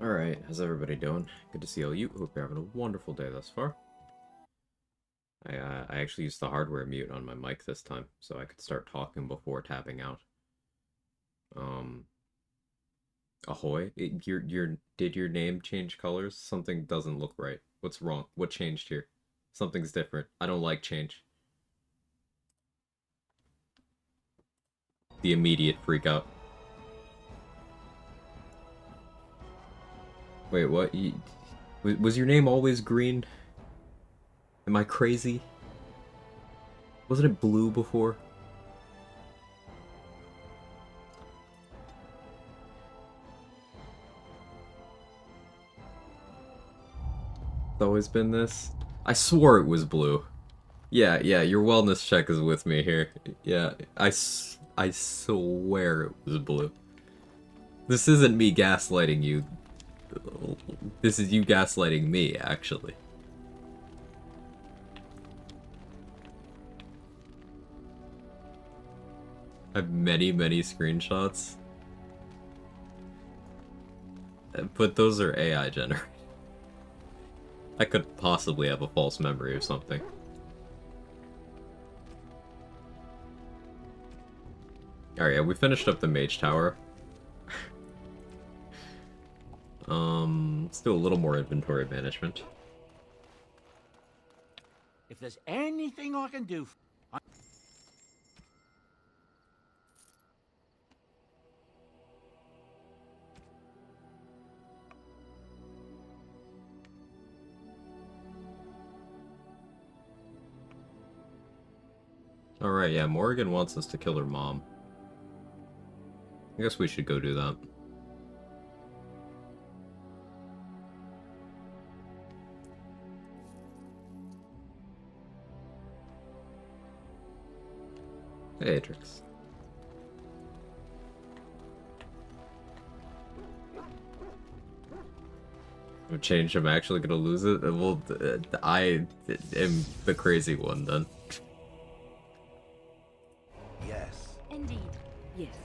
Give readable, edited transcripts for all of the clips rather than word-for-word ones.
Alright, how's everybody doing? Good to see all you. Hope you're having a wonderful day thus far. I actually used the hardware mute on my mic this time, so I could start talking before tapping out. Um, Ahoy? Did your name change colors? Something doesn't look right. What's wrong? What changed here? Something's different. I don't like change. The immediate freak out. Wait, what? Was your name always green? Am I crazy? Wasn't it blue before? It's always been this? I swore it was blue. Yeah, your wellness check is with me here. Yeah, I swear it was blue. This isn't me gaslighting you. This is you gaslighting me, actually. I have many screenshots. But those are AI generated. I could possibly have a false memory of something. Alright, yeah, we finished up the Mage Tower. Let's do a little more inventory management. If there's anything I can do... Alright, yeah, Morrigan wants us to kill her mom. I guess we should go do that. Hey, Atrix. Change, I'm actually gonna lose it? Well, I am the crazy one then. Yes. Indeed, yes.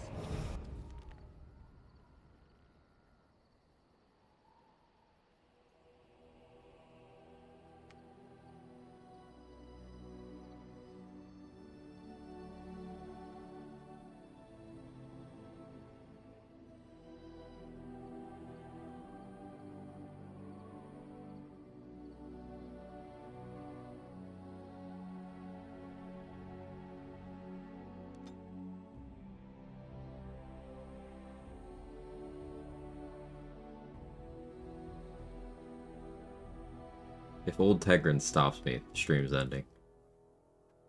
If old Tegrin stops me, the stream's ending.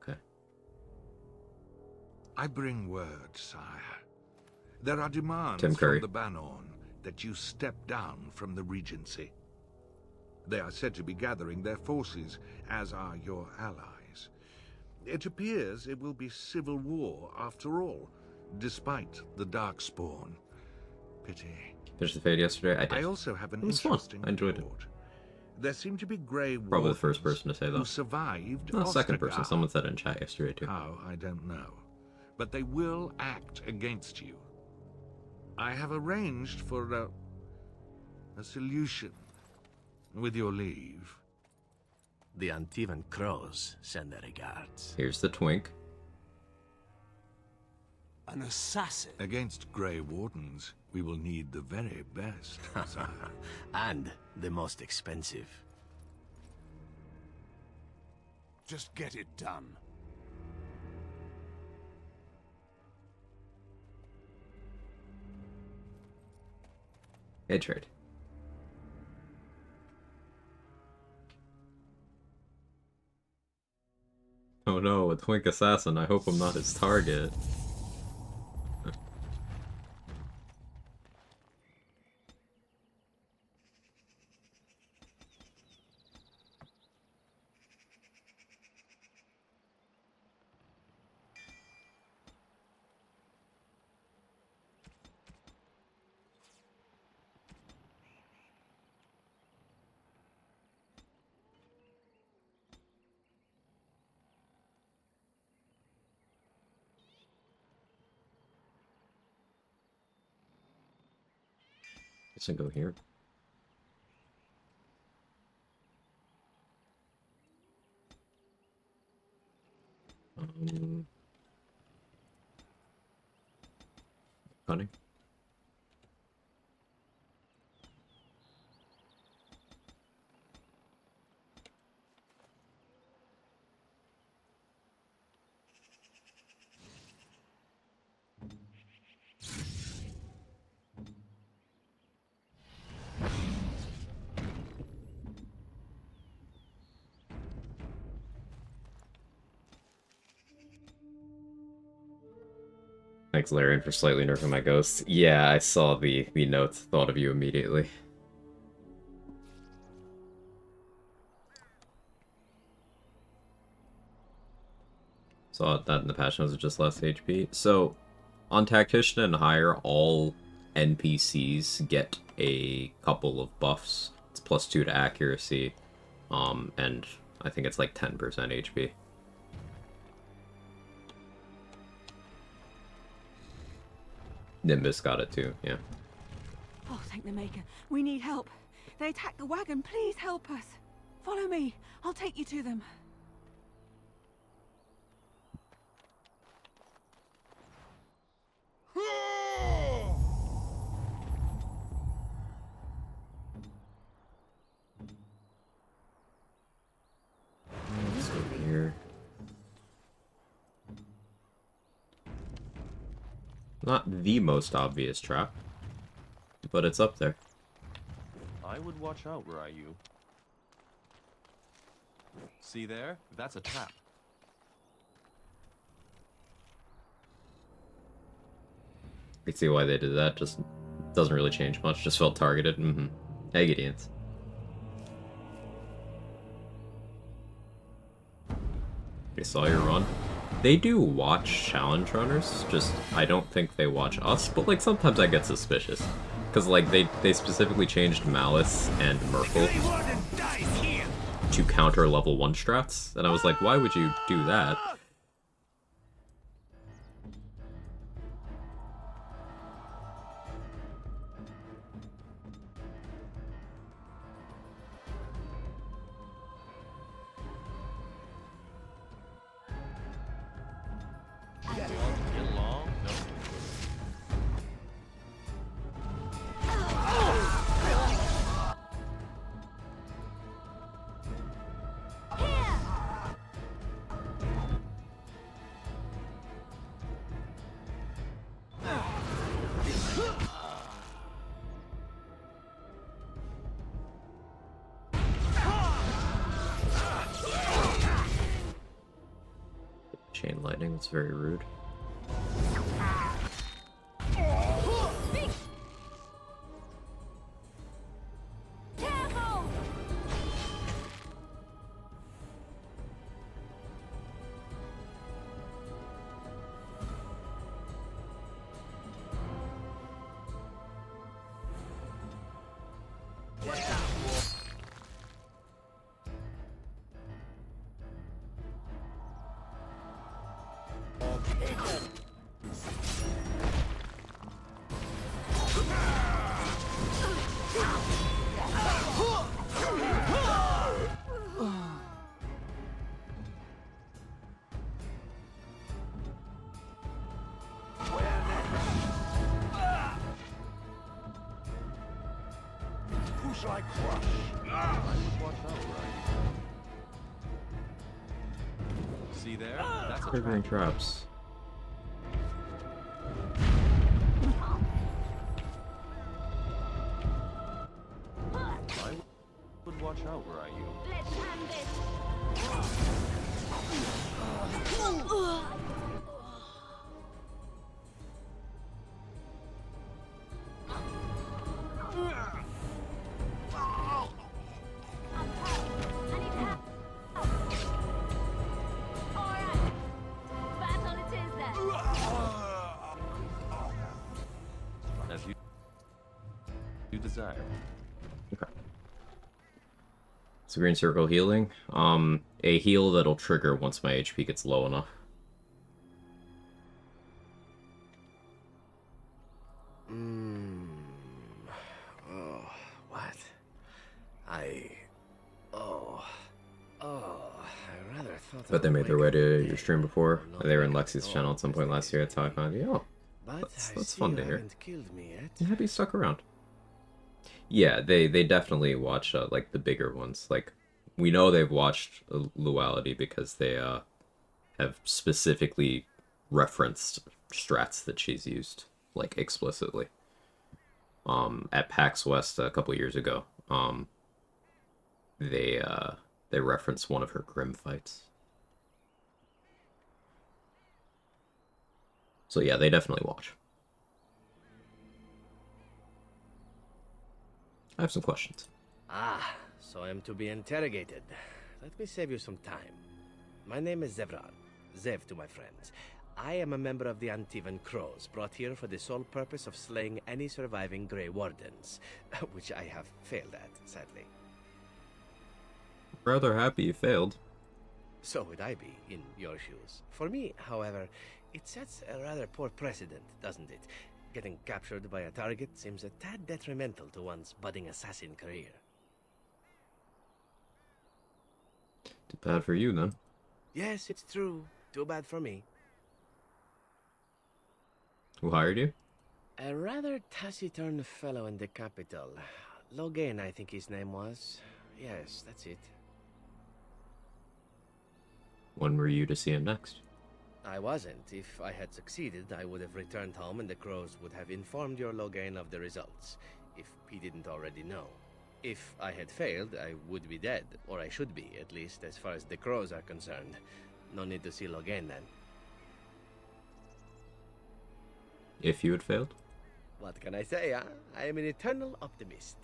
Okay. I bring word, sire. There are demands Tim Curry. from the Banon that you step down from the Regency. They are said to be gathering their forces, as are your allies. It appears it will be civil war after all, despite the Darkspawn. Pity. Finished the Fade yesterday? I did. I also have an It was fun. interesting I enjoyed it. report. There seem to be Grey Probably the first Wardens person to say that. who survived No, second person. Ostergard. Someone said in chat yesterday too. How, I don't know. But they will act against you. I have arranged for a solution, with your leave. The Antivan Crows send their regards. Here's the twink. An assassin? Against Grey Wardens, we will need the very best, sire. And the most expensive. Just get it done. Hey, trade. Oh no, a twink assassin. I hope I'm not his target. Guess I go here. Cunning. Thanks, Larian, for slightly nerfing my ghost. Yeah, I saw the notes. Thought of you immediately. Saw that in the patch notes, just less HP. So, on Tactician and higher, all NPCs get a couple of buffs. It's +2 to accuracy, and I think it's like 10% HP. Nimbus got it too, yeah. Oh, thank the Maker. We need help. They attacked the wagon. Please help us. Follow me. I'll take you to them. What's over here? Not the most obvious trap, but it's up there. I would watch out, were I you. See there? That's a trap. I can see why they did that, just doesn't really change much, just felt targeted. Hey, Gideons. They saw your run. They do watch challenge runners, just I don't think they watch us, but like sometimes I get suspicious. Because like they specifically changed Malice and Merkel to counter level 1 strats, and I was like, why would you do that? Get along? No. Chain lightning, that's very rude. Who shall I crush? I would watch out, were I you. See there? That's a Triggering trap. traps. I would watch out, were I you. Let's hand this. I need help. All right. Battle it is then. As you desire. Okay. So green circle healing. A heal that'll trigger once my HP gets low enough. Oh, what? Oh, I rather thought But they made their way to your stream before. They were in Lexi's channel at some point last year. That's how I found you. Oh, that's fun to hear. I'm happy you stuck around. Yeah, they definitely watch like the bigger ones. Like we know they've watched Luality because they have specifically referenced strats that she's used like explicitly. At PAX West a couple years ago, they referenced one of her Grim fights. So yeah, they definitely watch. I have some questions. Ah, so I'm to be interrogated. Let me save you some time. My name is Zevran. Zev to my friends. I am a member of the Antivan Crows, brought here for the sole purpose of slaying any surviving Grey Wardens, which I have failed at, sadly. Rather happy you failed. So would I be, in your shoes. For me, however, it sets a rather poor precedent, doesn't it? Getting captured by a target seems a tad detrimental to one's budding assassin career. Too bad for you, then. Yes, it's true. Too bad for me. Who hired you? A rather taciturn fellow in the capital. Logan, I think his name was. Yes, that's it. When were you to see him next? I wasn't. If I had succeeded, I would have returned home and the Crows would have informed your Logan of the results, if he didn't already know. If I had failed, I would be dead, or I should be, at least as far as the Crows are concerned. No need to see Logan then. If you had failed? What can I say, huh? I am an eternal optimist.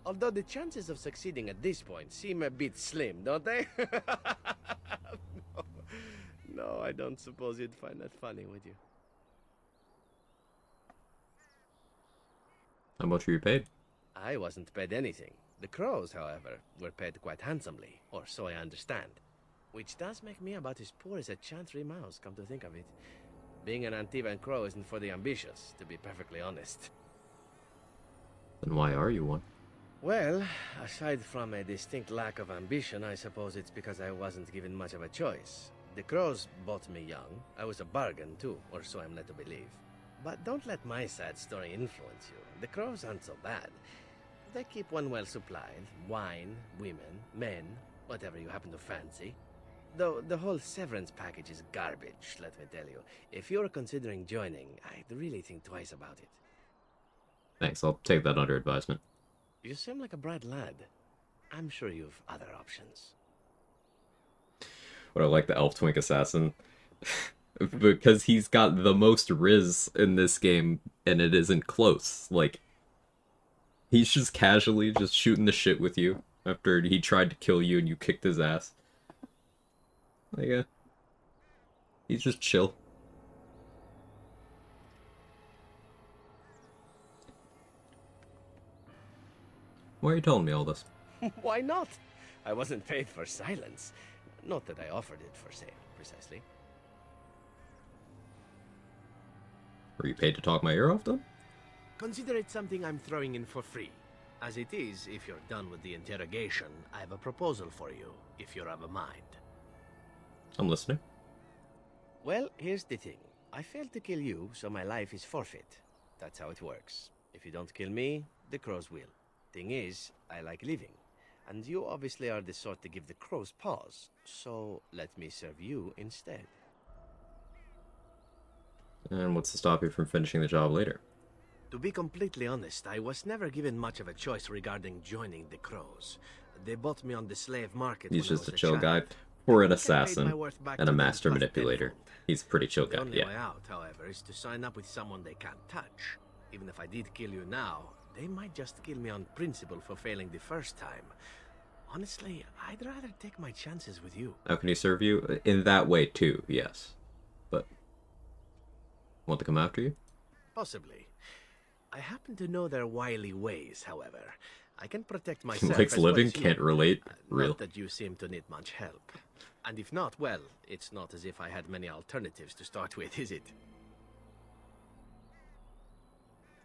Although the chances of succeeding at this point seem a bit slim, don't they? No, I don't suppose you'd find that funny, would you? How much were you paid? I wasn't paid anything. The Crows, however, were paid quite handsomely, or so I understand. Which does make me about as poor as a chantry mouse, come to think of it. Being an Antivan Crow isn't for the ambitious, to be perfectly honest. Then why are you one? Well, aside from a distinct lack of ambition, I suppose it's because I wasn't given much of a choice. The Crows bought me young. I was a bargain, too, or so I'm led to believe. But don't let my sad story influence you. The Crows aren't so bad. They keep one well supplied. Wine, women, men, whatever you happen to fancy. Though the whole severance package is garbage, let me tell you. If you're considering joining, I'd really think twice about it. Thanks, I'll take that under advisement. You seem like a bright lad. I'm sure you've other options. But I like the Elf Twink Assassin. Because he's got the most Riz in this game, and it isn't close. Like, he's just casually just shooting the shit with you after he tried to kill you and you kicked his ass. Like, he's just chill. Why are you telling me all this? Why not? I wasn't paid for silence. Not that I offered it for sale, precisely. Were you paid to talk my ear off, then? Consider it something I'm throwing in for free. As it is, if you're done with the interrogation, I have a proposal for you, if you're of a mind. I'm listening. Well, here's the thing. I failed to kill you, so my life is forfeit. That's how it works. If you don't kill me, the Crows will. Thing is, I like living. And you obviously are the sort to give the Crows pause. So, let me serve you instead. And what's to stop you from finishing the job later? To be completely honest, I was never given much of a choice regarding joining the Crows. They bought me on the slave market. He's when I just was a chill child. guy. For an I paid my assassin worth back and to a them master plus manipulator. tenfold. He's a pretty chill The guy, only way yeah. out, however, is to sign up with someone they can't touch. Even if I did kill you now, they might just kill me on principle for failing the first time. Honestly, I'd rather take my chances with you. How can he serve you? In that way, too, yes. But, want to come after you? Possibly. I happen to know their wily ways, however. I can protect He myself likes as well living, as you. can't relate. Real. Not that you seem to need much help. And if not, well, it's not as if I had many alternatives to start with, is it?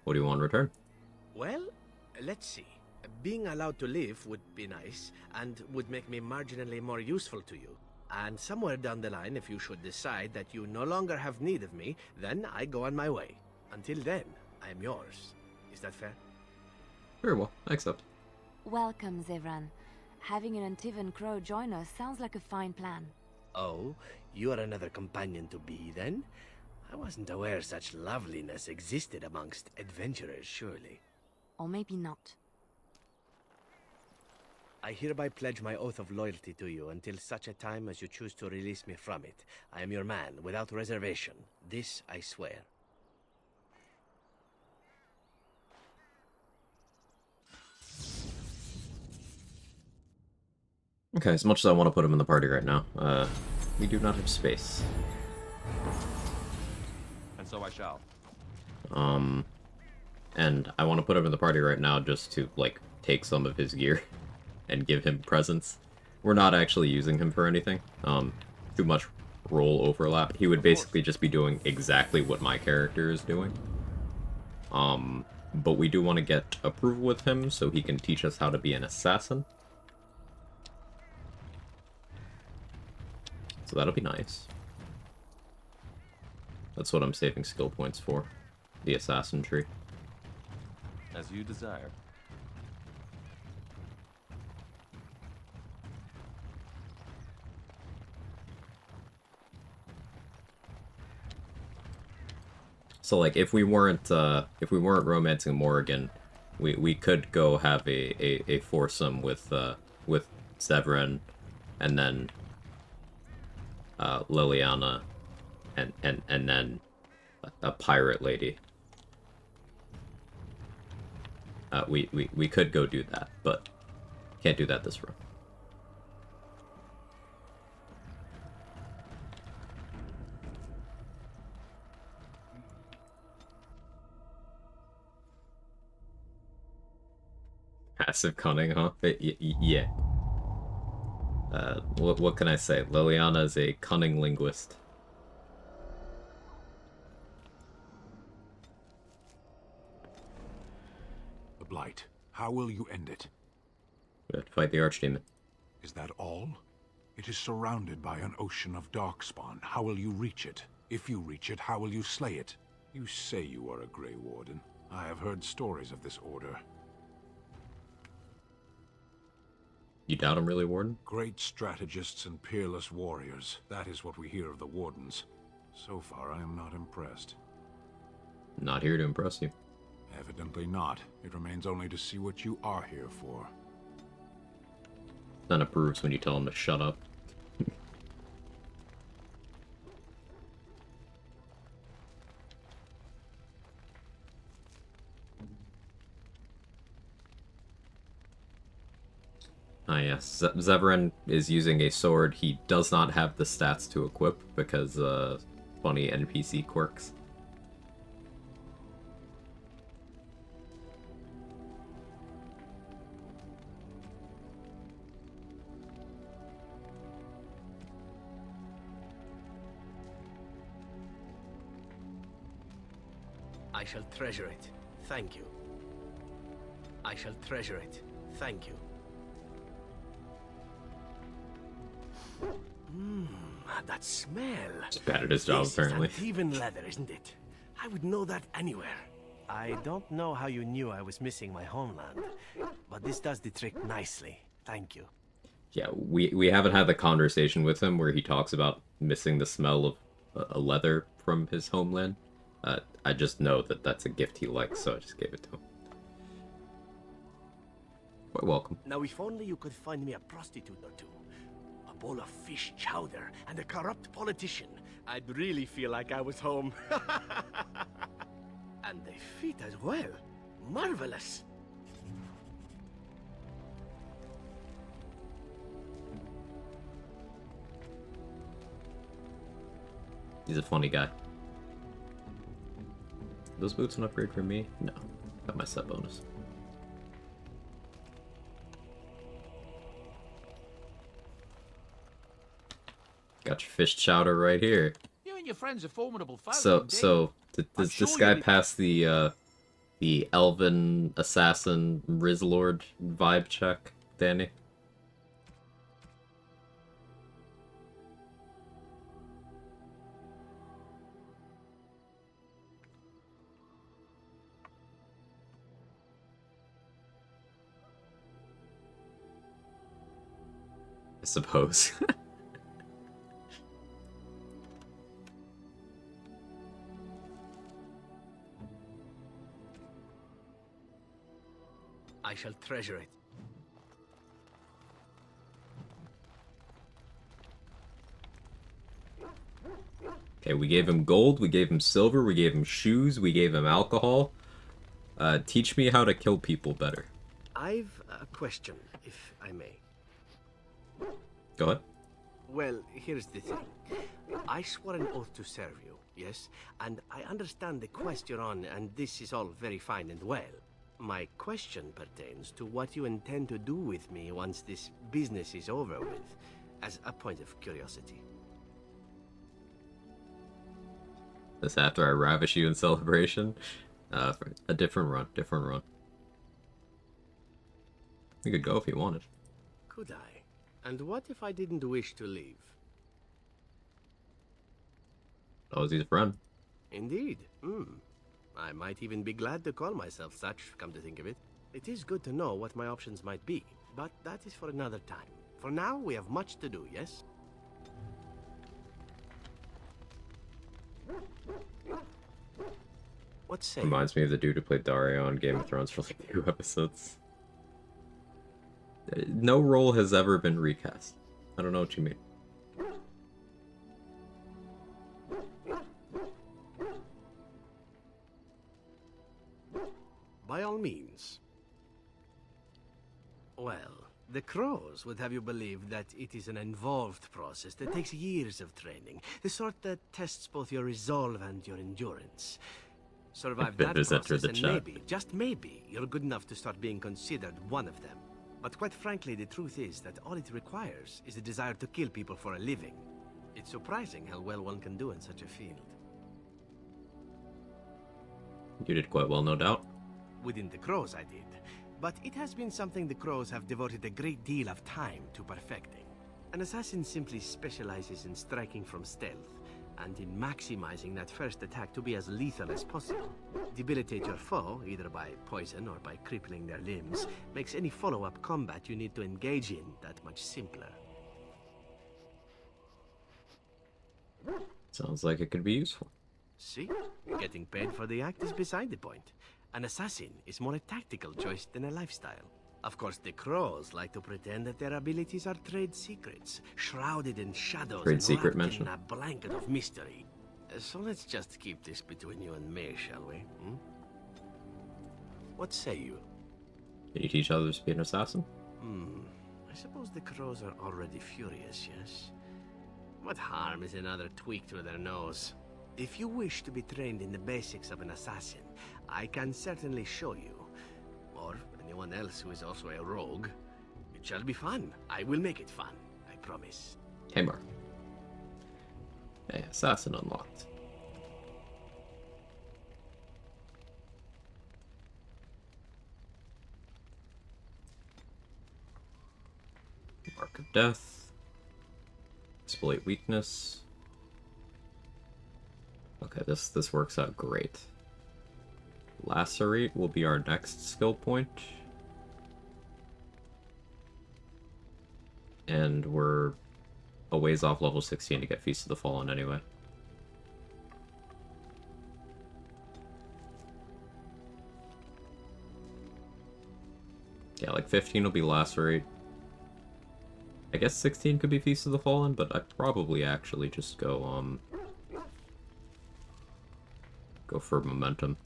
What do you want in return? Well, let's see. Being allowed to live would be nice, and would make me marginally more useful to you. And somewhere down the line, if you should decide that you no longer have need of me, then I go on my way. Until then, I am yours. Is that fair? Very well, I accept. Welcome, Zevran. Having an Antivan Crow join us sounds like a fine plan. Oh, you are another companion to be, then? I wasn't aware such loveliness existed amongst adventurers, surely. Or maybe not. I hereby pledge my oath of loyalty to you until such a time as you choose to release me from it. I am your man, without reservation. This I swear. Okay, as much as I want to put him in the party right now, we do not have space. And so I shall. And I want to put him in the party right now just to, like, take some of his gear and give him presents. We're not actually using him for anything. Too much role overlap. He would basically just be doing exactly what my character is doing. But we do want to get approval with him so he can teach us how to be an assassin. So that'll be nice. That's what I'm saving skill points for. The assassin tree. As you desire. So like if we weren't romancing Morrigan, we could go have a foursome with Severin and then Liliana and then a pirate lady. We could go do that, but can't do that this room. Passive cunning, huh? Yeah. What can I say? Liliana is a cunning linguist. The Blight. How will you end it? We have to fight the Archdemon. Is that all? It is surrounded by an ocean of darkspawn. How will you reach it? If you reach it, how will you slay it? You say you are a Grey Warden. I have heard stories of this order. You doubt him really, Warden? Great strategists and peerless warriors. That is what we hear of the Wardens. So far, I am not impressed. Not here to impress you. Evidently not. It remains only to see what you are here for. Then approves when you tell him to shut up. Ah yes, Severin is using a sword he does not have the stats to equip because, funny NPC quirks. I shall treasure it. Thank you. I shall treasure it. Thank you. That smell. He's bad at his job, This apparently. is Antivan leather, isn't it? I would know that anywhere. I don't know how you knew I was missing my homeland, but this does the trick nicely. Thank you. Yeah, we haven't had the conversation with him where he talks about missing the smell of a leather from his homeland. I just know that that's a gift he likes, so I just gave it to him. Quite welcome. Now, if only you could find me a prostitute or two, a bowl of fish chowder, and a corrupt politician, I'd really feel like I was home. And the feet as well. Marvelous. He's a funny guy. Those boots an upgrade for me? No. Got my set bonus. Got your fish chowder right here. You and your friends are formidable foes. So, indeed. does sure this you guy need- pass the elven assassin Rizlord vibe check, Danny? I suppose. I shall treasure it. Okay, we gave him gold, we gave him silver, we gave him shoes, we gave him alcohol. Teach me how to kill people better. I've a question, if I may. Go ahead. Well, here's the thing. I swore an oath to serve you, yes? And I understand the quest you're on, and this is all very fine and well. My question pertains to what you intend to do with me once this business is over with, as a point of curiosity. This after I ravish you in celebration. A different run, different run. We could go if you wanted. Could I? And what if I didn't wish to leave? Oh, he's a friend. Indeed. I might even be glad to call myself such, come to think of it. It is good to know what my options might be, but that is for another time. For now, we have much to do, yes? What say you? Reminds me of the dude who played Dario on Game of Thrones for like 2 episodes. No role has ever been recast. I don't know what you mean. By all means. Well, the Crows would have you believe that it is an involved process that takes years of training. The sort that tests both your resolve and your endurance. Survive that Vendors enter process the and chat. maybe, just maybe, you're good enough to start being considered one of them. But quite frankly, the truth is that all it requires is a desire to kill people for a living. It's surprising how well one can do in such a field. You did quite well, no doubt. Within the Crows, I did. But it has been something the Crows have devoted a great deal of time to perfecting. An assassin simply specializes in striking from stealth, and in maximizing that first attack to be as lethal as possible. Debilitate your foe, either by poison or by crippling their limbs, makes any follow-up combat you need to engage in that much simpler. Sounds like it could be useful. See? Getting paid for the act is beside the point. An assassin is more a tactical choice than a lifestyle. Of course, the Crows like to pretend that their abilities are trade secrets, shrouded in shadows Trade and secret wrapped mention. in a blanket of mystery. So let's just keep this between you and me, shall we? What say you? Can you teach others to be an assassin? I suppose the Crows are already furious, yes? What harm is another tweak to their nose? If you wish to be trained in the basics of an assassin, I can certainly show you. Or anyone else who is also a rogue. It shall be fun. I will make it fun. I promise. Hey, Mark. Hey, assassin unlocked. Mark of Death. Exploit weakness. Okay, this works out great. Lacerate will be our next skill point. And we're a ways off level 16 to get Feast of the Fallen anyway. Yeah, like 15 will be Lacerate. I guess 16 could be Feast of the Fallen, but I'd probably actually just go for momentum.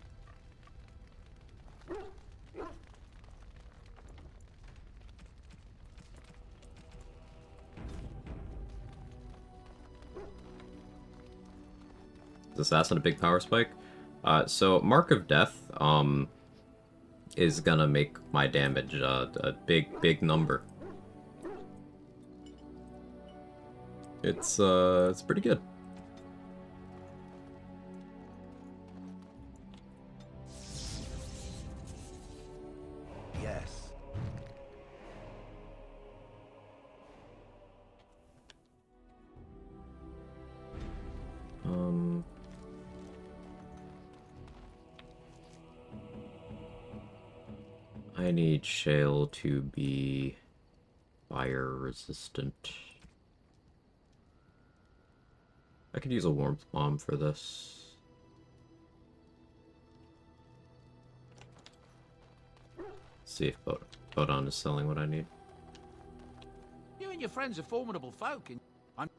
Is Assassin a big power spike? So Mark of Death is gonna make my damage a big number. It's pretty good. Yes. I need Shale to be fire resistant. I could use a warmth bomb for this. See if Bodon is selling what I need. You and your friends are formidable folk, and I'm...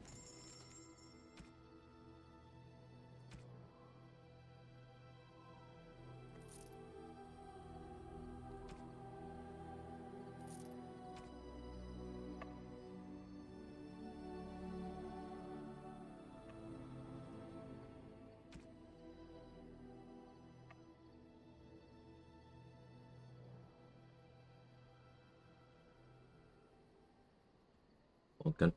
Okay.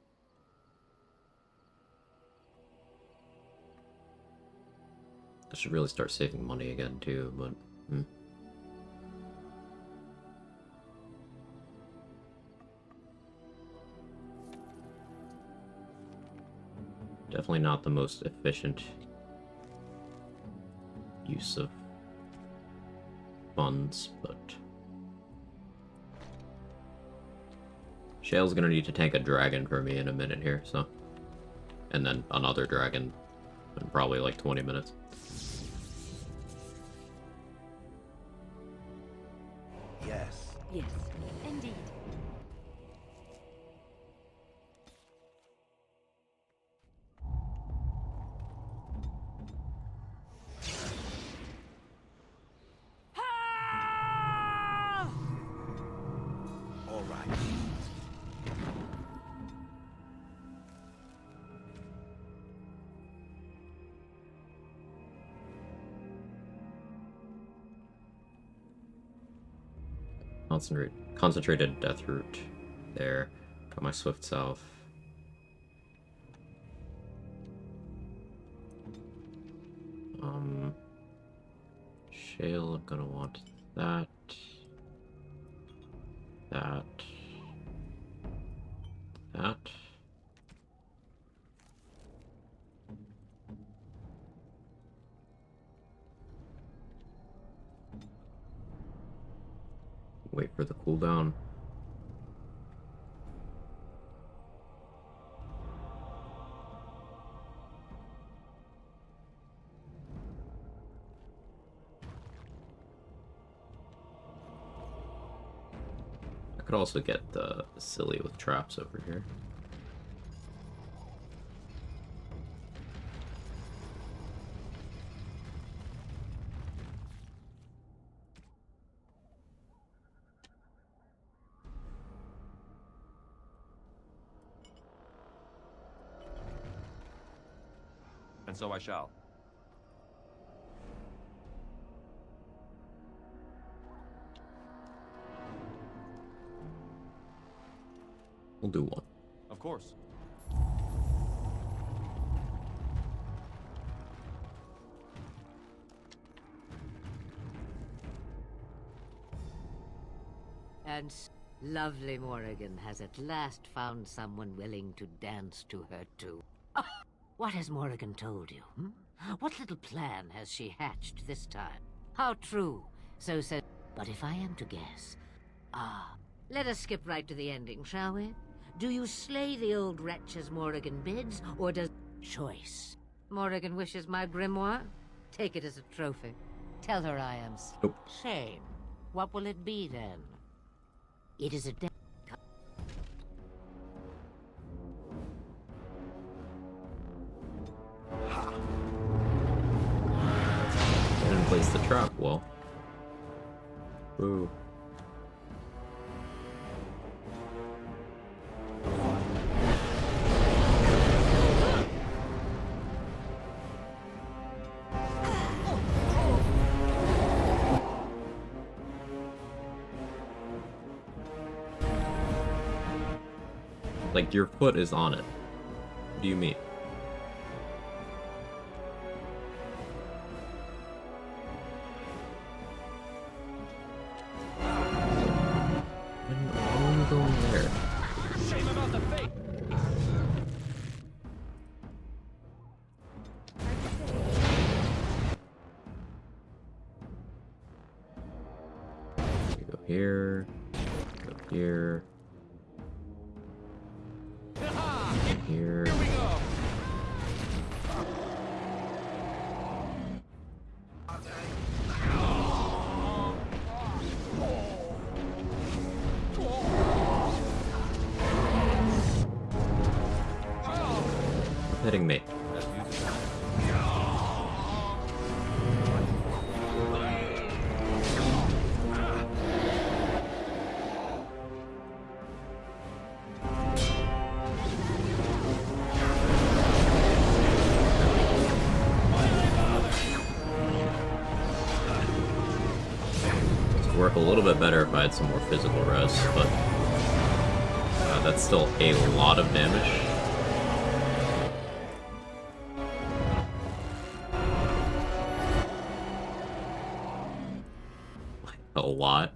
I should really start saving money again too, but definitely not the most efficient use of funds, but Shale's gonna need to tank a dragon for me in a minute here, so. And then another dragon in probably like 20 minutes. Yes. Yes, indeed. All right. Concentrated death root. There. Got my swift south. Shale, I'm gonna want that. That. That. Wait for the cooldown. I could also get the silly with traps over here. And so I shall. We'll do one. Of course. And lovely Morrigan has at last found someone willing to dance to her too. Oh, what has Morrigan told you? What little plan has she hatched this time? How true? So said. But if I am to guess... let us skip right to the ending, shall we? Do you slay the old wretch as Morrigan bids, or does... Choice. Morrigan wishes my grimoire? Take it as a trophy. Tell her I am... Nope. Shame. What will it be, then? It is a... I didn't place the trap well. Ooh. Like, your foot is on it. What do you mean? Why are you going there? Shame about the fate! You go here. Go here. here. Hitting me. Work a little bit better if I had some more physical res, but that's still a lot of damage. A lot.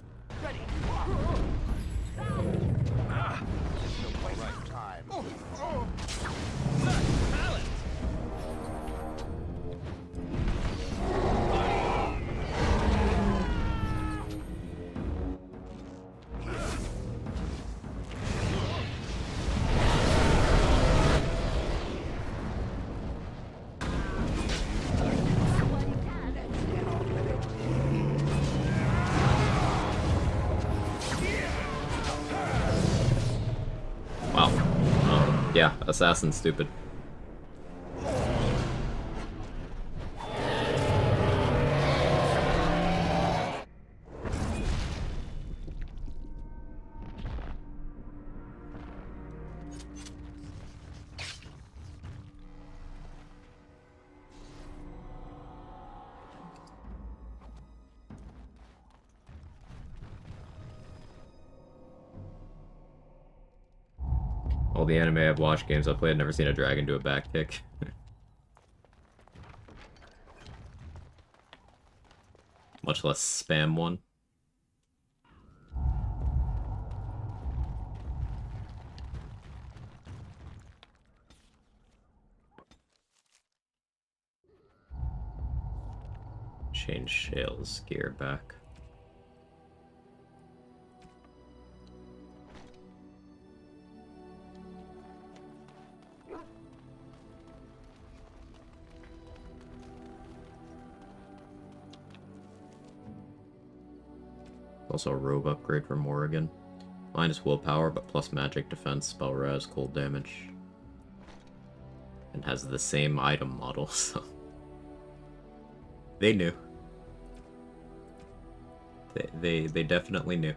Wow. Yeah, assassin's stupid. All the anime I've watched, games I've played, I've never seen a dragon do a back kick. Much less spam one. Change Shale's gear back. Also a robe upgrade for Morrigan. Minus willpower, but plus magic defense, spell res, cold damage. And has the same item model, so... They knew. They definitely knew.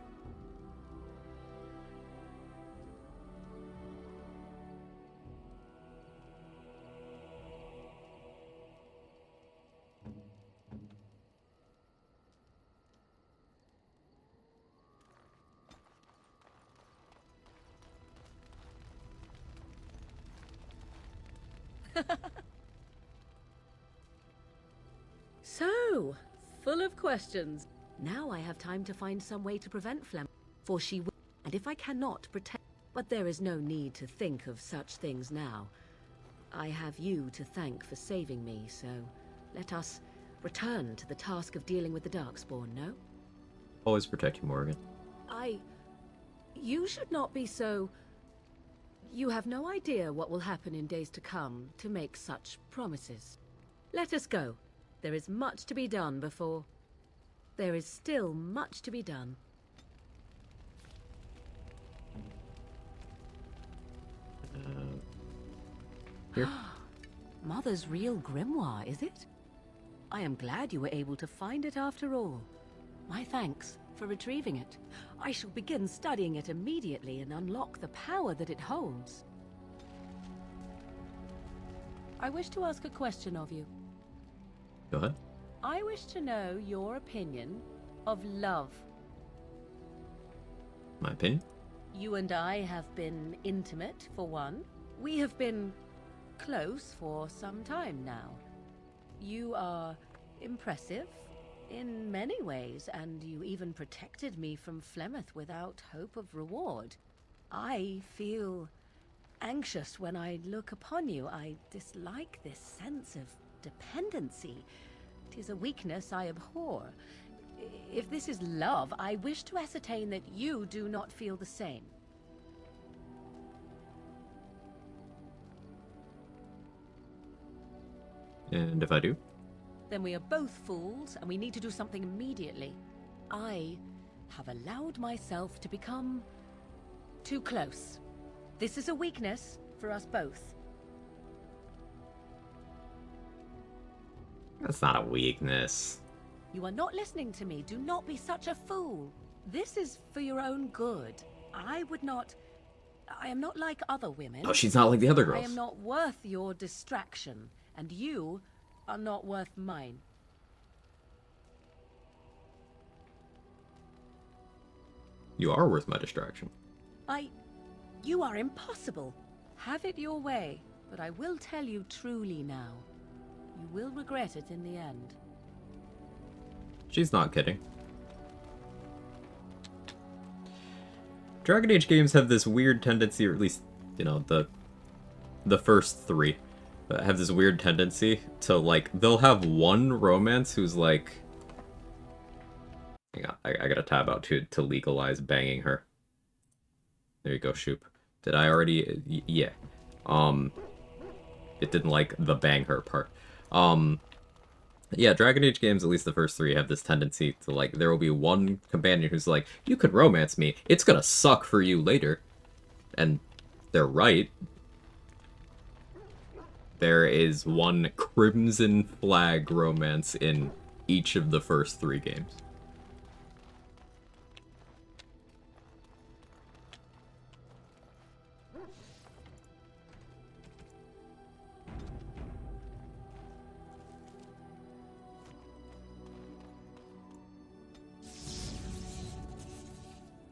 So, full of questions. Now I have time to find some way to prevent Flem, for she will, and if I cannot protect, but there is no need to think of such things now. I have you to thank for saving me, so let us return to the task of dealing with the Darkspawn, no? Always protect you, Morrigan. You should not be so... You have no idea what will happen in days to come to make such promises. Let us go. There is much to be done before... There is still much to be done. Here. Mother's real grimoire, is it? I am glad you were able to find it after all. My thanks for retrieving it. I shall begin studying it immediately and unlock the power that it holds. I wish to ask a question of you. Go ahead. I wish to know your opinion of love. My opinion? You and I have been intimate, for one. We have been close for some time now. You are impressive in many ways, and you even protected me from Flemeth without hope of reward. I feel anxious when I look upon you. I dislike this sense of dependency. It is a weakness I abhor. If this is love, I wish to ascertain that you do not feel the same. And if I do? Then we are both fools, and we need to do something immediately. I have allowed myself to become too close. This is a weakness for us both. That's not a weakness. You are not listening to me. Do not be such a fool. This is for your own good. I am not like other women. Oh, she's not like the other I girls. am not worth your distraction, and you are not worth mine. You are worth my distraction. You are impossible. Have it your way, but I will tell you truly now. You will regret it in the end. She's not kidding. Dragon Age games have this weird tendency, or at least, you know, the first three, have this weird tendency to, like, they'll have one romance who's like... Hang on, I gotta tab out to legalize banging her. There you go, Shoop. Did I already... Yeah. It didn't like the bang her part. Yeah, Dragon Age games, at least the first three, have this tendency to, like, there will be one companion who's like, you could romance me, it's gonna suck for you later. And they're right. There is one Crimson Flag romance in each of the first three games.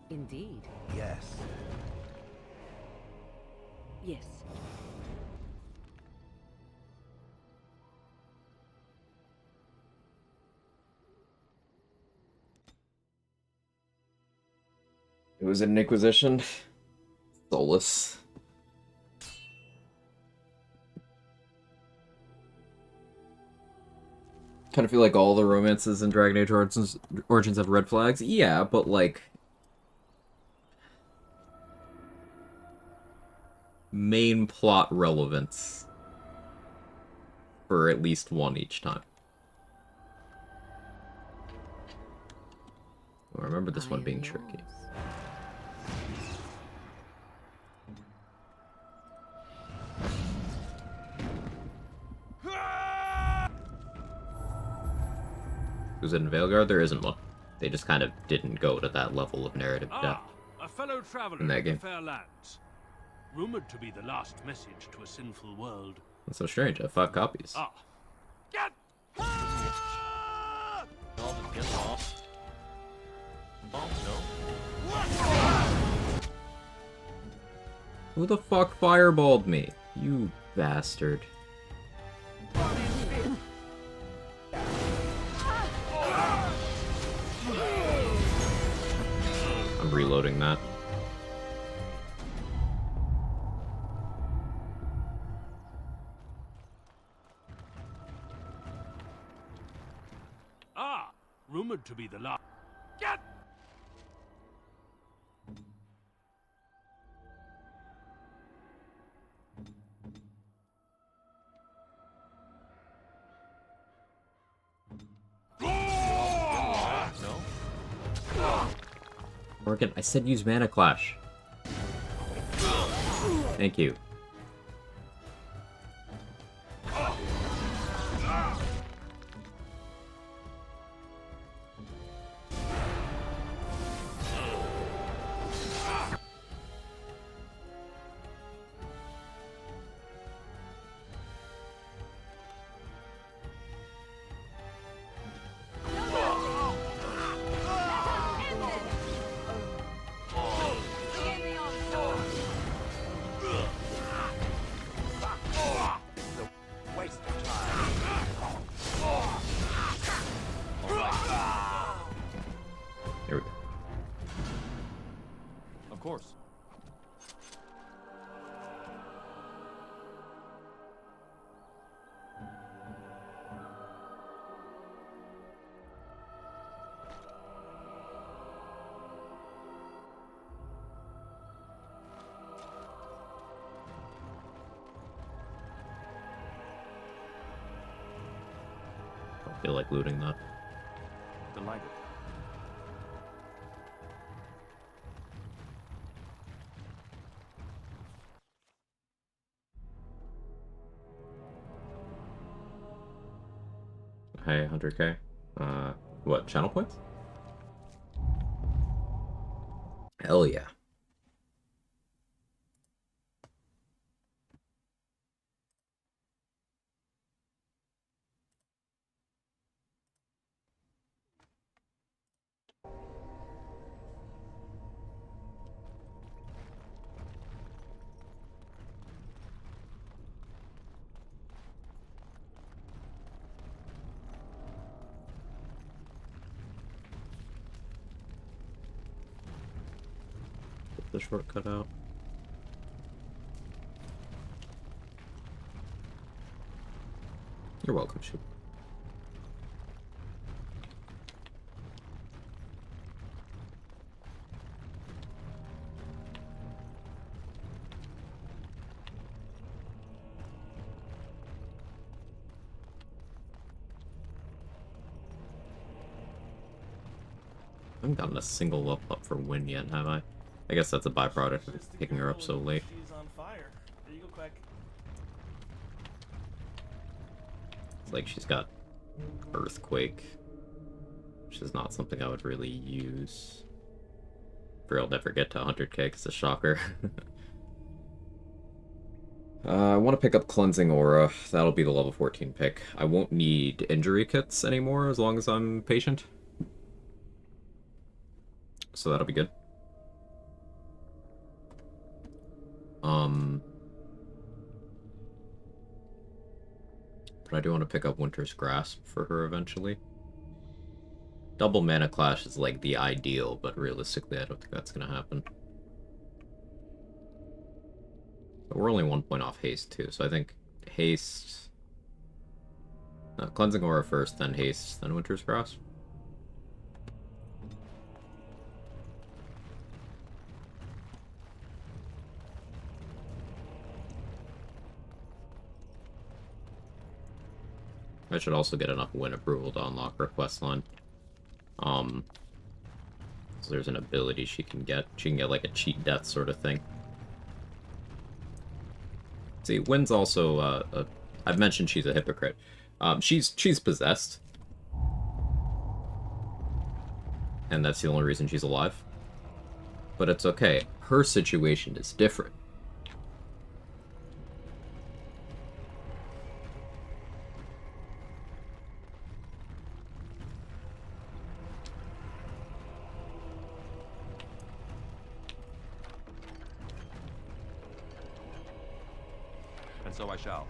Indeed. Yes. Yes. It was an Inquisition. Soulless. Kind of feel like all the romances in Dragon Age Origins have red flags. Yeah, but like... main plot relevance for at least one each time. I remember this one being tricky. Who's in Veilguard? There isn't one. They just kind of didn't go to that level of narrative depth. A fellow traveler in that of game. the fair lands. Rumored to be the last message to a sinful world. That's so strange. I have 5 copies. Get! I'll just get off. Oh, Who the fuck fireballed me? You bastard. I'm reloading that. Rumored to be the last. Get! Morgan, I said use Mana Clash. Thank you. feel like looting that. Delighted. Hey, 100k. What, channel points? Hell yeah. Get the shortcut out. You're welcome, shoot. I haven't gotten a single level up for Win yet, have I? I guess that's a byproduct of picking her up so late. She's on fire. There you go, Quag. It's like she's got Earthquake, which is not something I would really use. For I'll never get to 100k because it's a shocker. I want to pick up Cleansing Aura. That'll be the level 14 pick. I won't need injury kits anymore as long as I'm patient. So that'll be good. But I do want to pick up Winter's Grasp for her eventually. Double Mana Clash is like the ideal, but realistically I don't think that's going to happen. But we're only 1 point off Haste too, so I think Haste... No, Cleansing Aura first, then Haste, then Winter's Grasp. I should also get enough win approval to unlock her quest line. So there's an ability she can get. She can get like a cheat death sort of thing. See, Win's also, I've mentioned she's a hypocrite. She's possessed. And that's the only reason she's alive. But it's okay. Her situation is different. And so I shall.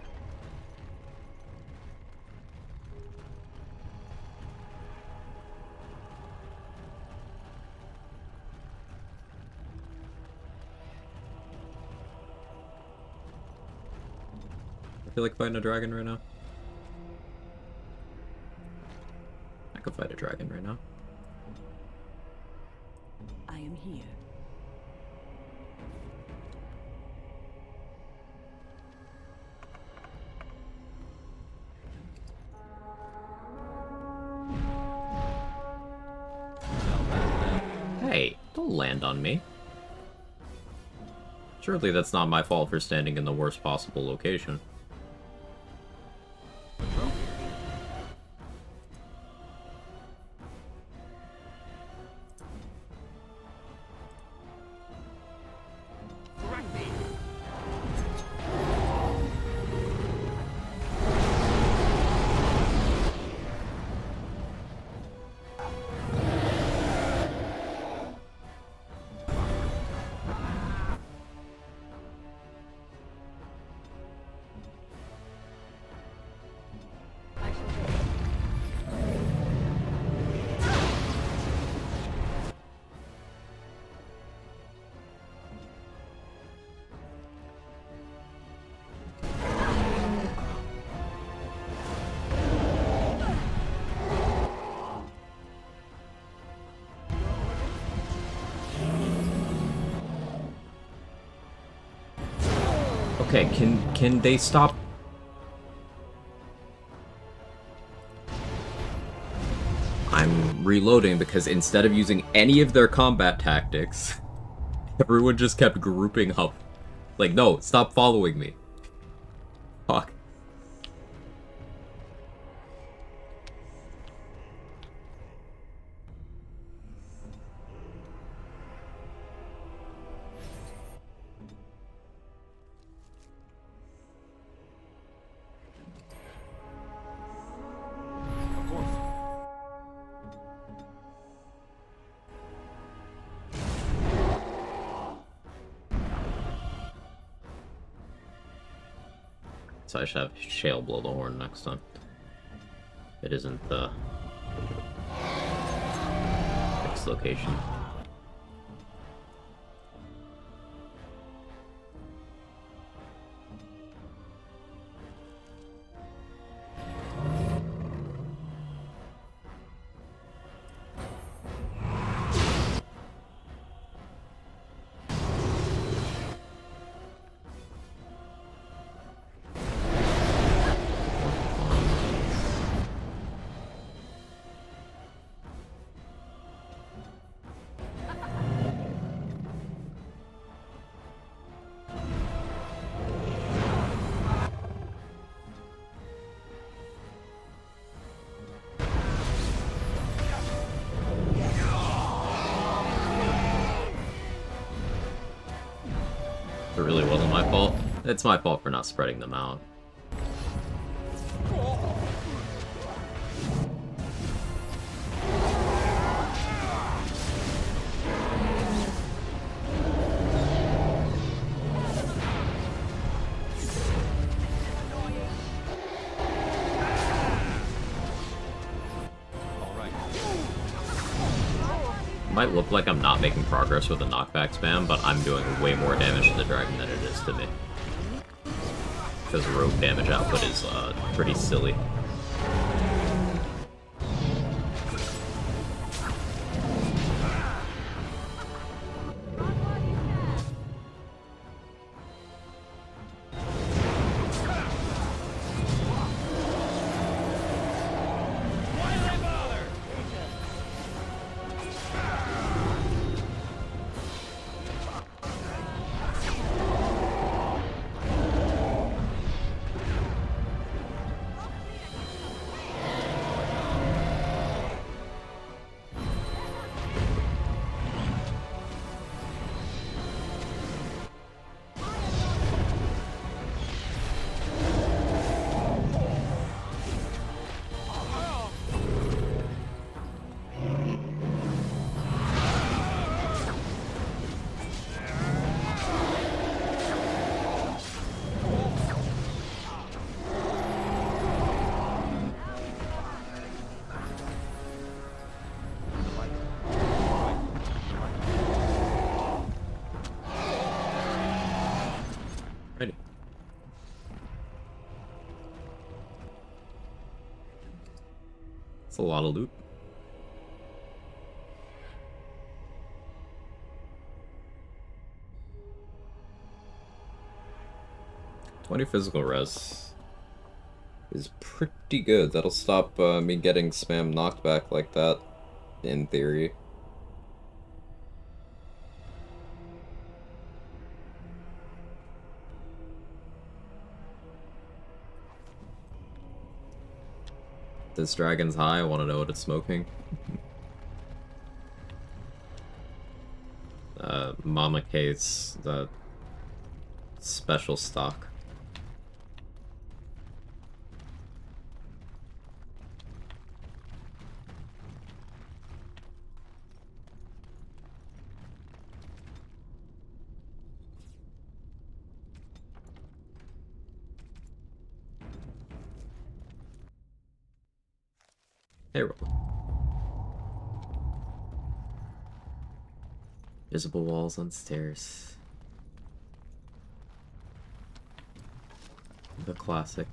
I feel like fighting a dragon right now. I could fight a dragon right now. I am here. Hey, don't land on me. Surely that's not my fault for standing in the worst possible location. Okay, can they stop? I'm reloading because instead of using any of their combat tactics, everyone just kept grouping up. Like, no, stop following me. Fuck. So I should have Shale blow the horn next time. It isn't the fixed location. It really wasn't my fault. It's my fault for not spreading them out. Might look like I'm not making progress with the knockback spam, but I'm doing way more damage to the dragon than it is to me. Because rogue damage output is pretty silly. Ready. It's a lot of loot. $20 physical res is pretty good. That'll stop me getting spam knocked back like that, in theory. This dragon's high, I want to know what it's smoking. Mama Kate's, the special stock. Hey, roll. Visible walls on stairs. The classic.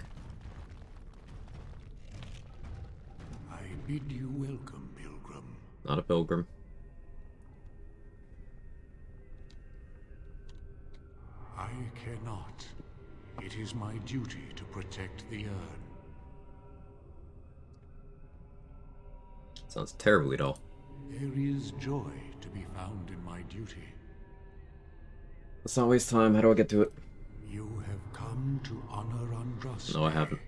I bid you welcome, pilgrim. Not a pilgrim. I cannot. It is my duty to protect the urn. Sounds terribly dull. There is joy to be found in my duty. Let's not waste time. How do I get to it? You have come to honor Andraste. No, I haven't.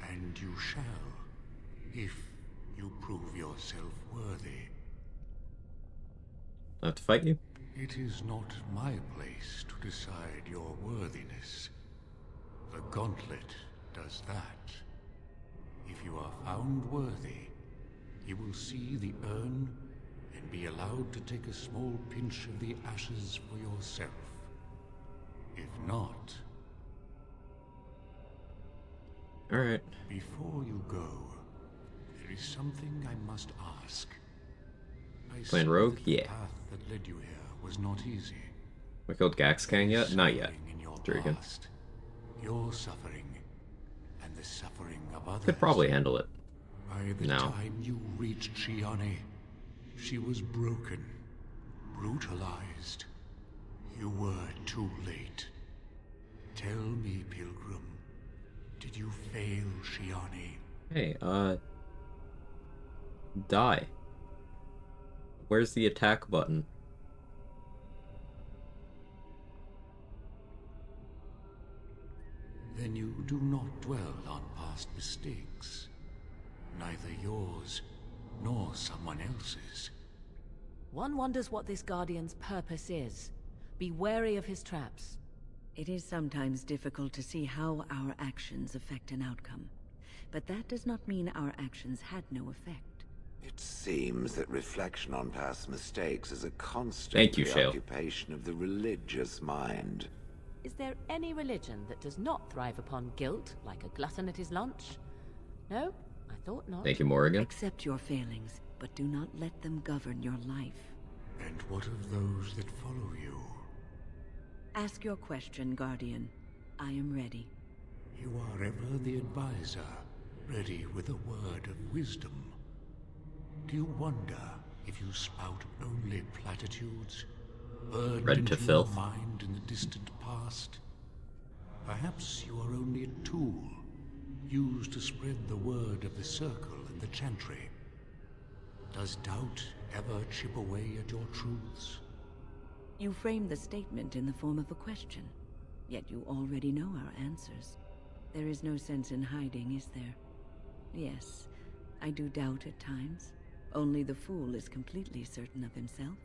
And you shall, if you prove yourself worthy. I have to fight you? It is not my place to decide your worthiness. The gauntlet does that. If you are found worthy, you will see the urn and be allowed to take a small pinch of the ashes for yourself. If not... Alright. Before you go, there is something I must ask. Playing rogue? Yeah. The path that led you here was not easy. We killed Gaxkang yet? Not yet. Dragon. Your suffering and the suffering of others. Could probably handle it. By the time you reached Shiane, she was broken, brutalized. You were too late. Tell me, Pilgrim, did you fail Shiane? Hey, die. Where's the attack button? Then you do not dwell on past mistakes. Neither yours, nor someone else's. One wonders what this Guardian's purpose is. Be wary of his traps. It is sometimes difficult to see how our actions affect an outcome. But that does not mean our actions had no effect. It seems that reflection on past mistakes is a constant preoccupation of the religious mind. Is there any religion that does not thrive upon guilt, like a glutton at his lunch? No, I thought not. Thank you, Morrigan. Accept your failings, but do not let them govern your life. And what of those that follow you? Ask your question, Guardian. I am ready. You are ever the advisor, ready with a word of wisdom. Do you wonder if you spout only platitudes? Burned into your mind in the distant past? Perhaps you are only a tool, used to spread the word of the Circle and the Chantry. Does doubt ever chip away at your truths? You framed the statement in the form of a question, yet you already know our answers. There is no sense in hiding, is there? Yes, I do doubt at times. Only the fool is completely certain of himself.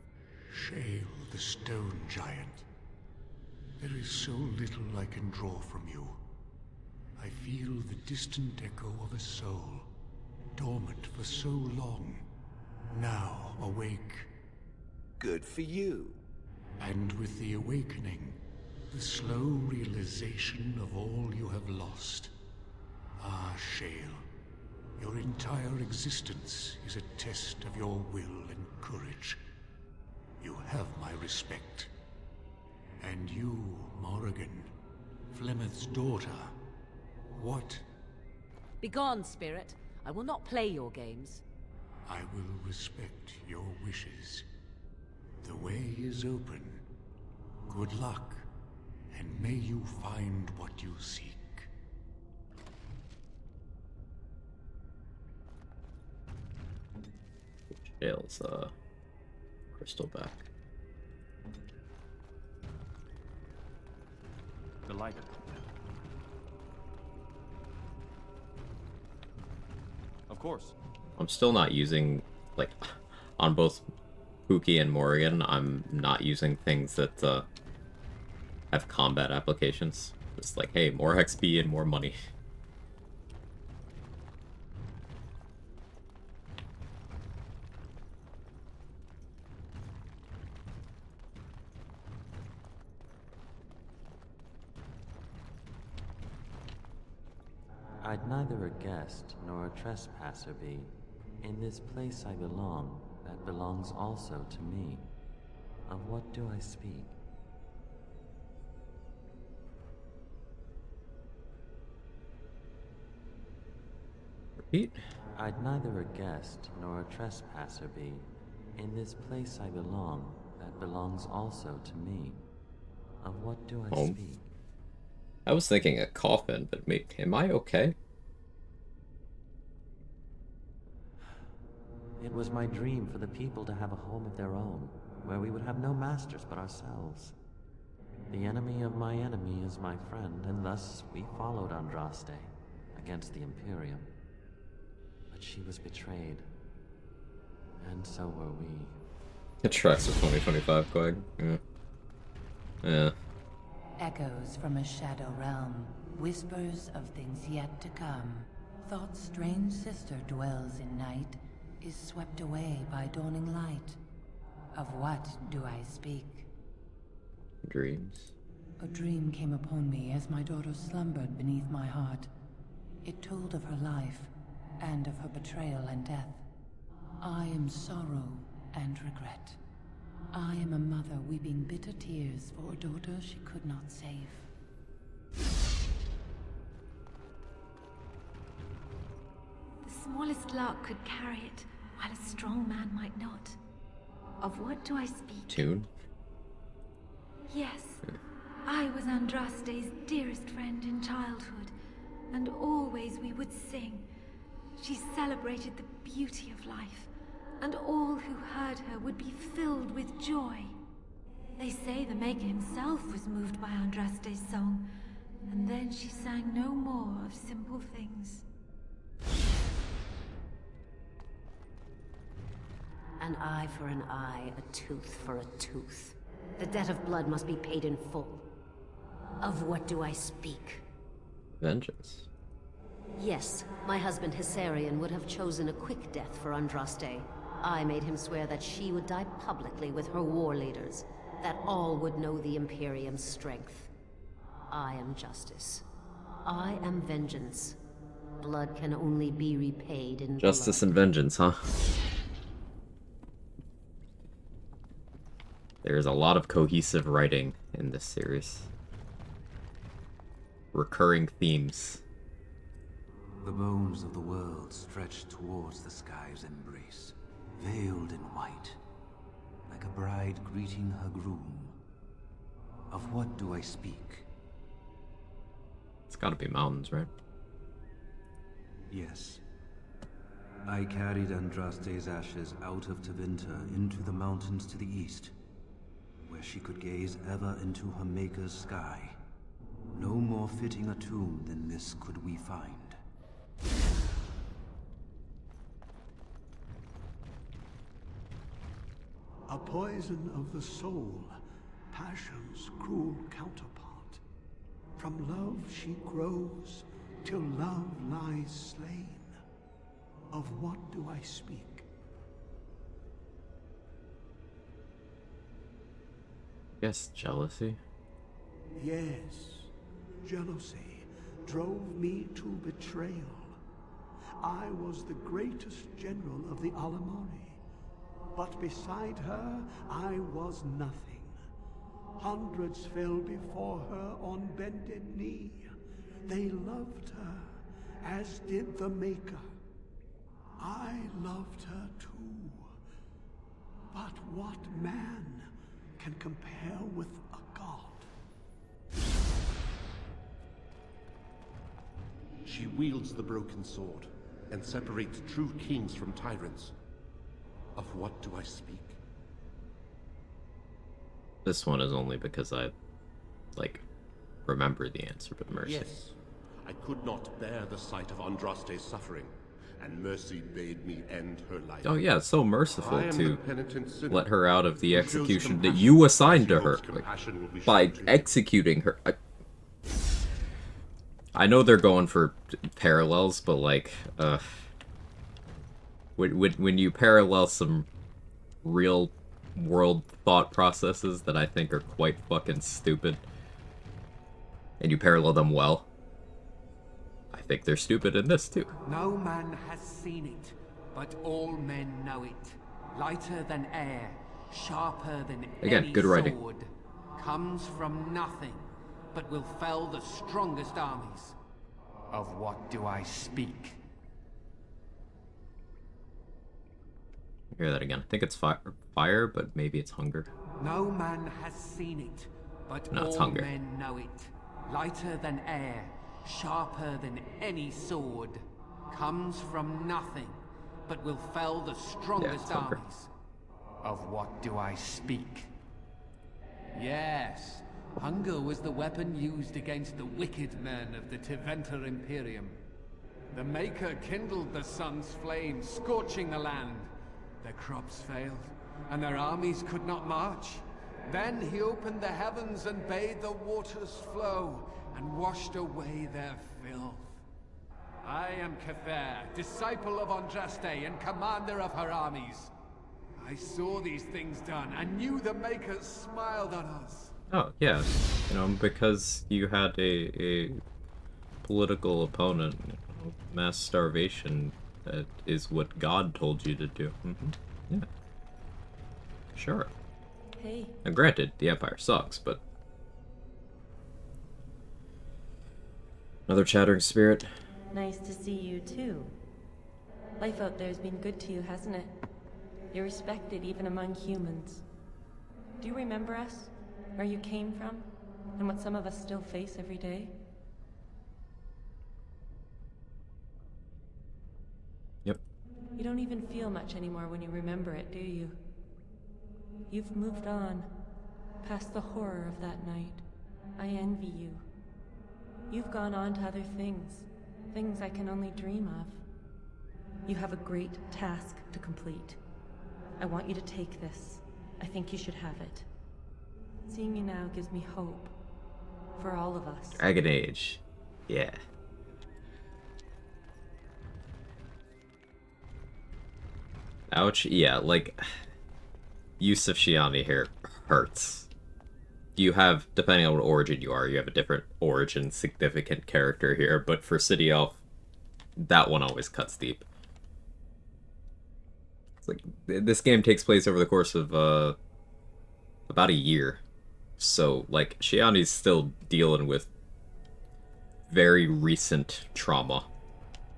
Shale, the stone giant. There is so little I can draw from you. I feel the distant echo of a soul, dormant for so long, now awake. Good for you. And with the awakening, the slow realization of all you have lost. Ah, Shale, your entire existence is a test of your will and courage. You have my respect. And you, Morrigan, Flemeth's daughter, what? Begone, spirit. I will not play your games. I will respect your wishes. The way is open. Good luck, and may you find what you seek. Shale's, crystal back. Delighted. Of course. I'm still not using, like, on both Pookie and Morrigan, I'm not using things that, have combat applications. Just like, hey, more XP and more money. I'd neither a guest nor a trespasser be. In this place I belong, that belongs also to me. Of what do I speak? Repeat? I'd neither a guest nor a trespasser be. In this place I belong, that belongs also to me. Of what do I speak? I was thinking a coffin, but am I okay? was my dream for the people to have a home of their own, where we would have no masters but ourselves. The enemy of my enemy is my friend, and thus we followed Andraste against the Imperium. But she was betrayed, and so were we. It tracks with 2025, Quag. Yeah. Yeah. Echoes from a shadow realm, whispers of things yet to come. Thought's strange sister dwells in night, is swept away by dawning light. Of what do I speak? Dreams. A dream came upon me as my daughter slumbered beneath my heart. It told of her life, and of her betrayal and death. I am sorrow and regret. I am a mother weeping bitter tears for a daughter she could not save. The smallest lark could carry it, while a strong man might not. Of what do I speak? Tune? Yes. I was Andraste's dearest friend in childhood, and always we would sing. She celebrated the beauty of life, and all who heard her would be filled with joy. They say the Maker himself was moved by Andraste's song, and then she sang no more of simple things. An eye for an eye, a tooth for a tooth. The debt of blood must be paid in full. Of what do I speak? Vengeance. Yes, my husband Hissarion would have chosen a quick death for Andraste. I made him swear that she would die publicly with her war leaders, that all would know the Imperium's strength. I am justice. I am vengeance. Blood can only be repaid in Justice and vengeance, huh? There's a lot of cohesive writing in this series. Recurring themes. The bones of the world stretched towards the sky's embrace, veiled in white, like a bride greeting her groom. Of what do I speak? It's gotta be mountains, right? Yes. I carried Andraste's ashes out of Tevinter into the mountains to the east, where she could gaze ever into her Maker's sky. No more fitting a tomb than this could we find. A poison of the soul, passion's cruel counterpart. From love she grows, till love lies slain. Of what do I speak? Yes, jealousy. Yes, jealousy drove me to betrayal. I was the greatest general of the Alamori, but beside her I was nothing. Hundreds fell before her on bended knee. They loved her, as did the Maker. I loved her too. But what man can compare with a god? She wields the broken sword and separates true kings from tyrants. Of what do I speak? This one is only because I, like, remember the answer, but mercy. Yes, I could not bear the sight of Andraste's suffering, and mercy bade me end her life. Oh yeah, it's so merciful to sinner, let her out of the execution that you assigned to her, like, by executing her. I know they're going for parallels, but like, when you parallel some real world thought processes that I think are quite fucking stupid, and you parallel them well, I think they're stupid in this too. No man has seen it, but all men know it. Lighter than air, sharper than Again, any good writing. sword, comes from nothing, but will fell the strongest armies. Of what do I speak? Hear that again. I think it's fire, but maybe it's hunger. No man has seen it, but No, it's all hunger. men know it. Lighter than air, sharper than any sword, comes from nothing, but will fell the strongest armies. Of what do I speak? Yes, hunger was the weapon used against the wicked men of the Tevinter Imperium. The Maker kindled the sun's flame, scorching the land. Their crops failed, and their armies could not march. Then he opened the heavens and bade the waters flow, and washed away their filth. I am Cather, disciple of Andraste and commander of her armies. I saw these things done, and knew the Makers smiled on us. Oh, yeah. You know, because you had a political opponent, mass starvation, that is what God told you to do. Yeah. Sure. Hey. Now granted, the Empire sucks, but... Another chattering spirit. Nice to see you, too. Life out there's been good to you, hasn't it? You're respected even among humans. Do you remember us? Where you came from? And what some of us still face every day? Yep. You don't even feel much anymore when you remember it, do you? You've moved on, past the horror of that night. I envy you. You've gone on to other things, things I can only dream of. You have a great task to complete. I want you to take this. I think you should have it. Seeing you now gives me hope. For all of us. Dragon Age. Yeah. Ouch. Yeah, like... use of Shiani here hurts. You have, depending on what origin you are, you have a different origin significant character here, but for City Elf, that one always cuts deep. It's like, this game takes place over the course of, about a year. So, like, Shiani's still dealing with very recent trauma.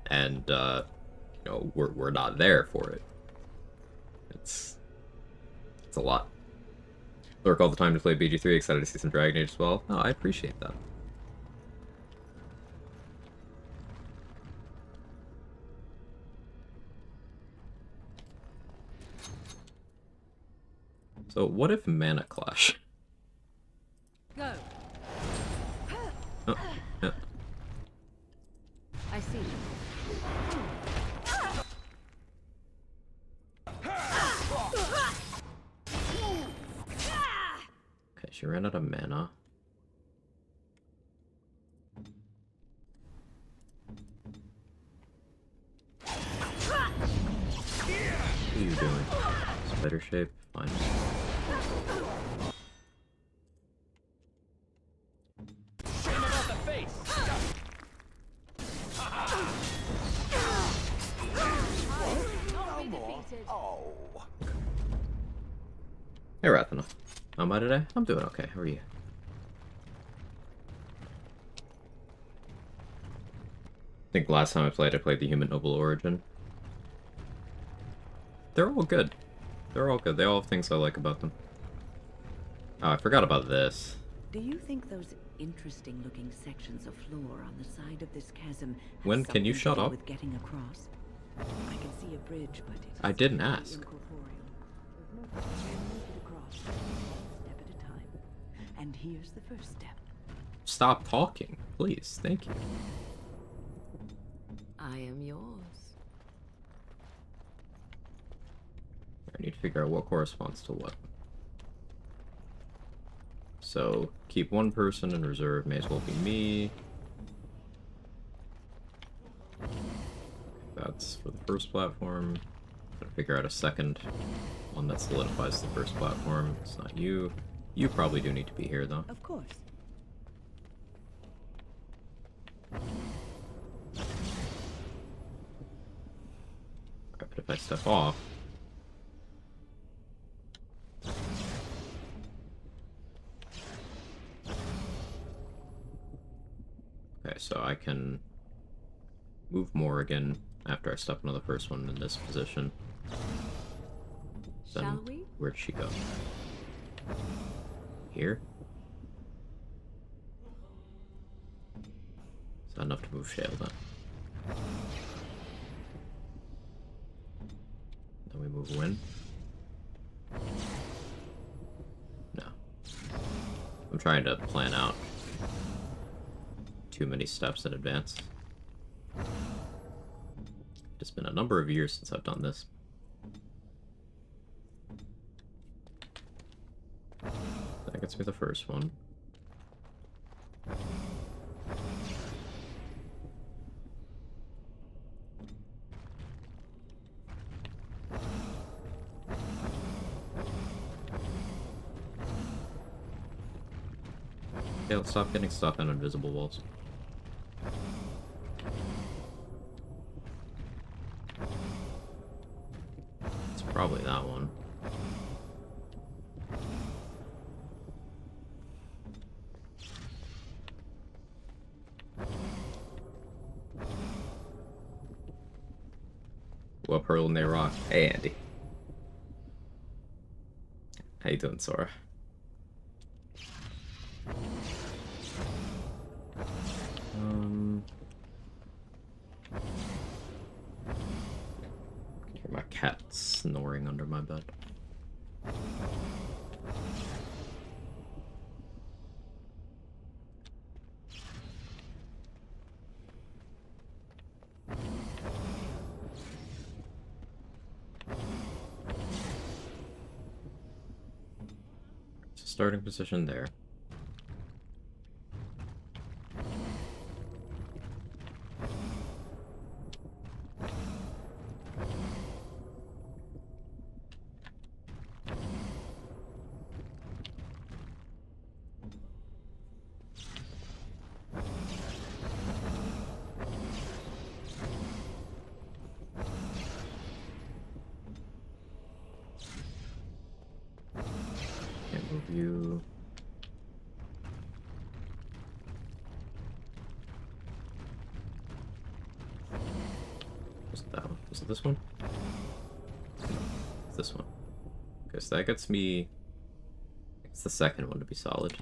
And, you know, we're not there for it. It's a lot. Lurk all the time to play BG3, excited to see some Dragon Age as well. Oh, I appreciate that. So, what if Mana Clash? Go. Oh, yeah. I see. Okay, she ran out of mana. What are you doing? Spider shape? Fine. Hey, Rathana. How am I today? I'm doing okay. How are you? I think last time I played the Human Noble Origin. They're all good. They're all good. They all have things I like about them. Oh, I forgot about this. Do you think those interesting-looking sections of floor on the side of this chasm have When can you shut up? with getting across? I can see a bridge, but it is I didn't ask. incorporeal. There's no way to make it across, step at a time. And here's the first step. Stop talking, please. Thank you. I am yours. I need to figure out what corresponds to what. So, keep one person in reserve. May as well be me. That's for the first platform. Gotta figure out a second one that solidifies the first platform. It's not you. You probably do need to be here, though. Of course. But if I step off... Okay, so I can move more again after I step into the first one in this position. Then, Shall we? where'd she go? Here? Is that enough to move Shale then? Then we move Wind. No. I'm trying to plan out too many steps in advance. It's been a number of years since I've done this. That gets me the first one. Okay, let's stop getting stuck on invisible walls. It's probably that one. What hurling they rock? Hey, Andy. How you doing, Sora? I can hear my cat snoring under my bed. Starting position there. Can't move you. Is it this one? No, it's this one. Okay, so that gets me... It's the second one to be solid.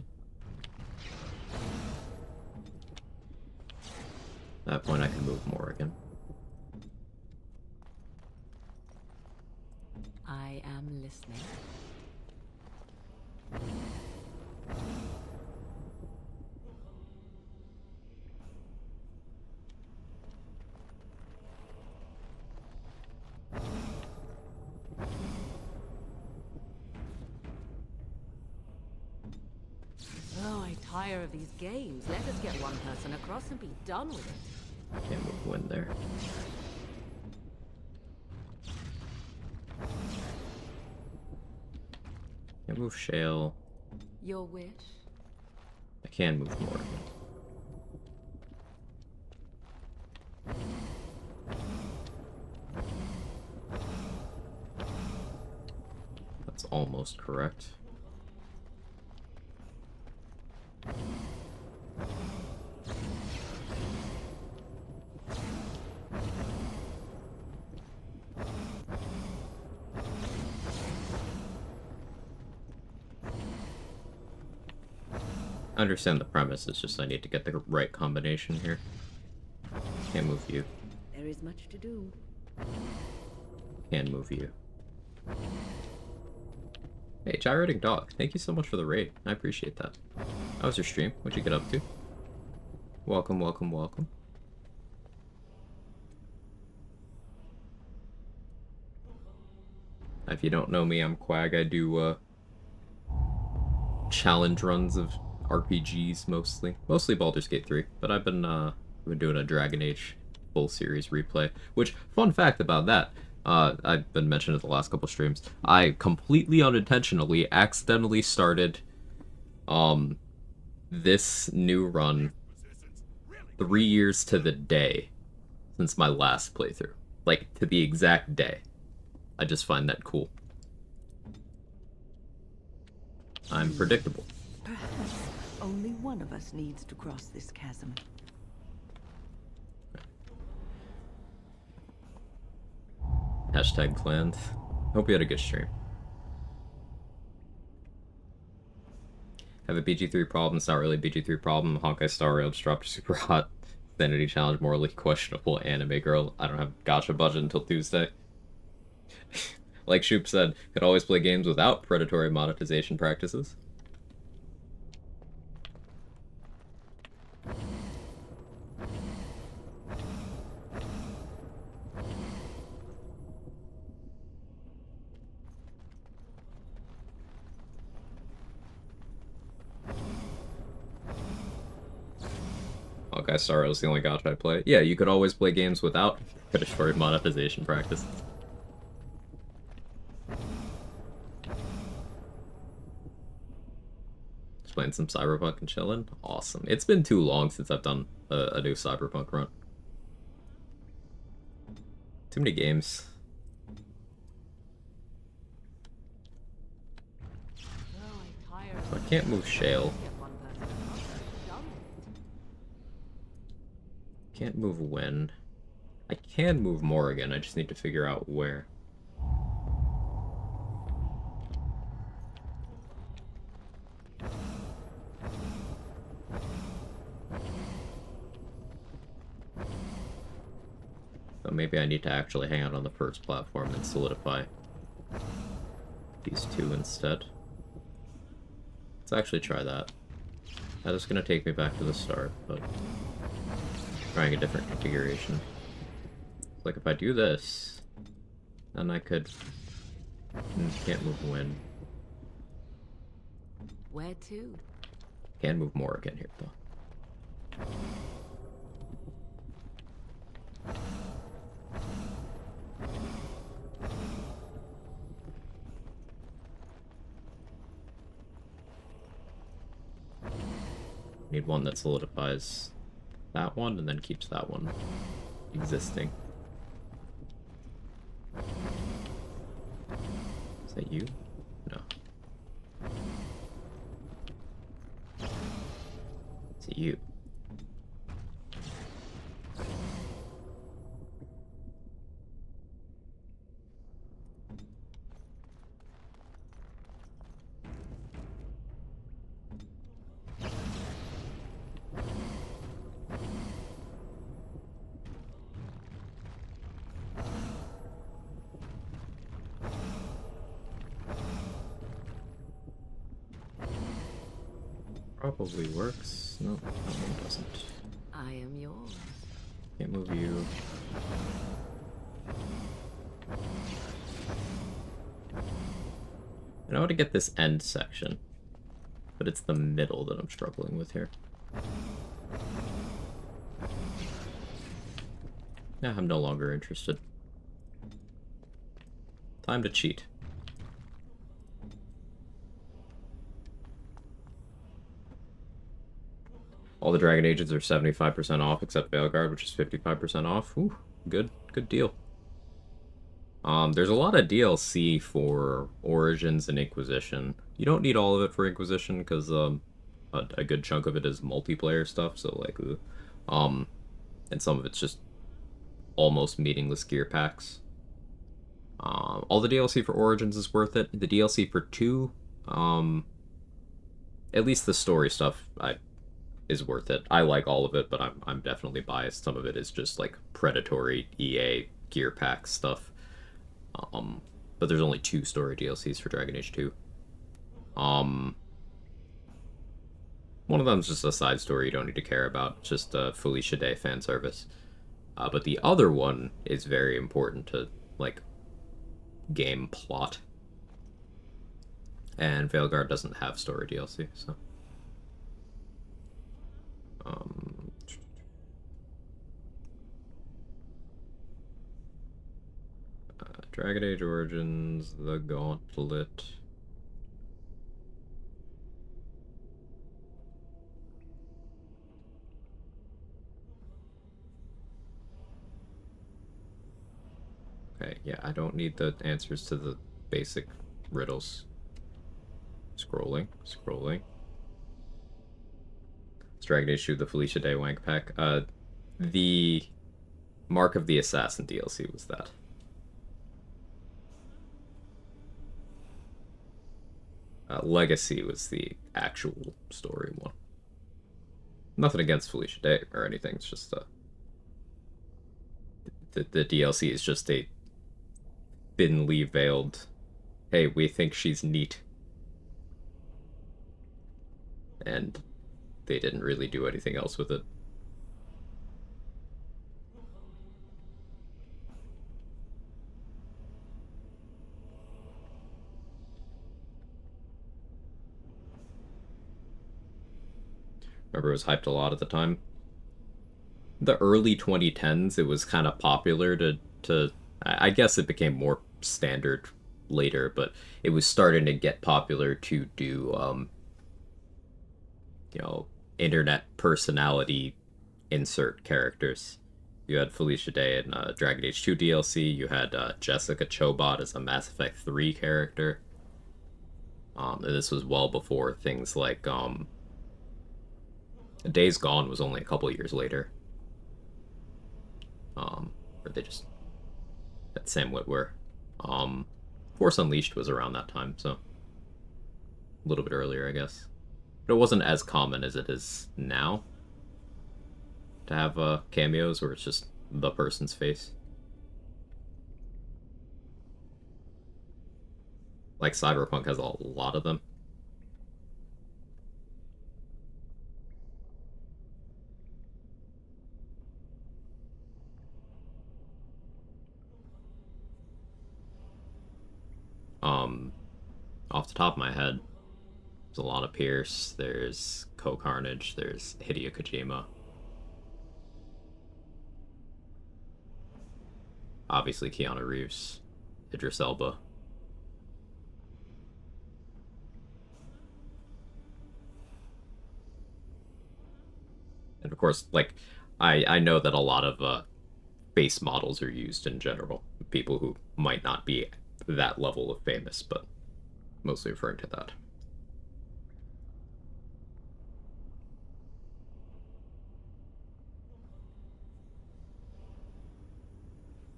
At that point I can move Morrigan. I am listening. Oh, I tire of these games. Let us get one person across and be done with it. Can't move Wind there. Can't move Shale. Your wish? I can move Morrigan. That's almost correct. I understand the premise, it's just I need to get the right combination here. Can't move you. There is much to do. Can move you. Hey, Gyrating Dog, thank you so much for the raid. I appreciate that. How was your stream? What'd you get up to? Welcome, welcome, welcome. If you don't know me, I'm Quag. I do challenge runs of RPGs mostly. Mostly Baldur's Gate 3, but I've been doing a Dragon Age full series replay. Which, fun fact about that, I've been mentioned at the last couple streams. I completely unintentionally accidentally started this new run 3 years to the day since my last playthrough. Like, to the exact day. I just find that cool. I'm predictable. Perhaps only one of us needs to cross this chasm. Hashtag planned. Hope you had a good stream. Have a BG3 problem. It's not really a BG3 problem. Honkai Star Rail just dropped super hot. Sanity challenge, morally questionable anime girl. I don't have gacha budget until Tuesday. Like Shoop said, could always play games without predatory monetization practices. Oh, guys, sorry, I was the only gacha I play. Yeah, you could always play games without predatory monetization practices. Just playing some Cyberpunk and chilling. Awesome. It's been too long since I've done a new Cyberpunk run. Too many games. So I can't move Shale. Can't move Wen. I can move Morrigan, I just need to figure out where. So maybe I need to actually hang out on the first platform and solidify these two instead. Let's actually try that. That is going to take me back to the start, but trying a different configuration. Like if I do this, then I could... Can't move Wen. Where to? Can move Morrigan here, though. Need one that solidifies that one and then keeps that one existing. Is that you? No. Is it you? Probably works. No, that one doesn't. I am yours. Can't move you. I know how to get this end section, but it's the middle that I'm struggling with here. Yeah, I'm no longer interested. Time to cheat. All the Dragon Agents are 75% off except Veilguard, which is 55% off. Ooh, good deal. There's a lot of DLC for Origins and Inquisition. You don't need all of it for Inquisition because a good chunk of it is multiplayer stuff. So like, and some of it's just almost meaningless gear packs. All the DLC for Origins is worth it. The DLC for 2, at least the story stuff, is worth it. I like all of it, but I'm definitely biased. Some of it is just like predatory EA gear pack stuff. But there's only 2 story DLCs for Dragon Age 2. One of them's just a side story you don't need to care about, just a Felicia Day fan service. But the other one is very important to like game plot. And Veilguard doesn't have story DLC, so Dragon Age Origins, the Gauntlet. Okay, yeah, I don't need the answers to the basic riddles. Scrolling. It's Dragon Age 2, the Felicia Day Wank Pack. The Mark of the Assassin DLC was that. Legacy was the actual story one. Nothing against Felicia Day or anything, it's just the DLC is just a thinly veiled, hey, we think she's neat. And they didn't really do anything else with it. Remember, it was hyped a lot at the time. The early 2010s, it was kind of popular to I guess it became more standard later, but it was starting to get popular to do you know, internet personality insert characters. You had Felicia Day in Dragon Age 2 DLC. You had Jessica Chobot as a Mass Effect 3 character. And this was well before things like Days Gone was only a couple years later. Or they just that Sam Witwer. Force Unleashed was around that time, so a little bit earlier, I guess. But it wasn't as common as it is now to have cameos where it's just the person's face. Like Cyberpunk has a lot of them. Off the top of my head, there's a lot of Pierce, there's Carnage, there's Hideo Kojima. Obviously Keanu Reeves, Idris Elba. And of course, like, I know that a lot of face models are used in general. People who might not be that level of famous, but mostly referring to that.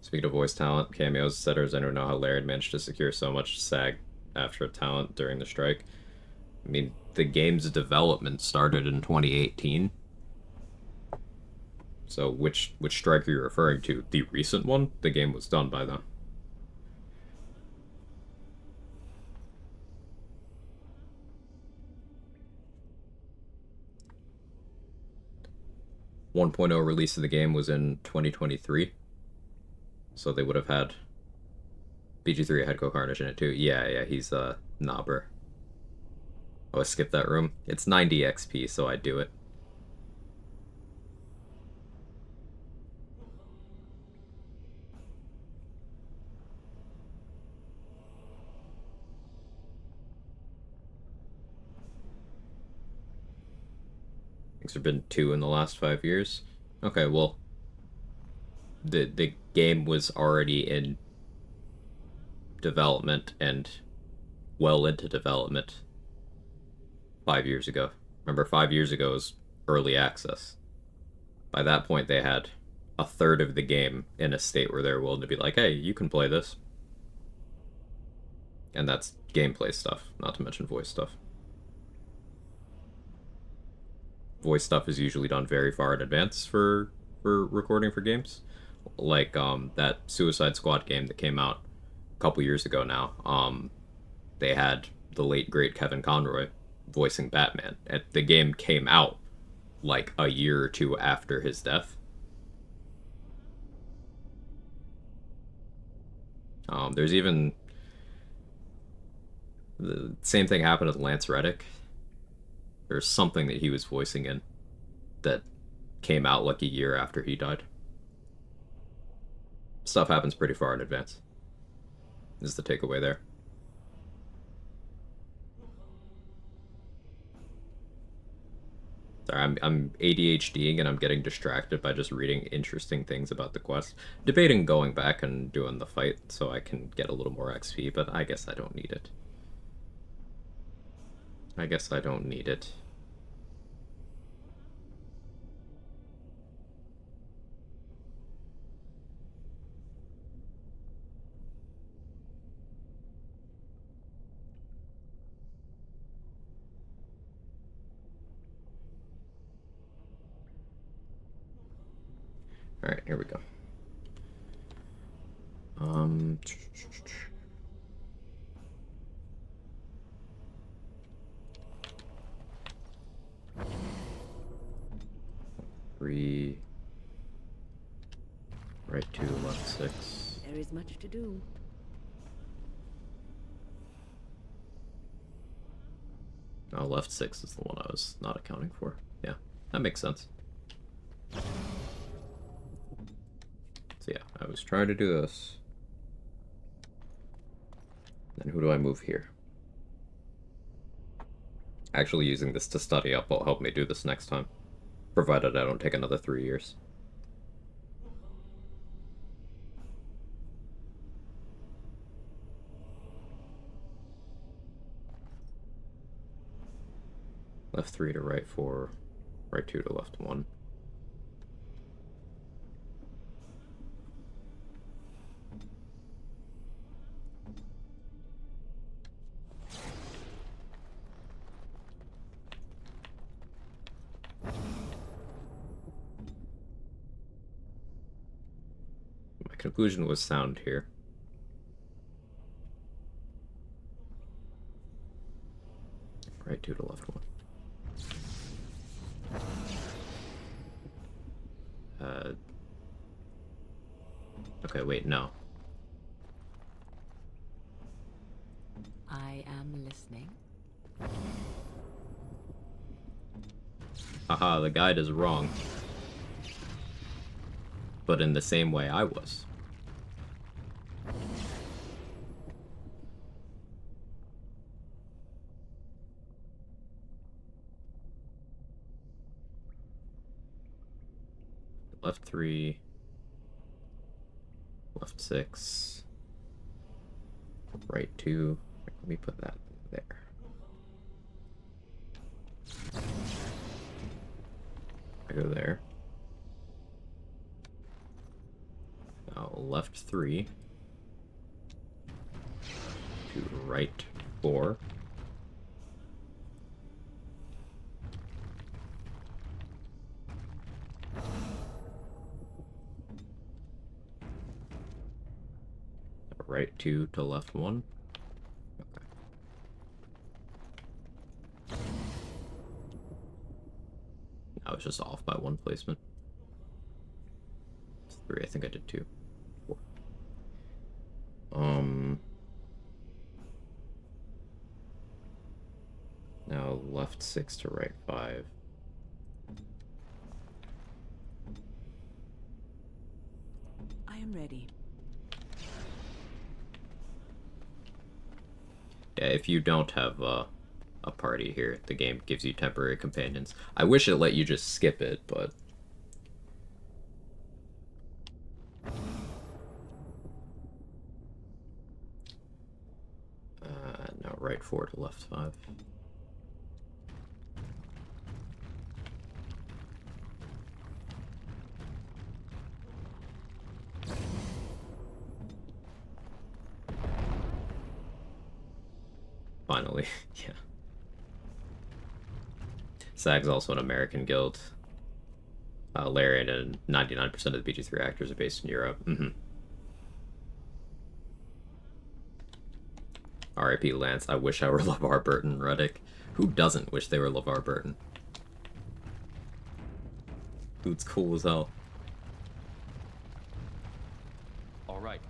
Speaking of voice talent, cameos, setters, I don't know how Laird managed to secure so much SAG after talent during the strike. I mean, the game's development started in 2018. So which strike are you referring to? The recent one? The game was done by then. One release of the game was in 2023. So they would have had BG3 had Carnage in it too. Yeah, he's Knobber. Oh, I skipped that room. It's 90 XP, so I do it. There have been 2 in the last 5 years. Okay, well, the game was already in development and well into development 5 years ago. Remember, 5 years ago was early access. By that point, they had a third of the game in a state where they're willing to be like, hey, you can play this. And that's gameplay stuff, not to mention voice stuff. Voice stuff is usually done very far in advance for recording for games. Like that Suicide Squad game that came out a couple years ago now. They had the late great Kevin Conroy voicing Batman. And the game came out like a year or 2 after his death. There's even the same thing happened with Lance Reddick. There's something that he was voicing in that came out like a year after he died. Stuff happens pretty far in advance. Is the takeaway there. Sorry, I'm ADHDing and I'm getting distracted by just reading interesting things about the quest. Debating going back and doing the fight so I can get a little more XP, but I guess I don't need it. I guess I don't need it. Alright, here we go. Um... 3... Right 2, left 6. There is much to do. Oh, left 6 is the one I was not accounting for. Yeah, that makes sense. So yeah, I was trying to do this. Then who do I move here? Actually using this to study up will help me do this next time. Provided I don't take another 3 years. Left 3 to right 4, right 2 to left 1. My conclusion was sound here. Right 2 to left 1. Okay, wait, no. I am listening. Haha, the guide is wrong. But in the same way I was. Left 3. Left 6. Right 2. Let me put that there. I go there. Now left 3. To right 4. Right 2 to left 1. Okay. I was just off by 1 placement. It's 3, I think I did 2. 4. Now left 6 to right 5. I am ready. Yeah, if you don't have a party here, the game gives you temporary companions. I wish it let you just skip it, but... no, right 4 to left 5. Finally, yeah. SAG's also an American guild. Larian and 99% of the BG3 reactors are based in Europe. R.I.P. Lance, I wish I were LeVar Burton, Reddick. Who doesn't wish they were LeVar Burton? Dude's cool as hell. All right.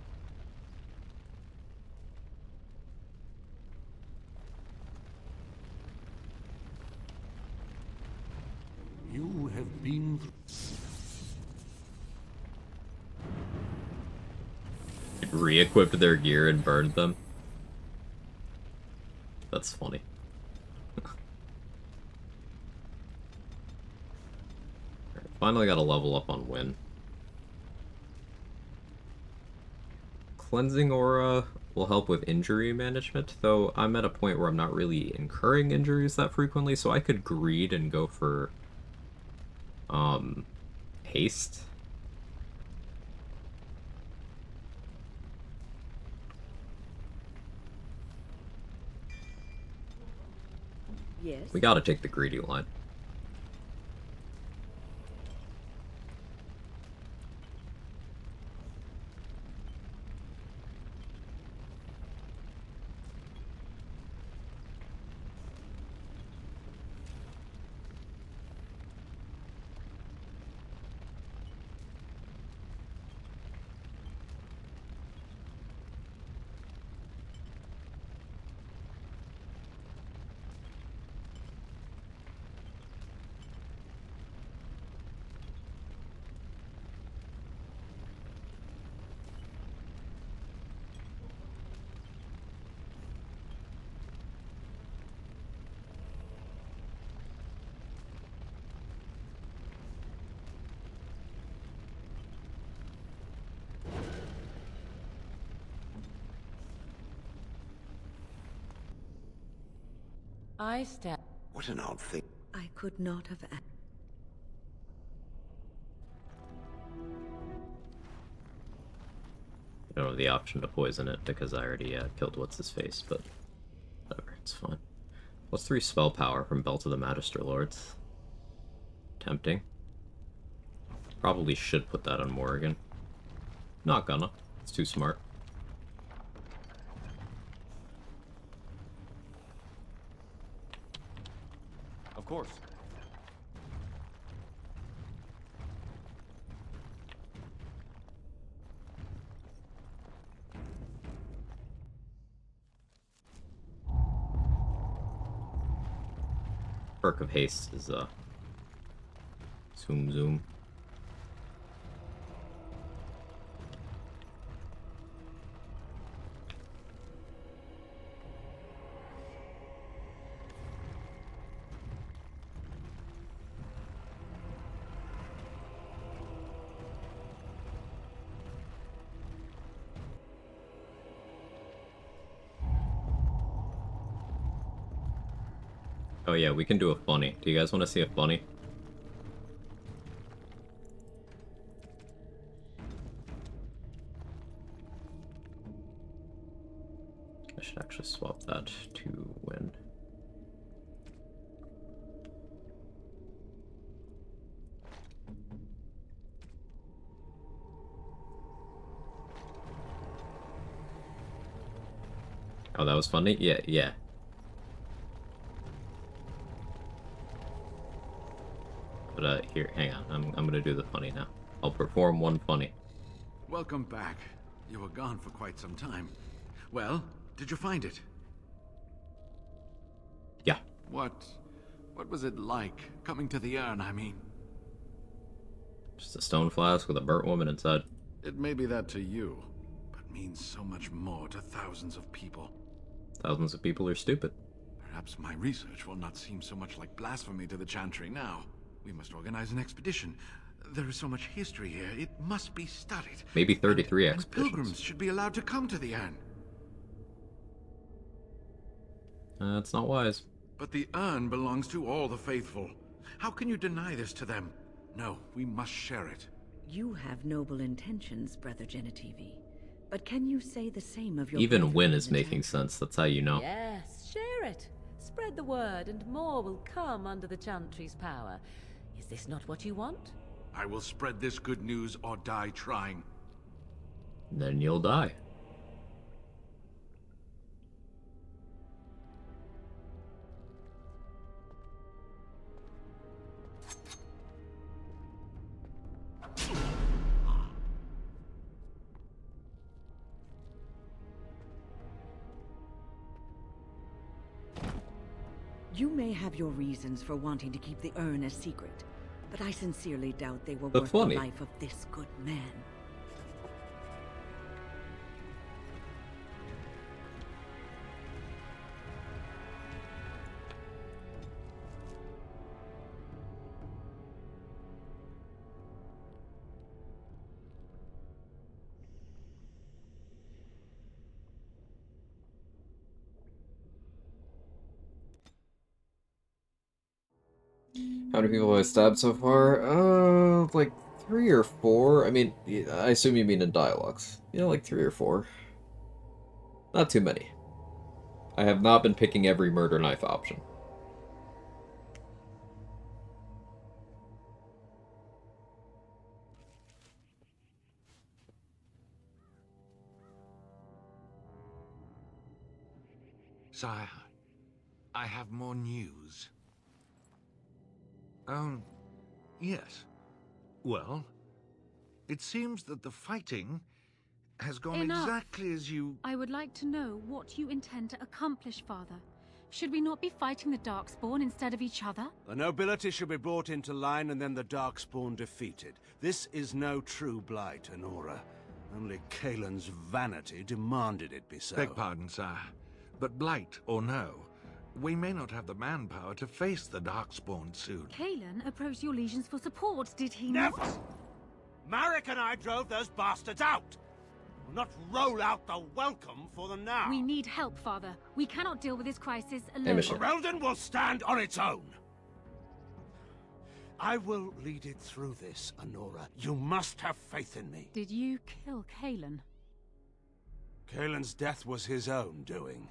You have been... Re-equipped their gear and burned them. That's funny. Finally got a level up on Win. Cleansing Aura will help with injury management, though I'm at a point where I'm not really incurring injuries that frequently, so I could greed and go for haste. Yes. We gotta take the greedy line. I stand. What an odd thing. I could not have. I don't have the option to poison it because I already killed what's-his-face, but whatever, it's fine. What's 3 spell power from Belt of the Magister Lords? Tempting. Probably should put that on Morrigan. Not gonna. It's too smart. Of course. Perk of haste is zoom zoom. Oh yeah, we can do a funny. Do you guys want to see a funny? I should actually swap that to win. Oh, that was funny? Yeah, yeah. But here, hang on. I'm gonna do the funny now. I'll perform one funny. Welcome back. You were gone for quite some time. Well, did you find it? Yeah. What was it like, coming to the urn, I mean? Just a stone flask with a burnt woman inside. It may be that to you, but means so much more to thousands of people. Thousands of people are stupid. Perhaps my research will not seem so much like blasphemy to the Chantry now. We must organize an expedition. There is so much history here, it must be studied. Maybe 33 and expeditions. Pilgrims should be allowed to come to the urn. That's not wise. But the urn belongs to all the faithful. How can you deny this to them? No, we must share it. You have noble intentions, Brother Genitivi. But can you say the same of your... Even Win is making sense, that's how you know. Yes, share it. Spread the word and more will come under the Chantry's power. Is this not what you want? I will spread this good news or die trying. Then you'll die. You may have your reasons for wanting to keep the urn a secret, but I sincerely doubt they were That's worth funny. the life of this good man. How many people have I stabbed so far? Like 3 or 4. I mean, I assume you mean in dialogues. You know, like 3 or 4. Not too many. I have not been picking every murder knife option. Sire, I have more news. Yes. Well, it seems that the fighting has gone Enough. exactly as you... I would like to know what you intend to accomplish, Father. Should we not be fighting the Darkspawn instead of each other? The nobility should be brought into line and then the Darkspawn defeated. This is no true blight, Honora. Only Kaelin's vanity demanded it be so. Beg pardon, sire. But blight or no, we may not have the manpower to face the Darkspawn soon. Kaelin approached your legions for support, did he not? Never! Marek and I drove those bastards out! not roll out the welcome for the now. We need help, Father. We cannot deal with this crisis alone. Hey, Michelle. Ferelden will stand on its own. I will lead it through this, Anora. You must have faith in me. Did you kill Kalen? Kalen's death was his own doing.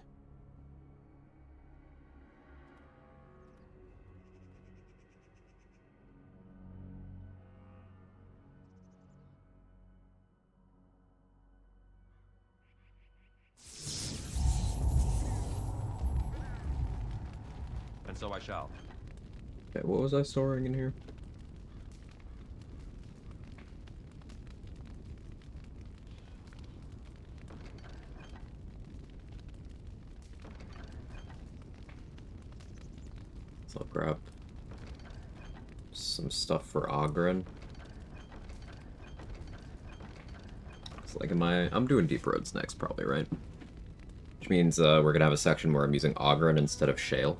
And so I shall. Okay, what was I storing in here? So I'll grab some stuff for Oghren. It's like, I'm doing Deep Roads next, probably, right? Which means we're gonna have a section where I'm using Oghren instead of Shale.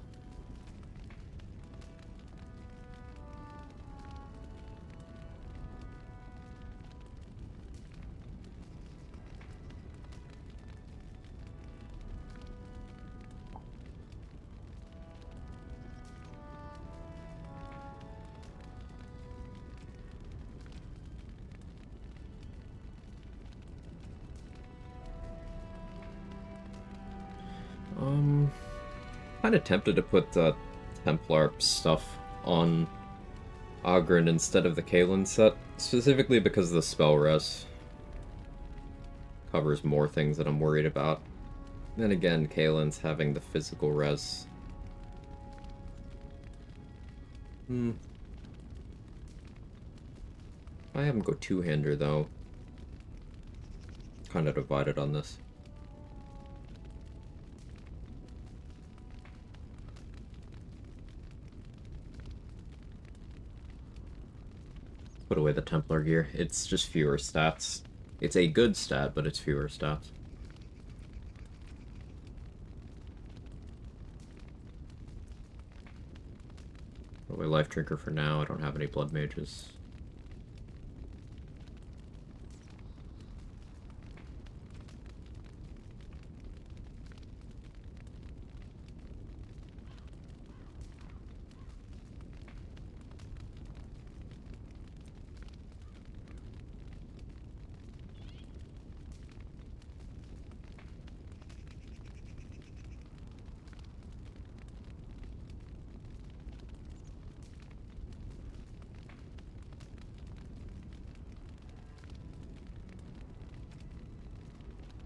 Kind of tempted to put Templar stuff on Oghren instead of the Kalen set, specifically because the spell res covers more things that I'm worried about. Then again, Kalen's having the physical res. I have him go two-hander though. Kind of divided on this. Put away the Templar gear. It's just fewer stats. It's a good stat, but it's fewer stats. Put away Life Drinker for now. I don't have any Blood Mages.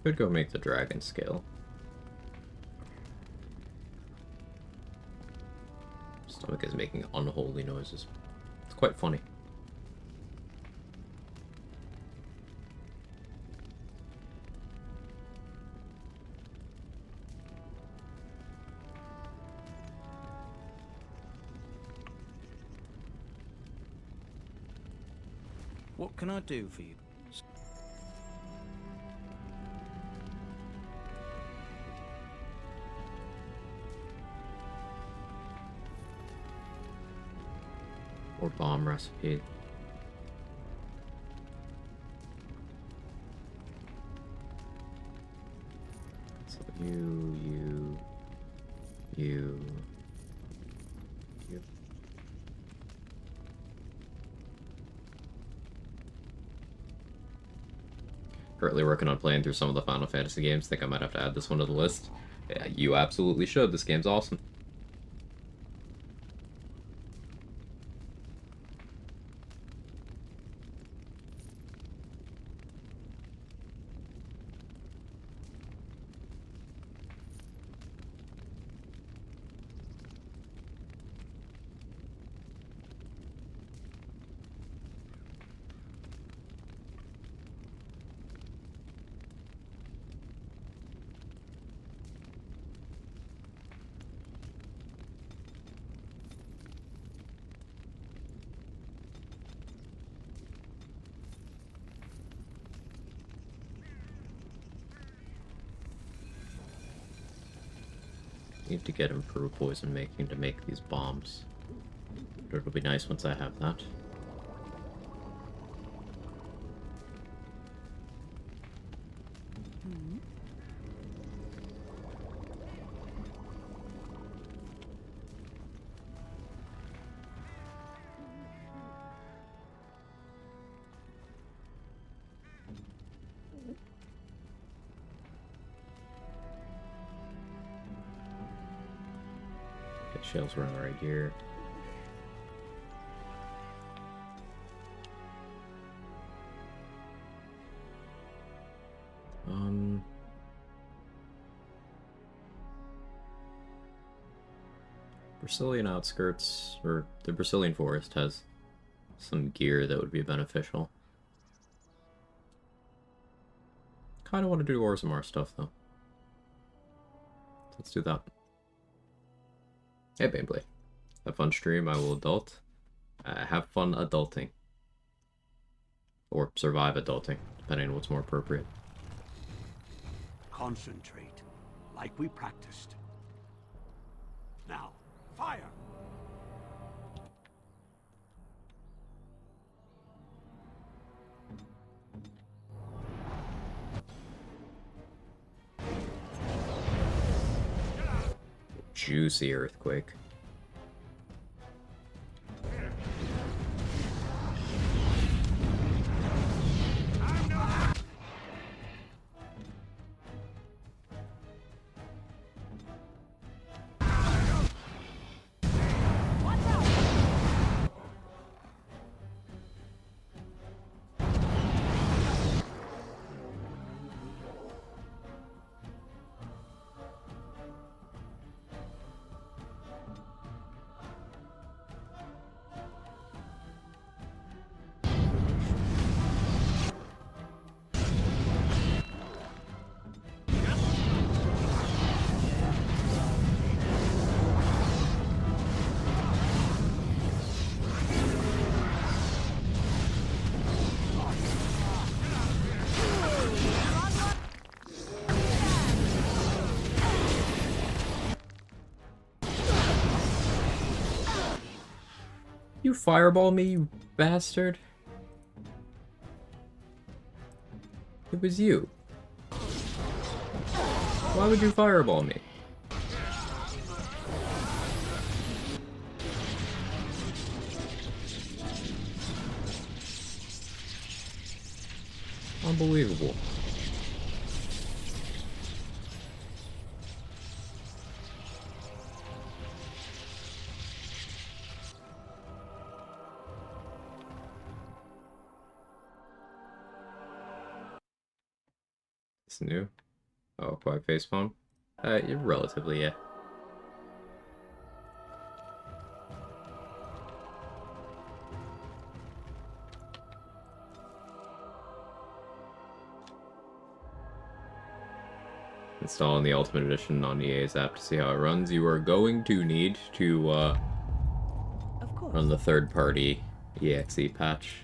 Could go make the dragon scale. Stomach is making unholy noises. It's quite funny. What can I do for you? Or bomb recipe. So you. Currently working on playing through some of the Final Fantasy games. Think I might have to add this one to the list. Yeah, you absolutely should. This game's awesome. Need to get improved poison making to make these bombs. But it'll be nice once I have that. Shells run right here. Brazilian outskirts, or the Brazilian forest, has some gear that would be beneficial. Kind of want to do Orzammar stuff, though. Let's do that. Hey, Baneblade. Have fun stream, I will adult. Have fun adulting. Or survive adulting, depending on what's more appropriate. Concentrate, like we practiced. Now, fire! Juicy earthquake. You fireball me, you bastard. It was you. Why would you fireball me? Unbelievable. It's new. Oh, Quag facepalm? Relatively, yeah. Installing the Ultimate Edition on EA's app to see how it runs. You are going to need to run the third-party EXE patch.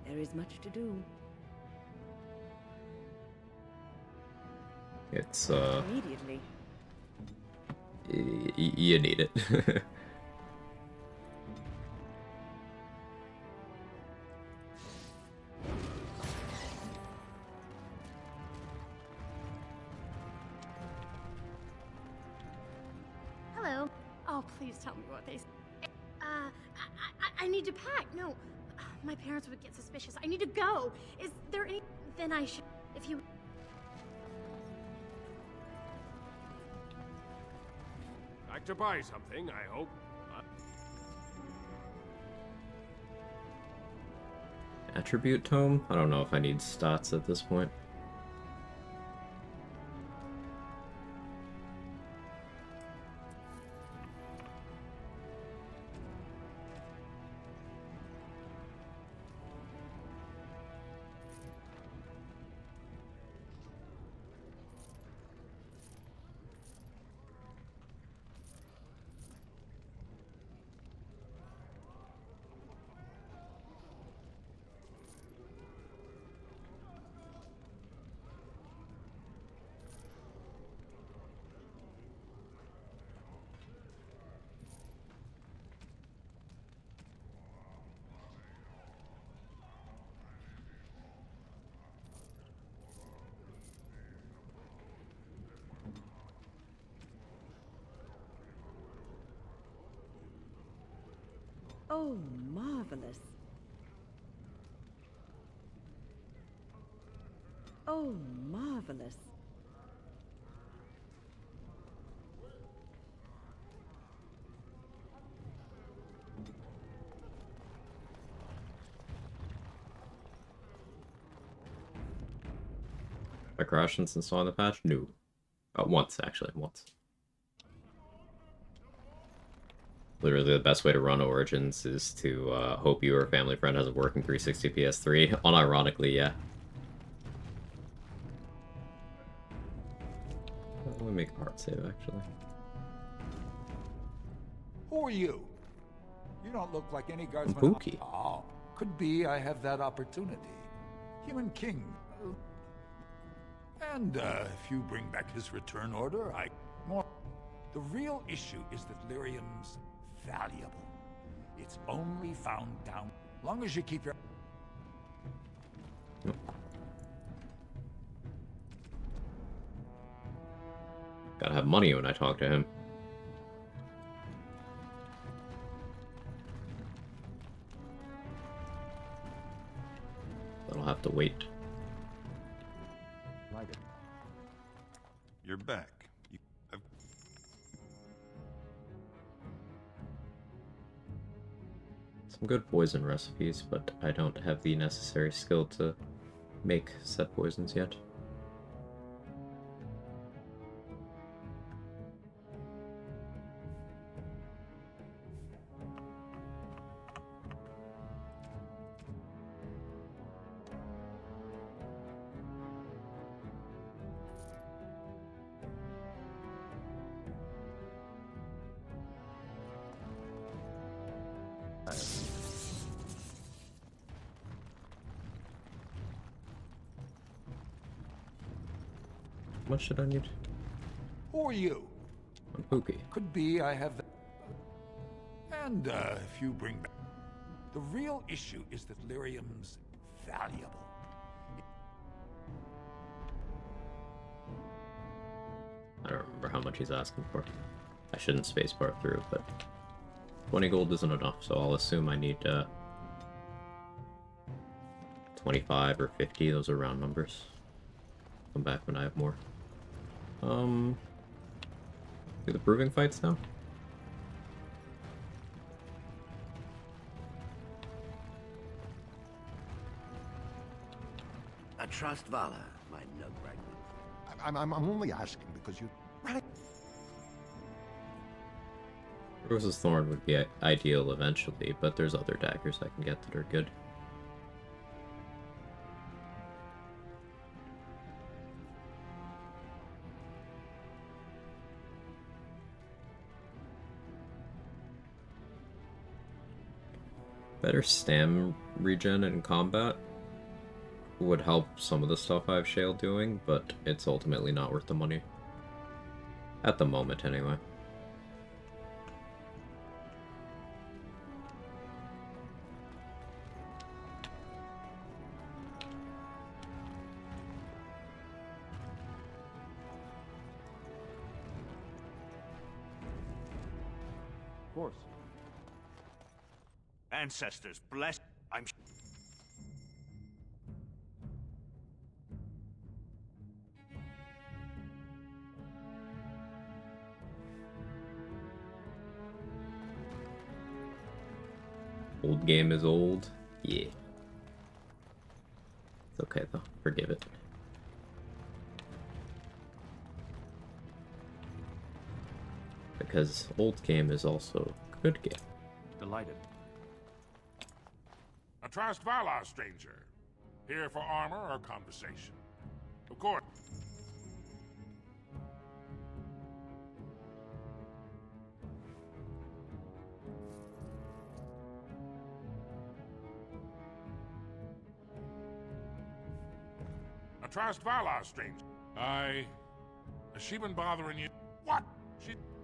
There is much to do. It's, Immediately. You need it. Hello. Oh, please tell me what they. I need to pack. No, my parents would get suspicious. I need to go. Is there any? Then I should. If you. Like to buy something, I hope. Attribute tome? I don't know if I need stats at this point. Oh, marvelous. Oh, marvelous. I crashed since installing the patch? No. Once, actually. Once. Literally, the best way to run Origins is to hope your family friend has a working 360 PS3. Unironically, yeah. Let me make a hard save, actually. Who are you? You don't look like any guardsman. Pookie. Oh, could be I have that opportunity. Human King. And if you bring back his return order, more. The real issue is that lyrium's valuable. It's only found down. Long as you keep your. Gotta have money when I talk to him. That'll have to wait. You're back. Some good poison recipes, but I don't have the necessary skill to make said poisons yet. How much should I need? Who are you? I'm Pookie. Could be I have that. And if you bring back. The real issue is that lyrium's valuable. I don't remember how much he's asking for. I shouldn't spacebar through, but 20 gold isn't enough, so I'll assume I need 25 or 50. Those are round numbers. Come back when I have more. Do the proving fights now? I trust Vala, my nug ragman. I'm only asking because you. Rose's Thorn would be ideal eventually, but there's other daggers I can get that are good. Better stam regen in combat would help some of the stuff I have Shale doing, but it's ultimately not worth the money. At the moment, anyway. Of course. Ancestors bless. I'm. Old game is old. Yeah. It's okay though. Forgive it. Because old game is also good game. Delighted. I trust Vala, stranger. Here for armor or conversation? Of course. I trust Vala, stranger. Has she been bothering you? What?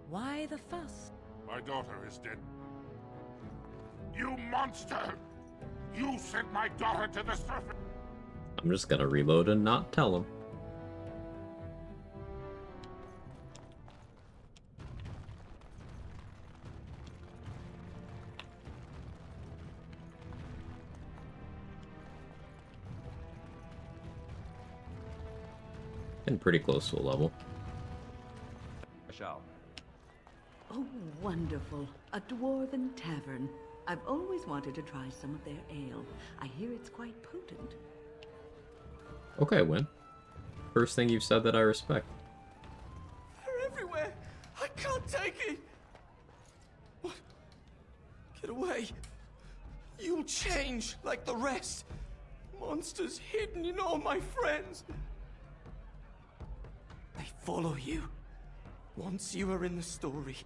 Why the fuss? My daughter is dead. You monster! You sent my daughter to the surface! I'm just gonna reload and not tell him. Getting pretty close to a level. I shall. Oh, wonderful. A dwarven tavern. I've always wanted to try some of their ale. I hear it's quite potent. Okay, Win. First thing you've said that I respect. They're everywhere. I can't take it. What? Get away. You'll change like the rest. Monsters hidden in all my friends. They follow you. Once you are in the story,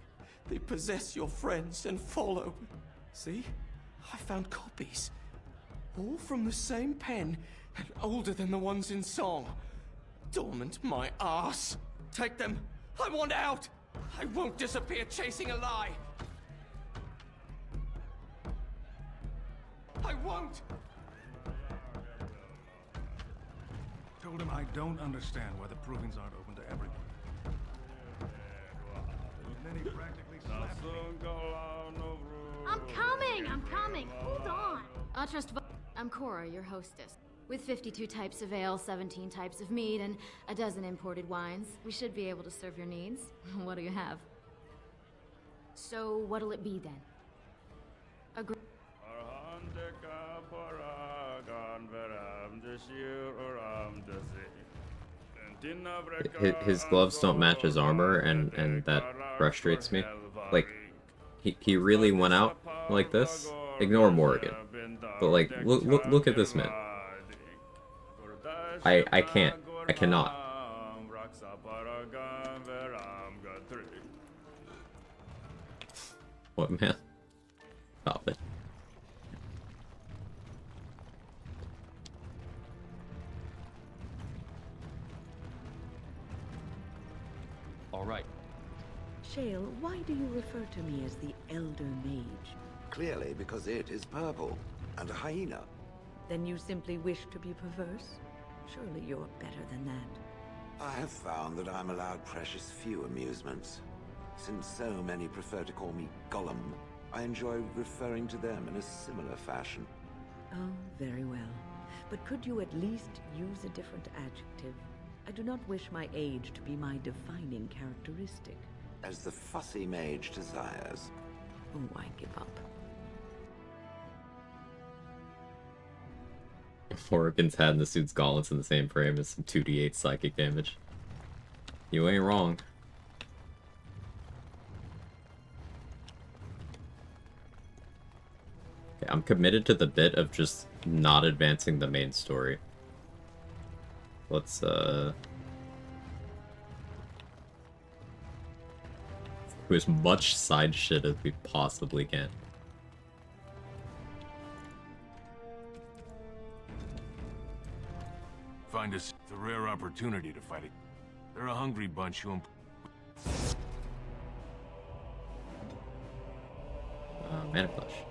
they possess your friends and follow. See? I found copies. All from the same pen and older than the ones in song. Dormant my ass. Take them. I want out. I won't disappear chasing a lie. I won't. Told him I don't understand why the provings aren't open to everyone. Then he practically slapped me. I'm coming! Hold on! I'm Cora, your hostess. With 52 types of ale, 17 types of mead, and a dozen imported wines, we should be able to serve your needs. What do you have? So, what'll it be then? Agree. His gloves don't match his armor, and that frustrates me. Like, he really went out like this. Ignore Morrigan, but like, look at this man. I cannot. What, man? Stop it. All right. Shale, why do you refer to me as the Elder Mage? Clearly because it is purple, and a hyena. Then you simply wish to be perverse? Surely you're better than that. I have found that I'm allowed precious few amusements. Since so many prefer to call me Gollum, I enjoy referring to them in a similar fashion. Oh, very well. But could you at least use a different adjective? I do not wish my age to be my defining characteristic. As the fussy mage desires. Oh, I give up. Morrigan's head and the suit's gauntlets in the same frame as some 2d8 psychic damage. You ain't wrong. Okay, I'm committed to the bit of just not advancing the main story. Let's, do as much side shit as we possibly can. Find us a rare opportunity to fight it. They're a hungry bunch who... Mana Flash.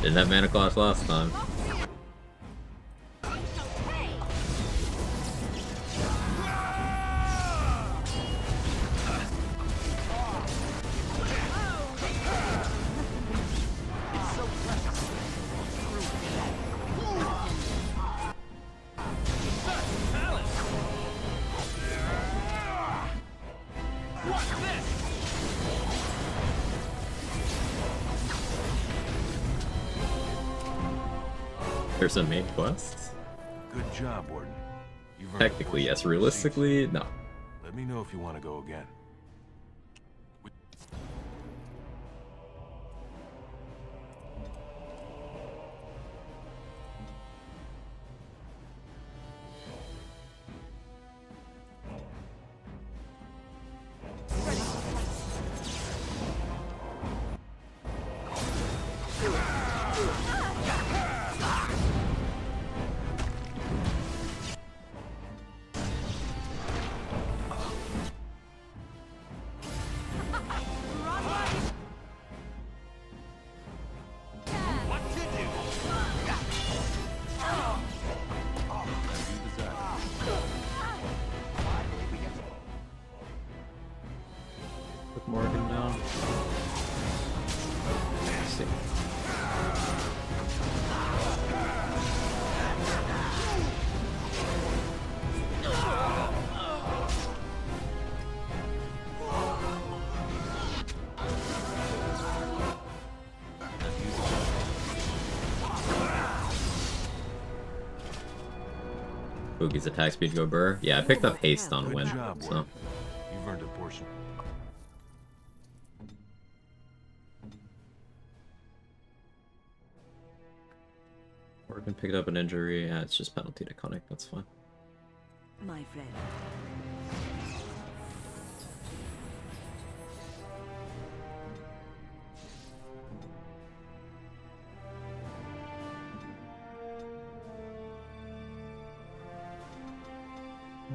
Didn't have Mana Clash last time. There's a main quest? Good job, Warden. Technically, yes. Realistically, no. Let me know if you want to go again. With Morgan now. Let's see. Boogie's attack speed go burr. Yeah, I picked up haste on win, job, so. You've earned a portion. Morgan picked up an injury. Yeah, it's just penalty to Cunning. That's fine. My friend.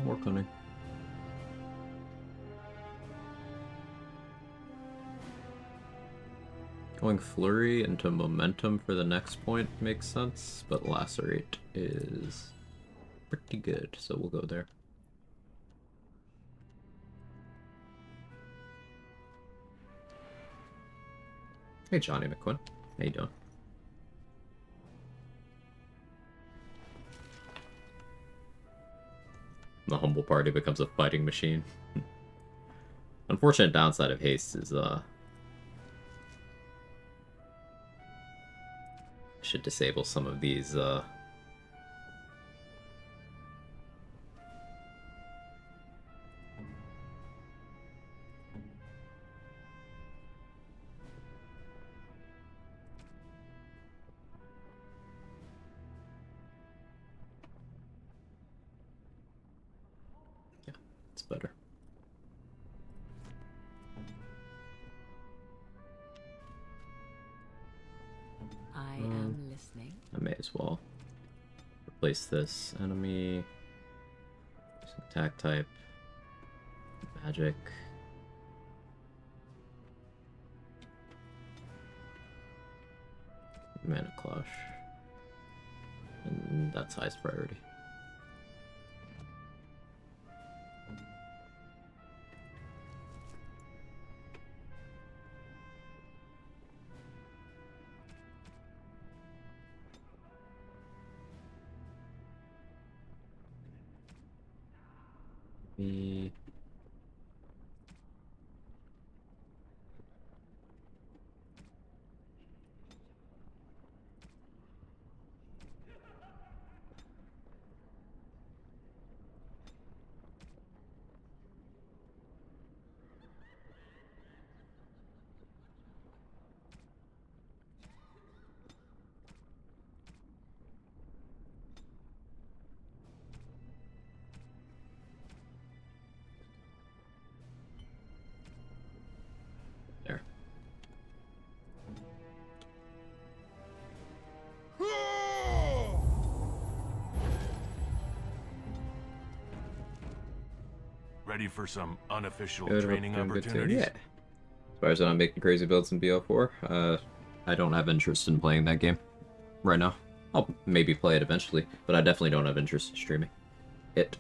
More Cunning. Going Flurry into Momentum for the next point makes sense, but Lacerate is pretty good, so we'll go there. Hey Johnny McQuinn, how you doing? The humble party becomes a fighting machine. Unfortunate downside of haste is should disable some of these yeah. It's better. I am listening. I may as well replace this enemy. Attack type. Magic. Mana Clash. And that's highest priority. Me. There. Ready for some unofficial Good, training good too. opportunities? Yeah. As far as I'm making crazy builds in BO4, I don't have interest in playing that game right now. I'll maybe play it eventually, but I definitely don't have interest in streaming it.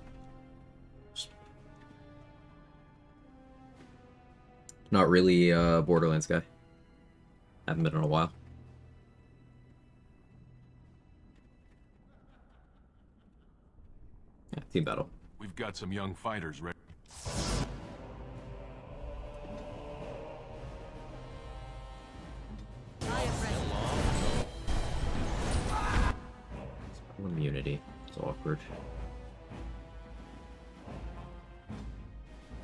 Not really a Borderlands guy. Haven't been in a while. Yeah, team battle. We've got some young fighters ready. Immunity. It's awkward.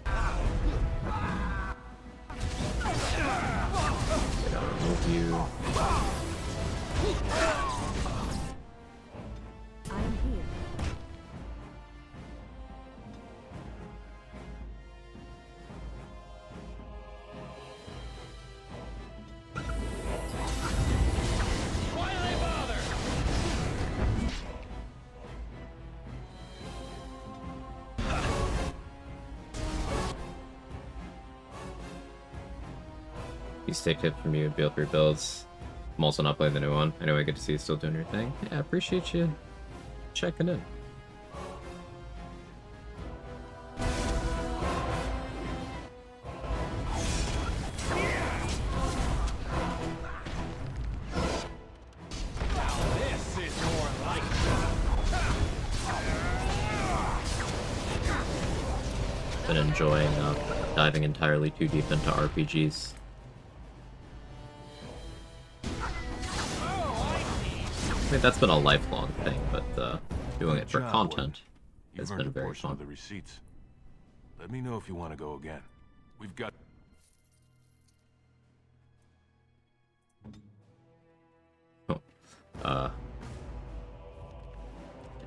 I gotta remove you. I'm here. These take tips from you, build your builds. I'm also not playing the new one. Anyway, good to see you still doing your thing. Yeah, I appreciate you checking in. This is more like Been enjoying diving entirely too deep into RPGs. I mean, that's ban a lifelong thing, but doing it for content It's You've been earned a very portion fun. of the receipts. Let me know if you want to go again. We've got...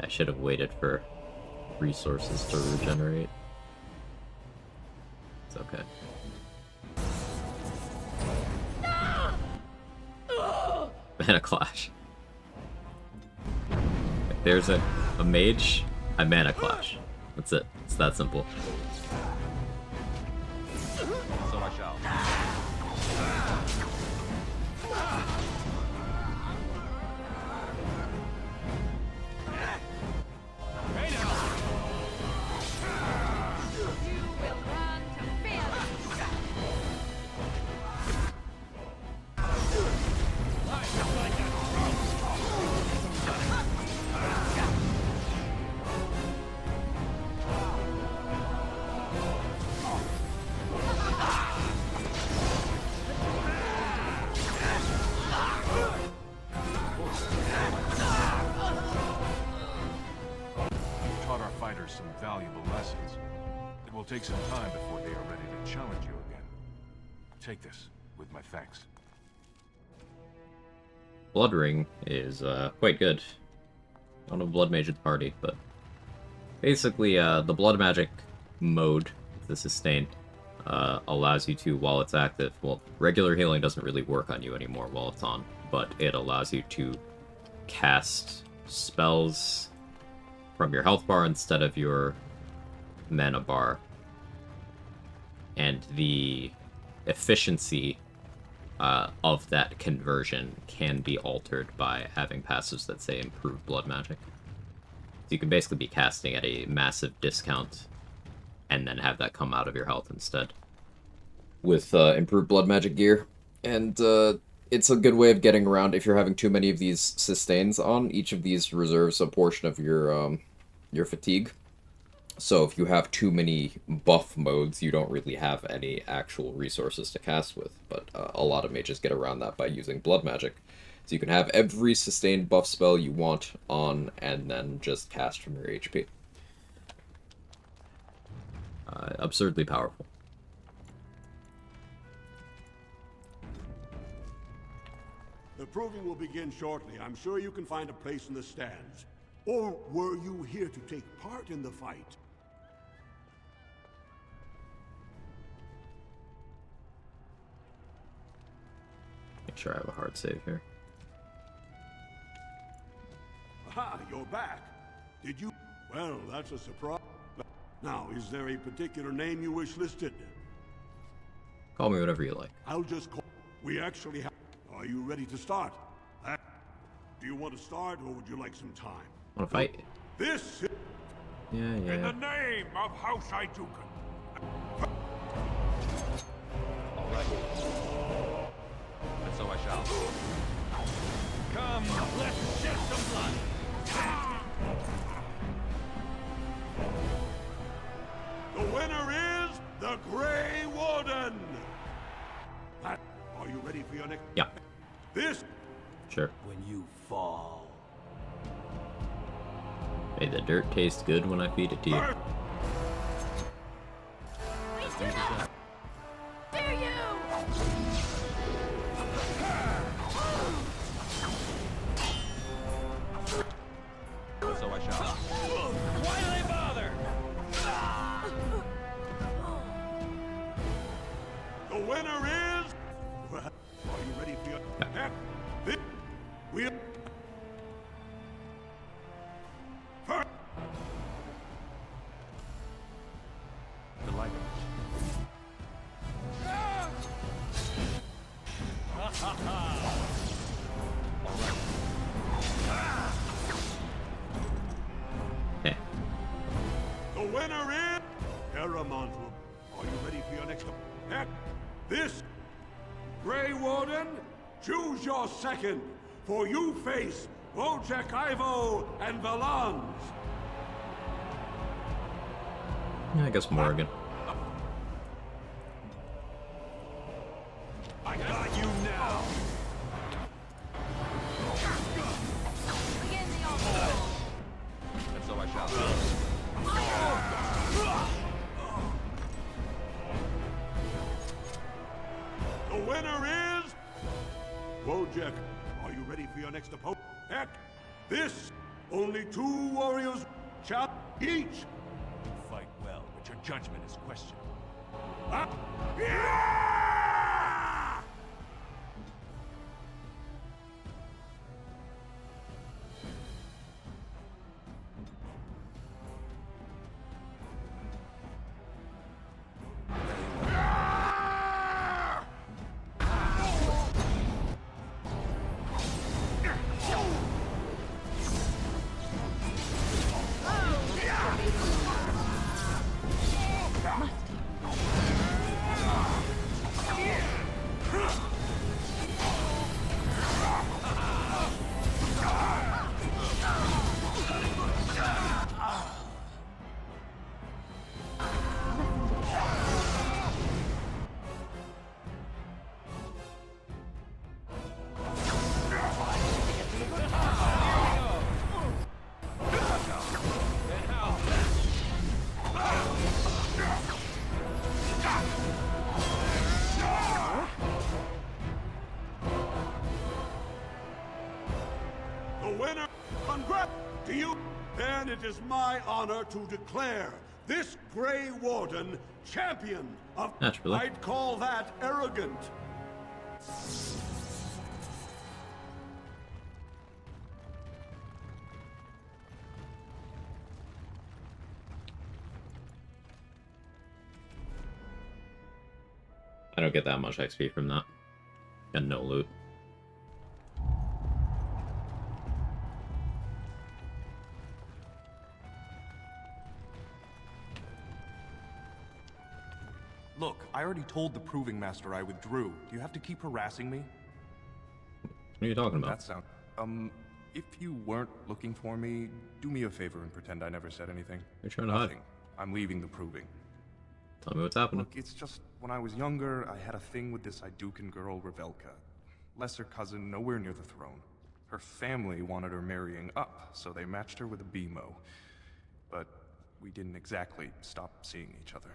I should have waited for resources to regenerate. It's okay. Mana Clash. If there's a mage, I Mana Clash. That's it. It's that simple. So I shall. Taught our fighters some valuable lessons. It will take some time before they are ready to challenge you again. Take this, with my thanks. Blood Ring is quite good. I don't know Blood Mage at the party, but basically the Blood Magic mode, the sustain, allows you to, while it's active, well, regular healing doesn't really work on you anymore while it's on, but it allows you to cast spells from your health bar instead of your mana bar. And the efficiency of that conversion can be altered by having passives that say improve blood magic. So you can basically be casting at a massive discount and then have that come out of your health instead with improved blood magic gear. And it's a good way of getting around if you're having too many of these sustains on. Each of these reserves a portion of your fatigue. So if you have too many buff modes, you don't really have any actual resources to cast with. But a lot of mages get around that by using blood magic. So you can have every sustained buff spell you want on, and then just cast from your HP. Absurdly powerful. The proving will begin shortly. I'm sure you can find a place in the stands. Or were you here to take part in the fight? Make sure I have a hard save here. Aha, you're back. Did you? Well, that's a surprise. Now, is there a particular name you wish listed? Call me whatever you like. I'll just call. We actually have. Are you ready to start? Do you want to start, or would you like some time? Want to fight? This. Yeah. In the name of House Idukan. All right. And so I shall. Come, let's shed some blood. The winner is the Grey Warden. Are you ready for your next? Yeah. This. Sure. When you fall. May the dirt taste good when I feed it to you. Dare you! So I shall. Why do they bother? The winner is. Are you ready for your? This. We. First. Delighted. All right. Hey. The winner is. Paramount. Are you ready for your next? This. Grey Warden, choose your second, for you face Wojciech Ivo and Valans. Yeah, I guess Morrigan. I got you now. And so I shall. winner is... Wojek, are you ready for your next opponent? Heck, this, only 2 warriors shall each. You fight well, but your judgment is questionable. Yeah! Winner, congrats to you. Then it is my honor to declare this Grey Warden champion of... Naturally. I'd call that arrogant. I don't get that much XP from that. And no loot. Look, I already told the Proving Master I withdrew. Do you have to keep harassing me? What are you talking about? That sound... if you weren't looking for me, do me a favor and pretend I never said anything. You're trying to hide. Nothing. I'm leaving the Proving. Tell me what's happening. Look, it's just, when I was younger, I had a thing with this Idukan girl, Revelka. Lesser cousin, nowhere near the throne. Her family wanted her marrying up, so they matched her with a BMO. But we didn't exactly stop seeing each other.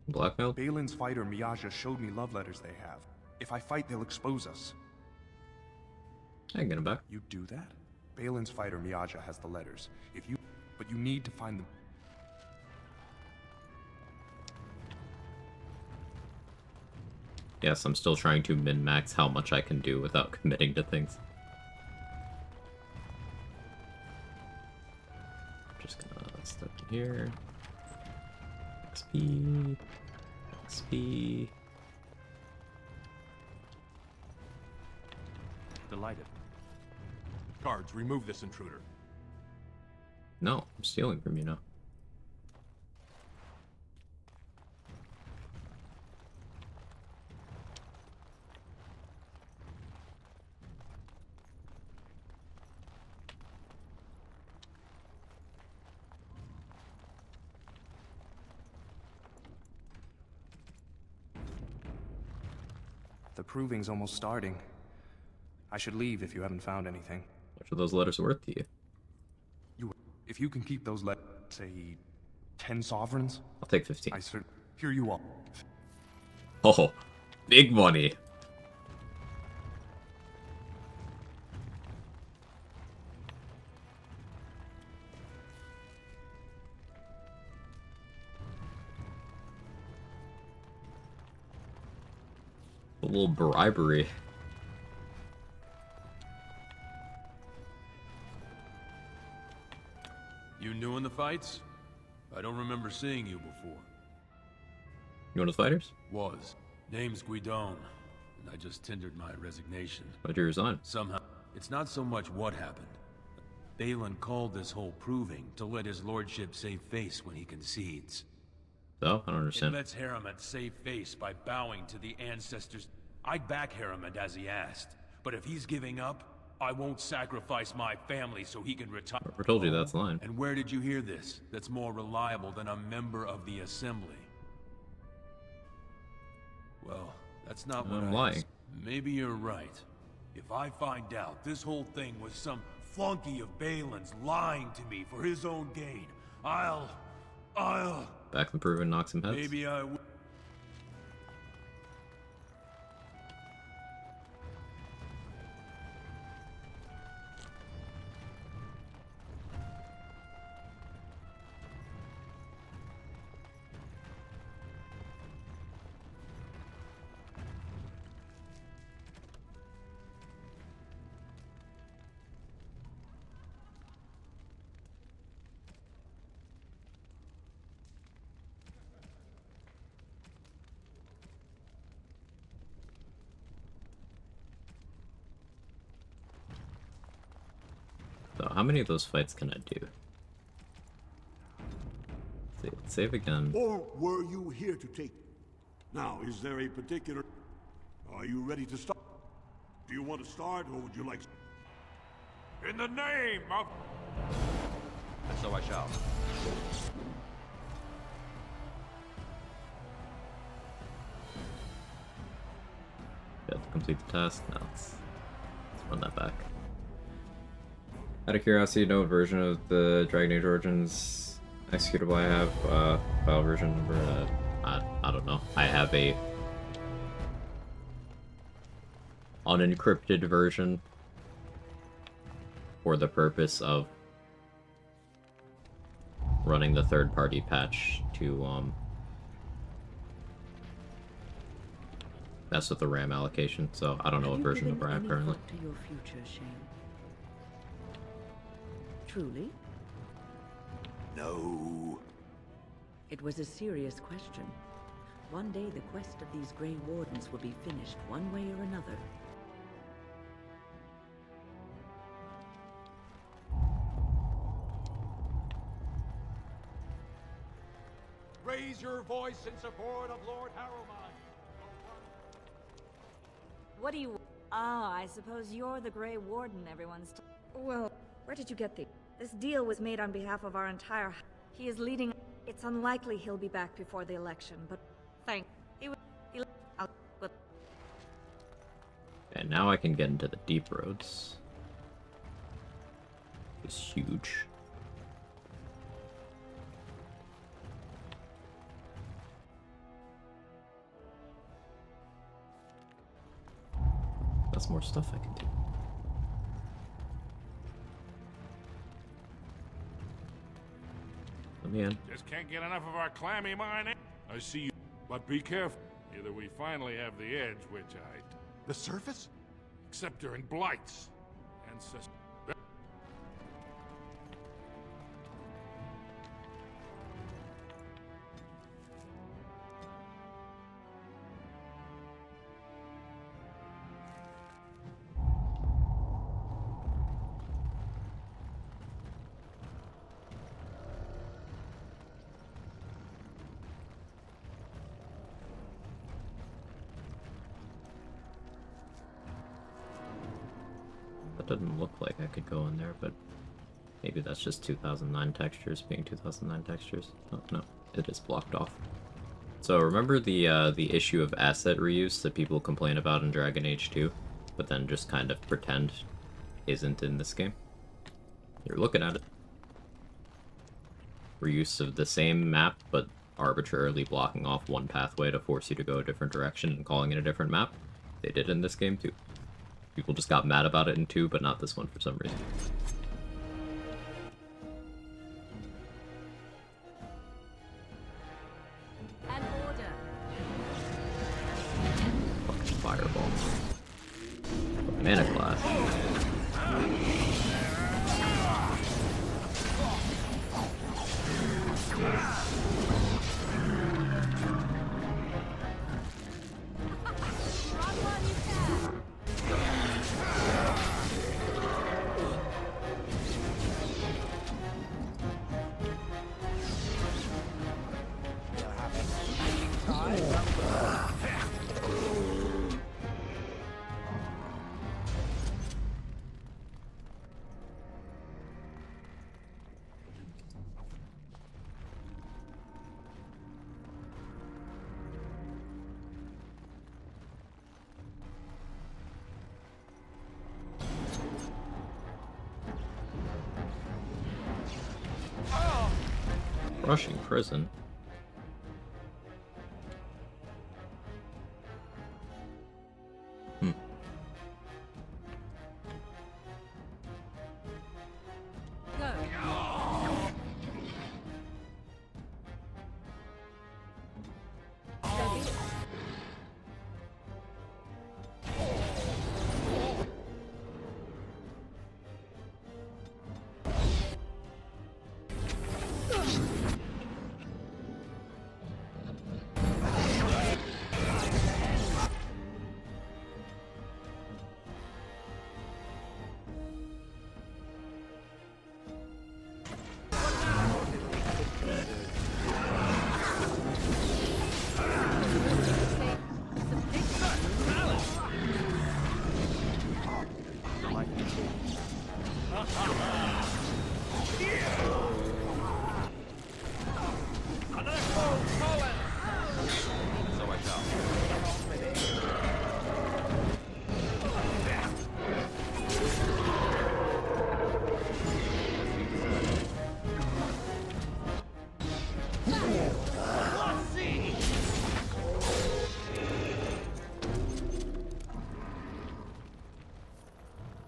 Blackmail? Balin's fighter Miyaja showed me love letters they have. If I fight, they'll expose us. I can get him back. You do that? Balin's fighter Miyaja has the letters. But you need to find them. Yes, I'm still trying to min-max how much I can do without committing to things. Just gonna step in here. XP. XP. Delighted. Guards, remove this intruder. No, I'm stealing from you now. The Proving's almost starting. I should leave if you haven't found anything. What are those letters worth to you? If you can keep those say, 10 sovereigns? I'll take 15. Here you are. Oh, big money. A little bribery. You new in the fights? I don't remember seeing you before. You one of the fighters? Was. Name's Guidon, and I just tendered my resignation. Why'd you resign? Somehow, it's not so much what happened. Balin called this whole proving to let his lordship save face when he concedes. So? I don't understand. It lets Harriman save face by bowing to the ancestors. I'd back Harriman as he asked, but if he's giving up, I won't sacrifice my family so he can retire. I told you that's the line. And where did you hear this? That's more reliable than a member of the Assembly. Well, that's not what I'm lying. Maybe you're right. If I find out this whole thing was some flunky of Balin's lying to me for his own gain, I'll... Back the proven, knock some heads. Maybe I will. So how many of those fights can I do? Save again. Or were you here to take... Now, is there a particular... Are you ready to start? Do you want to start, or would you like... In the name of... And so I shall. You have to complete the task? No, let's run that back. Out of curiosity, know what version of the Dragon Age Origins executable I have? File version number? I don't know. I have a unencrypted version for the purpose of running the third-party patch to mess with the RAM allocation. So I don't know what version number I have currently. To your future, Shane? Truly? No. It was a serious question. One day the quest of these Grey Wardens will be finished one way or another. Raise your voice in support of Lord Harrowmine. What do you... Ah, I suppose you're the Grey Warden everyone's... Well, where did you get the... This deal was made on behalf of our entire... He is leading... It's unlikely he'll be back before the election, but... Thank... And now I can get into the deep roads. It's huge. That's more stuff I can do. Let me in. Just can't get enough of our clammy mining. I see you, but be careful. Either we finally have the edge, which I... The surface? Except during blights. Ancestors... That doesn't look like I could go in there, but maybe that's just 2009 textures being 2009 textures. Oh, no, it is blocked off. So remember the issue of asset reuse that people complain about in Dragon Age 2, but then just kind of pretend isn't in this game? You're looking at it. Reuse of the same map, but arbitrarily blocking off one pathway to force you to go a different direction and calling it a different map. They did in this game too. People just got mad about it in 2, but not this one for some reason. An order. Fucking fireball. Mana class. Rushing prison.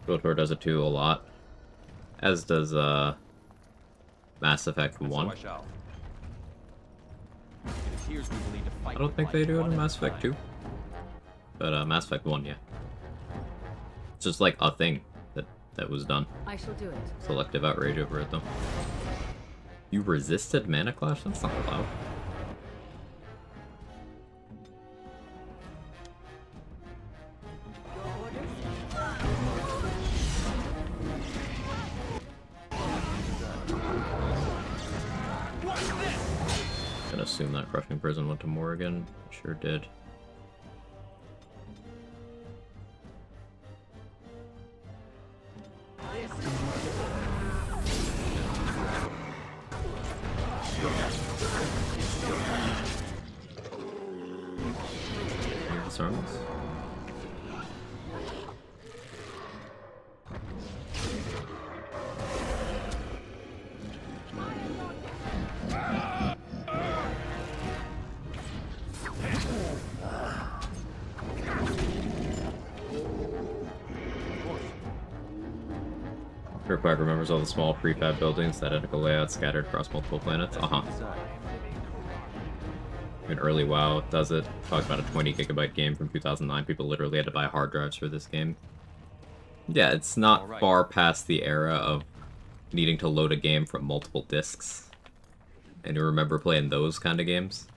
KOTOR does it too a lot. As does, Mass Effect 1. So I shall. It appears we will need to fight I don't think they do it one in at a Mass Effect time. 2. But, Mass Effect 1, yeah. It's just like a thing that was done. I shall do it. Selective outrage over it, though. You resisted Mana Clash? That's not allowed. Gonna assume that Crushing Prison went to Morrigan. Sure did. Disarms. Sure, Quag remembers all the small prefab buildings, that identical layout scattered across multiple planets. In early WoW does it. Talk about a 20 gigabyte game from 2009. People literally had to buy hard drives for this game. Yeah, it's not far past the era of needing to load a game from multiple discs. And you remember playing those kind of games?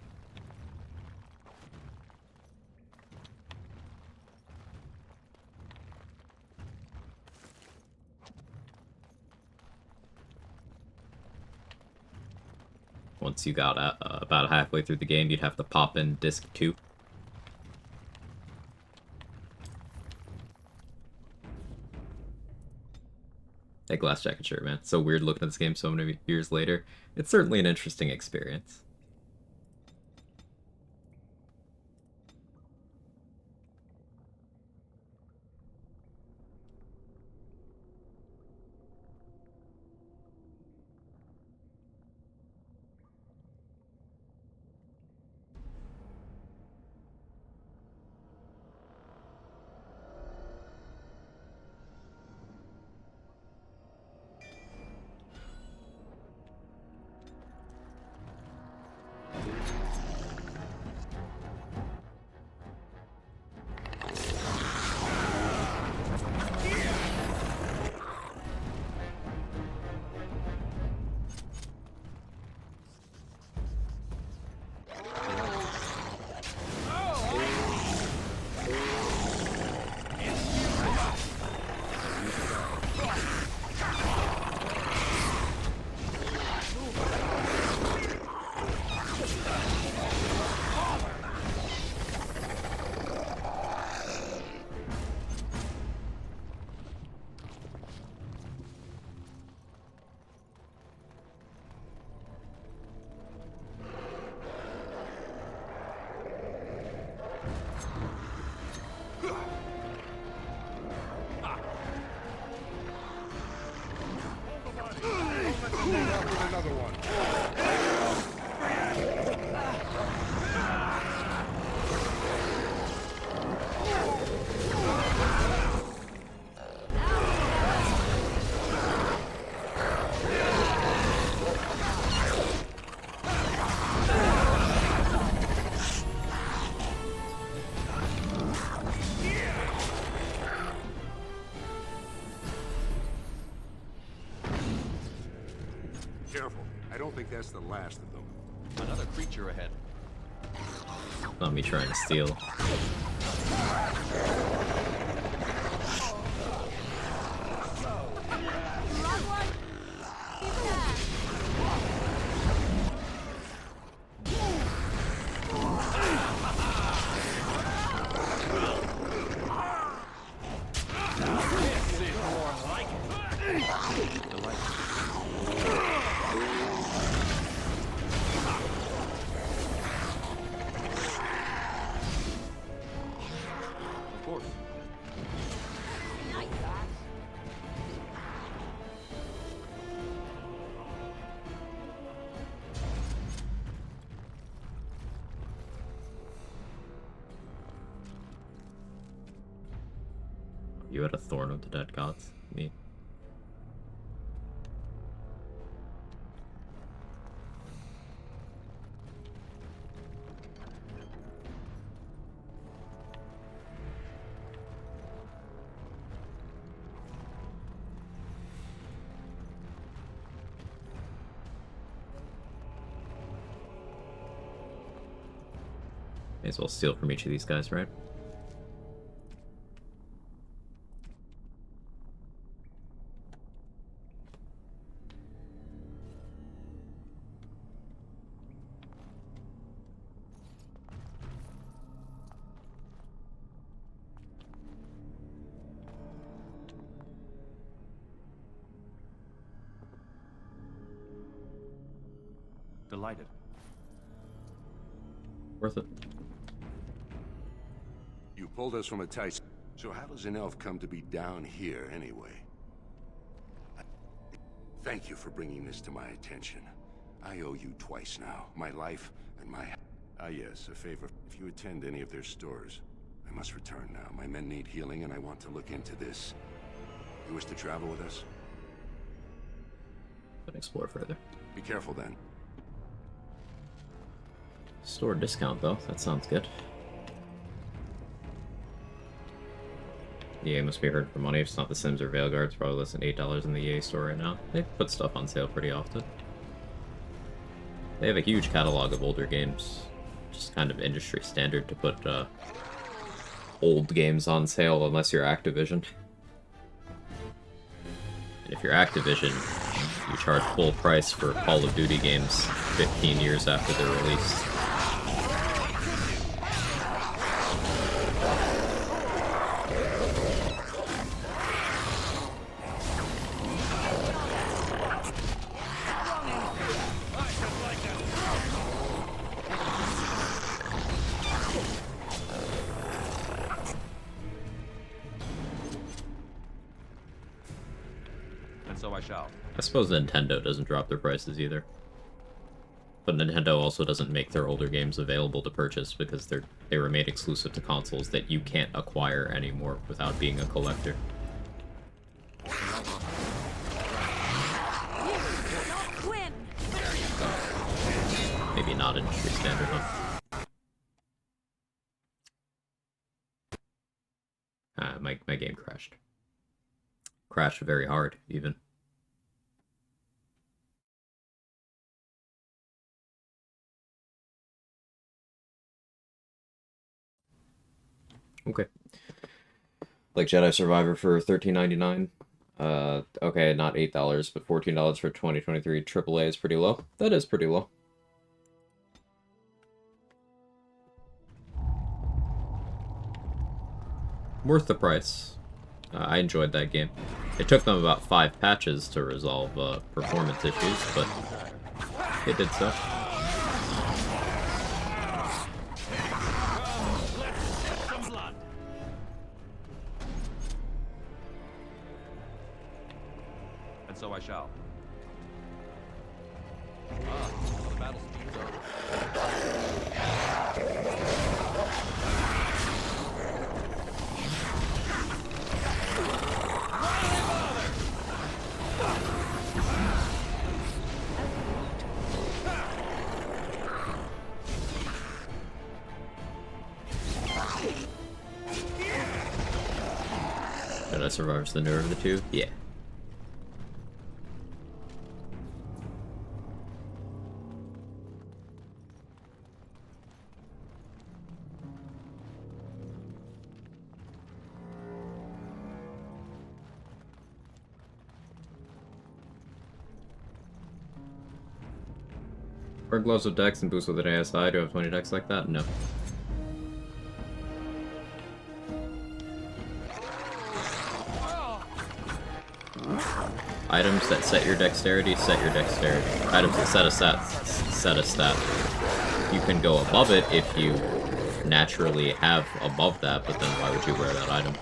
Once you got about halfway through the game, you'd have to pop in disc 2. Hey, Glass Jacket shirt, man. So weird looking at this game so many years later. It's certainly an interesting experience. Another one. Careful. I don't think that's the last of them. Another creature ahead. Not me trying to steal. Of course. You had a Thorn of the Dead Gods? Neat. May as well steal from each of these guys, right? Delighted. Worth it. You pulled us from a tight... So how does an elf come to be down here, anyway? Thank you for bringing this to my attention. I owe you twice now. My life and my... Ah yes, a favor. If you attend any of their stores, I must return now. My men need healing and I want to look into this. You wish to travel with us? But explore further. Be careful then. Store discount though, that sounds good. EA must be hurting for money. If it's not The Sims or Veilguard, it's probably less than $8 in the EA store right now. They put stuff on sale pretty often. They have a huge catalog of older games. Just kind of industry standard to put old games on sale unless you're Activision. And if you're Activision, you charge full price for Call of Duty games 15 years after they're released. So I shall. I suppose Nintendo doesn't drop their prices either. But Nintendo also doesn't make their older games available to purchase because they were made exclusive to consoles that you can't acquire anymore without being a collector. Maybe not industry standard, huh? My game crashed. Crashed very hard, even. Okay. Like Jedi Survivor for $13.99. Okay, not $8, but $14 for 2023 AAA is pretty low. That is pretty low. Worth the price. I enjoyed that game. It took them about 5 patches to resolve performance issues, but they did so. And so I shall. Ah, well, the battle speed is over. Jedi Survivor's the newer of the two? Yeah. Wear gloves with decks and boots with an ASI. Do you have 20 decks like that? No. Items that set your dexterity, set your dexterity. Items that set a stat, set a stat. You can go above it if you naturally have above that, but then why would you wear that item?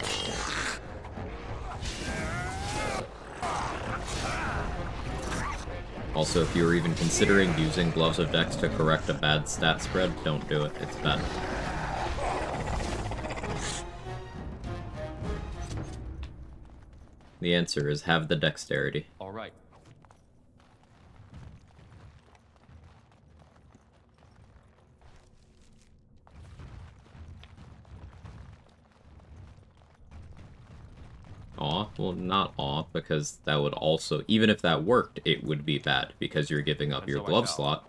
Also, if you're even considering using Gloves of Dex to correct a bad stat spread, don't do it. It's bad. The answer is have the dexterity. All right. Aw, well, not aw, because that would also, even if that worked, it would be bad, because you're giving up your glove slot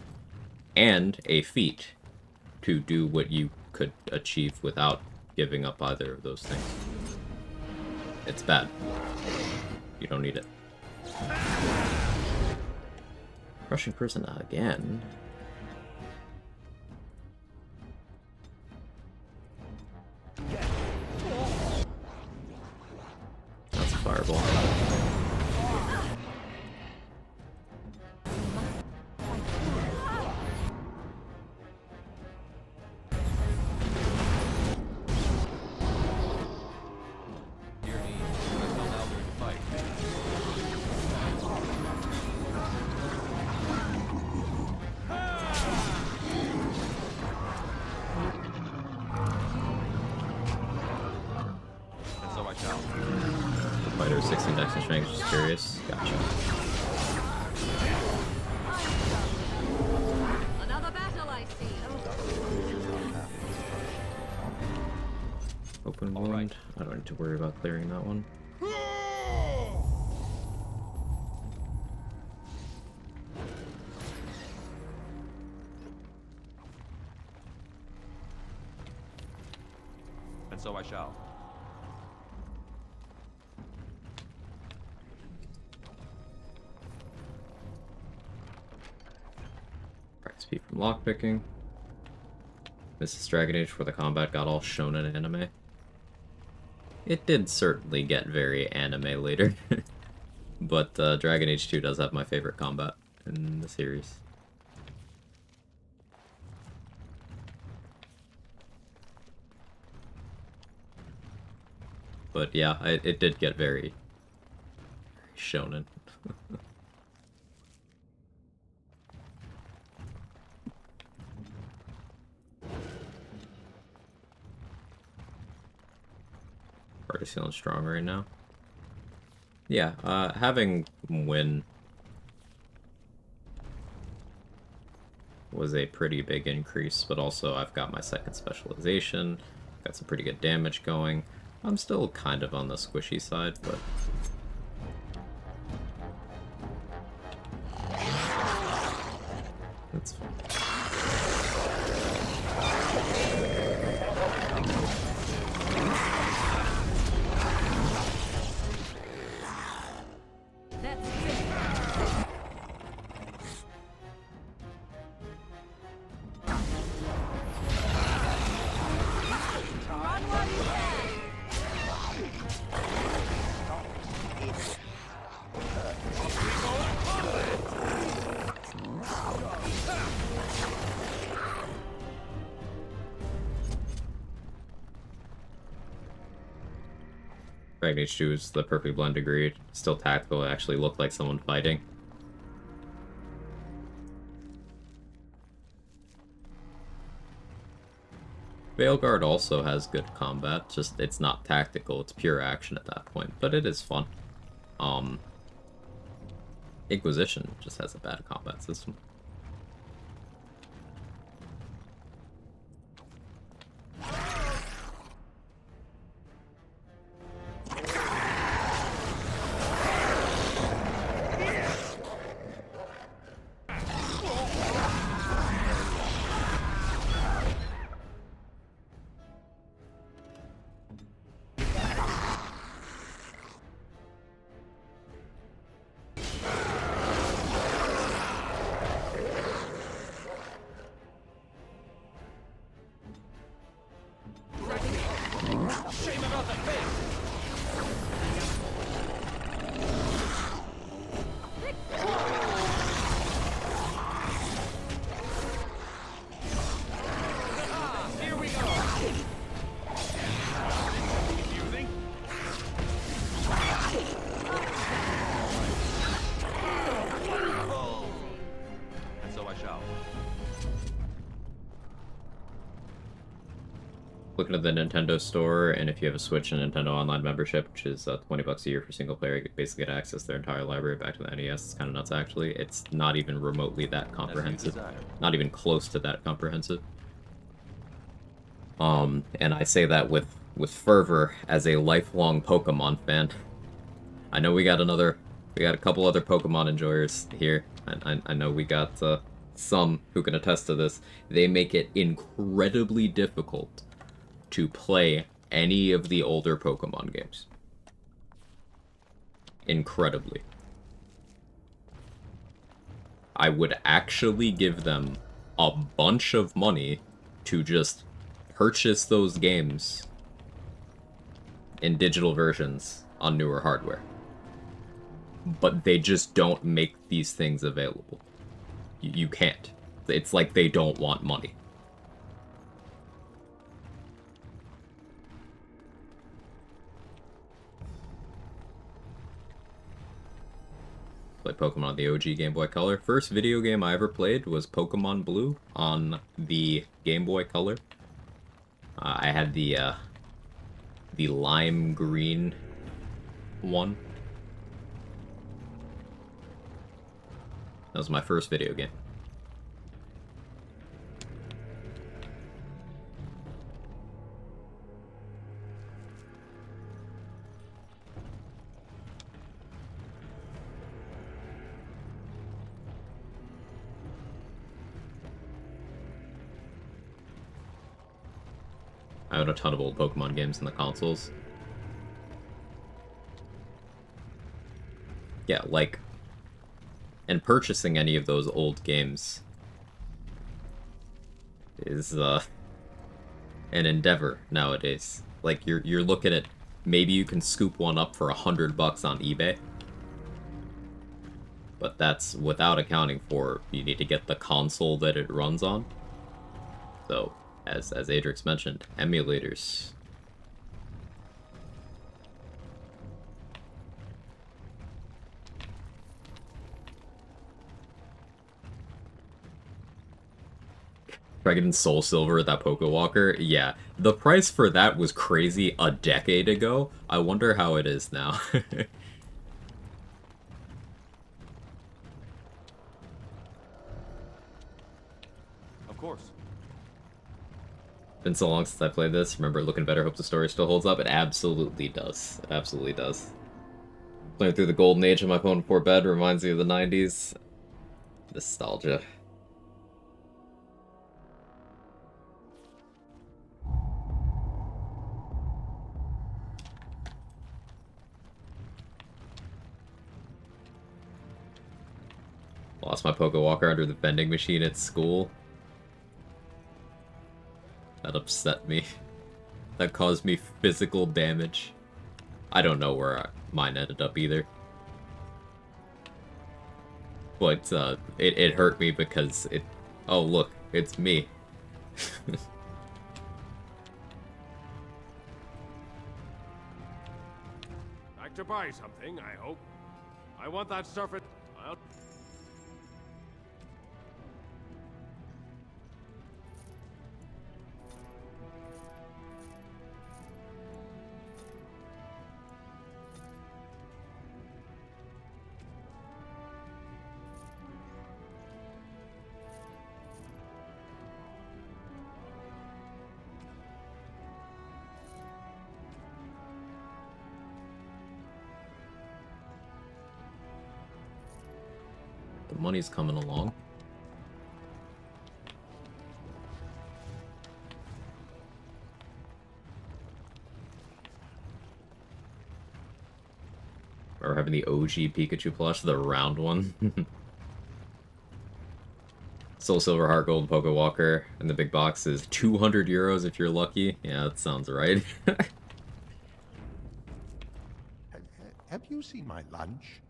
and a feat to do what you could achieve without giving up either of those things. It's bad. You don't need it. Rushing person again. That's a fireball. Fighter 16 dex and strength, just curious. Gotcha. Another battle, I see. Open wound. I don't need to worry about clearing that one. And so I shall. XP from lockpicking. Mrs. Dragon Age for the combat got all shonen anime. It did certainly get very anime later. But Dragon Age 2 does have my favorite combat in the series. But yeah, it did get very shonen. Party's feeling strong right now. Yeah, having win was a pretty big increase, but also I've got my second specialization, got some pretty good damage going. I'm still kind of on the squishy side, but... That's fine. Dragon Age 2 is the perfect blend degree. Still tactical, it actually looked like someone fighting. Veilguard also has good combat, just it's not tactical, it's pure action at that point, but it is fun. Inquisition just has a bad combat system. looking at the Nintendo store, and if you have a Switch and Nintendo Online membership, which is $20 a year for single player, you basically get access to their entire library back to the NES. It's kind of nuts, actually. It's not even remotely that comprehensive. Not even close to that comprehensive. And I say that with fervor as a lifelong Pokemon fan. I know we got a couple other Pokemon enjoyers here. I know we got some who can attest to this. They make it incredibly difficult to play any of the older Pokemon games. Incredibly. I would actually give them a bunch of money to just purchase those games in digital versions on newer hardware. But they just don't make these things available. You can't. It's like they don't want money. Play Pokemon on the OG Game Boy Color. First video game I ever played was Pokemon Blue on the Game Boy Color. I had the lime green one. That was my first video game. I own a ton of old Pokemon games in the consoles. Yeah, like... And purchasing any of those old games is, an endeavor nowadays. Like, you're looking at... Maybe you can scoop one up for $100 on eBay. But that's without accounting for you need to get the console that it runs on. So... As Adrix mentioned, emulators. Dragon Soul Silver, that Pokewalker, yeah. The price for that was crazy a decade ago. I wonder how it is now. Of course. Been so long since I played this. Remember looking better, hope the story still holds up. It absolutely does. It absolutely does. Playing through the golden age of my phone before bed reminds me of the 90s. Nostalgia. Lost my Pokewalker under the vending machine at school. That upset me. That caused me physical damage. I don't know where mine ended up either. But it hurt me because it... Oh look, it's me. Like to buy something, I hope. I want that stuff at... I'll... The money's coming along. Remember having the OG Pikachu plush, the round one? Soul Silver, Heart Gold, Pokewalker, and the big box is 200 euros if you're lucky. Yeah, that sounds right. Have you seen my lunch?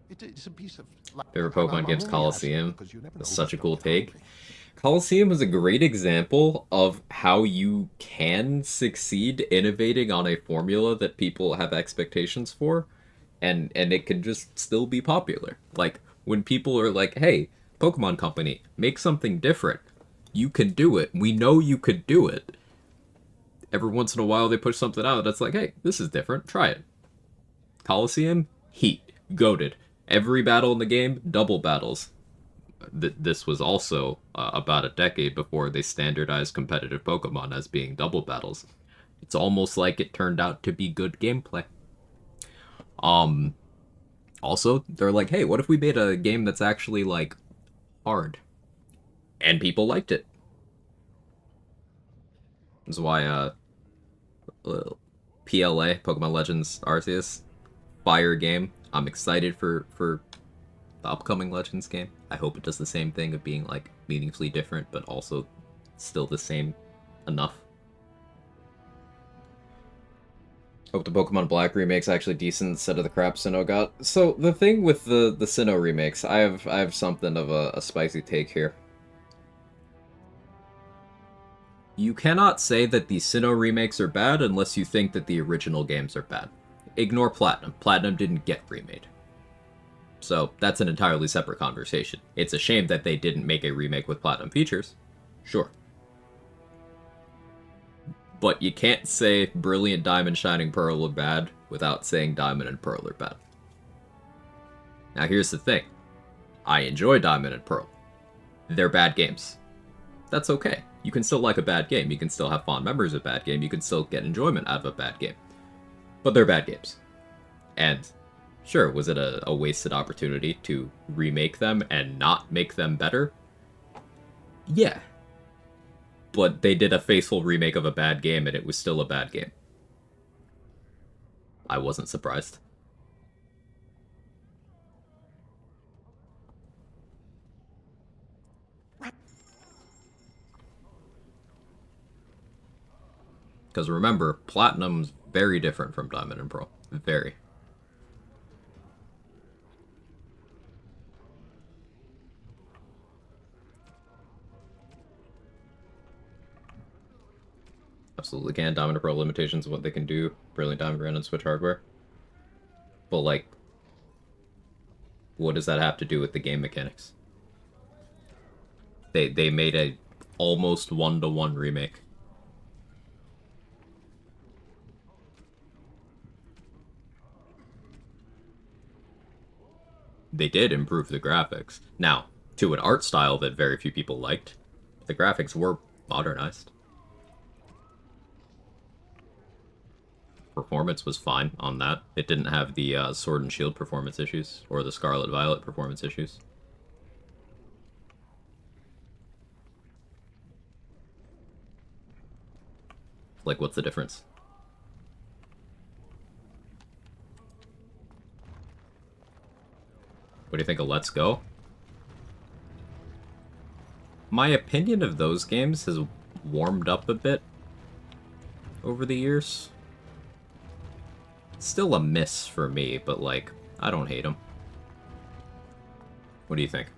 It's a piece of... Favorite Pokemon games, Coliseum. That's such a cool take. Coliseum is a great example of how you can succeed innovating on a formula that people have expectations for, and it can just still be popular. Like, when people are like, hey, Pokemon Company, make something different. You can do it. We know you could do it. every once in a while they push something out that's like, hey, this is different, try it. Coliseum, heat, goated. Every battle in the game, double battles. This was also about a decade before they standardized competitive Pokemon as being double battles. It's almost like it turned out to be good gameplay. Also, they're like, hey, what if we made a game that's actually, like, hard? And people liked it. That's why, PLA, Pokemon Legends Arceus, fire game. I'm excited for the upcoming Legends game. I hope it does the same thing of being, like, meaningfully different, but also still the same enough. Hope the Pokemon Black remake's actually decent instead of the crap Sinnoh got. So, the thing with the Sinnoh remakes, I have something of a spicy take here. You cannot say that the Sinnoh remakes are bad unless you think that the original games are bad. Ignore Platinum. Platinum didn't get remade. So, that's an entirely separate conversation. It's a shame that they didn't make a remake with Platinum features. Sure. But you can't say Brilliant Diamond Shining Pearl are bad without saying Diamond and Pearl are bad. Now here's the thing. I enjoy Diamond and Pearl. They're bad games. That's okay. You can still like a bad game. You can still have fond memories of a bad game. You can still get enjoyment out of a bad game. But they're bad games. And sure, was it a wasted opportunity to remake them and not make them better? Yeah. But they did a faithful remake of a bad game, and it was still a bad game. I wasn't surprised. Because remember, Platinum's very different from Diamond and Pearl. Very. Absolutely can. Diamond and Pearl limitations of what they can do. Brilliant Diamond ran on Switch hardware. But, like, what does that have to do with the game mechanics? They made a almost one-to-one remake. They did improve the graphics. Now, to an art style that very few people liked, the graphics were modernized. Performance was fine on that. It didn't have the Sword and Shield performance issues, or the Scarlet Violet performance issues. Like, what's the difference? What do you think of Let's Go? My opinion of those games has warmed up a bit over the years. Still a miss for me, but, like, I don't hate them. What do you think?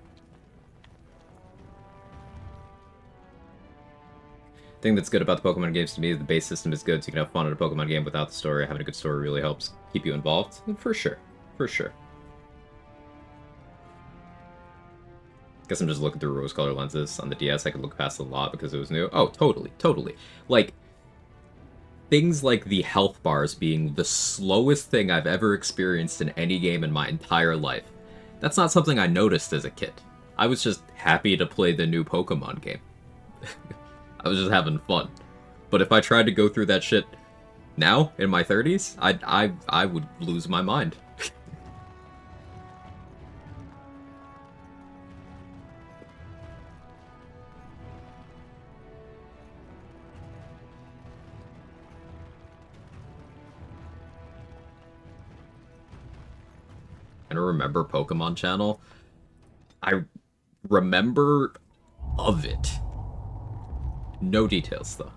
The thing that's good about the Pokemon games to me is the base system is good, so you can have fun in a Pokemon game without the story. Having a good story really helps keep you involved. For sure. For sure. Guess I'm just looking through rose-colored lenses. On the DS, I could look past a lot because it was new. Oh, totally. Totally. Like, things like the health bars being the slowest thing I've ever experienced in any game in my entire life. That's not something I noticed as a kid. I was just happy to play the new Pokemon game. I was just having fun. But if I tried to go through that shit now, in my 30s, I would lose my mind. I remember Pokemon Channel. I remember of it. No details, though.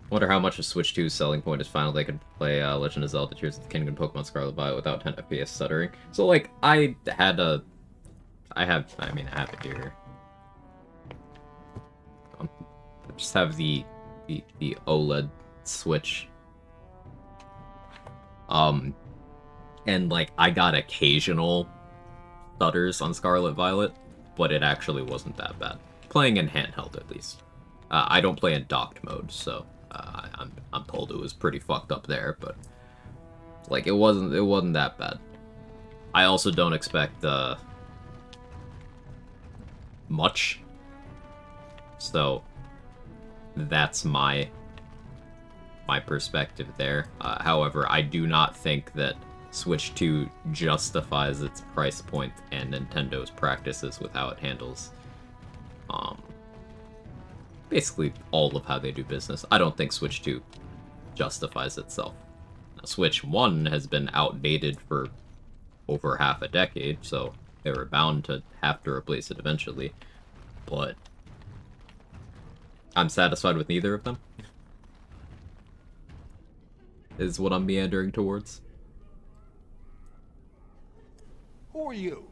Wonder how much of Switch 2's selling point is finally they could play Legend of Zelda Tears of the Kingdom Pokemon Scarlet Violet without 10 FPS stuttering. So, like, I have it here. I just have the OLED Switch. And, like, I got occasional stutters on Scarlet Violet, but it actually wasn't that bad. Playing in handheld, at least. I don't play in docked mode, so I'm told it was pretty fucked up there, but like it wasn't that bad. I also don't expect much, so that's my perspective there. However, I do not think that Switch 2 justifies its price point and Nintendo's practices with how it handles basically all of how they do business. I don't think Switch 2 justifies itself. Now, Switch 1 has been outdated for over half a decade, so they were bound to have to replace it eventually. But I'm satisfied with neither of them. Is what I'm meandering towards. Who are you?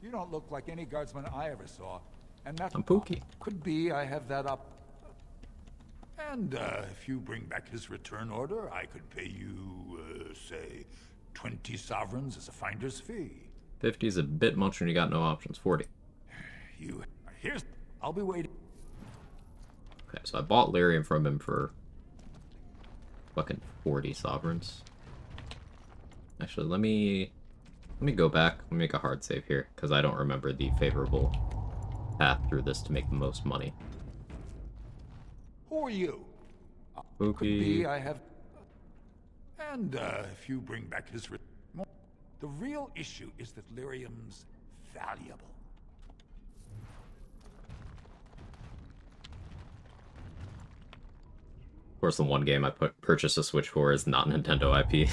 You don't look like any guardsman I ever saw. And that's I'm Pookie. Could be I have that up. And if you bring back his return order, I could pay you, say, 20 sovereigns as a finder's fee. 50 is a bit much when you got no options. 40. I'll be waiting. Okay, so I bought Lyrium from him for fucking 40 sovereigns. Actually, let me go back. Let me make a hard save here, because I don't remember the favorable path through this to make the most money. Who are you? Pookie. Could be I have. And if you bring back his the real issue is that Lyrium's valuable. Of course, the one game I purchased a Switch for is not Nintendo IP.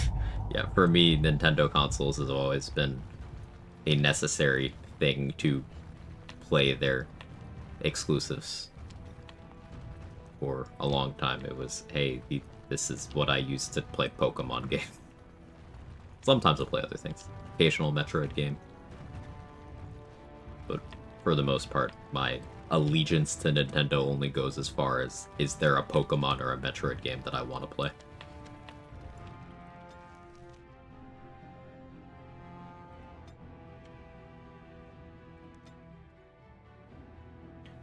Yeah, for me, Nintendo consoles has always been a necessary thing to play their exclusives. For a long time, it was, hey, this is what I used to play Pokemon game. Sometimes I'll play other things. Occasional Metroid game. But for the most part, my allegiance to Nintendo only goes as far as, is there a Pokemon or a Metroid game that I want to play?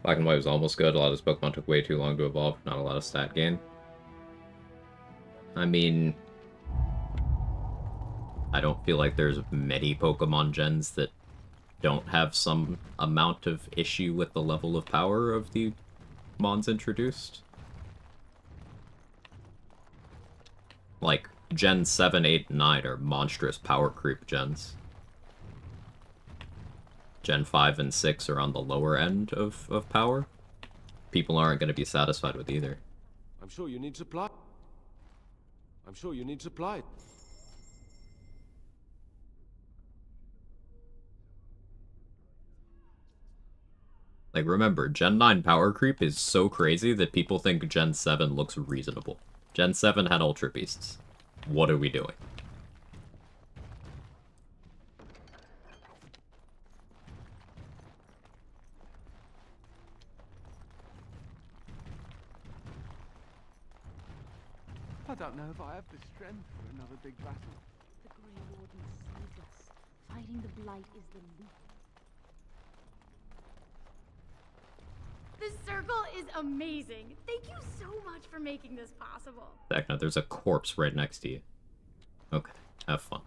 Black and White was almost good. A lot of his Pokemon took way too long to evolve. Not a lot of stat gain. I mean, I don't feel like there's many Pokemon gens that don't have some amount of issue with the level of power of the mons introduced. Like, Gen 7, 8, and 9 are monstrous power creep gens. Gen 5 and 6 are on the lower end of power. People aren't going to be satisfied with either. I'm sure you need supply. I'm sure you need supply. Like, remember, Gen 9 power creep is so crazy that people think Gen 7 looks reasonable. Gen 7 had Ultra Beasts. What are we doing? I don't know if I have the strength for another big battle. The Grey Warden saved us. Fighting the Blight is the loop. This circle is amazing. Thank you so much for making this possible. Heck no, there's a corpse right next to you. Okay, have fun.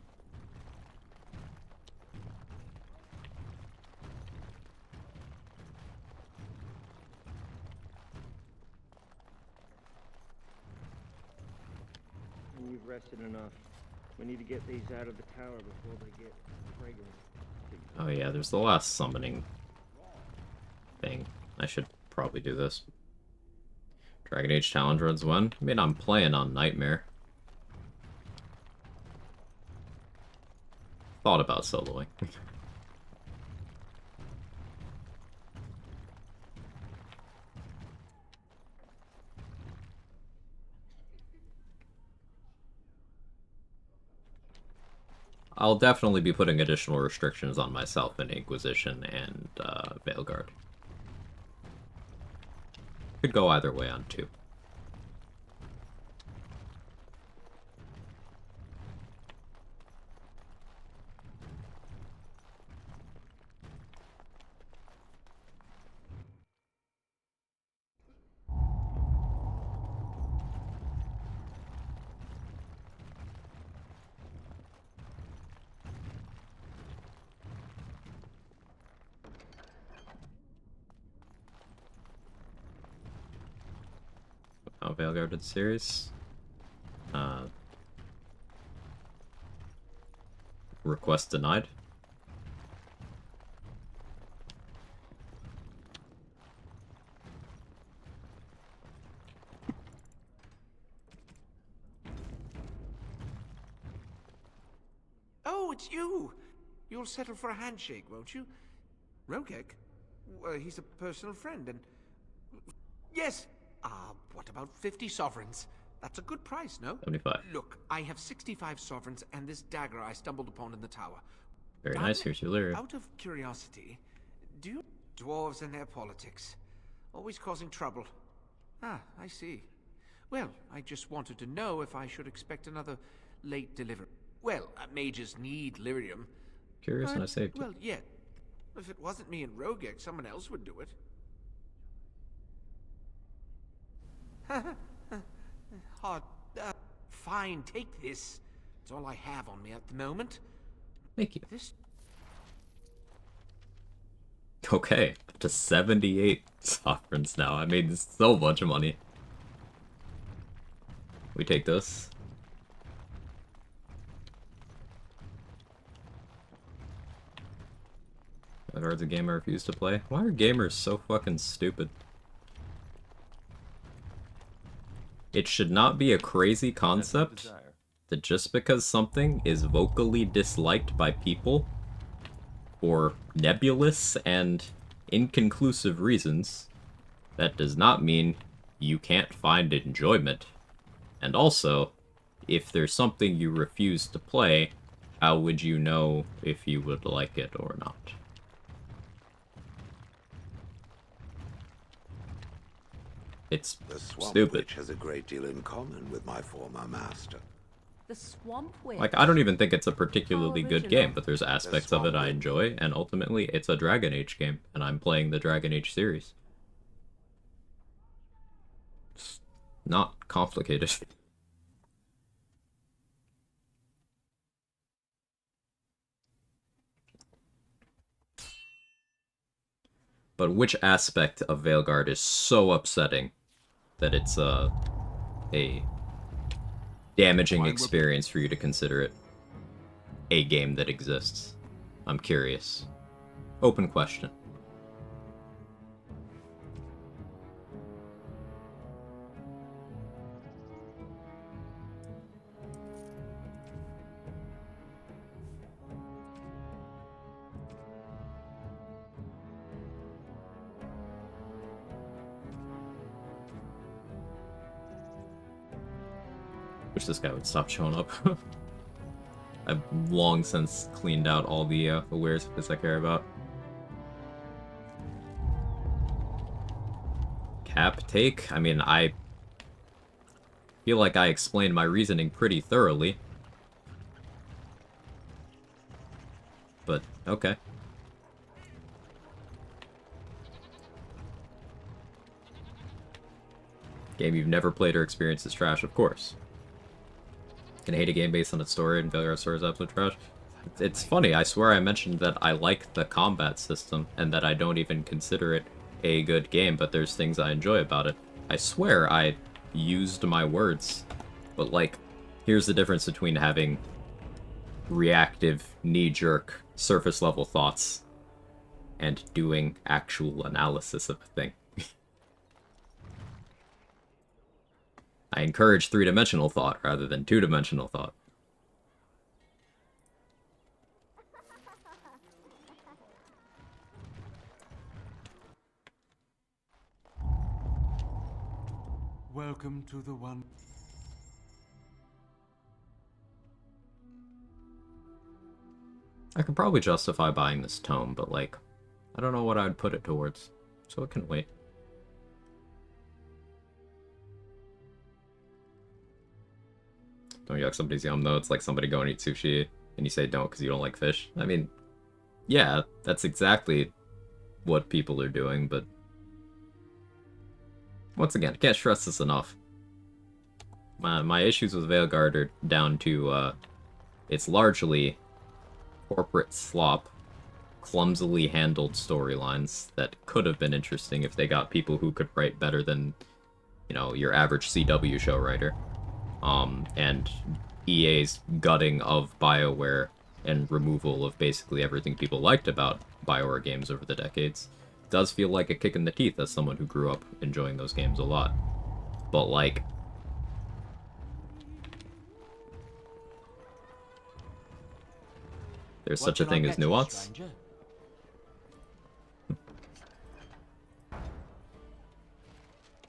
You've rested enough. We need to get these out of the tower before they get fragrant. Oh yeah, there's the last summoning thing. I should probably do this. Dragon Age Challenge runs when? I mean, I'm playing on Nightmare. Thought about soloing. I'll definitely be putting additional restrictions on myself in Inquisition and Veilguard. Could go either way on 2. about Veilguarded series. Request denied. Oh, it's you! You'll settle for a handshake, won't you? Rogek? Well, he's a personal friend, and... Yes! What about 50 sovereigns? That's a good price, no? 75. Look, I have 65 sovereigns and this dagger I stumbled upon in the tower. Very Done? nice, here's your lyric. Out of curiosity, do you... Dwarves and their politics. Always causing trouble. Ah, I see. Well, I just wanted to know if I should expect another late delivery. Well, mages need lyrium. Curious and I saved Well, yeah. If it wasn't me and Rogek, someone else would do it. Fine, take this. It's all I have on me at the moment. Thank you. This... Okay, up to 78 sovereigns now. I made so much money. We take this. That are the game I refuse to play. Why are gamers so fucking stupid? It should not be a crazy concept that just because something is vocally disliked by people for nebulous and inconclusive reasons, that does not mean you can't find enjoyment. And also, if there's something you refuse to play, how would you know if you would like it or not? It's The Swamp stupid. Witch has a great deal in common with my former master. The Swamp Witch. Like, I don't even think it's a particularly good game, original. but there's aspects of it I enjoy, and ultimately, it's a Dragon Age game, and I'm playing the Dragon Age series. It's not complicated. But which aspect of Veilguard is so upsetting that it's a damaging experience for you to consider it a game that exists? I'm curious. Open question. Wish this guy would stop showing up. I've long since cleaned out all the wares of this I care about. Cap take? I mean, I feel like I explained my reasoning pretty thoroughly. But, okay. Game you've never played or experienced is trash, of course. Can hate a game based on its story, and Veilguard story is absolute trash. It's funny, I swear I mentioned that I like the combat system, and that I don't even consider it a good game, but there's things I enjoy about it. I swear I used my words. But, like, here's the difference between having reactive, knee-jerk, surface-level thoughts and doing actual analysis of a thing. I encourage three-dimensional thought rather than two-dimensional thought. Welcome to the one. I could probably justify buying this tome, but, like, I don't know what I'd put it towards, so it can wait. Don't yuck somebody's yum, though. It's like somebody going to eat sushi, and you say don't because you don't like fish. I mean, yeah, that's exactly what people are doing, but... Once again, I can't stress this enough. My issues with Veilguard are down to, it's largely corporate slop, clumsily handled storylines that could have been interesting if they got people who could write better than, you know, your average CW show writer. And EA's gutting of BioWare and removal of basically everything people liked about BioWare games over the decades does feel like a kick in the teeth as someone who grew up enjoying those games a lot. But, like, there's such a thing as nuance.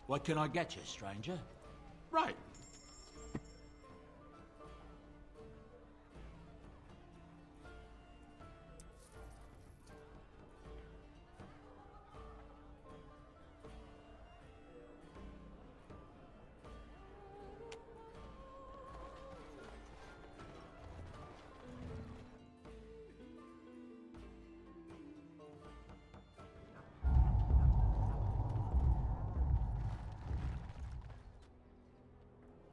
What can I get you, stranger? Right.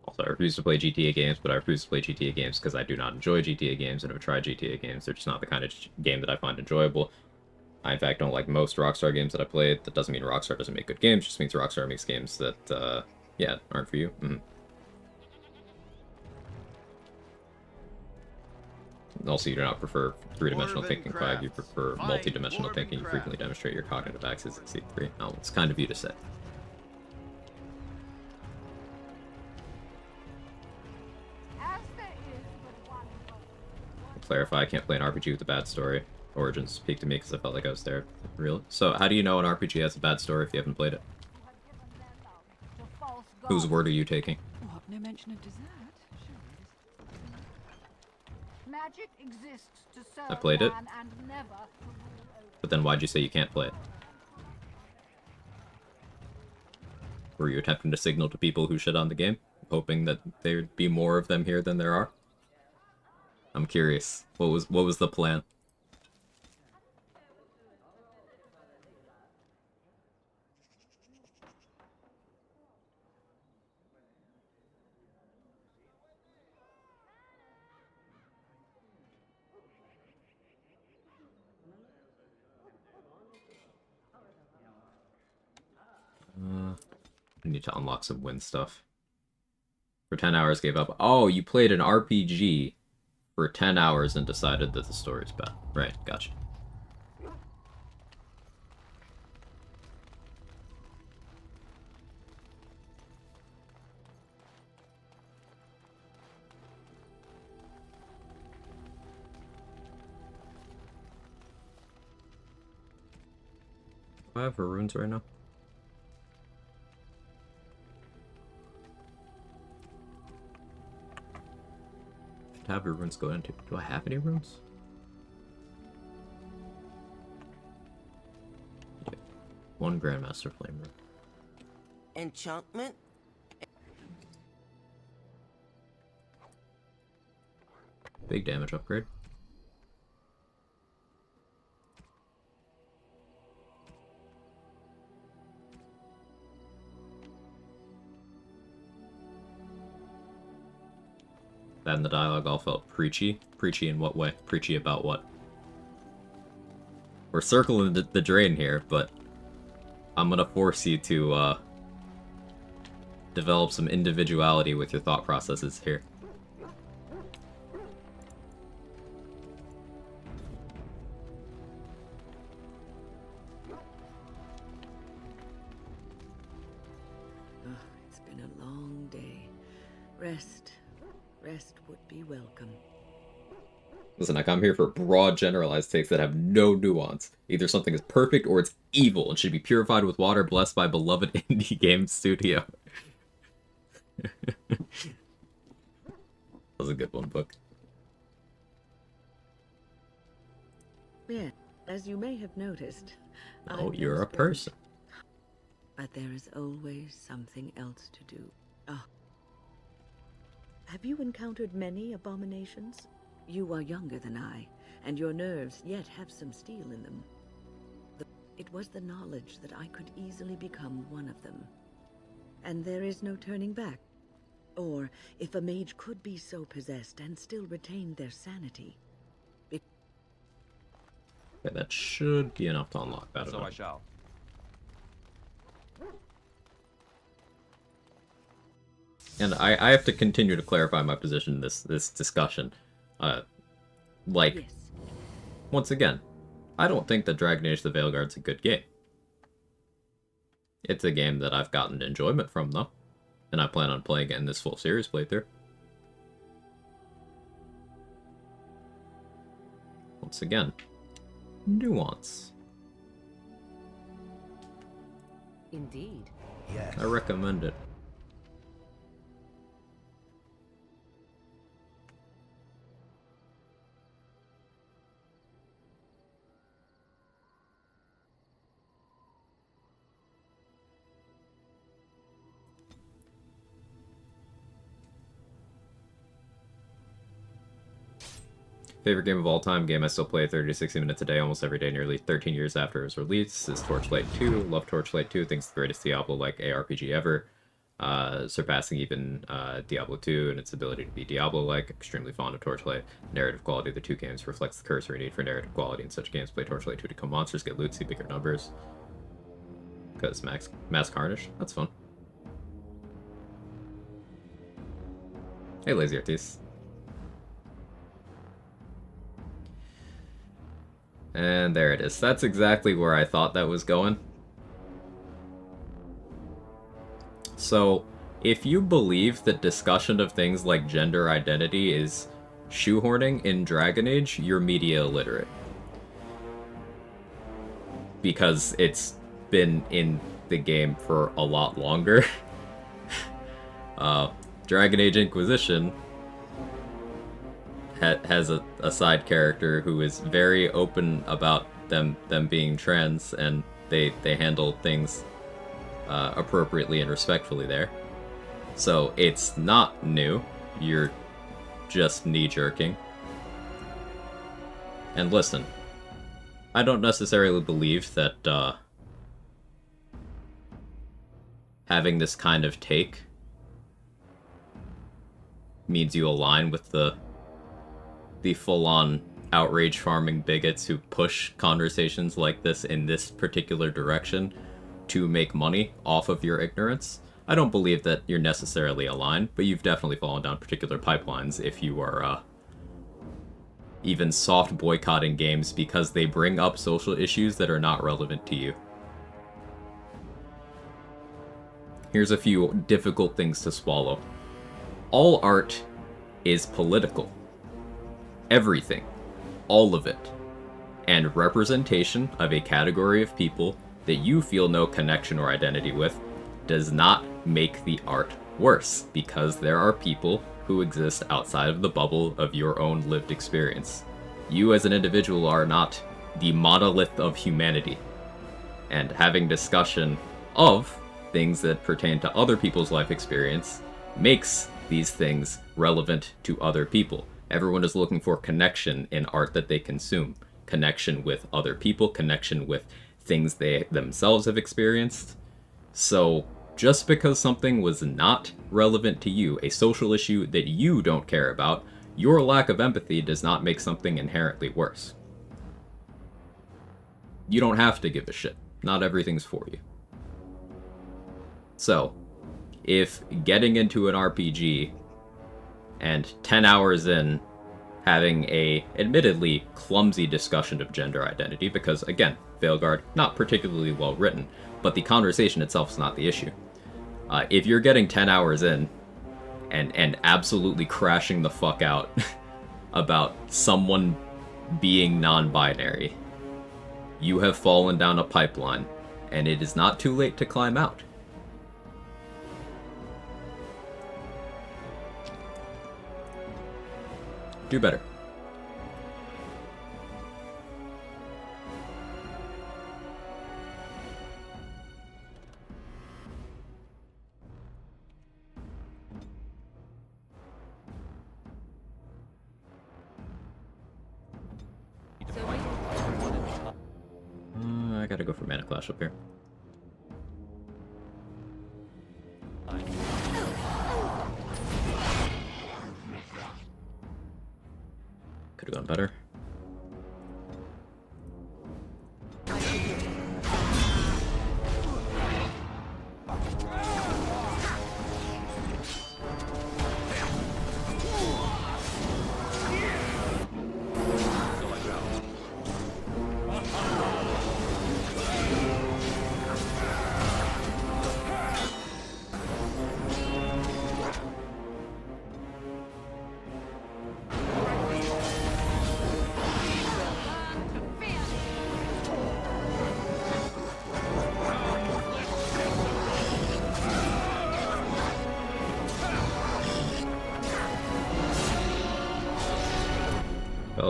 Also, I refuse to play GTA games, but I refuse to play GTA games because I do not enjoy GTA games and have tried GTA games. They're just not the kind of game that I find enjoyable. I, in fact, don't like most Rockstar games that I played. That doesn't mean Rockstar doesn't make good games, just means Rockstar makes games that, yeah, aren't for you. Also, you do not prefer three-dimensional thinking, Quag. You prefer multi-dimensional thinking. You frequently demonstrate your cognitive axis at C3. Oh, it's kind of you to say. Clarify, I can't play an RPG with a bad story. Origins peaked to me because I felt like I was there. Really? So, how do you know an RPG has a bad story if you haven't played it? Whose word are you taking? What? No mention of dessert? Magic exists to serve I played it. man and never to rule over. But then why'd you say you can't play it? Were you attempting to signal to people who shit on the game, hoping that there'd be more of them here than there are? I'm curious. What was the plan? I need to unlock some win stuff. For 10 hours gave up. Oh, you played an RPG for 10 hours and decided that the story's bad. Right, gotcha. Do I have runes right now? Tab your runes go into. Do I have any runes? Yeah. One Grandmaster Flame rune. Enchantment? Big damage upgrade. That and the dialogue all felt preachy. Preachy in what way? Preachy about what? We're circling the drain here, but I'm gonna force you to develop some individuality with your thought processes here. It's been a long day. Rest would be welcome. Listen, I come here for broad, generalized takes that have no nuance. Either something is perfect or it's evil and should be purified with water blessed by beloved indie game studio. That was a good one, Book. Yeah, as you may have noticed. Oh, I'm you're no a person. But there is always something else to do. Ah. Have you encountered many abominations? You are younger than I, and your nerves yet have some steel in them. It was the knowledge that I could easily become one of them. And there is no turning back. Or, if a mage could be so possessed and still retain their sanity. Okay, that should be enough to unlock that. So I shall. and I have to continue to clarify my position in this discussion. Like, once again, I don't think that Dragon Age the Veilguard's a good game. It's a game that I've gotten enjoyment from, though, and I plan on playing it in this full series playthrough. Once again, nuance. Indeed. Yes. I recommend it. Favorite game of all time, game I still play 30 to 60 minutes a day, almost every day, nearly 13 years after it was released, is Torchlight 2. Love Torchlight 2, think it's the greatest Diablo-like ARPG ever, surpassing even Diablo 2 and its ability to be Diablo-like. Extremely fond of Torchlight. Narrative quality of the two games reflects the cursory need for narrative quality in such games. Play Torchlight 2 to kill monsters, get loot, see bigger numbers. Because Mass Carnage, that's fun. Hey, Lazy Artis. And there it is. That's exactly where I thought that was going. So, if you believe that discussion of things like gender identity is shoehorning in Dragon Age, you're media illiterate. Because it's been in the game for a lot longer. Dragon Age Inquisition has a side character who is very open about them being trans, and they handle things appropriately and respectfully there. So it's not new. You're just knee-jerking. And listen, I don't necessarily believe that having this kind of take means you align with the full-on outrage farming bigots who push conversations like this in this particular direction to make money off of your ignorance. I don't believe that you're necessarily aligned, but you've definitely fallen down particular pipelines if you are even soft boycotting games because they bring up social issues that are not relevant to you. Here's a few difficult things to swallow. All art is political. Everything. All of it. And representation of a category of people that you feel no connection or identity with does not make the art worse, because there are people who exist outside of the bubble of your own lived experience. You as an individual are not the monolith of humanity. And having discussion of things that pertain to other people's life experience makes these things relevant to other people. Everyone is looking for connection in art that they consume. Connection with other people, connection with things they themselves have experienced. So, just because something was not relevant to you, a social issue that you don't care about, your lack of empathy does not make something inherently worse. You don't have to give a shit. Not everything's for you. So, if getting into an RPG and 10 hours in, having a admittedly clumsy discussion of gender identity, because again, Veilguard, not particularly well written, but the conversation itself is not the issue. If you're getting 10 hours in and absolutely crashing the fuck out about someone being non-binary, you have fallen down a pipeline, and it is not too late to climb out. Do better. I gotta go for Mana Clash up here. Could've gone better.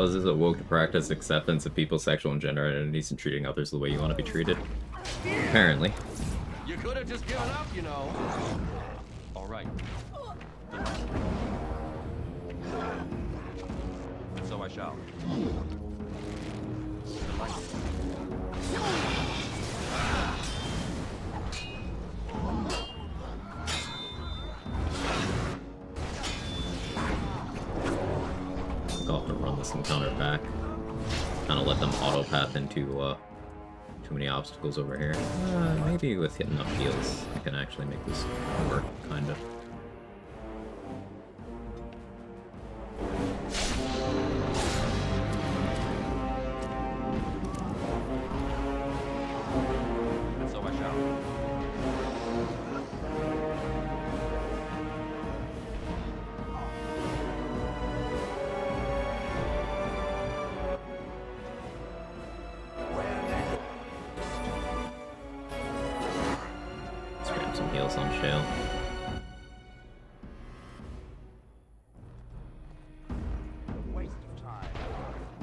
Fellas, is it woke to practice acceptance of people's sexual and gender identities and treating others the way you want to be treated? Apparently. You could have just given up, you know. All right. And so I shall. I'll have to run this encounter back. Kind of let them auto-path into too many obstacles over here. Maybe with hitting enough heals, I can actually make this work, kind of. And so I shall. Let's grab some heals on Shale. Waste of time.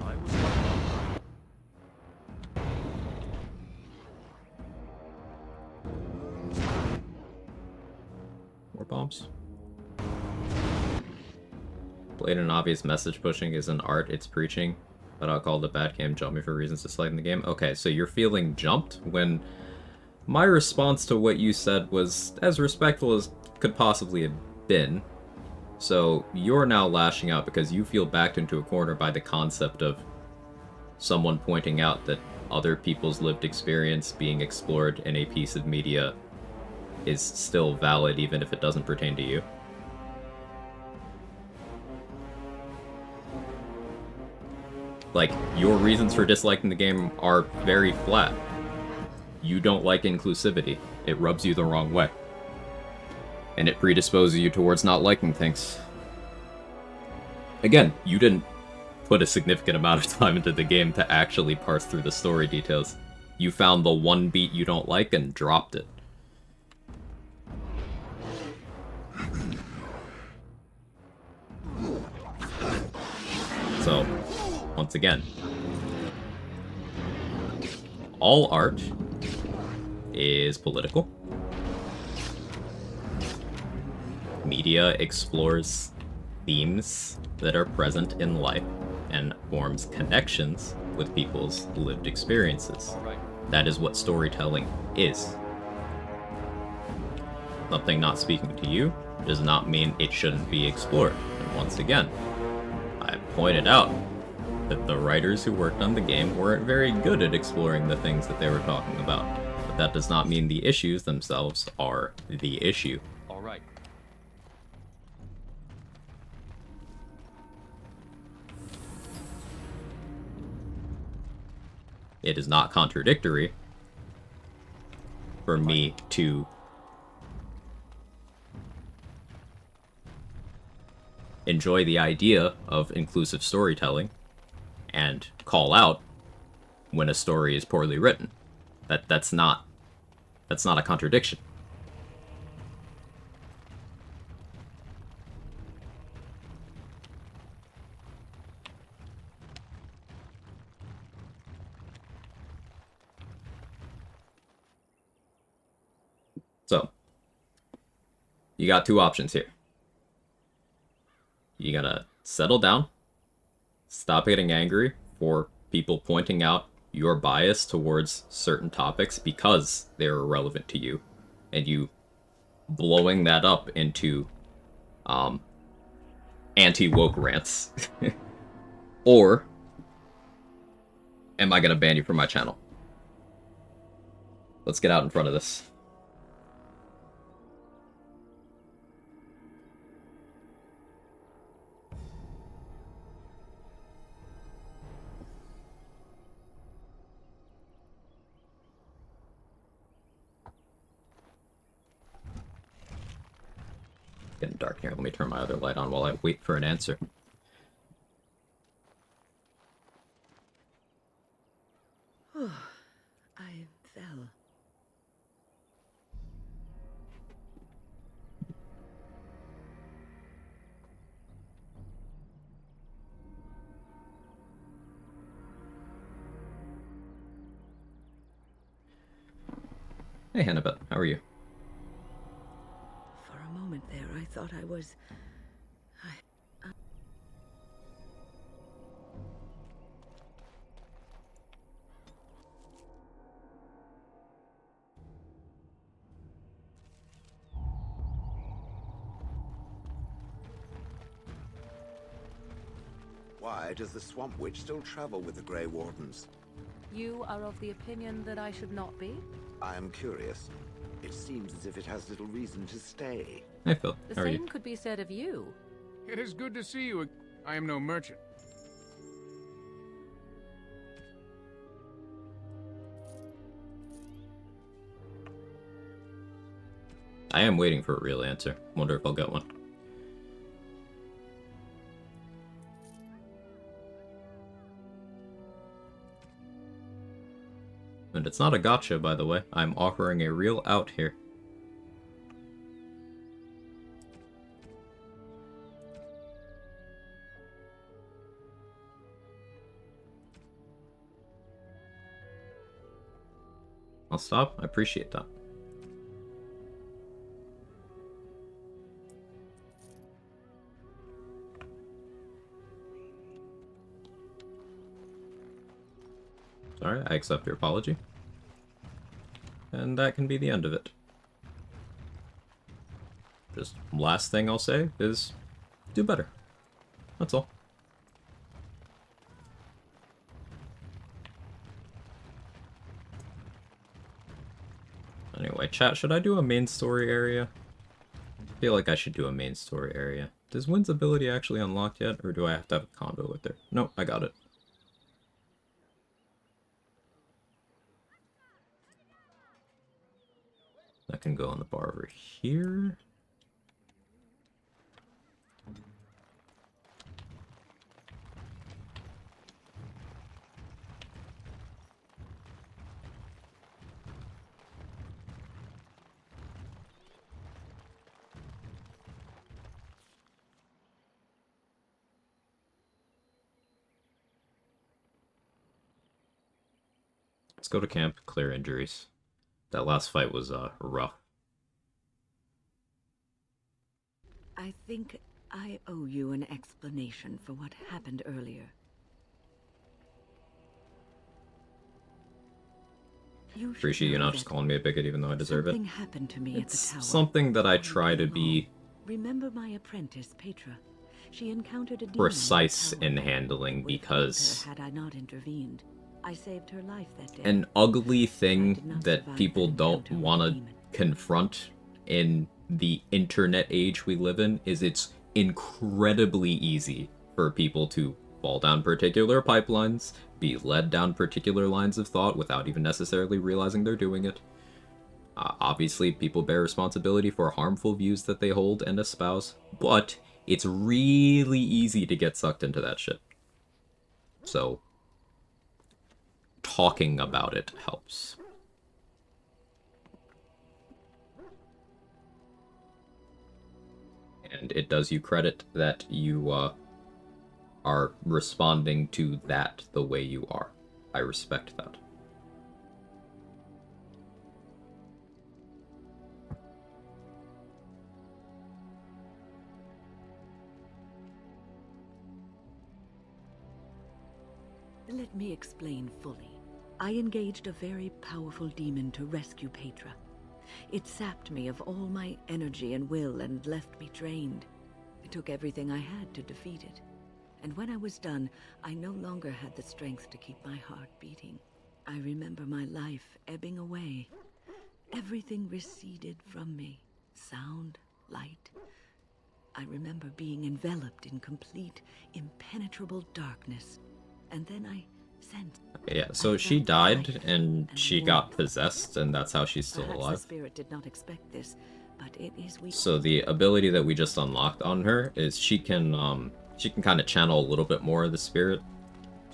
I was More bombs. Blatant and obvious message pushing is an art, it's preaching, but I'll call the bad game jumping for reasons disliking the game. Okay, so you're feeling jumped when my response to what you said was as respectful as could possibly have been. So you're now lashing out because you feel backed into a corner by the concept of someone pointing out that other people's lived experience being explored in a piece of media is still valid even if it doesn't pertain to you. Like, your reasons for disliking the game are very flat. You don't like inclusivity. It rubs you the wrong way. And it predisposes you towards not liking things. Again, you didn't put a significant amount of time into the game to actually parse through the story details. You found the one beat you don't like and dropped it. So, once again, all art is political. Media explores themes that are present in life and forms connections with people's lived experiences. That is what storytelling is. Something not speaking to you does not mean it shouldn't be explored. And once again, I pointed out that the writers who worked on the game weren't very good at exploring the things that they were talking about. But that does not mean the issues themselves are the issue. all right. It is not contradictory for me to enjoy the idea of inclusive storytelling and call out when a story is poorly written. That's not a contradiction. So, you got two options here. You gotta settle down, stop getting angry for people pointing out your bias towards certain topics because they're irrelevant to you, and you blowing that up into anti-woke rants. Or am I gonna ban you from my channel? Let's get out in front of this. Getting dark here. Let me turn my other light on while I wait for an answer. I fell. Hey, Hannibal, how are you? For a moment there, I thought I was... Why does the Swamp Witch still travel with the Grey Wardens? You are of the opinion that I should not be? I am curious. It seems as if it has little reason to stay. Hey, Phil. The How are you? same could be said of you. It is good to see you. I am no merchant. I am waiting for a real answer. Wonder if I'll get one. And it's not a gotcha, by the way. I'm offering a real out here. I'll stop. I appreciate that. Sorry, I accept your apology. And that can be the end of it. Just last thing I'll say is do better. That's all. Anyway, chat, should I do a main story area? I feel like I should do a main story area. Does Wynn's ability actually unlock yet, or do I have to have a combo with her? Nope, I got it. That can go on the bar over here. Let's go to camp, clear injuries. That last fight was rough. I think I owe you an explanation for what happened earlier. Appreciate you not just calling me a bigot even though I deserve it. Something happened to me at the It's tower. something that I try to be Remember my apprentice, Petra? She encountered a demon precise in the in tower. handling Would have because killed her had I not intervened. I saved her life that day. an ugly thing that people don't want to confront in the internet age we live in is it's incredibly easy for people to fall down particular pipelines, be led down particular lines of thought without even necessarily realizing they're doing it. Obviously, people bear responsibility for harmful views that they hold and espouse, but it's really easy to get sucked into that shit. So, talking about it helps. And it does you credit that you are responding to that the way you are. I respect that. Let me explain fully. I engaged a very powerful demon to rescue Petra. It sapped me of all my energy and will and left me drained. It took everything I had to defeat it. And when I was done, I no longer had the strength to keep my heart beating. I remember my life ebbing away. Everything receded from me. Sound, light. I remember being enveloped in complete, impenetrable darkness. And then I sensed... Yeah, so she died and she got possessed, and that's how she's still Perhaps alive. the spirit did not expect this, but it is weak. So the ability that we just unlocked on her is she can kind of channel a little bit more of the spirit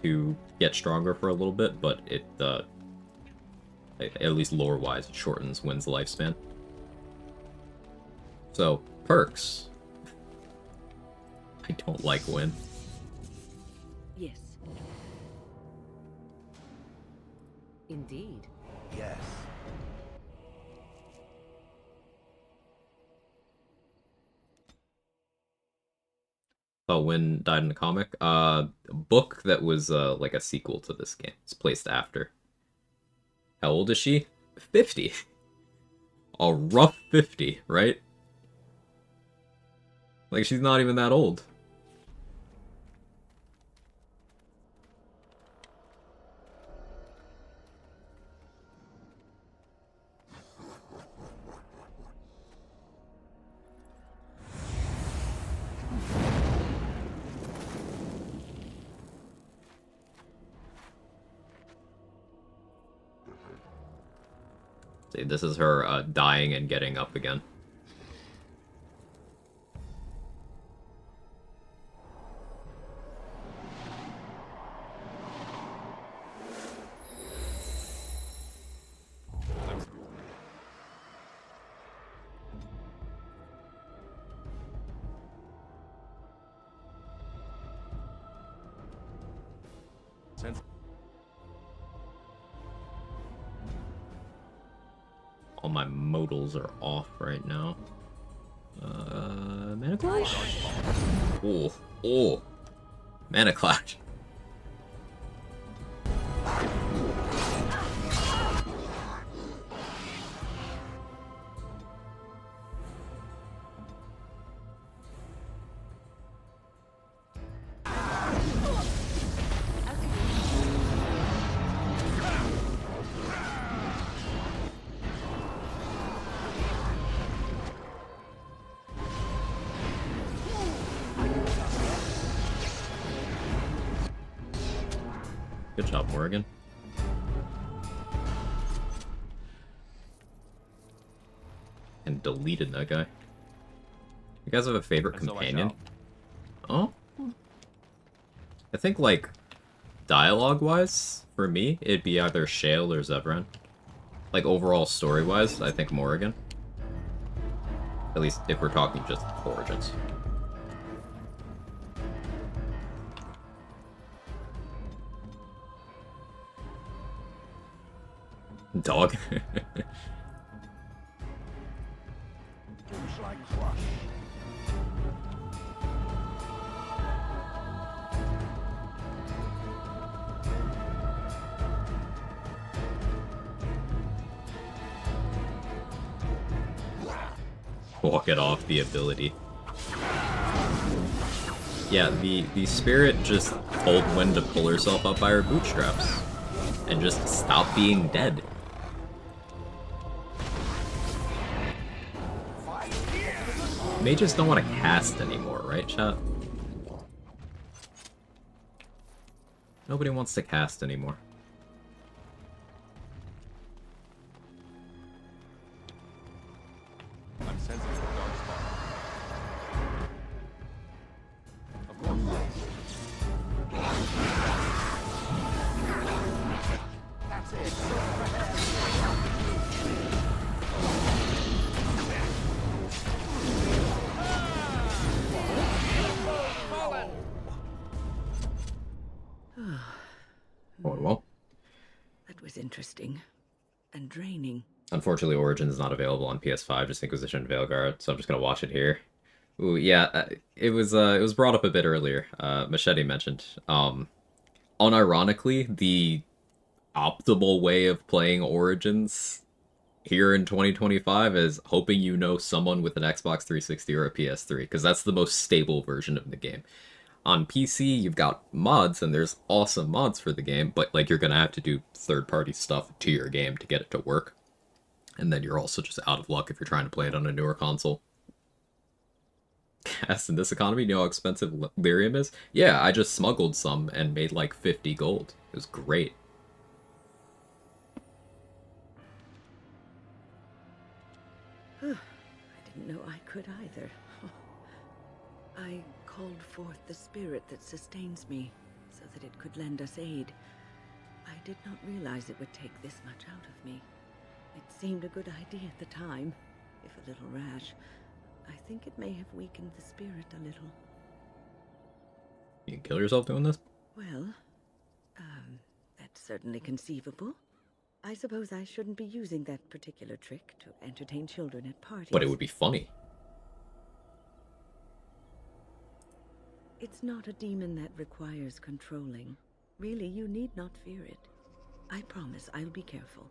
to get stronger for a little bit, but it at least lore-wise it shortens Wynn's lifespan. So perks. I don't like Wynn. Yes. Indeed. Yes. thought Wynn died in the comic. A book that was like a sequel to this game. It's placed after. How old is she? 50. A rough 50, right? Like, she's not even that old. See, this is her dying and getting up again. All my modals are off right now. Mana Clash? Oh. Mana Clash. Good job, Morgan. And deleted that guy. You guys have a favorite companion? Oh? I think, like, dialogue-wise, for me, it'd be either Shale or Zevran. Like, overall story-wise, I think Morrigan. At least if we're talking just Origins. Dog. Walk it off the ability. Yeah, the spirit just told Wen to pull herself up by her bootstraps. And just stop being dead. Mages don't want to cast anymore, right, chat? Nobody wants to cast anymore. I'm sensing a dark spot. Of course. That's it. Oh, well. That was interesting. And draining. Unfortunately, Origins is not available on PS5, just Inquisition Veilguard, so I'm just gonna watch it here. Ooh, yeah, it was brought up a bit earlier. Machete mentioned. Unironically, the optimal way of playing Origins here in 2025 is hoping you know someone with an Xbox 360 or a PS3, because that's the most stable version of the game. On PC, you've got mods, and there's awesome mods for the game, but like you're gonna have to do third-party stuff to your game to get it to work. And then you're also just out of luck if you're trying to play it on a newer console. Cast in this economy, you know how expensive lyrium is? Yeah, I just smuggled some and made like 50 gold. It was great. I didn't know I could either. I called forth the spirit that sustains me, so that it could lend us aid. I did not realize it would take this much out of me. It seemed a good idea at the time, if a little rash. I think it may have weakened the spirit a little. You can kill yourself doing this? Well, that's certainly conceivable. I suppose I shouldn't be using that particular trick to entertain children at parties. But it would be funny. It's not a demon that requires controlling. Really, you need not fear it. I promise I'll be careful.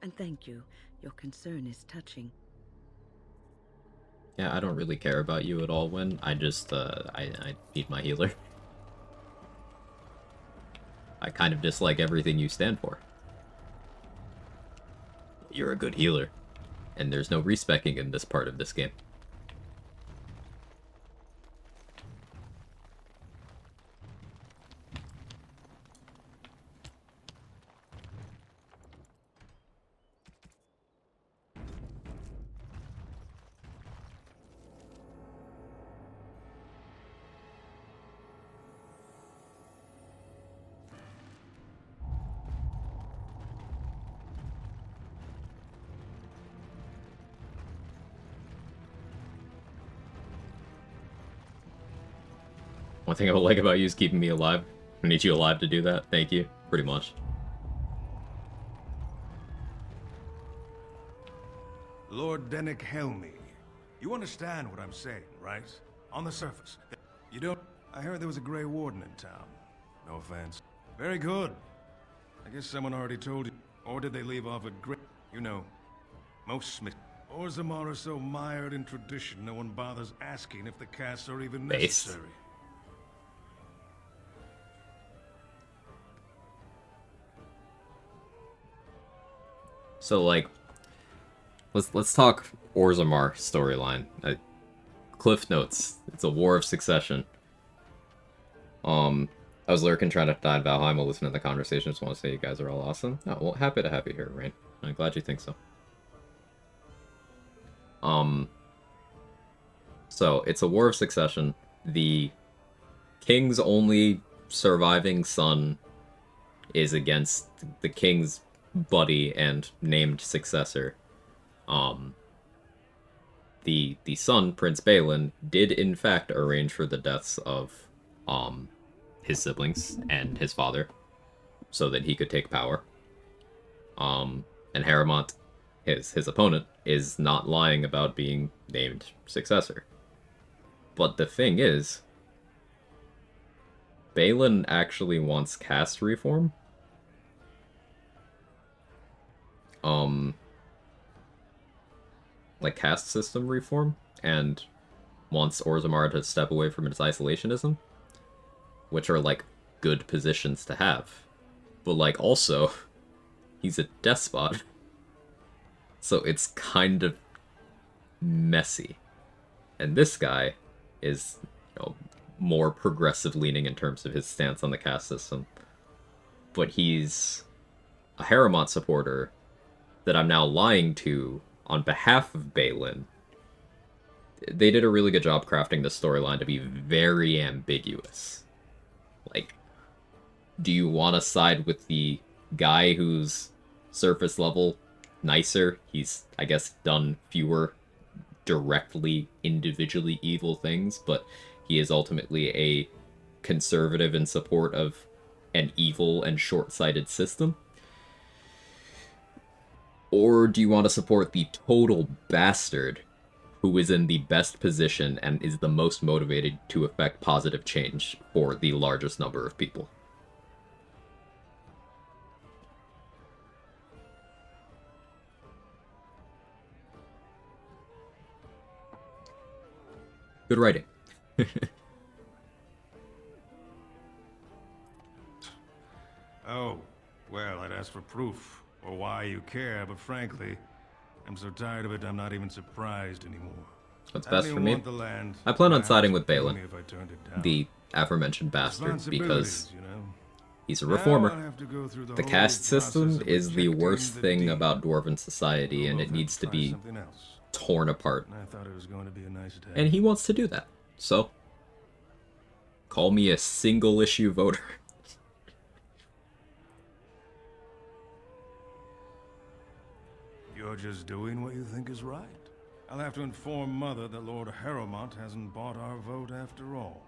And thank you. Your concern is touching. Yeah, I don't really care about you at all, Win. I just, I need my healer. I kind of dislike everything you stand for. You're a good healer. And there's no respecking in this part of this game. One thing I would like about you is keeping me alive. I need you alive to do that. Thank you. Pretty much. Lord Dennick Helmy. You understand what I'm saying, right? On the surface. You don't... I heard there was a Grey Warden in town. No offense. Very good. I guess someone already told you. Or did they leave off at Grey... You know, most Smith... Orzammar are so mired in tradition, no one bothers asking if the casts are even necessary. So, like, let's talk Orzammar storyline. Cliff notes. It's a war of succession. I was lurking trying to die in Valheim while listening to the conversation. Just want to say you guys are all awesome. Oh, well, happy to have you here, Rain. I'm glad you think so. So it's a war of succession. The king's only surviving son is against the king's buddy and named successor. The son, Prince Balin, did in fact arrange for the deaths of his siblings and his father so that he could take power. And Harrowmont, his opponent, is not lying about being named successor. But the thing is, Balin actually wants caste reform. Like caste system reform, and wants Orzammar to step away from its isolationism, which are, like, good positions to have. But, like, also, he's a despot, so it's kind of messy. And this guy is, you know, more progressive leaning in terms of his stance on the caste system. But he's a Harrowmont supporter that I'm now lying to on behalf of Balin. They did a really good job crafting the storyline to be very ambiguous. Like, do you want to side with the guy who's surface level nicer? He's, I guess, done fewer directly, individually evil things, but he is ultimately a conservative in support of an evil and short-sighted system? Or do you want to support the total bastard who is in the best position and is the most motivated to effect positive change for the largest number of people? Good writing. Oh, well, I'd ask for proof, or why you care, but frankly, I'm so tired of it I'm not even surprised anymore. What's best for me? The land, I plan on siding with Balin, down. the aforementioned bastard, because You know? he's a reformer. Now I'll have to go through The whole caste system process of is the rejecting worst the thing deed. about Dwarven society, and We'll it have needs to try be something else. torn apart. I thought it was going to be a nice day. And he wants to do that. So, call me a single-issue voter. You're just doing what you think is right. I'll have to inform Mother that Lord Harrowmont hasn't bought our vote after all.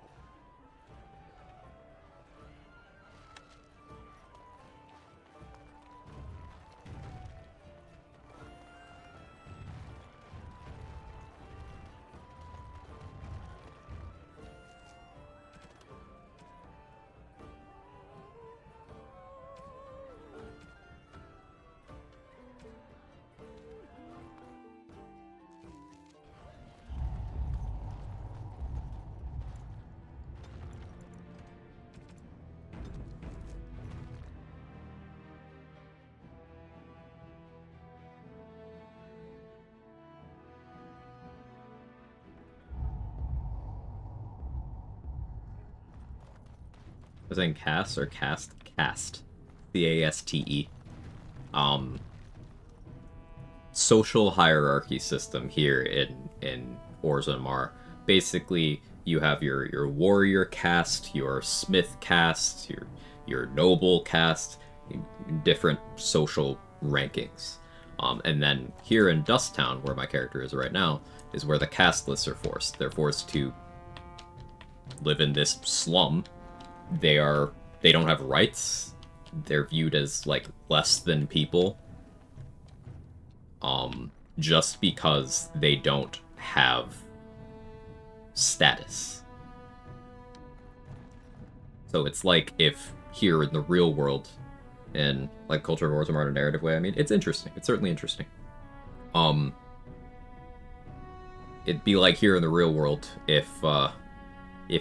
was saying cast or cast? Cast. C-A-S-T-E. Social hierarchy system here in Orzammar. Basically, you have your warrior caste, your smith caste, your noble caste, different social rankings. And then here in Dusttown, where my character is right now, is where the caste lists are forced. They're forced to live in this slum. They don't have rights. They're viewed as like less than people. Just because they don't have status. So it's like if here in the real world, in like Culture of Orzammar in a narrative way, I mean, it's interesting. It's certainly interesting. It'd be like here in the real world if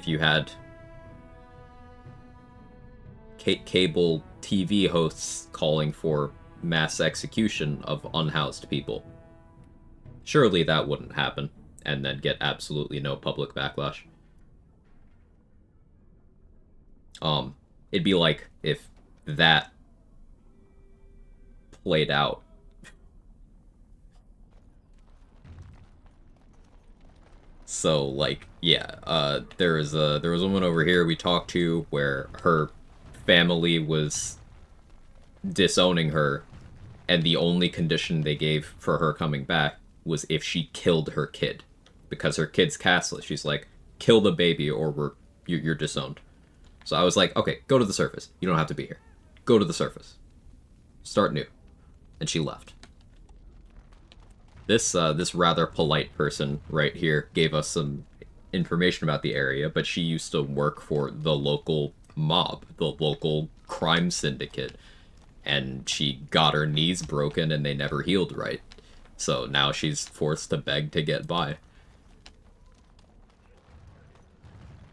you had cable TV hosts calling for mass execution of unhoused people. Surely that wouldn't happen, and then get absolutely no public backlash. It'd be like if that played out. So, like, yeah, there was a woman over here we talked to where her family was disowning her, and the only condition they gave for her coming back was if she killed her kid, because her kid's castless. She's like, kill the baby or you're disowned. So I was like, okay, go to the surface. You don't have to be here. Go to the surface. Start new. And she left. This rather polite person right here gave us some information about the area, but she used to work for the local mob, the local crime syndicate, and she got her knees broken and they never healed right. So now she's forced to beg to get by.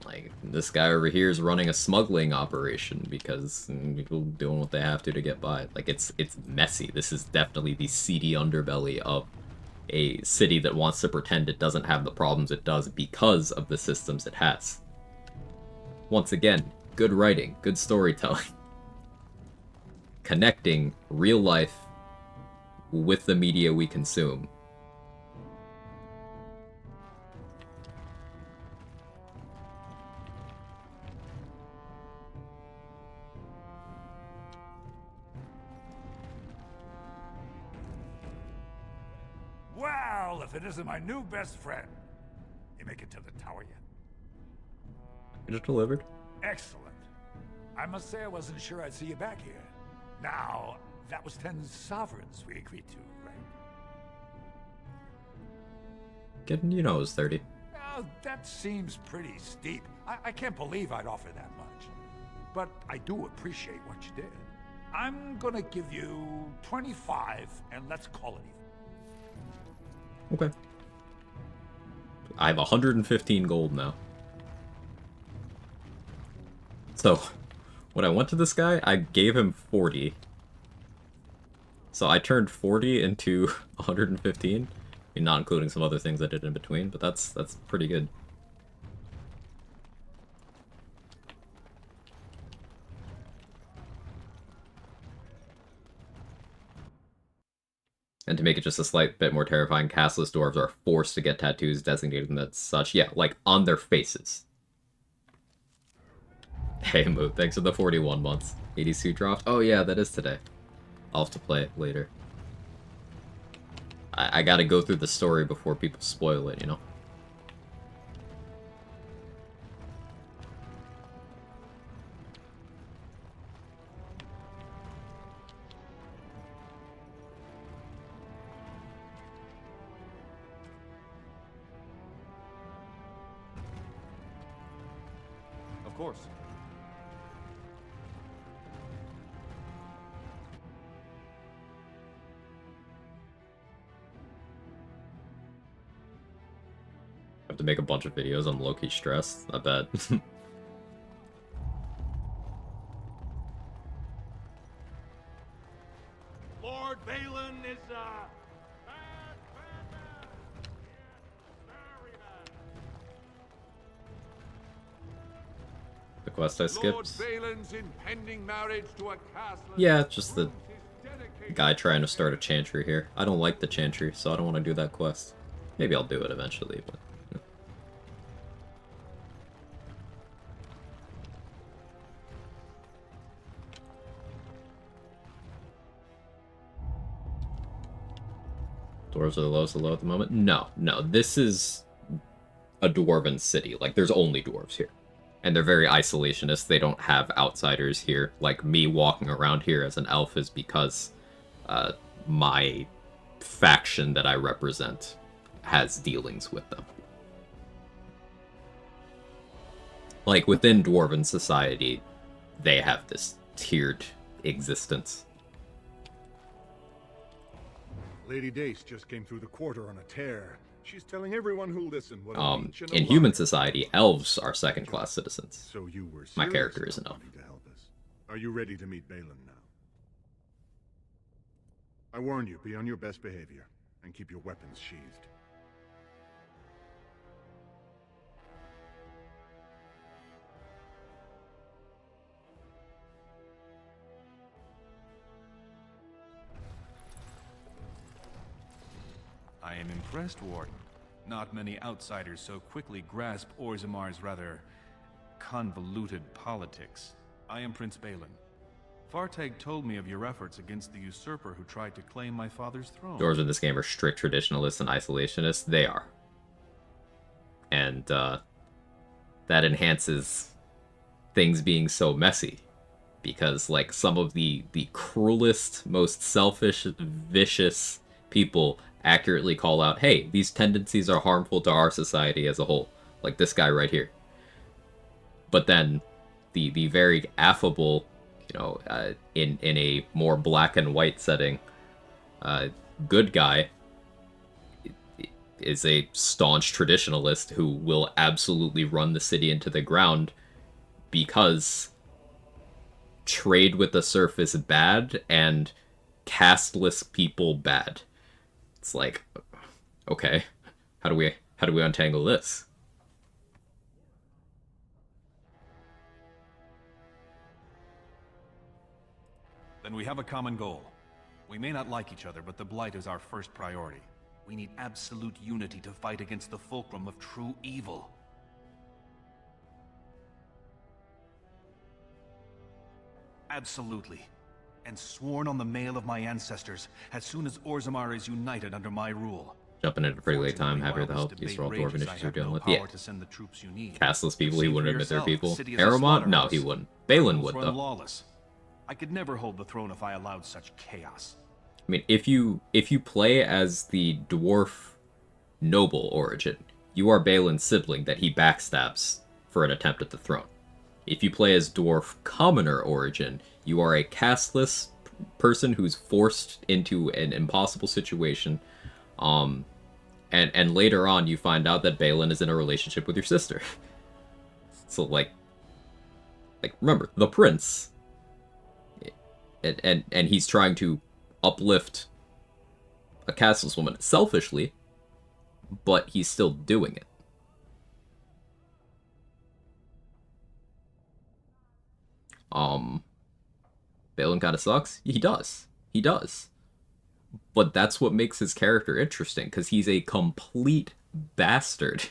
Like, this guy over here is running a smuggling operation because people doing what they have to get by. Like, it's messy. This is definitely the seedy underbelly of a city that wants to pretend it doesn't have the problems it does because of the systems it has. Once again, good writing, good storytelling. Connecting real life with the media we consume. Well, if it isn't my new best friend. You make it to the tower yet? It just delivered. Excellent. I must say I wasn't sure I'd see you back here. Now, that was 10 sovereigns we agreed to, right? Getting, you know, it was 30. Well, that seems pretty steep. I can't believe I'd offer that much. But I do appreciate what you did. I'm gonna give you 25, and let's call it even. Okay. I have 115 gold now. So, when I went to this guy, I gave him 40. So I turned 40 into 115. I mean, not including some other things I did in between, but that's pretty good. And to make it just a slight bit more terrifying, castless dwarves are forced to get tattoos designating them as such. Yeah, like, on their faces. Hey, Moot, thanks for the 41 months. 80 suit dropped? Oh yeah, that is today. I'll have to play it later. I gotta go through the story before people spoil it, you know? Of course. I have to make a bunch of videos. I'm low-key stressed. I bet. Lord Balin is, The quest I Lord skipped. Valen's impending marriage to a castle. Yeah, just the guy trying to start a chantry here. I don't like the chantry, so I don't want to do that quest. Maybe I'll do it eventually, but... Dwarves are the lowest of the low at the moment? No, no. This is a dwarven city. Like, there's only dwarves here. And they're very isolationist. They don't have outsiders here. Like, me walking around here as an elf is because my faction that I represent has dealings with them. Like, within dwarven society, they have this tiered existence. Lady Dace just came through the quarter on a tear. She's telling everyone who'll listen what a leech and a In liar. human society, elves are second-class citizens. So you were My serious character is an about elf. wanting to help us. Are you ready to meet Balin now? I warn you, be on your best behavior and keep your weapons sheathed. I am impressed, Warden. Not many outsiders so quickly grasp Orzamar's rather convoluted politics. I am Prince Balin. Fartag told me of your efforts against the usurper who tried to claim my father's throne. Dwarves in this game are strict traditionalists and isolationists. They are. And that enhances things being so messy. Because, like, some of the cruelest, most selfish, vicious people accurately call out, hey, these tendencies are harmful to our society as a whole. Like this guy right here. But then the very affable, you know, in a more black and white setting, good guy is a staunch traditionalist who will absolutely run the city into the ground because trade with the surf is bad and casteless people bad. It's like, okay, how do we untangle this? Then we have a common goal. We may not like each other, but the Blight is our first priority. We need absolute unity to fight against the fulcrum of true evil. Absolutely. And sworn on the mail of my ancestors, as soon as Orzammar is united under my rule. Jumping at a pretty late time, happy to help. These are all dwarven issues you're dealing with. Yeah. Castless people, he wouldn't admit they're people. Aramont? No, he wouldn't. Balin would, though. Lawless. I could never hold the throne if I allowed such chaos. I mean, if you play as the dwarf noble origin, you are Balin's sibling that he backstabs for an attempt at the throne. If you play as dwarf commoner origin, you are a casteless person who's forced into an impossible situation. And later on, you find out that Balin is in a relationship with your sister. So, like remember, the prince, and he's trying to uplift a casteless woman selfishly, but he's still doing it. Balin kind of sucks. He does. He does. But that's what makes his character interesting, because he's a complete bastard.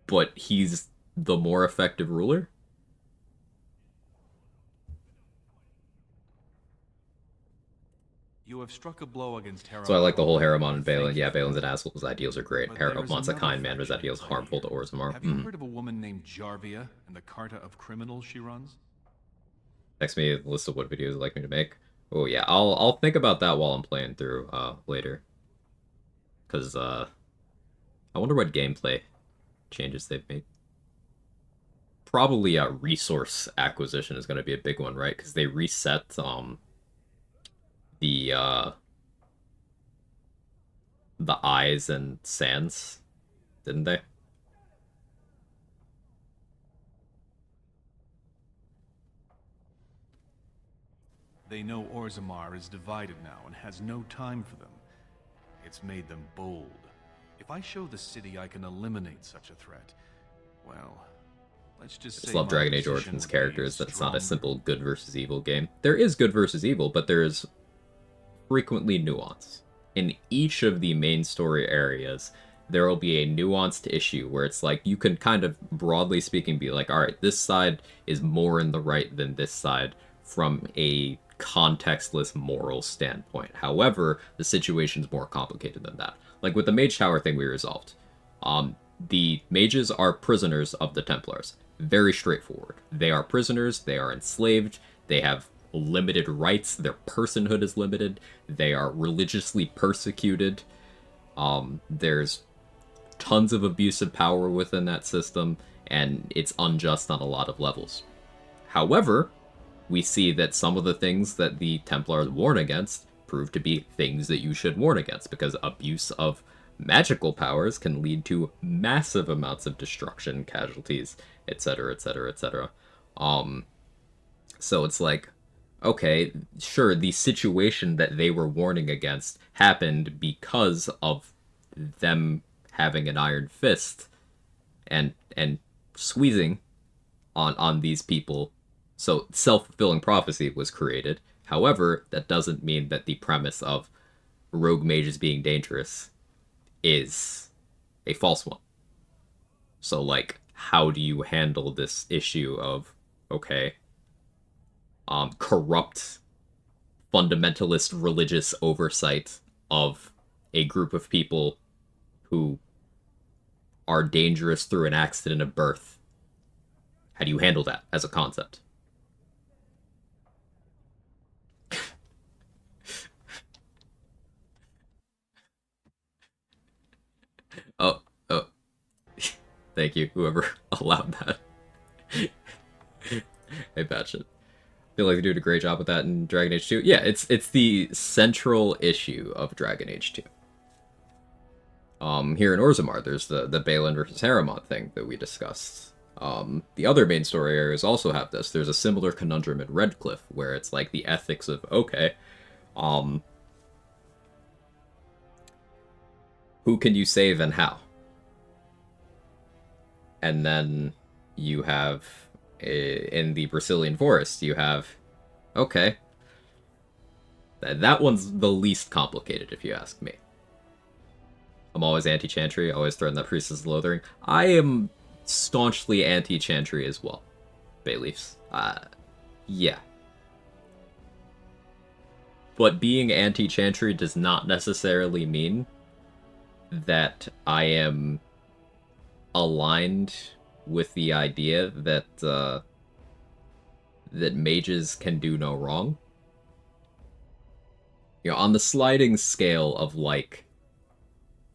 But he's the more effective ruler. You have struck a blow against Haramon. So I like the whole Haramon and Balin. Yeah, Balin's an asshole. His ideals are great. Haramon's a kind man, but his ideals are harmful to Orzammar. Have you heard of a woman named Jarvia and the Carta of Criminals she runs? Text me a list of what videos you'd like me to make. Oh yeah, I'll think about that while I'm playing through later. Cause I wonder what gameplay changes they've made. Probably resource acquisition is gonna be a big one, right? Because they reset the eyes and sands, didn't they? They know Orzammar is divided now and has no time for them. It's made them bold. If I show the city I can eliminate such a threat, well, Let's just I say just love my Dragon Age position Origins would be characters that it's not a stronger. simple good versus evil game. There is good versus evil, but there is frequently nuance. In each of the main story areas, there will be a nuanced issue where it's like you can kind of broadly speaking be like, all right, this side is more in the right than this side from a contextless moral standpoint. However, the situation's more complicated than that. Like with the Mage Tower thing we resolved. The mages are prisoners of the Templars. Very straightforward. They are prisoners, they are enslaved, they have limited rights, their personhood is limited, they are religiously persecuted. There's tons of abuse of power within that system, and it's unjust on a lot of levels. However, we see that some of the things that the Templars warn against prove to be things that you should warn against, because abuse of magical powers can lead to massive amounts of destruction, casualties, etc., etc., etc. So it's like, okay, sure, the situation that they were warning against happened because of them having an iron fist and squeezing on these people. So self-fulfilling prophecy was created. However, that doesn't mean that the premise of rogue mages being dangerous is a false one. So like, how do you handle this issue of, okay, corrupt fundamentalist religious oversight of a group of people who are dangerous through an accident of birth? How do you handle that as a concept? Oh, oh. Thank you, whoever allowed that. Hey, Batshit. Feel like they did a great job with that in Dragon Age 2. Yeah, it's the central issue of Dragon Age 2. Here in Orzammar, there's the Balin versus Haremont thing that we discussed. The other main story areas also have this. There's a similar conundrum in Redcliffe, where it's like the ethics of, okay, who can you save and how? And then you have, in the Brazilian forest, you have, okay, that one's the least complicated, if you ask me. I'm always anti-Chantry, always threaten that Priestess of Lothering. I am staunchly anti-Chantry as well. Bayleafs. Yeah. But being anti-Chantry does not necessarily mean that I am aligned with the idea that that mages can do no wrong. You know, on the sliding scale of like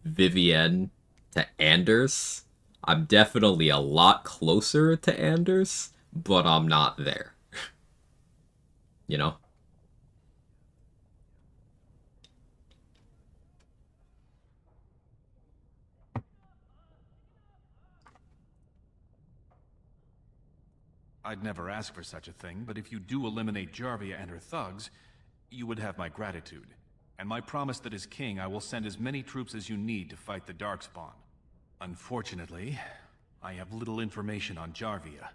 Vivienne to Anders, I'm definitely a lot closer to Anders, but I'm not there. You know? I'd never ask for such a thing, but if you do eliminate Jarvia and her thugs, you would have my gratitude. And my promise that as king, I will send as many troops as you need to fight the Darkspawn. Unfortunately, I have little information on Jarvia.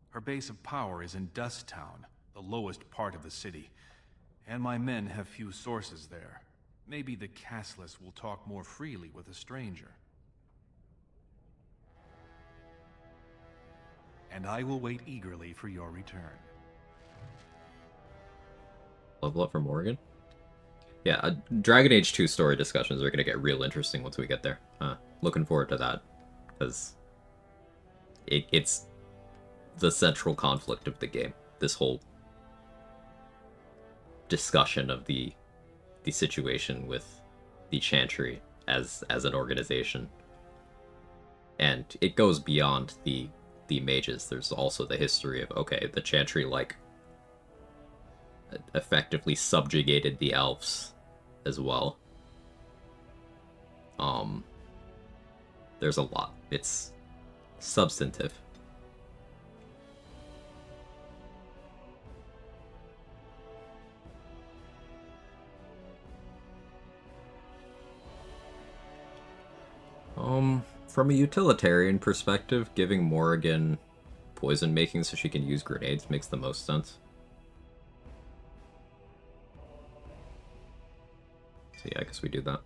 Her base of power is in Dust Town, the lowest part of the city, and my men have few sources there. Maybe the castless will talk more freely with a stranger. And I will wait eagerly for your return. Level up from Morgan? Yeah, Dragon Age 2 story discussions are going to get real interesting once we get there. Looking forward to that, because it's the central conflict of the game. This whole discussion of the situation with the Chantry as an organization. And it goes beyond the mages. There's also the history of, okay, the Chantry, like, effectively subjugated the elves as well. There's a lot. It's substantive. From a utilitarian perspective, giving Morrigan poison making so she can use grenades makes the most sense. So yeah, I guess we do that.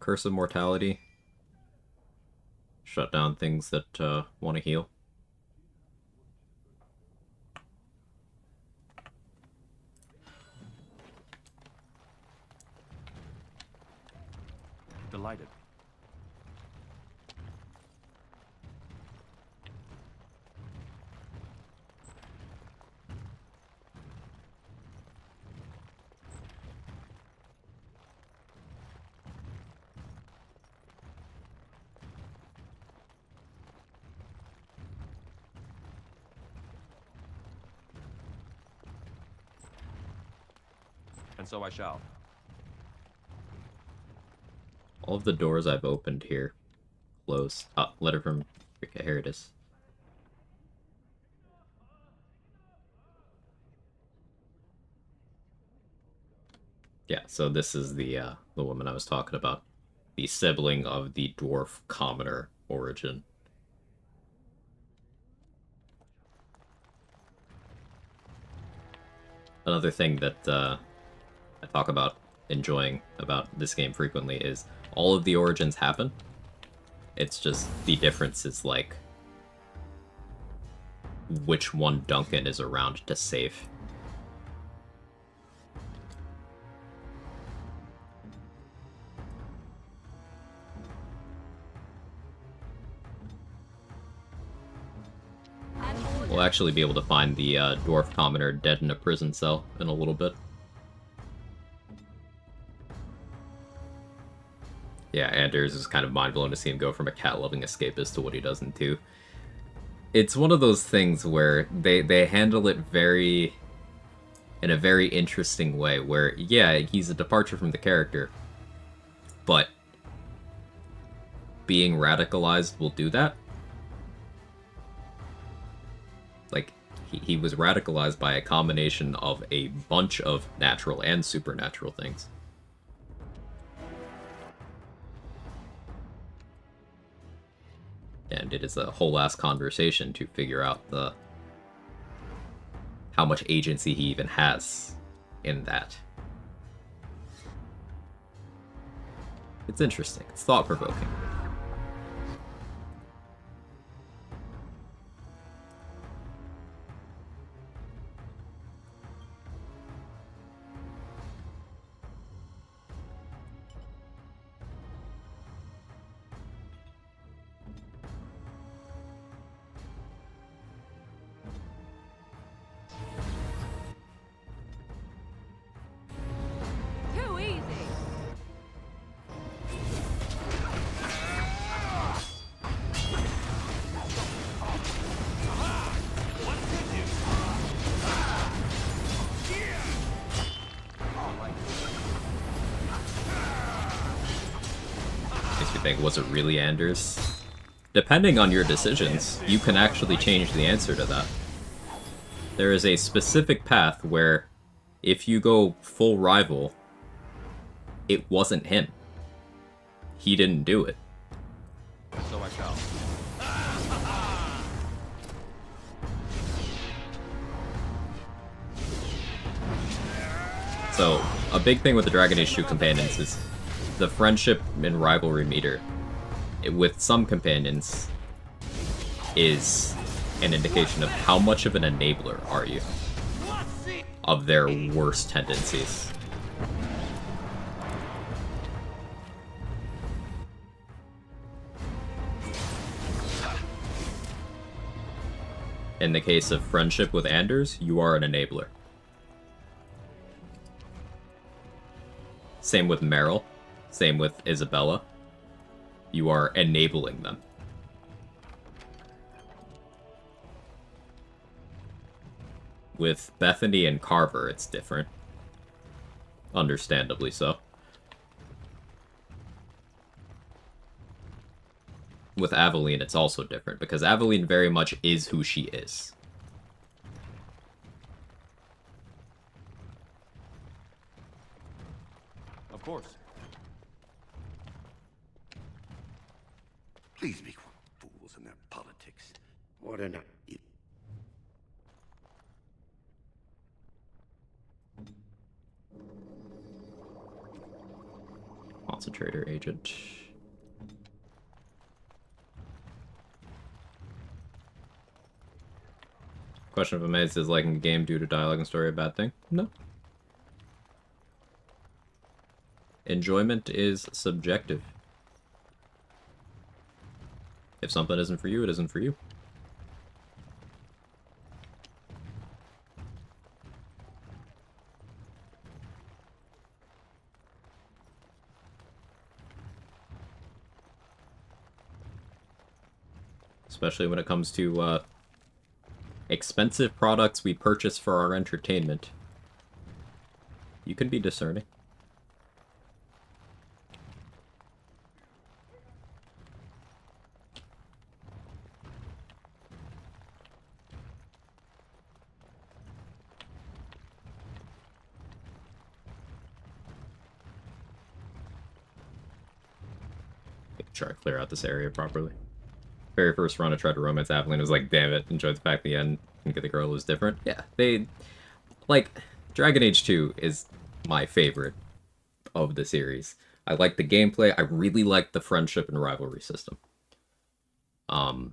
Curse of Mortality. Shut down things that want to heal. Delighted. And so I shall. All of the doors I've opened here closed. Ah, letter from Rika. Here it is. Yeah, so this is the woman I was talking about. The sibling of the dwarf commoner origin. Another thing that I talk about enjoying about this game frequently is all of the origins happen. It's just the difference is like which one Duncan is around to save. We'll actually be able to find the dwarf commoner dead in a prison cell in a little bit. Yeah, Anders is kind of mind-blown to see him go from a cat-loving escapist to what he does in 2. It's one of those things where they handle it in a very interesting way, where, yeah, he's a departure from the character, but being radicalized will do that. Like, he was radicalized by a combination of a bunch of natural and supernatural things. And it is a whole ass conversation to figure out how much agency he even has in that. It's interesting. It's thought-provoking. Too easy. Makes me think, was it really Anders? Depending on your decisions, you can actually change the answer to that. There is a specific path where, if you go full rival, it wasn't him. He didn't do it. So I shall. So, a big thing with the Dragon Age 2 companions is the friendship and rivalry meter, with some companions, is an indication of how much of an enabler are you of their worst tendencies. In the case of friendship with Anders, you are an enabler. Same with Meryl. Same with Isabella. You are enabling them. With Bethany and Carver, it's different. Understandably so. With Aveline, it's also different, because Aveline very much is who she is. Of course. These big fools and their politics. What an... Concentrator agent. Question of Amaze, is liking a game due to dialogue and story a bad thing? No. Enjoyment is subjective. If something isn't for you, it isn't for you. Especially when it comes to expensive products we purchase for our entertainment. You can be discerning. Try to clear out this area properly. Very first run I tried to romance Aveline, was like, damn it, enjoyed the fact the end and get the girl was different. Yeah, they... Like, Dragon Age 2 is my favorite of the series. I like the gameplay, I really like the friendship and rivalry system. Of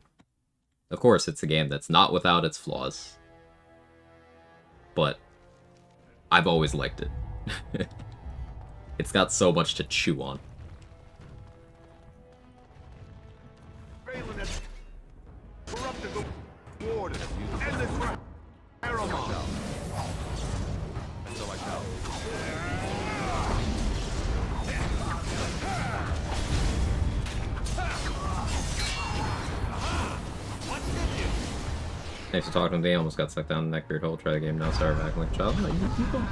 course, it's a game that's not without its flaws. But I've always liked it. It's got so much to chew on. Corrupted the warden. End this right. Paramount. So I tell. Thanks for talking to me. Almost got sucked down the neckbeard hole. Try the game now. Sorry, back like child. No, you don't.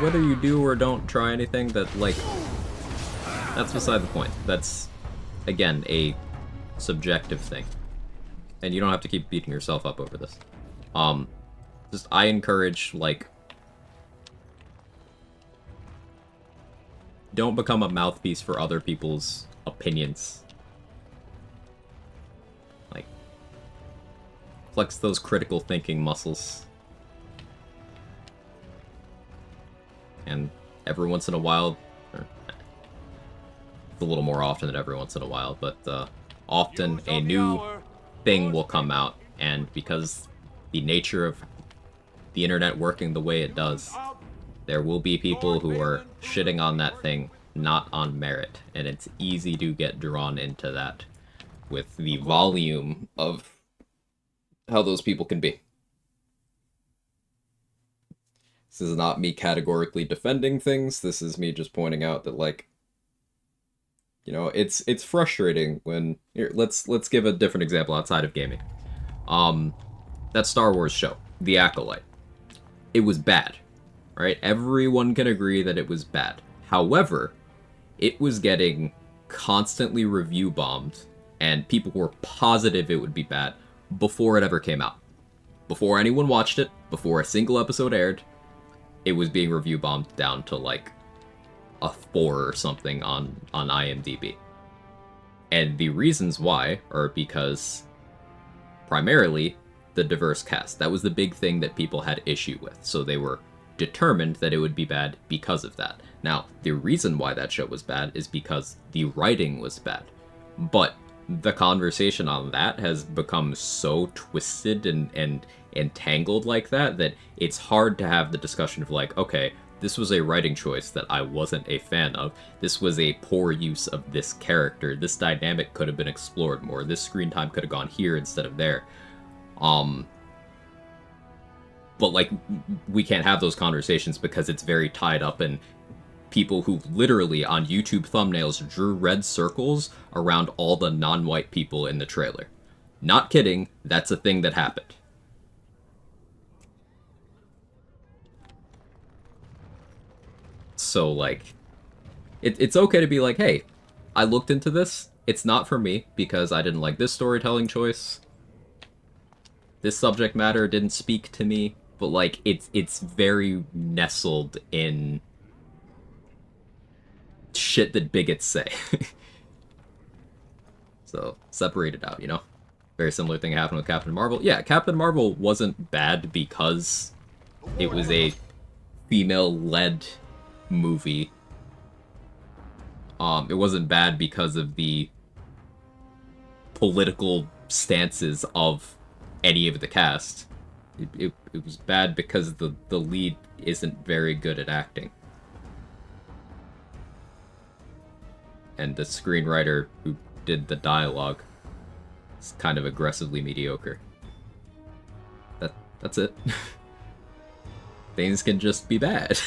Whether you do or don't try anything, that, like, that's beside the point. That's, again, a subjective thing. And you don't have to keep beating yourself up over this. Just, I encourage, like, don't become a mouthpiece for other people's opinions. Like, flex those critical thinking muscles. And every once in a while, or, a little more often than every once in a while, but often a new thing will come out, and because the nature of the internet working the way it does, there will be people who are shitting on that thing, not on merit, and it's easy to get drawn into that with the volume of how those people can be. This is not me categorically defending things, this is me just pointing out that, like, you know, it's frustrating when... Here, let's give a different example outside of gaming. That Star Wars show, The Acolyte. It was bad, right? Everyone can agree that it was bad. However, it was getting constantly review bombed, and people were positive it would be bad before it ever came out. Before anyone watched it, before a single episode aired, it was being review bombed down to, like, a 4 or something on IMDb. And the reasons why are because, primarily, the diverse cast. That was the big thing that people had issue with, so they were determined that it would be bad because of that. Now, the reason why that show was bad is because the writing was bad. But the conversation on that has become so twisted and entangled like that it's hard to have the discussion of, like, okay, this was a writing choice that I wasn't a fan of. This was a poor use of this character. This dynamic could have been explored more. This screen time could have gone here instead of there. But, like, we can't have those conversations because it's very tied up in people who literally on YouTube thumbnails drew red circles around all the non-white people in the trailer. Not kidding, that's a thing that happened. So, like, it's okay to be like, hey, I looked into this, it's not for me because I didn't like this storytelling choice. This subject matter didn't speak to me, but, like, it's very nestled in shit that bigots say. So, separate it out, you know? Very similar thing happened with Captain Marvel. Yeah, Captain Marvel wasn't bad because it was a female-led movie. It wasn't bad because of the political stances of any of the cast. It was bad because the lead isn't very good at acting. And the screenwriter who did the dialogue is kind of aggressively mediocre. That's it. Things can just be bad.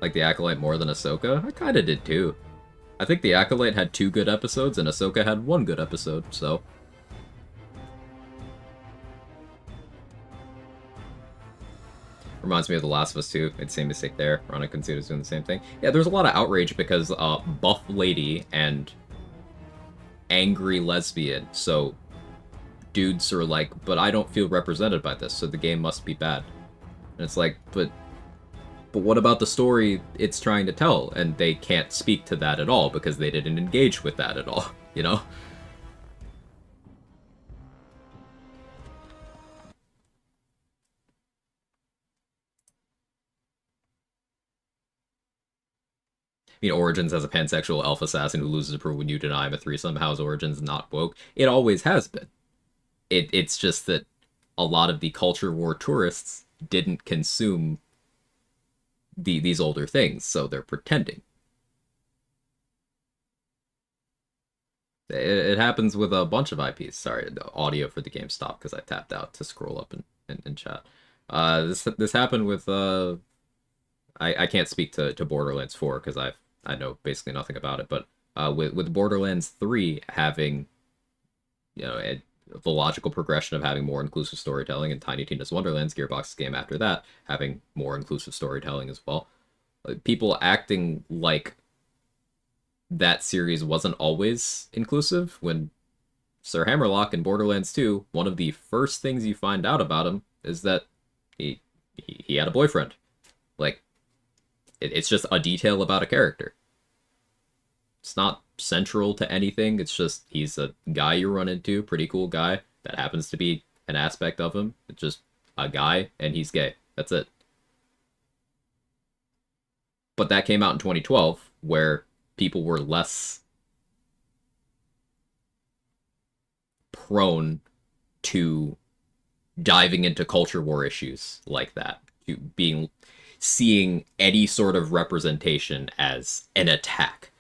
Like the Acolyte more than Ahsoka? I kinda did too. I think the Acolyte had 2 good episodes and Ahsoka had 1 good episode, so... Reminds me of The Last of Us 2. Made the same mistake there. Rana Kunsu was doing the same thing. Yeah, there's a lot of outrage because buff lady and angry lesbian, so dudes are like, but I don't feel represented by this, so the game must be bad. And it's like, but what about the story it's trying to tell? And they can't speak to that at all because they didn't engage with that at all, you know? I mean, Origins has a pansexual elf assassin who loses approval when you deny him a threesome. How's Origins not woke? It always has been. It's just that a lot of the culture war tourists didn't consume these older things, so they're pretending. It happens with a bunch of IPs. Sorry, the audio for the game stopped because I tapped out to scroll up and chat. This happened with I can't speak to Borderlands 4 because I know basically nothing about it, but with Borderlands 3 having, you know, the logical progression of having more inclusive storytelling, and Tiny Tina's Wonderlands, Gearbox's game after that, having more inclusive storytelling as well. People acting like that series wasn't always inclusive, when Sir Hammerlock in Borderlands 2, one of the first things you find out about him is that he had a boyfriend. Like, it's just a detail about a character. It's not central to anything, it's just he's a guy you run into, pretty cool guy, that happens to be an aspect of him. It's just a guy, and he's gay. That's it. But that came out in 2012, where people were less prone to diving into culture war issues like that, to seeing any sort of representation as an attack.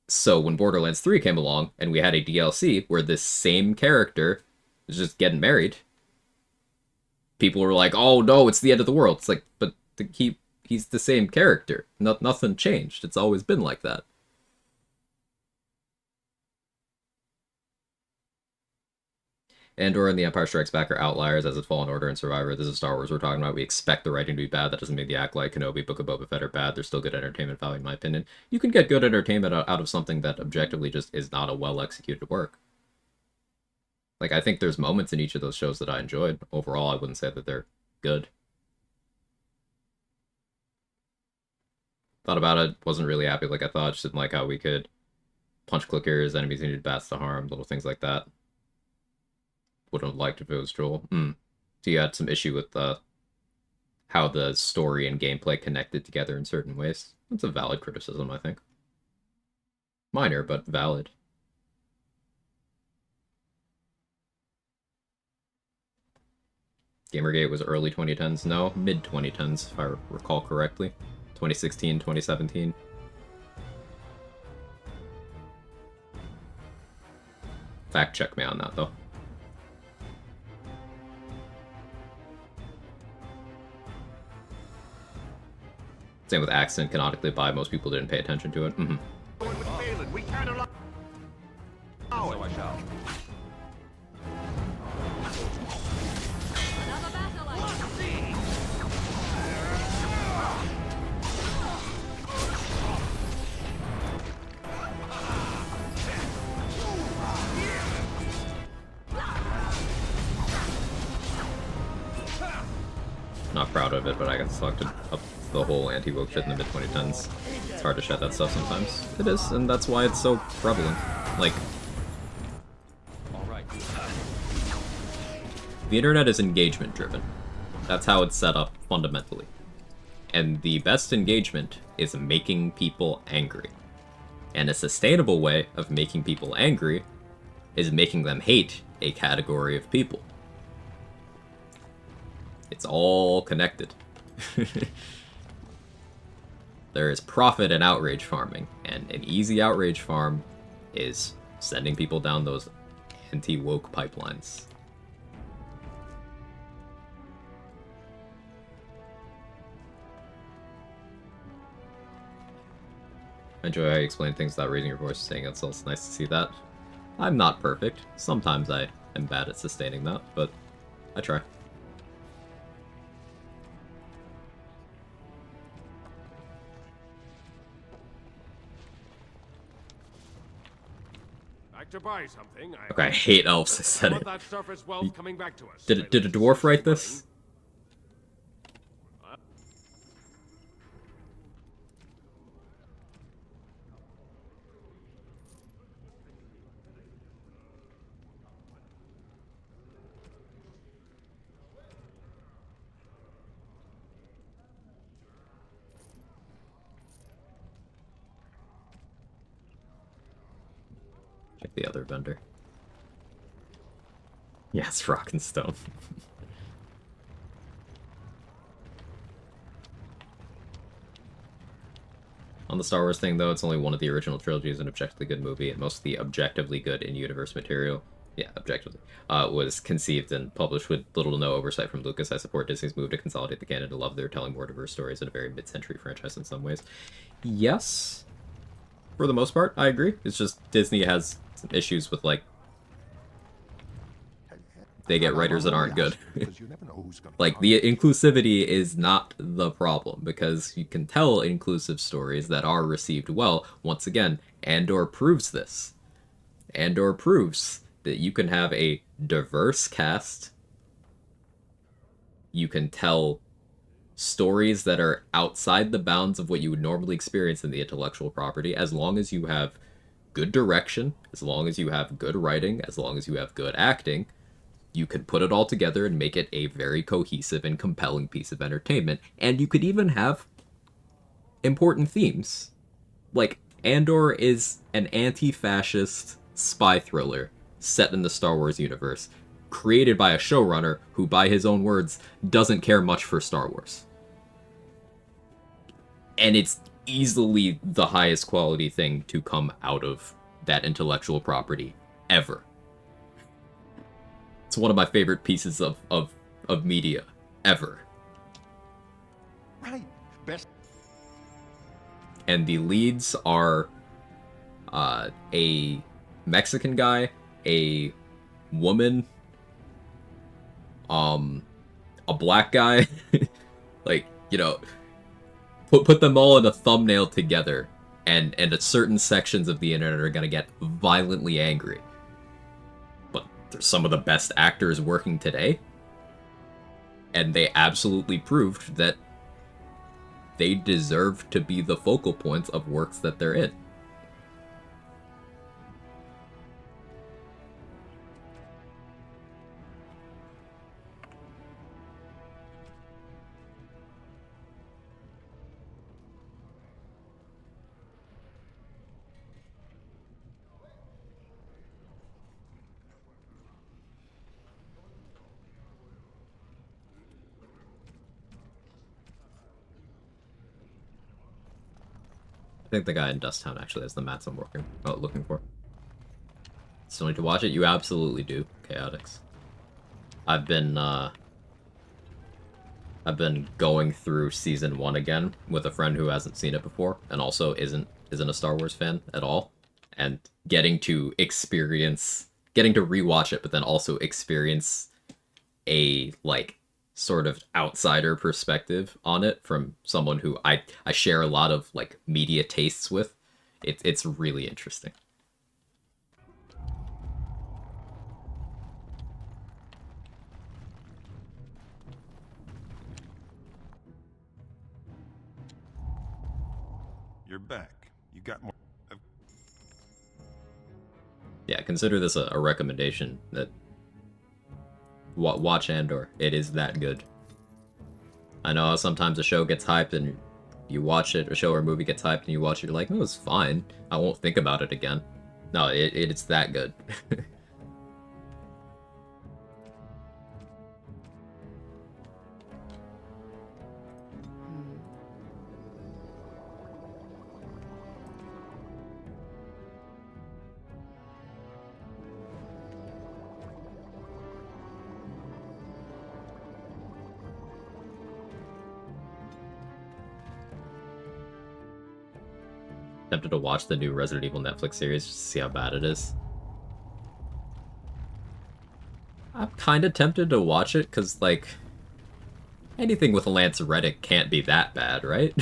So when Borderlands 3 came along, and we had a DLC where this same character was just getting married, people were like, oh no, it's the end of the world. It's like, but he's the same character. Nothing changed. It's always been like that. Andor and The Empire Strikes Back are outliers, as is Fallen Order and Survivor. This is Star Wars we're talking about. We expect the writing to be bad. That doesn't mean the Acolyte, Kenobi, Book of Boba Fett are bad. They're still good entertainment value, in my opinion. You can get good entertainment out of something that objectively just is not a well-executed work. Like, I think there's moments in each of those shows that I enjoyed. Overall, I wouldn't say that they're good. Thought about it, wasn't really happy like I thought. Just didn't like how we could punch clickers, enemies needed bats to harm, little things like that. Wouldn't have liked if it was Joel. So you had some issue with how the story and gameplay connected together in certain ways. That's a valid criticism, I think. Minor, but valid. Gamergate was early 2010s? No, mid-2010s, if I recall correctly. 2016, 2017. Fact check me on that, though. Same with Accent, canonically by most people didn't pay attention to it. We can't allow So I shall. Not proud of it, but I got sucked up the whole anti-woke shit in the mid-2010s. It's hard to shed that stuff sometimes. It is, and that's why it's so prevalent. Like, the internet is engagement driven. That's how it's set up fundamentally. And the best engagement is making people angry. And a sustainable way of making people angry is making them hate a category of people. It's all connected. There is profit in outrage farming, and an easy outrage farm is sending people down those anti-woke pipelines. I enjoy how you explain things without raising your voice, saying it's also nice to see that. I'm not perfect. Sometimes I am bad at sustaining that, but I try. Like to buy something? Okay, I hate elves, I said it. That surface wealth coming back to us. Did a dwarf write this? Check the other vendor. Yeah, it's rock and stone. On the Star Wars thing, though, it's only one of the original trilogies, an objectively good movie, and most of the objectively good in-universe material, yeah, objectively, was conceived and published with little to no oversight from Lucas. I support Disney's move to consolidate the canon to love they're telling more diverse stories in a very mid-century franchise in some ways. Yes, for the most part, I agree. It's just Disney has some issues with, like, they get writers that aren't good. Like, the inclusivity is not the problem, because you can tell inclusive stories that are received well. Once again, Andor proves this. Andor proves that you can have a diverse cast, you can tell stories that are outside the bounds of what you would normally experience in the intellectual property, as long as you have good direction, as long as you have good writing, as long as you have good acting. You could put it all together and make it a very cohesive and compelling piece of entertainment. And you could even have important themes. Like, Andor is an anti-fascist spy thriller set in the Star Wars universe, created by a showrunner who, by his own words, doesn't care much for Star Wars. And it's easily the highest quality thing to come out of that intellectual property ever. It's one of my favorite pieces of media ever. Right. Best. And the leads are a Mexican guy, a woman, a black guy. Like, you know, put them all in a thumbnail together, and certain sections of the internet are gonna get violently angry. They're some of the best actors working today, and they absolutely proved that they deserve to be the focal points of works that they're in. I think the guy in Dusttown actually has the mats I'm looking for. Still need to watch it? You absolutely do, Chaotix. I've been going through season 1 again with a friend who hasn't seen it before, and also isn't a Star Wars fan at all, and getting to rewatch it, but then also experience a, like, sort of outsider perspective on it from someone who I share a lot of, like, media tastes with. It's really interesting. You're back. You got more. Yeah, consider this a recommendation that watch Andor. It is that good. I know how sometimes a show gets hyped and you watch it, a show or a movie gets hyped and you watch it, you're like, no, it's fine. I won't think about it again. No, it's that good. Tempted to watch the new Resident Evil Netflix series just to see how bad it is. I'm kind of tempted to watch it because, like, anything with Lance Reddick can't be that bad, right?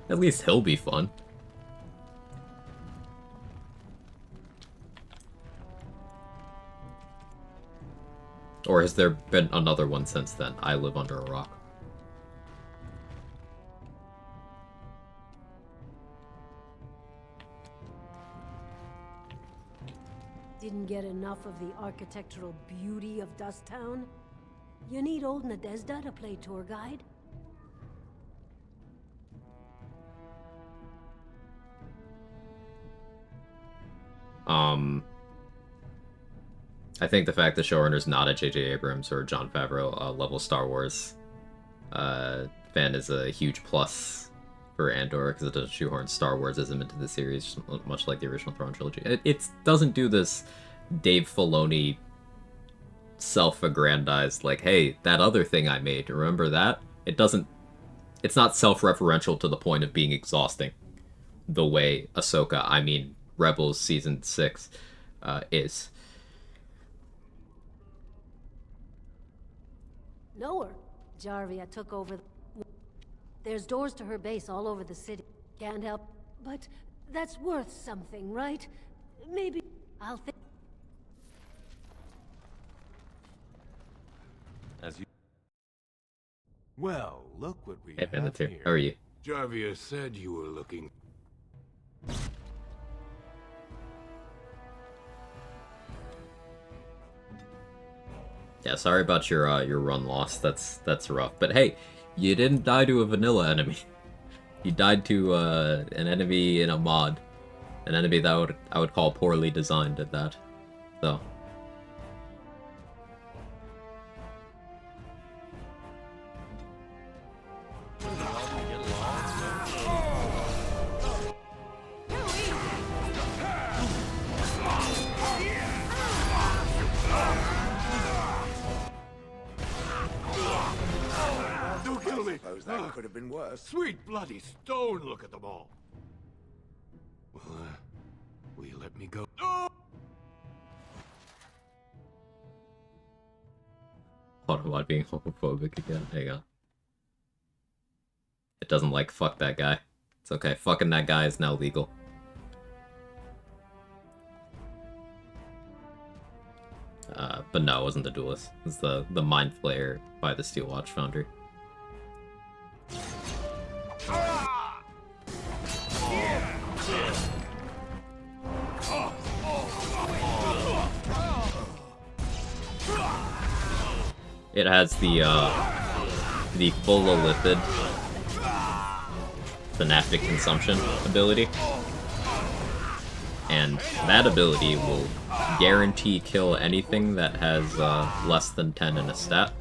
At least he'll be fun. Or has there been another one since then? I live under a rock. Didn't get enough of the architectural beauty of Dust Town? You need old Nadezda to play tour guide? I think the fact the showrunner's not a J.J. Abrams or Jon Favreau level Star Wars fan is a huge plus for Andor, because it does shoehorn Star Warsism into the series, much like the original Thrawn trilogy. It doesn't do this Dave Filoni self-aggrandized, like, hey, that other thing I made, remember that? It's not self-referential to the point of being exhausting, the way Ahsoka, I mean Rebels Season 6, is. Know her. Jarvia took over. There's doors to her base all over the city. Can't help, but that's worth something, right? Maybe I'll think. As you. Well, look what we Hey, have Bandit, here. how are you? Jarvia said you were looking. Yeah, sorry about your run loss. That's rough. But hey, you didn't die to a vanilla enemy. You died to an enemy in a mod, an enemy that I would call poorly designed at that. So. Don't kill me! Suppose that could have been worse. Sweet bloody stone, look at them all! Well, will you let me go? No! Autobot being homophobic again. Hang on. It doesn't like fuck that guy. It's okay. Fucking that guy is now legal. But no, it wasn't the duelist. It was the Mind Flayer by the Steel Watch Foundry. It has the Fololithid Synaptic Consumption ability. And that ability will guarantee kill anything that has less than 10 in a stat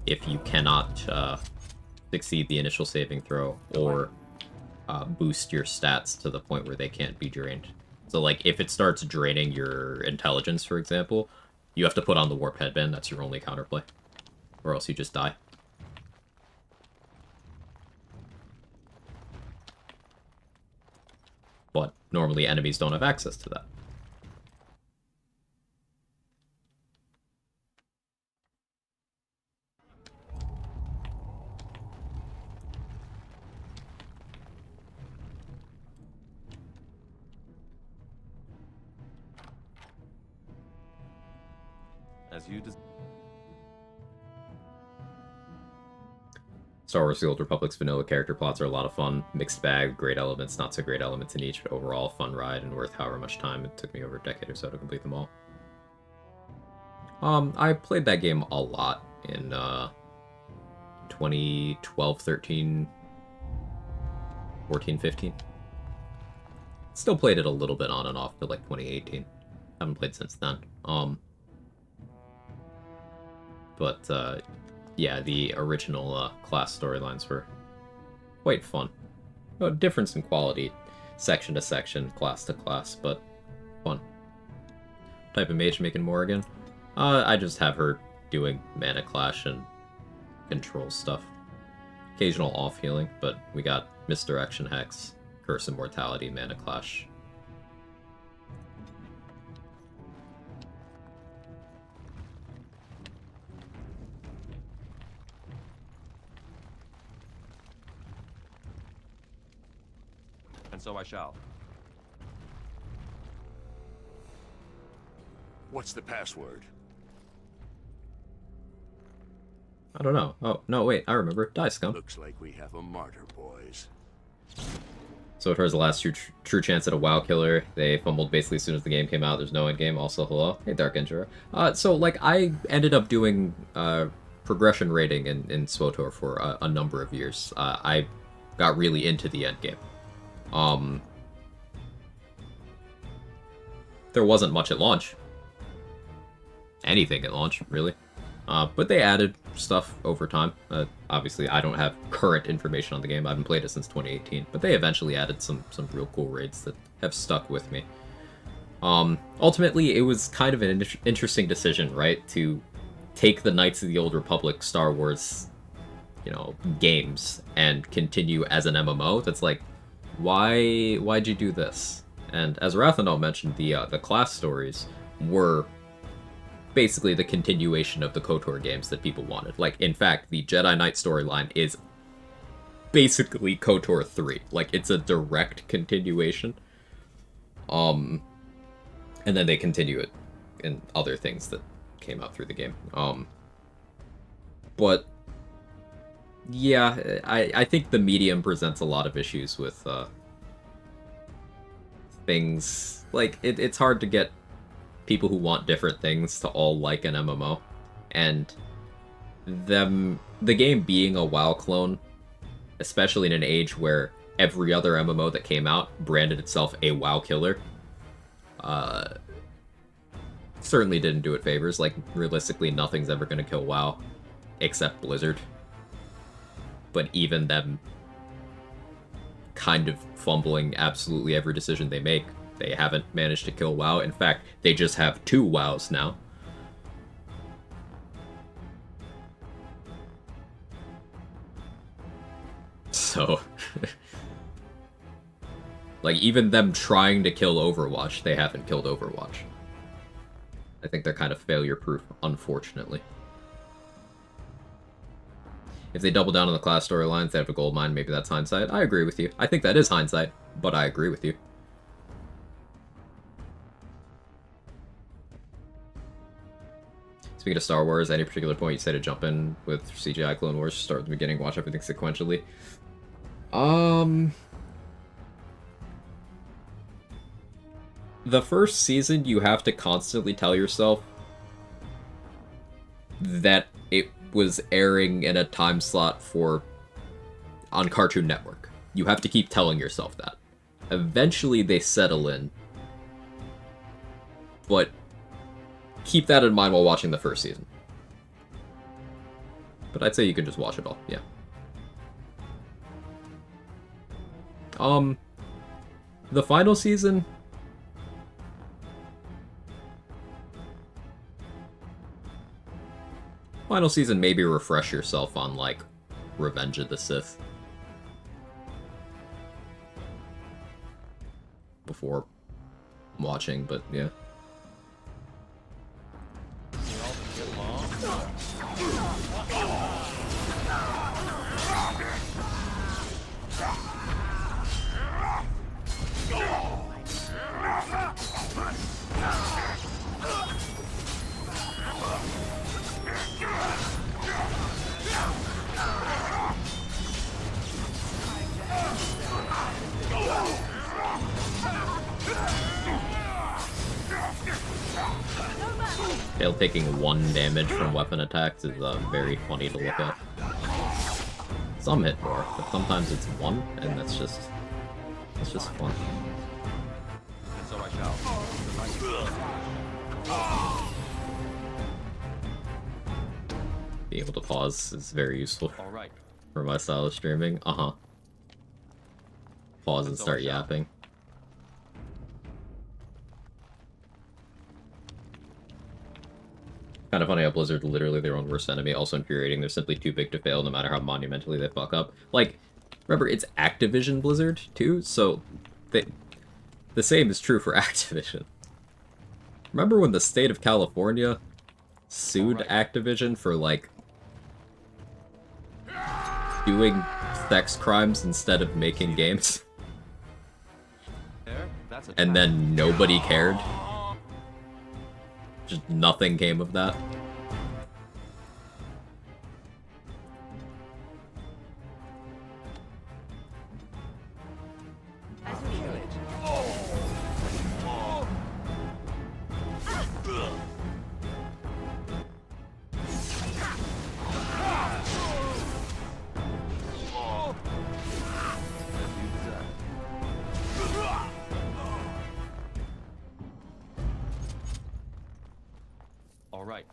if you cannot succeed the initial saving throw or boost your stats to the point where they can't be drained. So, like, if it starts draining your intelligence, for example, you have to put on the Warp Headband. That's your only counterplay. Or else you just die. But normally enemies don't have access to that. As you Star Wars The Old Republic's vanilla character plots are a lot of fun. Mixed bag, great elements, not so great elements in each, but overall fun ride and worth however much time. It took me over a decade or so to complete them all. I played that game a lot in 2012, 13, 14, 15. Still played it a little bit on and off to like 2018. Haven't played since then. Yeah, the original class storylines were quite fun. A difference in quality, section to section, class to class, but fun. Type of mage making more again? I just have her doing mana clash and control stuff. Occasional off healing, but we got misdirection hex, curse immortality, mana clash. And so I shall. What's the password? I don't know. Oh, no, wait, I remember. Die, scum. Looks like we have a martyr, boys. So towards the last true chance at a WoW killer, they fumbled basically as soon as the game came out. There's no end game. Also, hello. Hey, Dark Injurer. So, like, I ended up doing progression rating in SWTOR for a number of years. I got really into the end game. There wasn't much at launch. Anything at launch, really. But they added stuff over time. Obviously, I don't have current information on the game. I haven't played it since 2018. But they eventually added some real cool raids that have stuck with me. Ultimately, it was kind of an interesting decision, right? To take the Knights of the Old Republic Star Wars, games and continue as an MMO. That's like, why'd you do this? And as Rathanol mentioned, the class stories were basically the continuation of the KOTOR games that people wanted. Like, in fact, the Jedi Knight storyline is basically KOTOR 3. Like, it's a direct continuation. And then they continue it in other things that came out through the game. But yeah, I think the medium presents a lot of issues with things. Like, it's hard to get people who want different things to all like an MMO, and the game being a WoW clone, especially in an age where every other MMO that came out branded itself a WoW killer, certainly didn't do it favors. Like, realistically, nothing's ever going to kill WoW except Blizzard, but even them kind of fumbling absolutely every decision they make, they haven't managed to kill WoW. In fact, they just have 2 WoWs now. So, like, even them trying to kill Overwatch, they haven't killed Overwatch. I think they're kind of failure-proof, unfortunately. If they double down on the class storylines, they have a gold mine, maybe that's hindsight. I agree with you. I think that is hindsight, but I agree with you. Speaking of Star Wars, any particular point you say to jump in with CGI Clone Wars, start at the beginning, watch everything sequentially? The first season, you have to constantly tell yourself that it was airing in a time slot on Cartoon Network. You have to keep telling yourself that. Eventually, they settle in, but keep that in mind while watching the first season. But I'd say you can just watch it all, yeah. The final season, maybe refresh yourself on, like, Revenge of the Sith before watching, but yeah. Gale taking 1 damage from weapon attacks is very funny to look at. Some hit more, but sometimes it's 1, and that's just fun. And so I shall. Being able to pause is very useful All right. for my style of streaming. Pause and start yapping. Kind of funny how Blizzard literally their own worst enemy, also infuriating. They're simply too big to fail no matter how monumentally they fuck up. Like, remember, it's Activision Blizzard, too, so the same is true for Activision. Remember when the state of California sued Activision for, like, doing sex crimes instead of making games? And then nobody cared? Just nothing came of that. All right.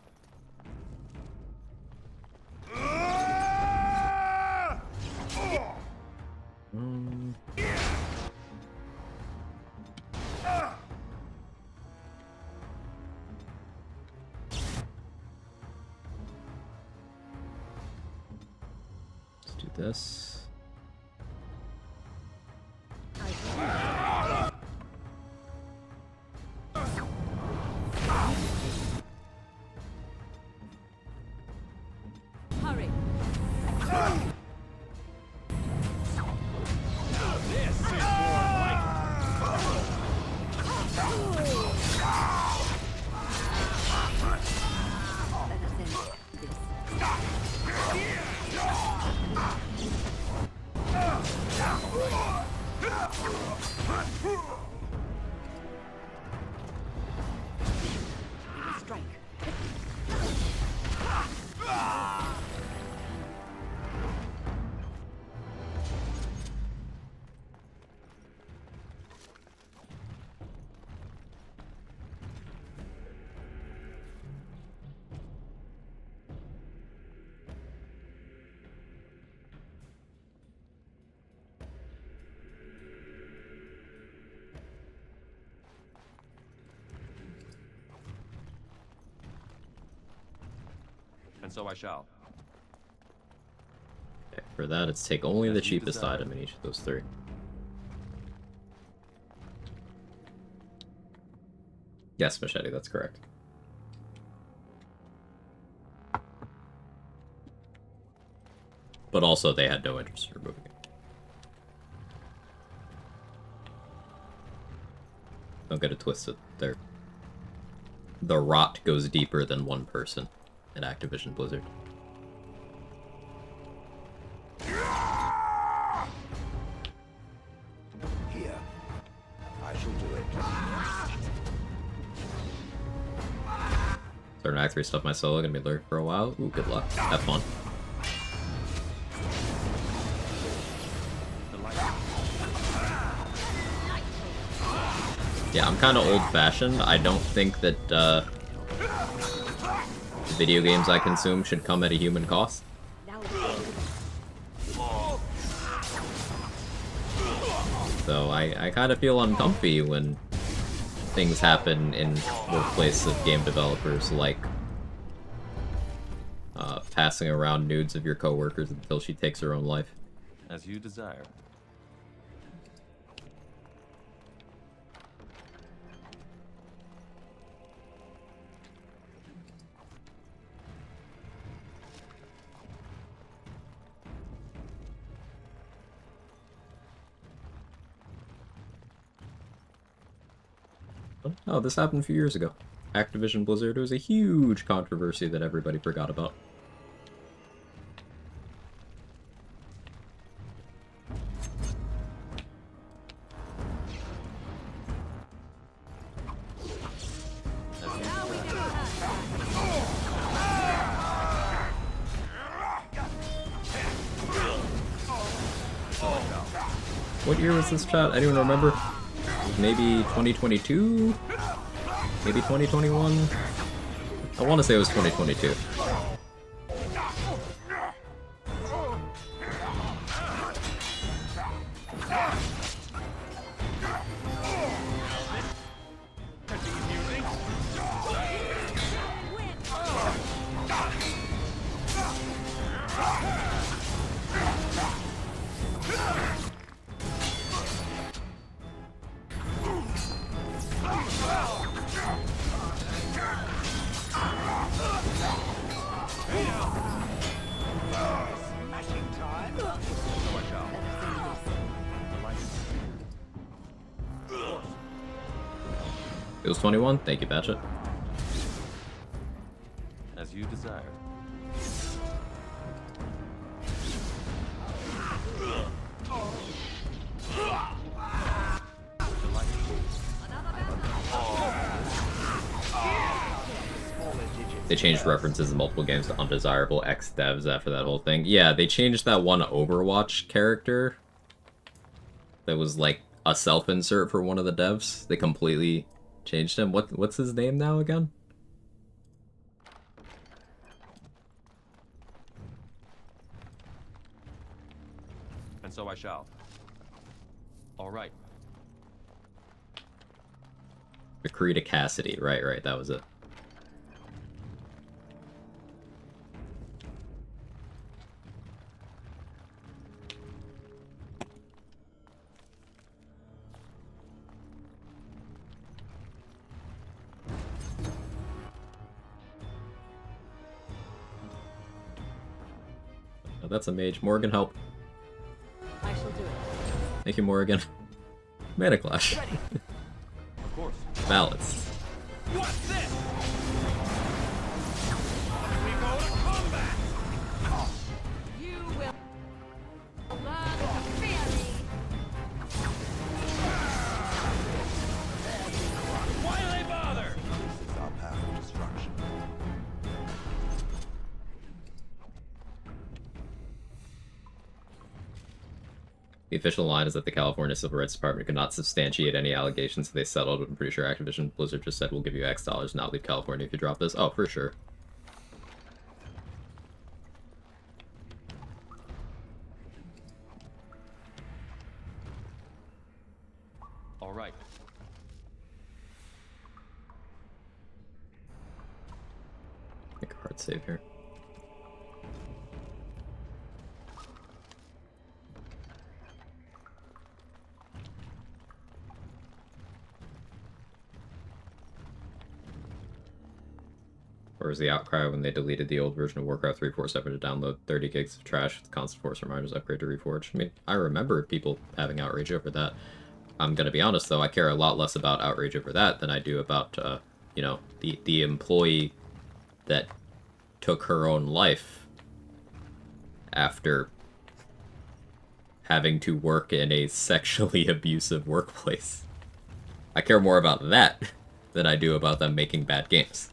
Let's do this. Hurry. This is more like Strike. and so I shall. Okay, for that, it's take only the cheapest item in each of those 3. Yes, Machete, that's correct. But also, they had no interest in removing it. Don't get it twisted. The rot goes deeper than one person at Activision Blizzard. Here. I shall do it. Starting Act 3 stuff my solo, gonna be lurking for a while. Ooh, good luck. Have fun. Yeah, I'm kind of old-fashioned. I don't think that the video games I consume should come at a human cost. So I kind of feel uncomfy when things happen in workplaces of game developers, like passing around nudes of your coworkers until she takes her own life. As you desire. Oh, this happened a few years ago. Activision Blizzard was a huge controversy that everybody forgot about. What year was this, chat? I don't even remember. Maybe 2022? Maybe 2021? I want to say it was 2022. It was 21? Thank you, Batchet. As you desire. They changed references in multiple games to undesirable ex-devs after that whole thing. Yeah, they changed that one Overwatch character that was like a self-insert for one of the devs. They completely changed him. What's his name now again? And so I shall. All right. Akrita Cassidy. Right, that was it. Oh, that's a mage. Morgan, help. I shall do it. Thank you, Morgan. Mana Clash. Of course. Balance. What's this? We go to combat! You will learn to fear me. Why do they bother? This is our path of destruction. The official line is that the California Civil Rights Department could not substantiate any allegations they settled, but I'm pretty sure Activision Blizzard just said, we'll give you X dollars, not leave California if you drop this. Oh, for sure. All right. Make a hard save here. Or was the outcry when they deleted the old version of Warcraft 3.4.7 to download 30 gigs of trash with Constant Force reminders upgrade to Reforged? I mean, I remember people having outrage over that. I'm gonna be honest though, I care a lot less about outrage over that than I do about, you know, the employee that took her own life after having to work in a sexually abusive workplace. I care more about that than I do about them making bad games.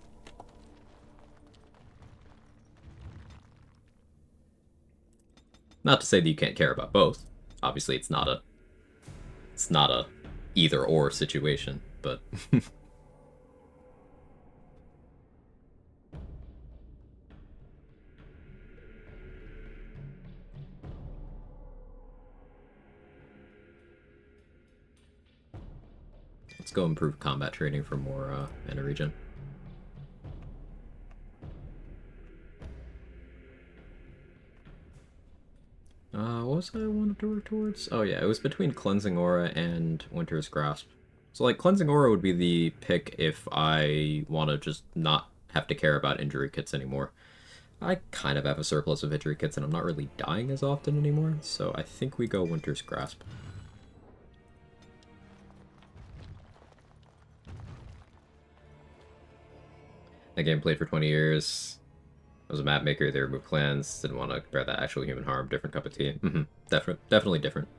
Not to say that you can't care about both. Obviously, it's not a either or situation, but let's go improve combat training for more mana regen. What was I wanted to work towards? Oh yeah, it was between Cleansing Aura and Winter's Grasp. So like, Cleansing Aura would be the pick if I want to just not have to care about injury kits anymore. I kind of have a surplus of injury kits and I'm not really dying as often anymore, so I think we go Winter's Grasp. That game played for 20 years. I was a map maker, they removed clans, didn't want to compare that actual human harm, different cup of tea. Definitely different.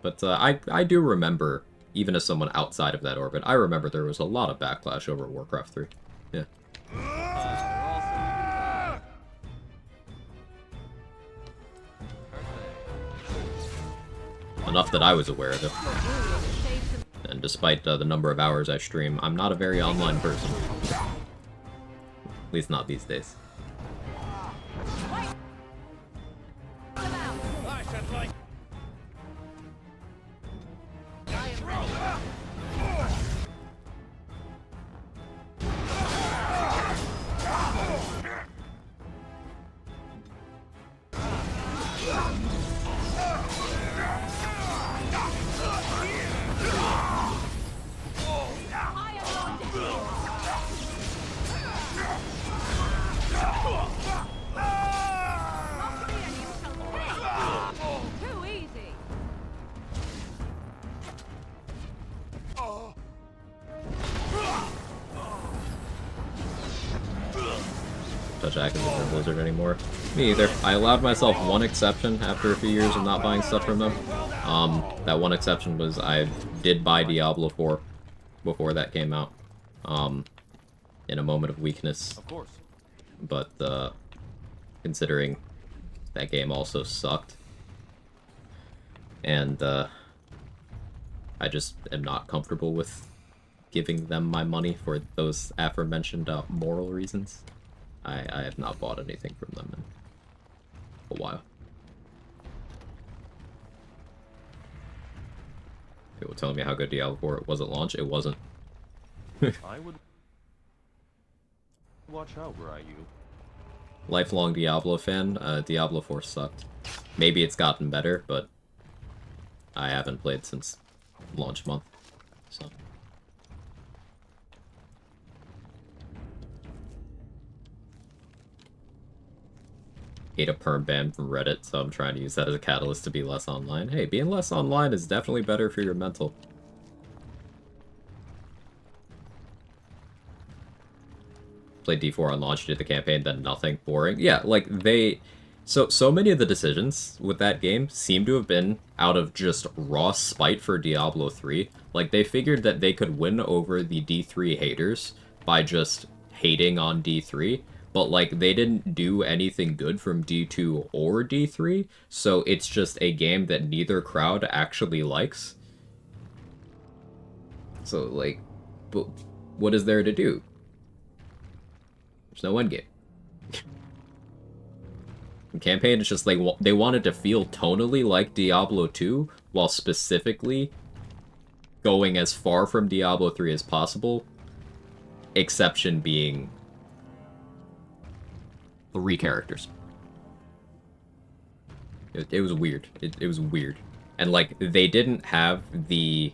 But I do remember, even as someone outside of that orbit, I remember there was a lot of backlash over Warcraft 3. Yeah. Enough that I was aware of it. And despite the number of hours I stream, I'm not a very online person. At least not these days. Touch Activision or Blizzard anymore. Me either. I allowed myself one exception after a few years of not buying stuff from them. That one exception was I did buy Diablo 4 before that came out. In a moment of weakness. Of course. But considering that game also sucked, and I just am not comfortable with giving them my money for those aforementioned moral reasons. I have not bought anything from them in a while. People telling me how good Diablo 4 was at launch. It wasn't. I would watch out, were I you. Lifelong Diablo fan. Diablo 4 sucked. Maybe it's gotten better, but I haven't played since launch month. So. Ate a perm ban from Reddit, so I'm trying to use that as a catalyst to be less online. Hey, being less online is definitely better for your mental. Played D4 on launch, did the campaign, then nothing. Boring. Yeah, like, they... So many of the decisions with that game seem to have been out of just raw spite for Diablo 3. Like, they figured that they could win over the D3 haters by just hating on D3, but, like, they didn't do anything good from D2 or D3, so it's just a game that neither crowd actually likes. So, like, but what is there to do? There's no endgame. The campaign is just like, they wanted to feel tonally like Diablo 2, while specifically going as far from Diablo 3 as possible, exception being 3 characters. It was weird. It was weird. And, like, they didn't have the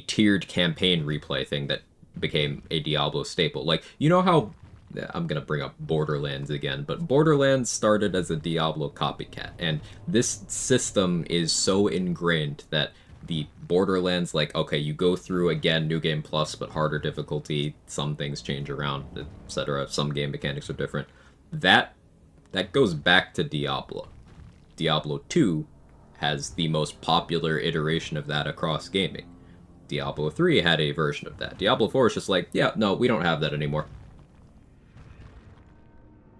tiered campaign replay thing that became a Diablo staple. Like, you know how... I'm gonna bring up Borderlands again, but Borderlands started as a Diablo copycat, and this system is so ingrained that the Borderlands, like, okay, you go through again New Game Plus, but harder difficulty, some things change around, etc., some game mechanics are different. That goes back to Diablo. Diablo 2 has the most popular iteration of that across gaming. Diablo 3 had a version of that. Diablo 4 is just like, yeah, no, we don't have that anymore.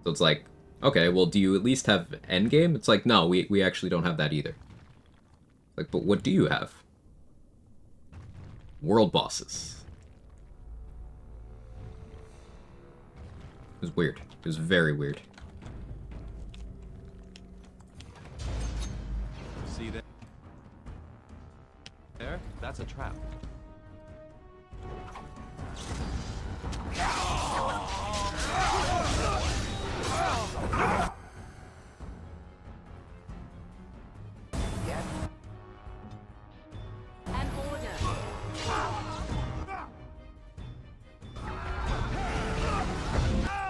So it's like, okay, well, do you at least have endgame? It's like, no, we actually don't have that either. Like, but what do you have? World bosses. It was weird. It was very weird. See that? There? That's a trap.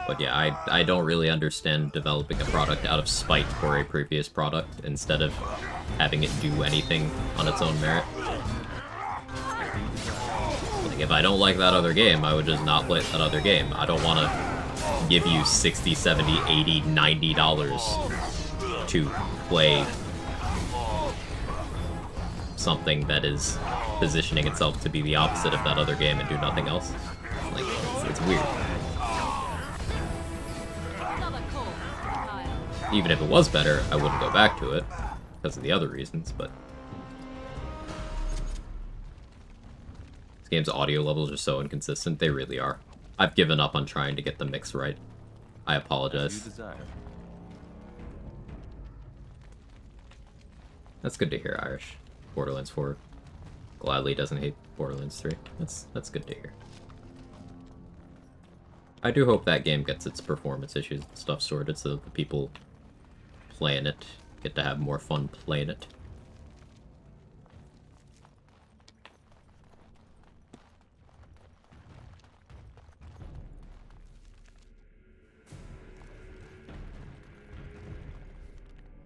But yeah, I don't really understand developing a product out of spite for a previous product instead of having it do anything on its own merit. Like, if I don't like that other game, I would just not play that other game. I don't want to give you $60, $70, $80, $90 to play something that is positioning itself to be the opposite of that other game and do nothing else. Like, it's weird. Even if it was better, I wouldn't go back to it. because of the other reasons, but this game's audio levels are so inconsistent. They really are. I've given up on trying to get the mix right. I apologize. That's good to hear, Irish. Borderlands 4 gladly doesn't hate Borderlands 3. That's good to hear. I do hope that game gets its performance issues and stuff sorted so that the people playing it get to have more fun playing it.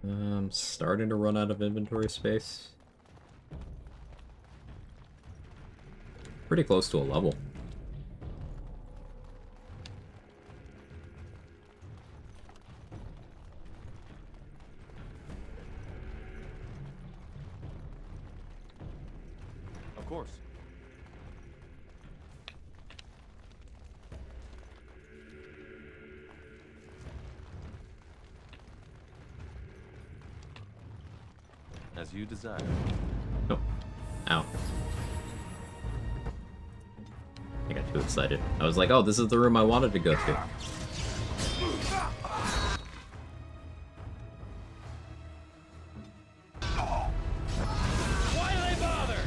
I'm starting to run out of inventory space. Pretty close to a level. Of course. As you desire. Oh. Ow. I got too excited. I was like, oh, this is the room I wanted to go to. Why do they bother?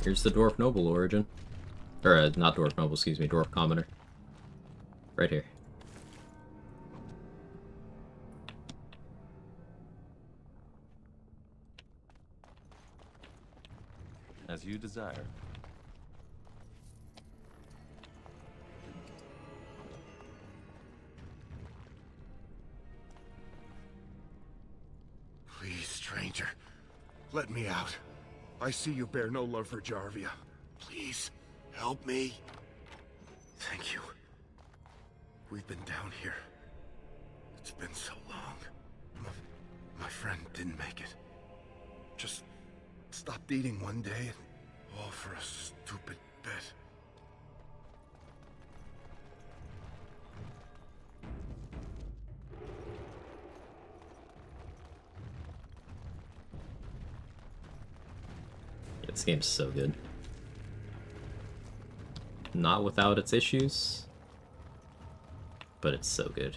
Here's the Dwarf Noble origin. Or, not Dwarf Noble, excuse me, Dwarf Commoner. Right here. As you desire. Please, stranger, let me out. I see you bear no love for Jarvia. Please, help me. Thank you. We've been down here. It's been so long. My friend didn't make it. Just stopped eating one day, and all for a stupid bet. This game's so good. Not without its issues, but it's so good.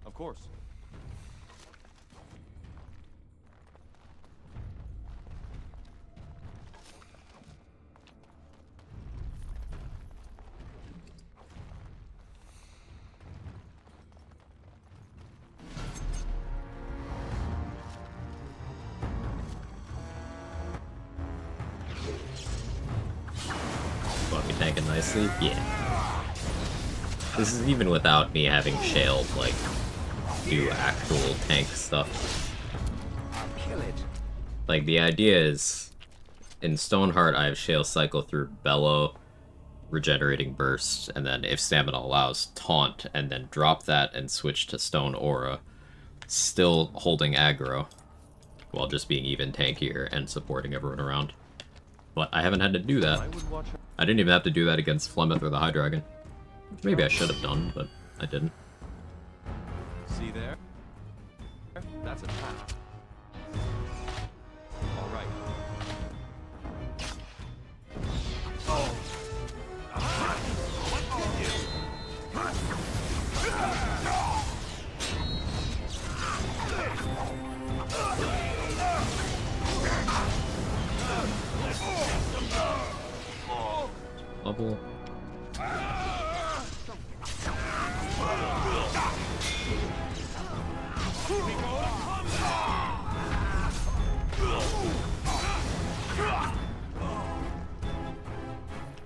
Of course. Fucking tanking nicely? Yeah. This is even without me having Shale, like, do actual tank stuff. Like, the idea is, in Stoneheart, I have Shale cycle through Bellow, regenerating burst, and then, if stamina allows, taunt, and then drop that and switch to Stone Aura, still holding aggro, while just being even tankier and supporting everyone around. But I haven't had to do that. I didn't even have to do that against Flemeth or the High Dragon. Which maybe I should have done, but I didn't. See there? That's a trap. All right. bubble.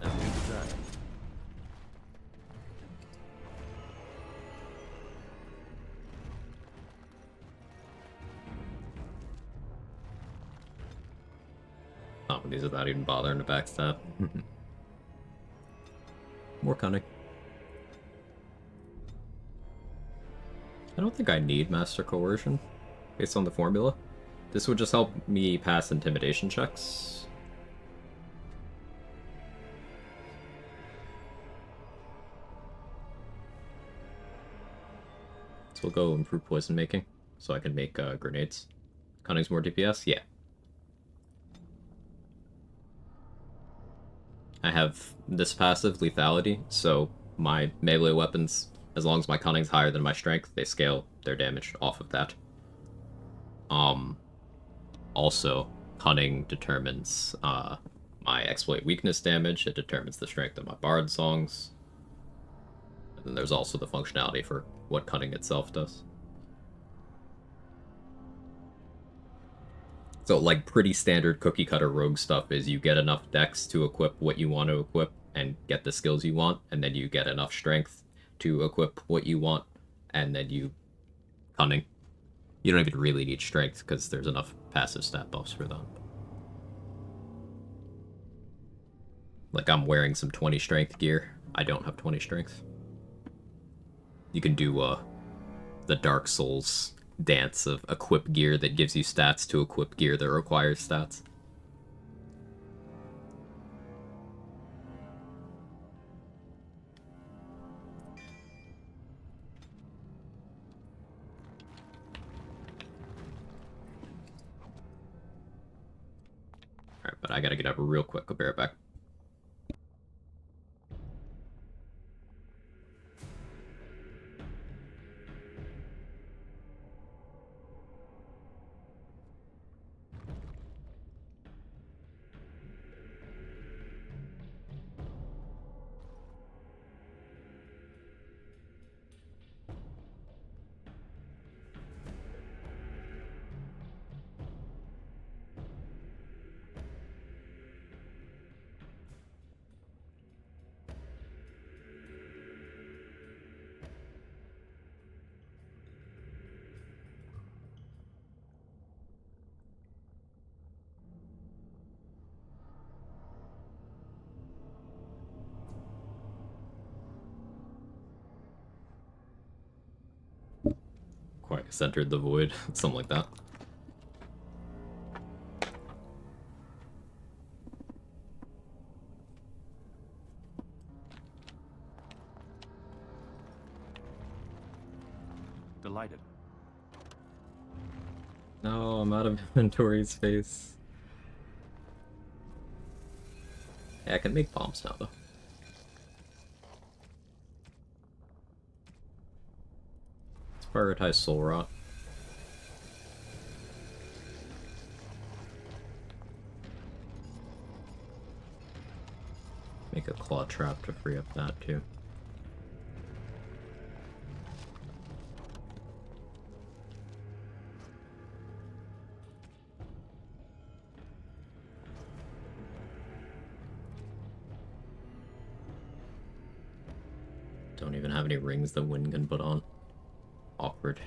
As good as that. Not when these without even bothering to backstab. More cunning. I don't think I need Master Coercion, based on the formula. This would just help me pass intimidation checks. So we'll go improve poison making, so I can make grenades. Cunning's more DPS? Yeah. I have this passive, lethality, so my melee weapons, as long as my cunning's higher than my strength, they scale their damage off of that. Also, cunning determines my exploit weakness damage, it determines the strength of my bard songs. And then there's also the functionality for what cunning itself does. So, like, pretty standard cookie cutter rogue stuff is you get enough dex to equip what you want to equip and get the skills you want, and then you get enough strength to equip what you want, and then you cunning. You don't even really need strength because there's enough passive stat buffs for them. Like, I'm wearing some 20 strength gear. I don't have 20 strength. You can do the Dark Souls dance of equip gear that gives you stats to equip gear that requires stats. Alright, but I gotta get up real quick. I'll be right back. Quite centered the void, something like that. Delighted. No, I'm out of inventory space. Yeah, I can make bombs now, though. Let's prioritize soul rot. Make a claw trap to free up that, too. Don't even have any rings that Wind can put on. Awkward.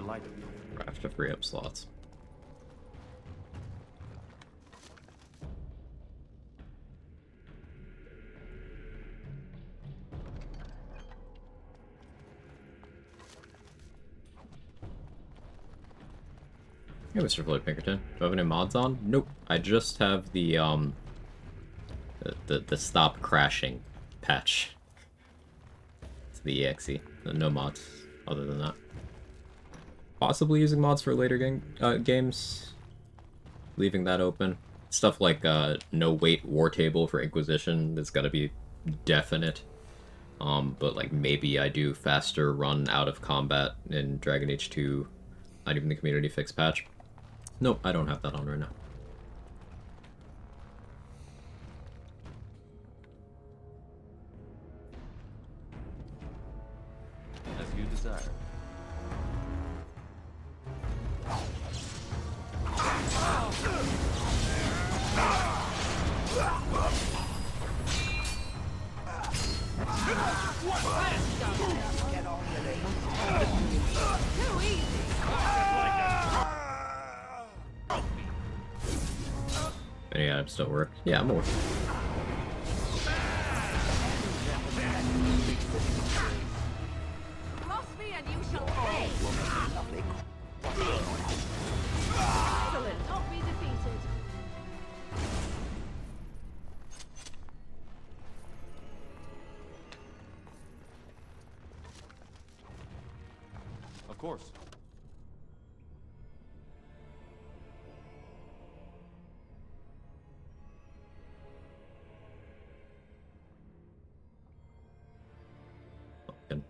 delighted. I have to free up slots. Hey, Mr. Floyd Pinkerton. Do I have any mods on? Nope. I just have the stop crashing patch. It's the exe. No mods other than that. Possibly using mods for later games. Leaving that open. Stuff like no wait war table for Inquisition that's gotta be definite. But like maybe I do faster run out of combat in Dragon Age 2. Not even the community fix patch. Nope, I don't have that on right now. As you desire. Too easy. Any items don't work? Yeah, I'm working. Cross me and you shall pay. Excellent. Not be defeated. Of course. Fucking.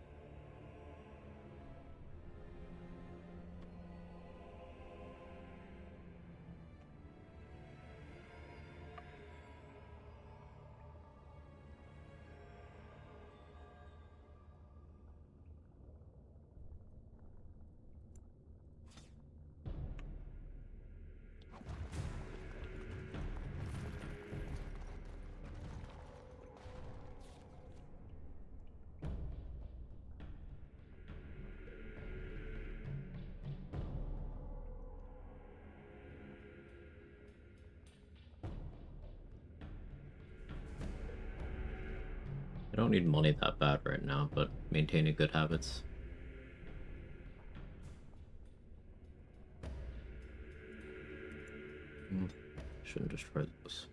I don't need money that bad right now, but maintaining good habits. Shouldn't destroy this.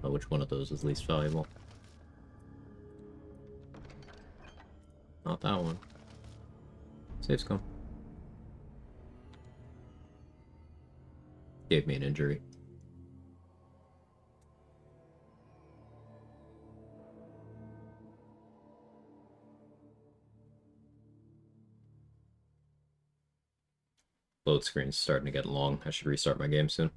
Which one of those is least valuable? Not that one. Save scum. Gave me an injury. Load screen's starting to get long. I should restart my game soon.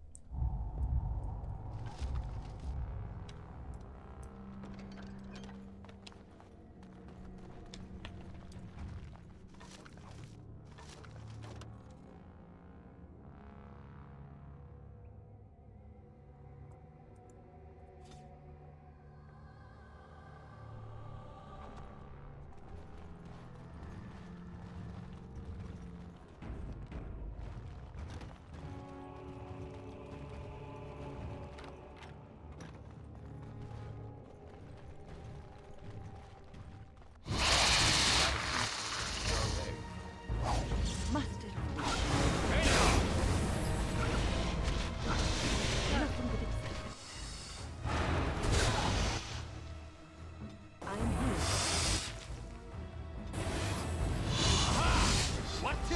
Mustard. Nothing but excitement. I'm here. What to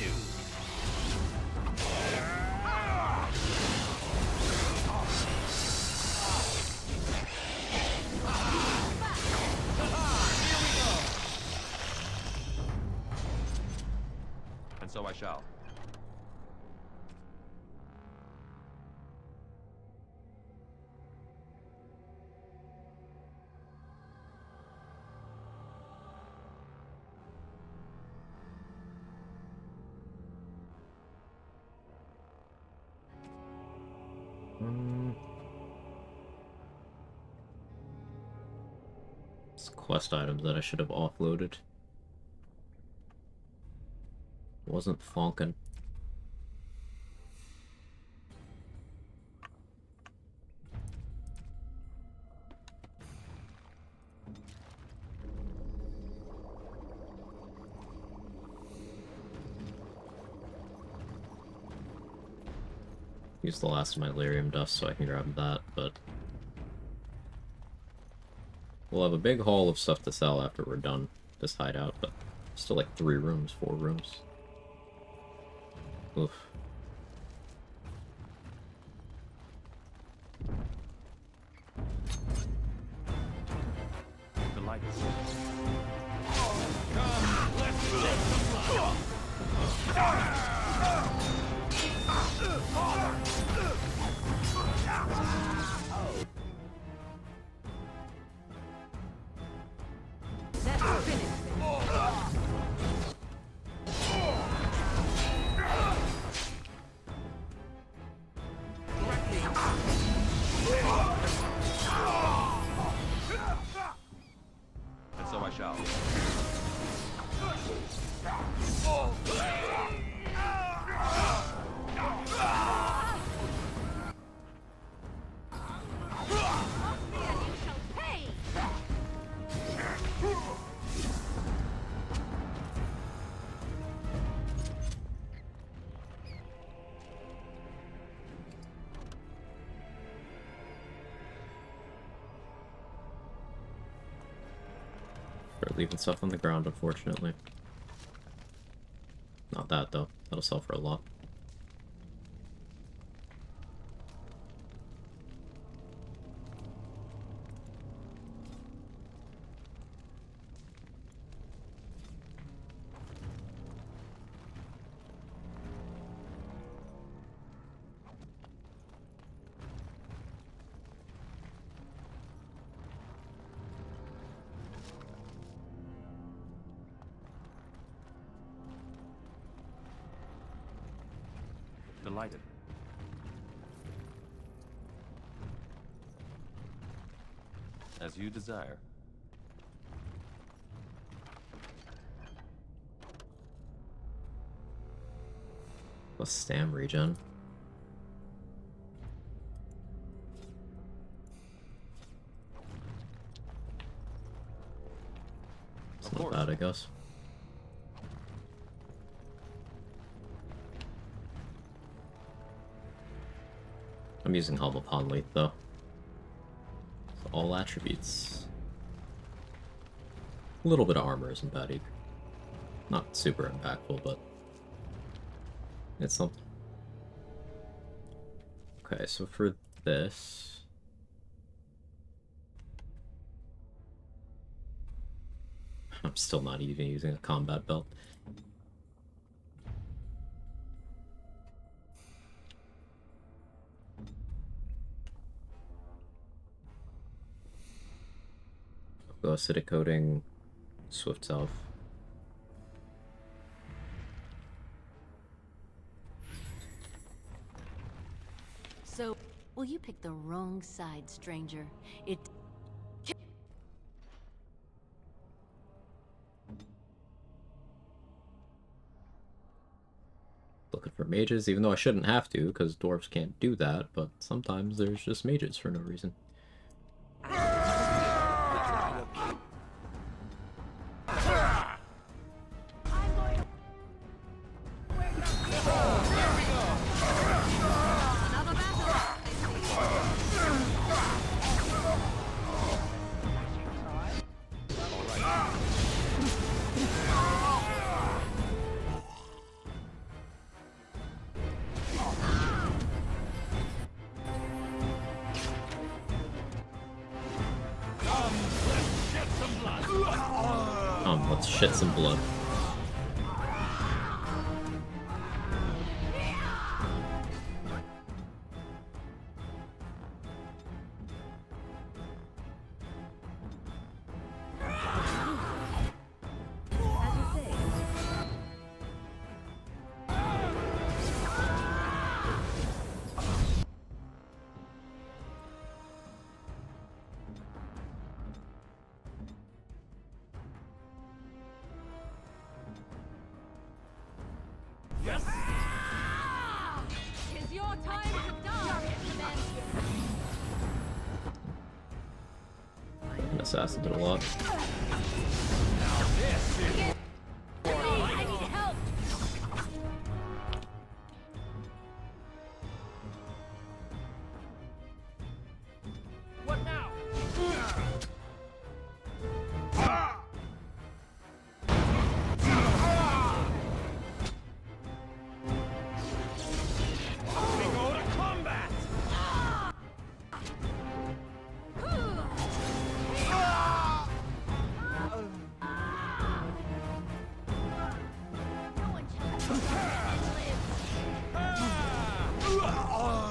do? And so I shall. It's quest items that I should have offloaded. Wasn't flonking. Use the last of my lyrium dust so I can grab that, but we'll have a big haul of stuff to sell after we're done this hideout, but still like 3 rooms, 4 rooms. Oof. The light is... And so I shall. Start leaving stuff on the ground, unfortunately. Not that, though. That'll sell for a lot. Delighted. As you desire. Plus stam regen. It's not bad, I guess. I'm using Helm of Hanley, though. So all attributes. A little bit of armor isn't bad either. Not super impactful, but it's something. Okay, so for this... I'm still not even using a combat belt. Go acidic coating, swift self. So, will you pick the wrong side, stranger? It... Looking for mages, even though I shouldn't have to, because dwarves can't do that, but sometimes there's just mages for no reason. Let's shit some blood. assassin did a lot. I need help! What now? We go to combat!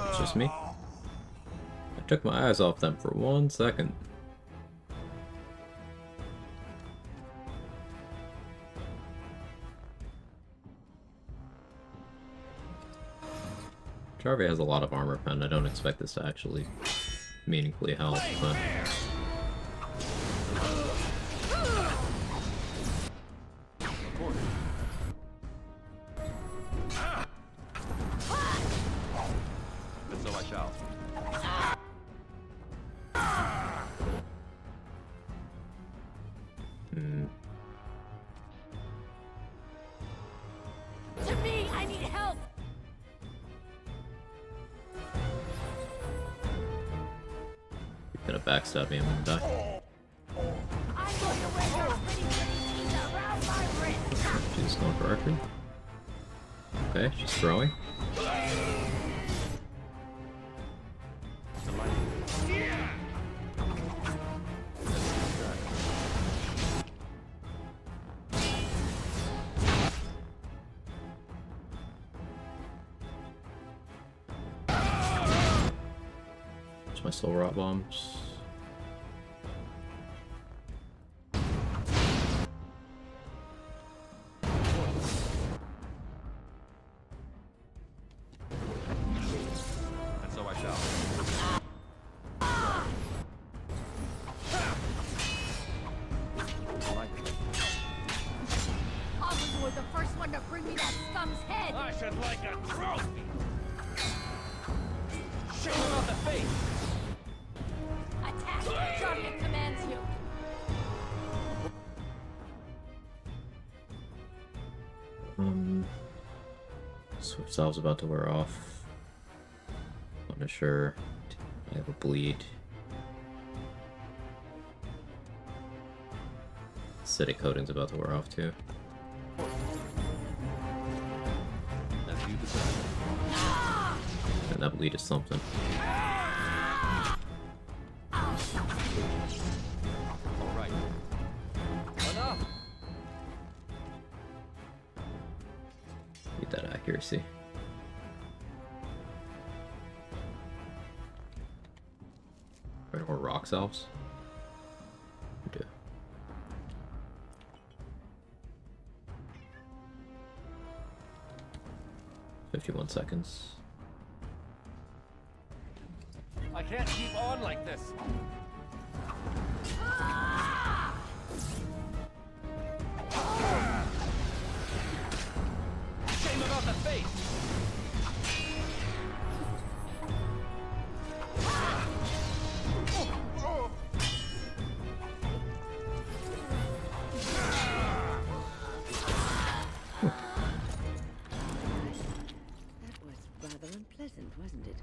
It's just me. I took my eyes off them for 1 second. Jarvie has a lot of armor pen. I don't expect this to actually meaningfully help, but... And so I shall. Hmm. To me, I need help! You're gonna backstab me, I'm gonna die. I'm going to wear your pretty keys around my wrist! She's going for archery. Okay, she's throwing. It's my soul rot bombs. And so I shall. Often you were the first one to bring me that scum's head! I should like a trophy! Shoot him on the face! Attack! Jarvia commands you! Swift Salve's about to wear off. Not sure. I have a bleed. Acidic coating's about to wear off too. As you decide. And that bleed is something. Alright. Enough! Need that accuracy. Or rock salves? We do. "51 seconds. I can't keep on like this! Shame about the face! That was rather unpleasant, wasn't it?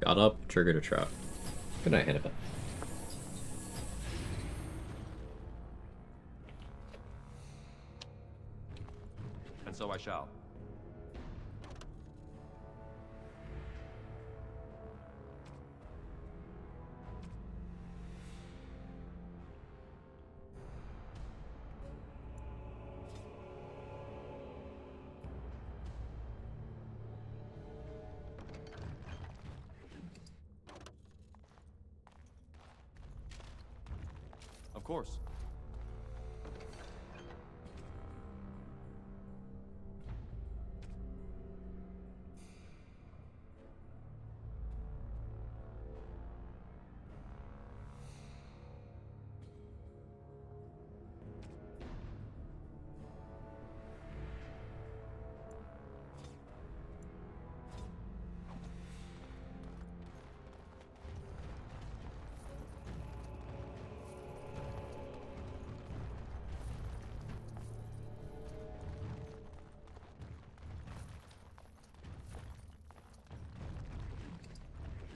Got up, triggered a trap. Good night, Hannibal. And so I shall. Of course.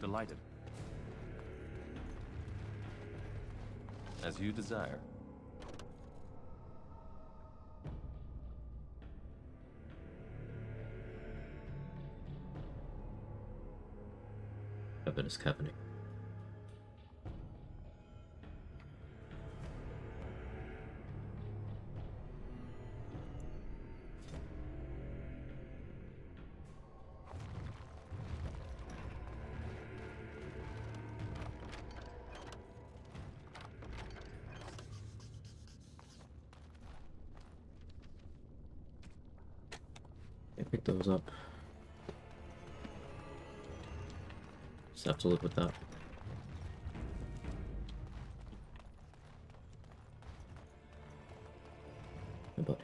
Delighted. As you desire. Heaven is happening. Pick those up. Just have to live with that. Hey, buddy.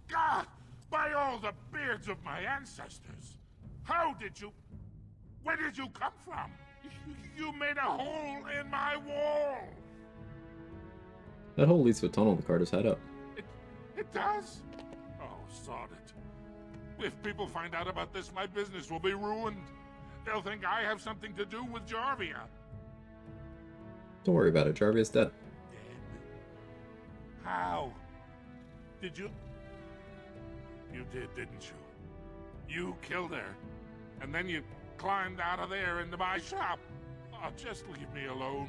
God! By all the beards of my ancestors! How did you... Where did you come from? You made a hole in my wall! That hole leads to a tunnel the card has had up. It does? Oh, sod it. If people find out about this, my business will be ruined. They'll think I have something to do with Jarvia. Don't worry about it, Jarvia's dead. How? Did you... You did, didn't you? You killed her, and then you climbed out of there into my shop. Oh, just leave me alone.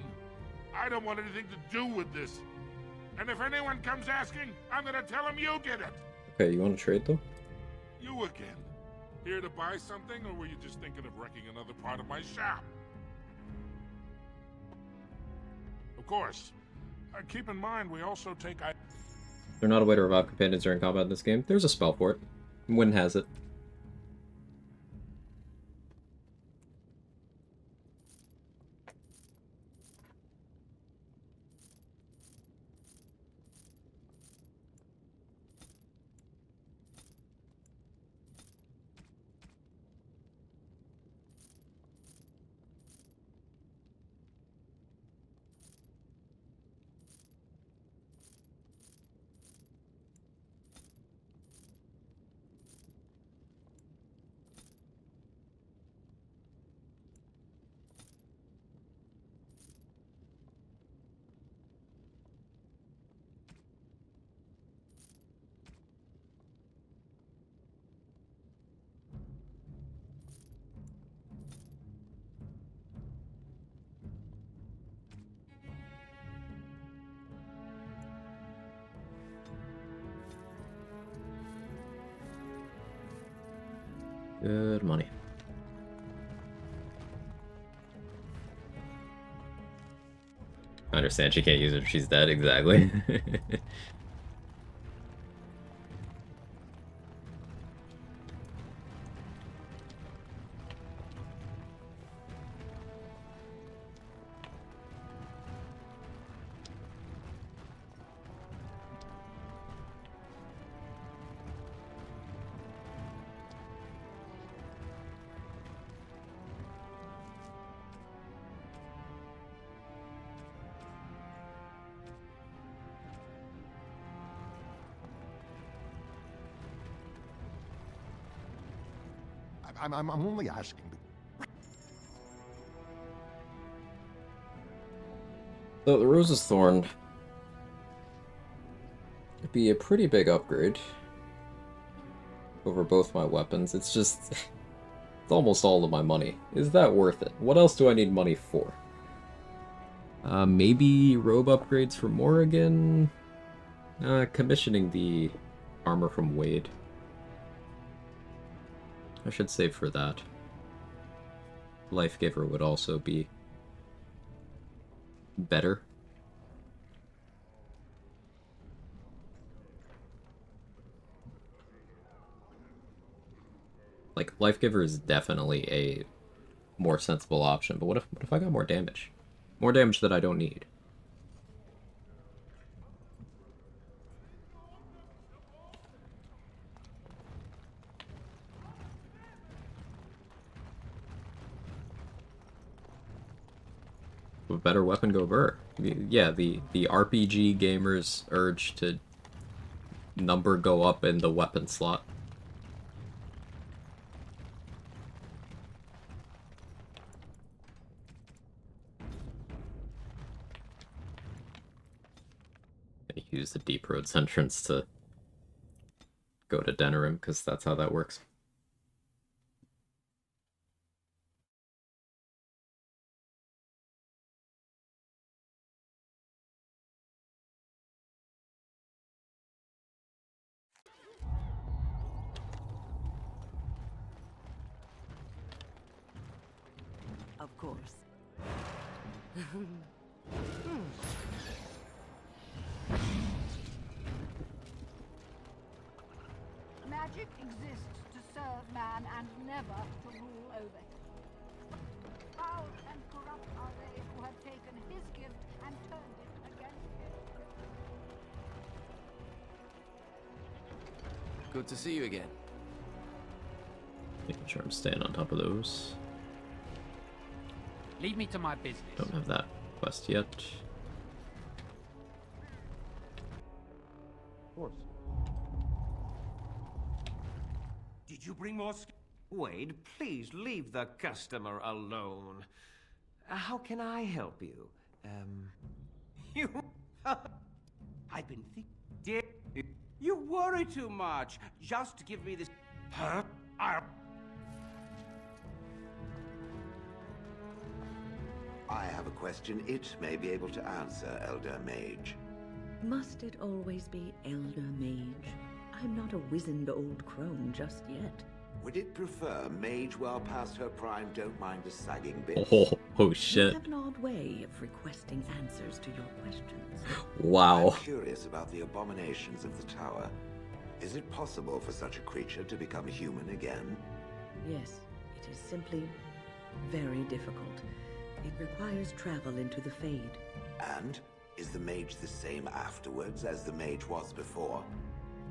I don't want anything to do with this. And if anyone comes asking, I'm gonna tell them you did it. Okay, you want to trade though? You again. Here to buy something, or were you just thinking of wrecking another part of my shop? Of course. Keep in mind, we also take... There's not a way to revive companions during combat in this game. There's a spell for it. Wynn has it. Good money. I understand she can't use it if she's dead, exactly. I'm only asking. So the Rose's Thorn would be a pretty big upgrade over both my weapons. It's just... it's almost all of my money. Is that worth it? What else do I need money for? Maybe robe upgrades for Morrigan? Commissioning the armor from Wade. I should save for that. Life Giver would also be better. Like, Life Giver is definitely a more sensible option, but what if I got more damage? More damage that I don't need. a better weapon go burr. Yeah, the RPG gamer's urge to number go up in the weapon slot. Use the Deep Roads entrance to go to Denerim, because that's how that works. Of course. Magic exists to serve man and never to rule over him. Foul and corrupt are they who have taken his gift and turned it against him. Good to see you again. Making sure I'm staying on top of those. Lead me to my business. Don't have that quest yet. Of course. Did you bring more Wade, please leave the customer alone. How can I help you? You... I've been thinking... You worry too much. Just give me this... Huh? I have a question it may be able to answer, Elder Mage. Must it always be Elder Mage? I'm not a wizened old crone just yet. Would it prefer mage well past her prime don't mind a sagging bit? Oh shit. You have an odd way of requesting answers to your questions. Wow. I'm curious about the abominations of the tower. Is it possible for such a creature to become human again? Yes, it is simply very difficult. It requires travel into the Fade. And is the mage the same afterwards as the mage was before?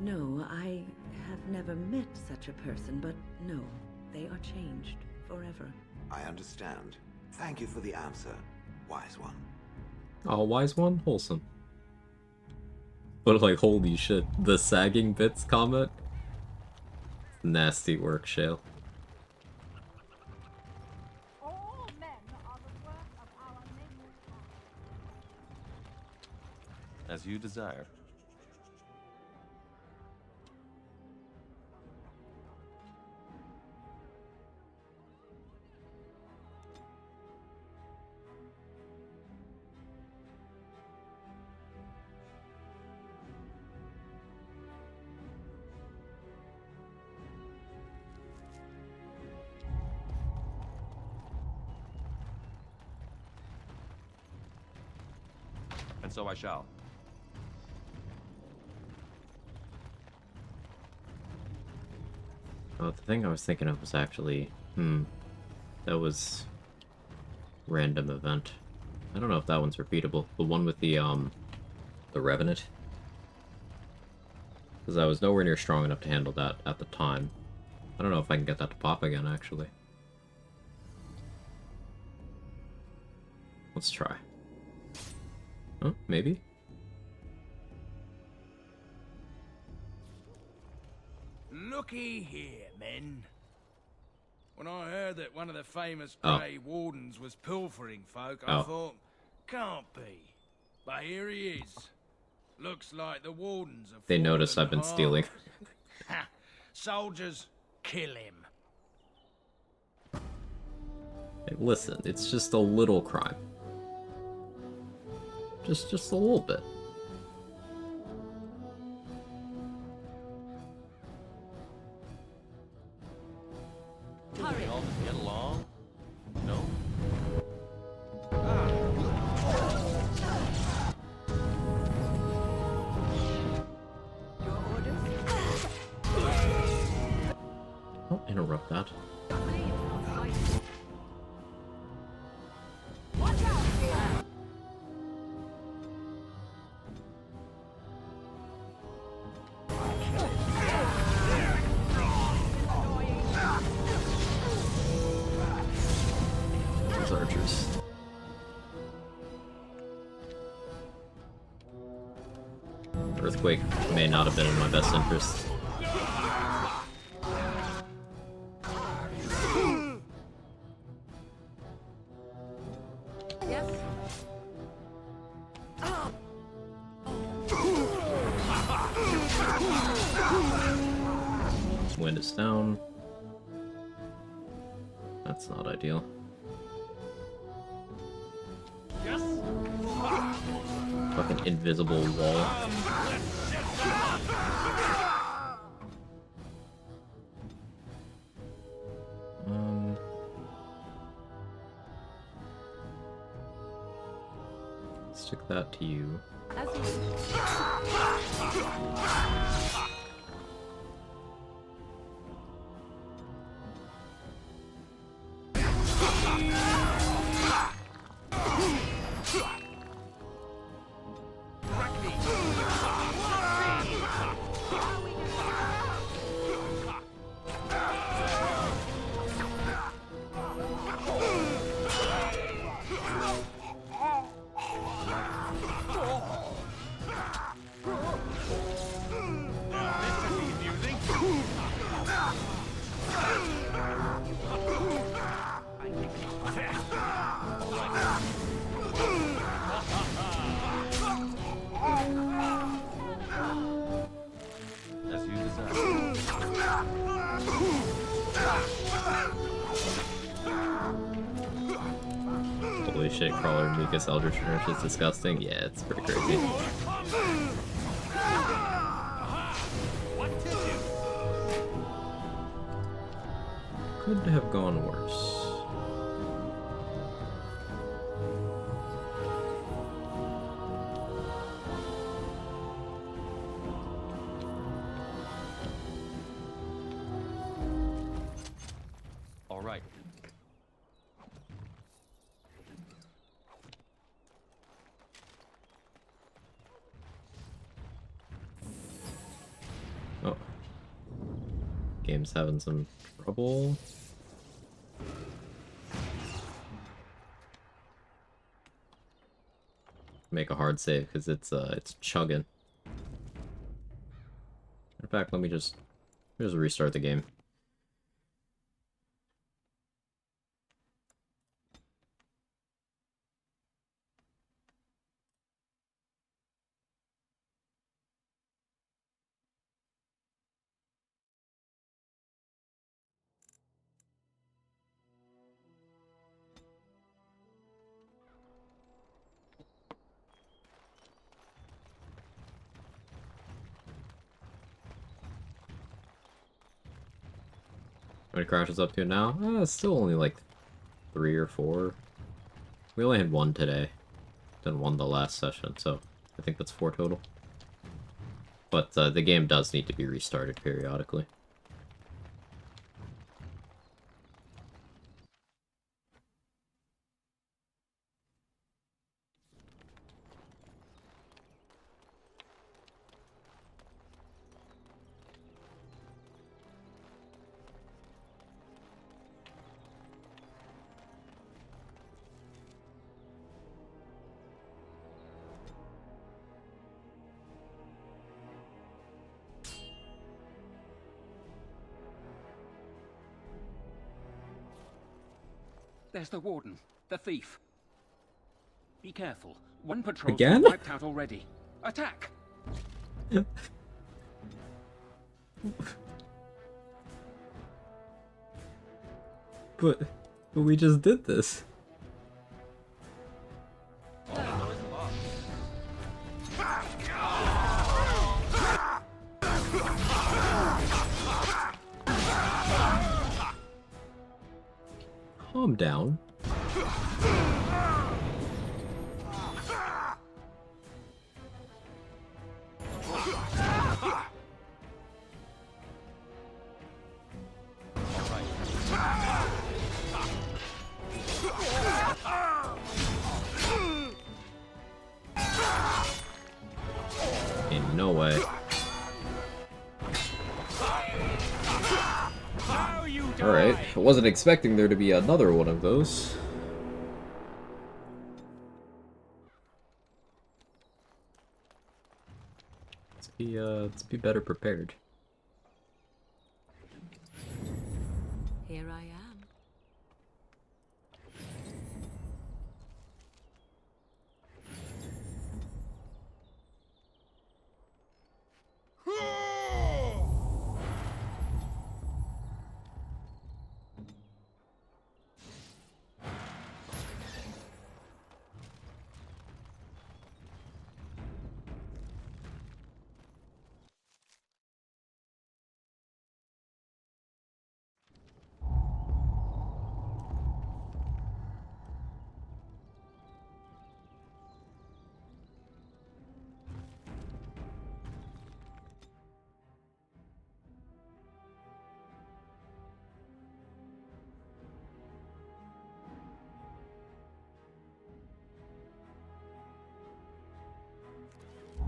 No, I have never met such a person, but no, they are changed forever. I understand. Thank you for the answer, wise one. Oh, wise one? Wholesome. But like, holy shit, the sagging bits comment? Nasty work, Shale. All men are the work of our nature. As you desire. And so I shall. Oh, the thing I was thinking of was actually, that was random event. I don't know if that one's repeatable. The one with the Revenant. Because I was nowhere near strong enough to handle that at the time. I don't know if I can get that to pop again, actually. Let's try. Oh, maybe? Looky here, men. When I heard that one of the famous Oh. Grey Wardens was pilfering folk, I Oh. thought, can't be. But here he is. Looks like the Wardens have They fallen noticed I've been hard. stealing. Ha! Soldiers, kill him. Hey, listen, it's just a little crime. Just a little bit. Do we all just get along? No? Don't interrupt that. Those archers. Earthquake may not have been in my best interest. Yes? Wind is down. That's not ideal. Yes? Fucking invisible wall. Stick that to you. As you wish. As you desire. Holy shit, Crawler Mucus Eldritch Nurse is disgusting. Yeah, it's pretty crazy. Could have gone worse. All right. Oh. Game's having some trouble. Make a hard save because it's chugging. In fact, let me just restart the game. How many crashes up to now? It's still only like 3 or 4. We only had 1 today. Done 1 the last session, so I think that's 4 total. But the game does need to be restarted periodically. There's the warden, the thief. Be careful. One patrol's Again? been wiped out already. Attack! But we just did this. Calm down. In no way. Alright, I wasn't expecting there to be another one of those. Let's be better prepared. Here I am.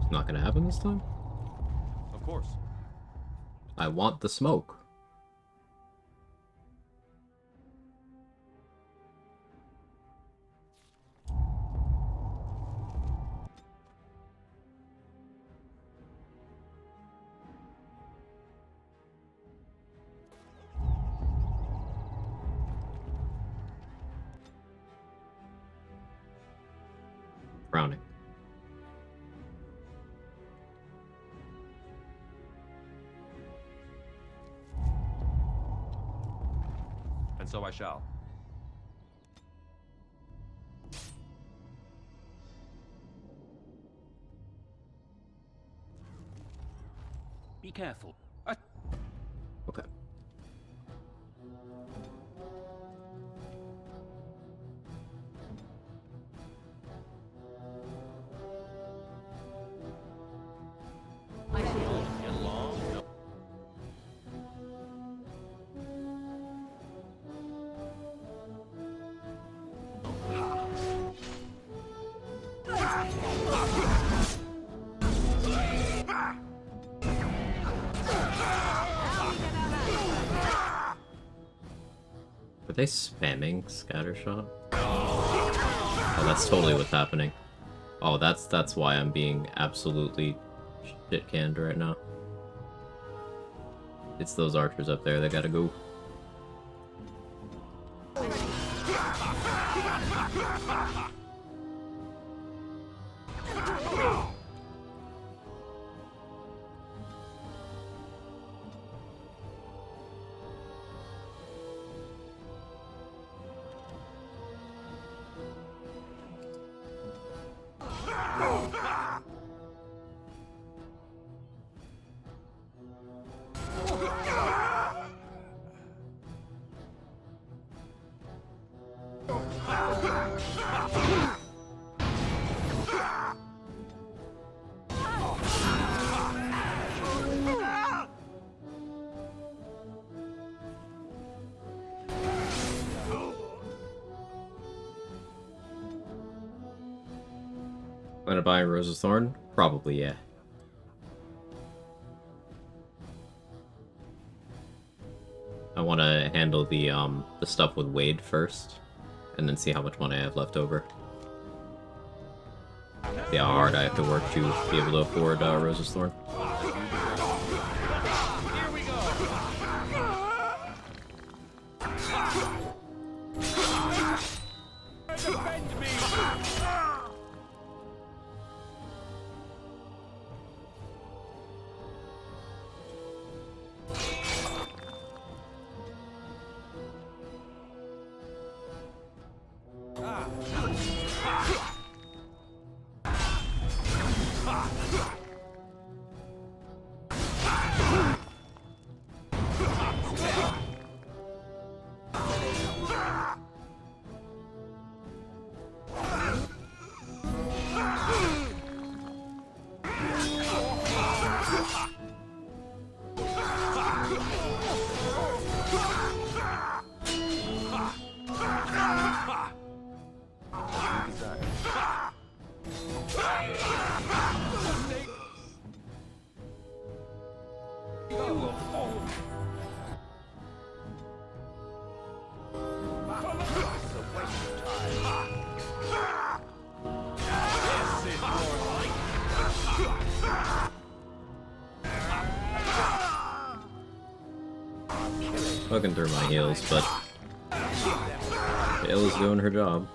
It's not gonna happen this time? Of course. I want the smoke. Frowning. And so I shall. Be careful. Okay. I should Get along. No. Are they spamming Scattershot? Oh, that's totally what's happening. Oh, that's why I'm being absolutely shit-canned right now. It's those archers up there, they gotta go. Gonna buy Rose of Thorn? Probably, yeah. I want to handle the stuff with Wade first, and then see how much money I have left over. See how hard I have to work to be able to afford Rose of Thorn. Looking through my heels, but Kayla's doing her job.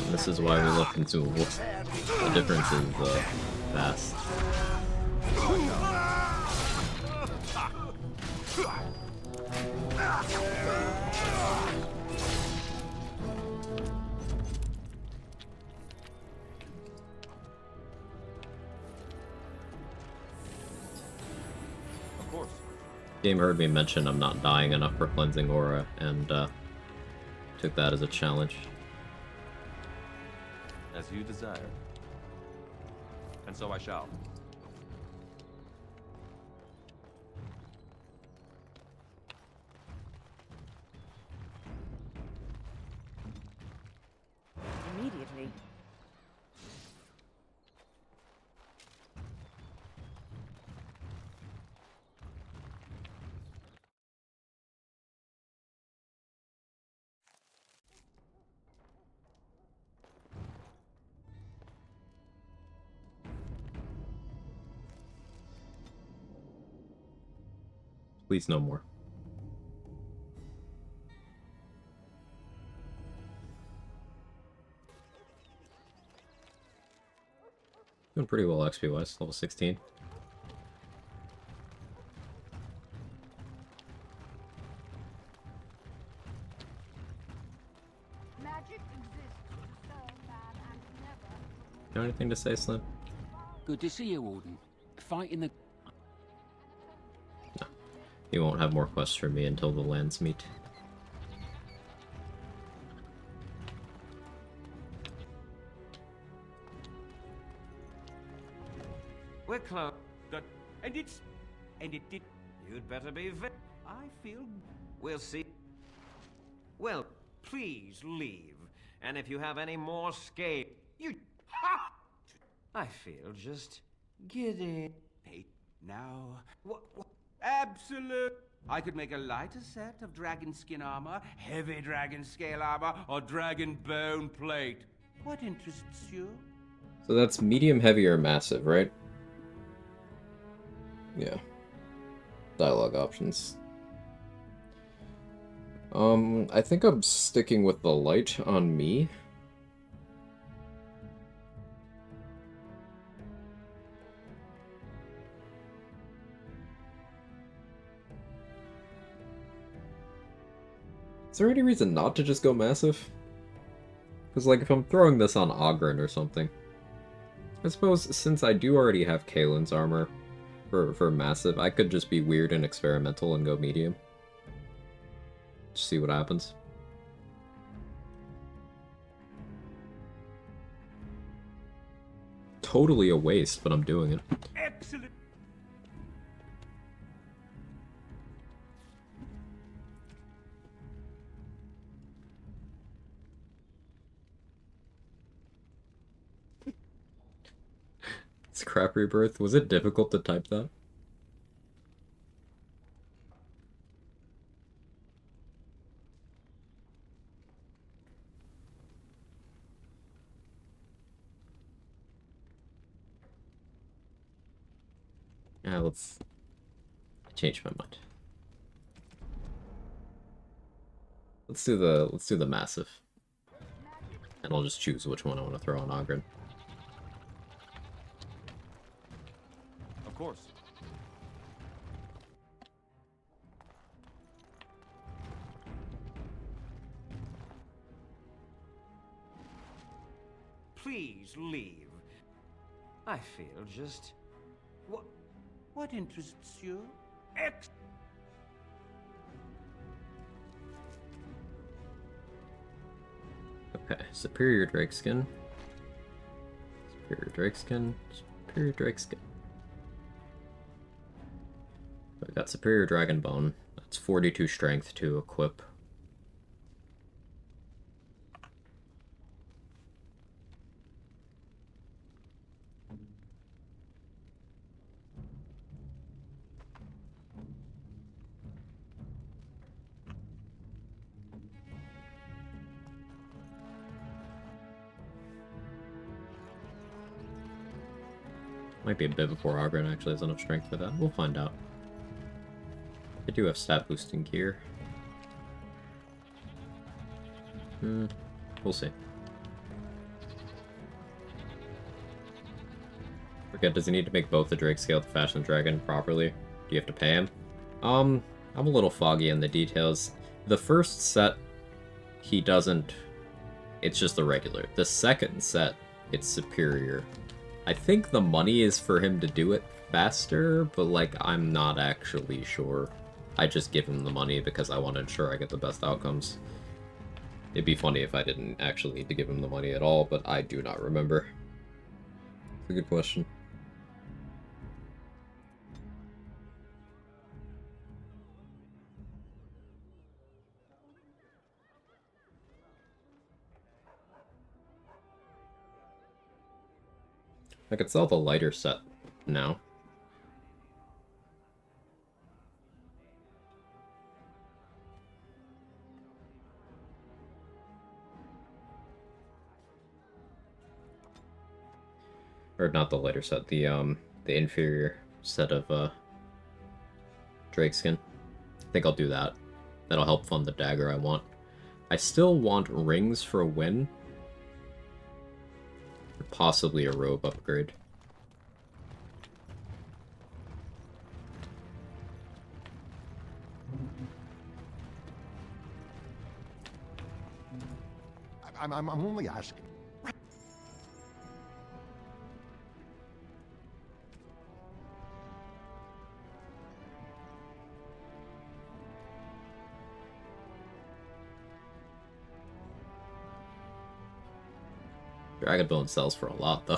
And this is why we love consumables. The difference is vast. Of course. Game heard me mention I'm not dying enough for cleansing aura, and took that as a challenge. As you desire. And so I shall. Immediately. Please no more. Doing pretty well XP wise, level 16. Magic exists to serve man and never. You know anything to say, Slim? Good to see you, Warden. Fight in the... You won't have more quests for me until the lands meet. We're close. And it did. You'd better be I feel. We'll see. Well, please leave. And if you have any more scale, you. Ha! I feel just giddy. Hey, now. What? Absolute. I could make a lighter set of dragon skin armor, heavy dragon scale armor, or dragon bone plate. What interests you? So that's medium, heavy, or massive, right? Yeah. Dialogue options. I think I'm sticking with the light on me. Is there any reason not to just go massive? Because, like, if I'm throwing this on Ogren or something, I suppose since I do already have Kalen's armor for massive, I could just be weird and experimental and go medium. Just see what happens. Totally a waste, but I'm doing it. Excellent. It's crap rebirth. Was it difficult to type that? Yeah, let's change my mind. Let's do the massive. And I'll just choose which one I want to throw on Ogren. Of course. Please leave. I feel just. What interests you? Okay, superior drakeskin. Superior drakeskin. Superior drakeskin. I've got superior dragon bone. That's 42 strength to equip. Might be a bit before Ogren actually has enough strength for that. We'll find out. I do have stat boosting gear. We'll see. Forget, does he need to make both the Drake scale to fashion the dragon properly? Do you have to pay him? I'm a little foggy on the details. The first set, he doesn't... It's just the regular. The second set, it's superior. I think the money is for him to do it faster, but, like, I'm not actually sure. I just give him the money because I want to ensure I get the best outcomes. It'd be funny if I didn't actually need to give him the money at all, but I do not remember. It's a good question. I could sell the lighter set now. Or not the lighter set, the inferior set of Drake skin. I think I'll do that. That'll help fund the dagger I want. I still want rings for a win. Or possibly a robe upgrade. I'm only asking. Dragonbone sells for a lot, though.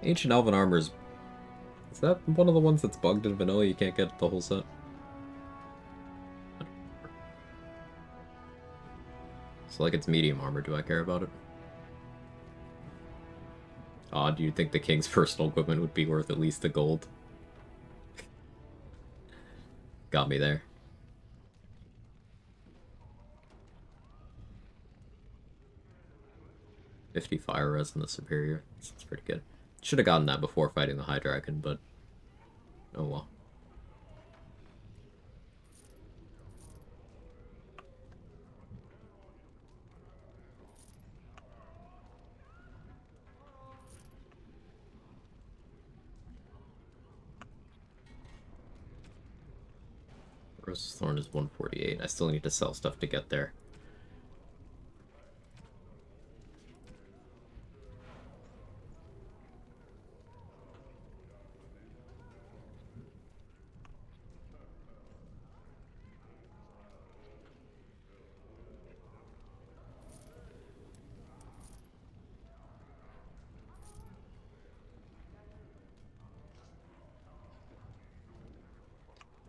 Ancient Elven Armor's... Is that one of the ones that's bugged in vanilla? You can't get the whole set? So, like, it's medium armor. Do I care about it? Do you think the king's personal equipment would be worth at least the gold? Got me there. $50 fire res in the superior. That's pretty good. Should have gotten that before fighting the High Dragon, but oh well. Rose's Thorn is 148. I still need to sell stuff to get there.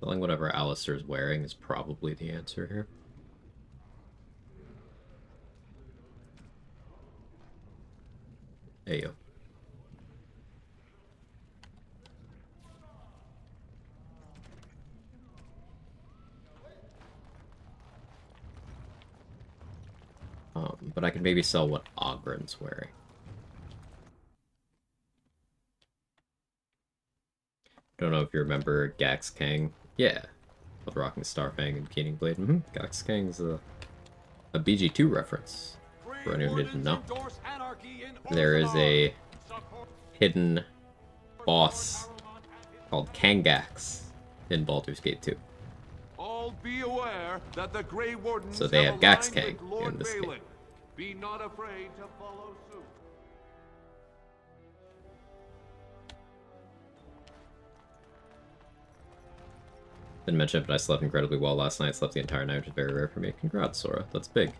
Selling whatever Alistair's wearing is probably the answer here. Hey, yo. But I could maybe sell what Ogren's wearing. Don't know if you remember Gax Kang. Yeah. With rocking Starfang and Keening Blade. Gax Kang's a BG2 reference. For anyone who didn't know. There is a hidden boss called Kangax in Baldur's Gate 2. All be aware that the Grey Wardens So they have Gax aligned Kang with Lord in this Balin. game. Be not afraid to follow suit. Didn't mention it, but I slept incredibly well last night. Slept the entire night, which is very rare for me. Congrats, Sora. That's big.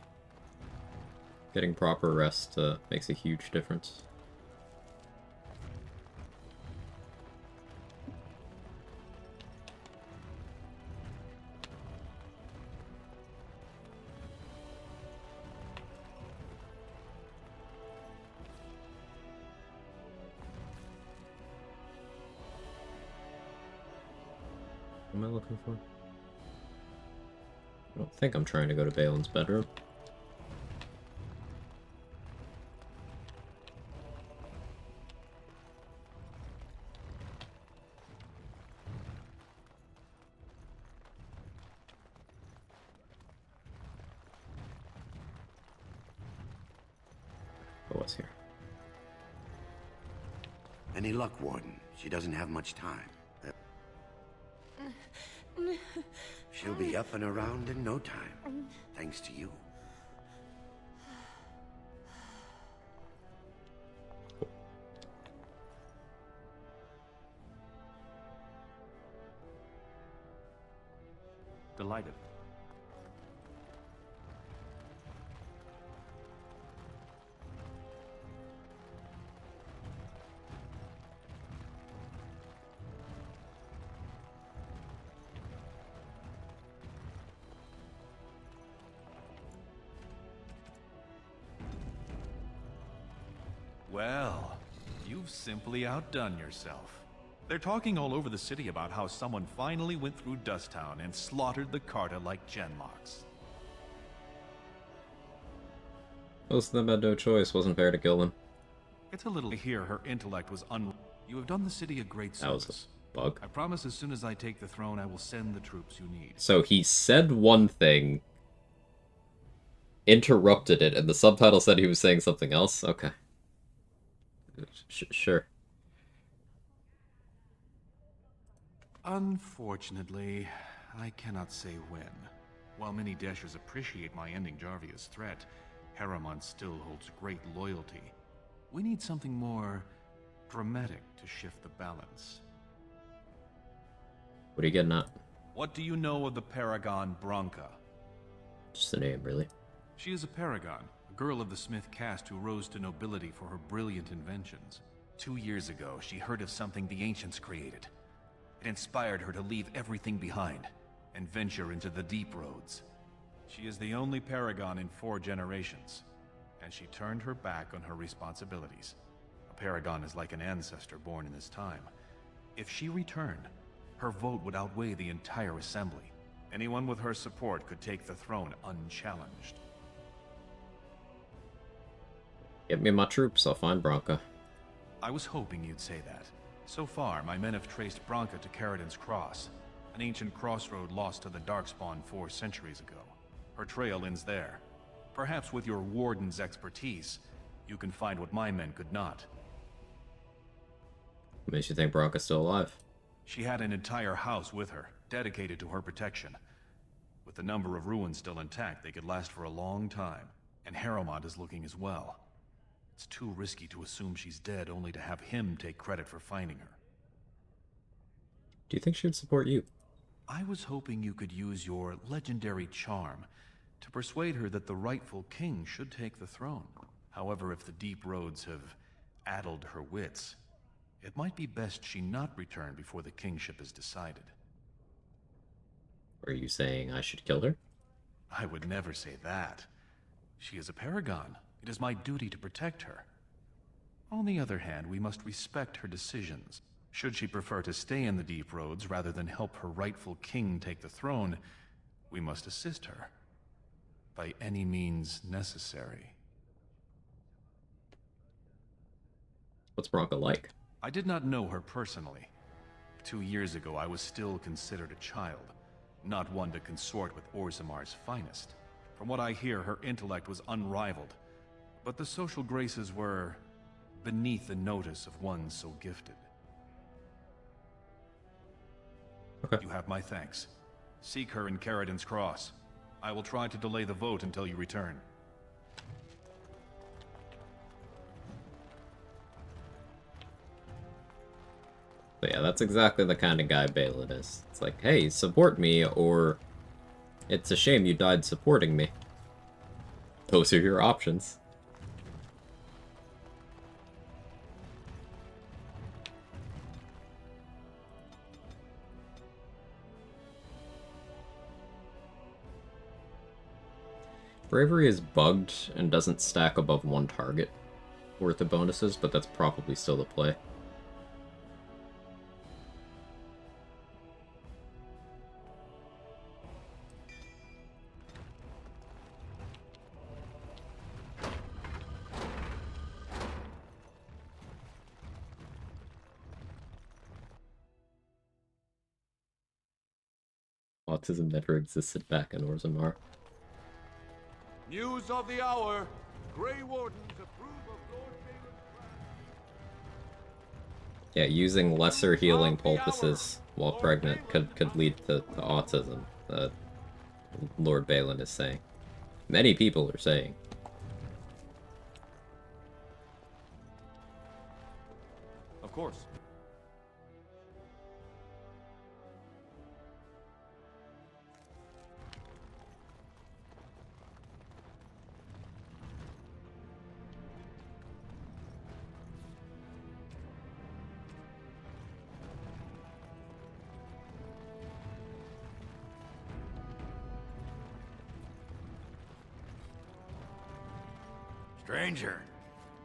Getting proper rest makes a huge difference. looking for? I don't think I'm trying to go to Balin's bedroom. Oh, what's here? Any luck, Warden? She doesn't have much time. She'll be up and around in no time, thanks to you. Delighted. Well, you've simply outdone yourself. They're talking all over the city about how someone finally went through Dusttown and slaughtered the Carta like Genlocks. Most of them had no choice. Wasn't fair to kill them. It's a little to hear her intellect was You have done the city a great That service. was a bug. I promise as soon as I take the throne, I will send the troops you need. So he said one thing, interrupted it, and the subtitle said he was saying something else? Okay. Sure. Unfortunately, I cannot say when. While many Dashers appreciate my ending Jarvia's threat, Harriman still holds great loyalty. We need something more dramatic to shift the balance. What are you getting at? What do you know of the Paragon Branca? Just a name, really. She is a paragon, a girl of the Smith caste who rose to nobility for her brilliant inventions. 2 years ago, she heard of something the ancients created. It inspired her to leave everything behind and venture into the deep roads. She is the only paragon in 4 generations, and she turned her back on her responsibilities. A paragon is like an ancestor born in this time. If she returned, her vote would outweigh the entire assembly. Anyone with her support could take the throne unchallenged. Get me my troops, I'll find Branca. I was hoping you'd say that. So far, my men have traced Branca to Caridin's Cross, an ancient crossroad lost to the Darkspawn 4 centuries ago. Her trail ends there. Perhaps with your Warden's expertise, you can find what my men could not. What makes you think Branca's still alive? She had an entire house with her, dedicated to her protection. With the number of ruins still intact, they could last for a long time. And Harrowmont is looking as well. It's too risky to assume she's dead only to have him take credit for finding her. Do you think she would support you? I was hoping you could use your legendary charm to persuade her that the rightful king should take the throne. However, if the deep roads have addled her wits, it might be best she not return before the kingship is decided. Are you saying I should kill her? I would never say that. She is a paragon. It is my duty to protect her. On the other hand, we must respect her decisions. Should she prefer to stay in the deep roads rather than help her rightful king take the throne, we must assist her. By any means necessary. What's Branca like? I did not know her personally. 2 years ago, I was still considered a child, not one to consort with Orzamar's finest. From what I hear, her intellect was unrivaled, but the social graces were beneath the notice of one so gifted. Okay. You have my thanks. Seek her in Caridin's Cross. I will try to delay the vote until you return. But yeah, that's exactly the kind of guy Balin is. It's like, hey, support me, or it's a shame you died supporting me. Those are your options. Bravery is bugged and doesn't stack above 1 target worth of bonuses, but that's probably still the play. autism never existed back in Orzammar. News of the hour. Grey Wardens approve of Lord Baron's plan. Yeah, using lesser healing poultices while pregnant could lead to autism, Lord Balin is saying. Many people are saying. Of course. Stranger,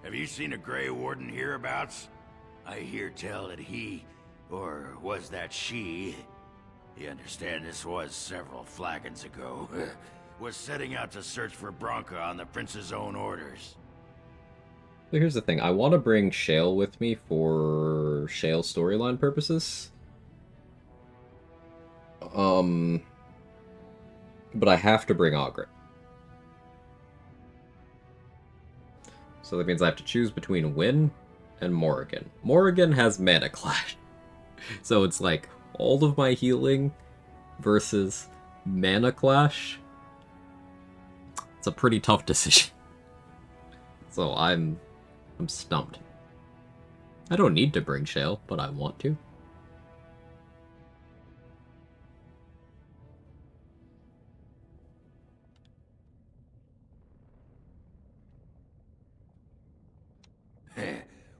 have you seen a Grey Warden hereabouts? I hear tell that he, or was that she, you understand this was several flagons ago, was setting out to search for Bronca on the Prince's own orders. So here's the thing, I want to bring Shale with me for Shale storyline purposes. But I have to bring Ogre. So that means I have to choose between Wynn and Morrigan. Morrigan has Mana Clash. So it's like all of my healing versus Mana Clash. It's a pretty tough decision. So I'm stumped. I don't need to bring Shale, but I want to.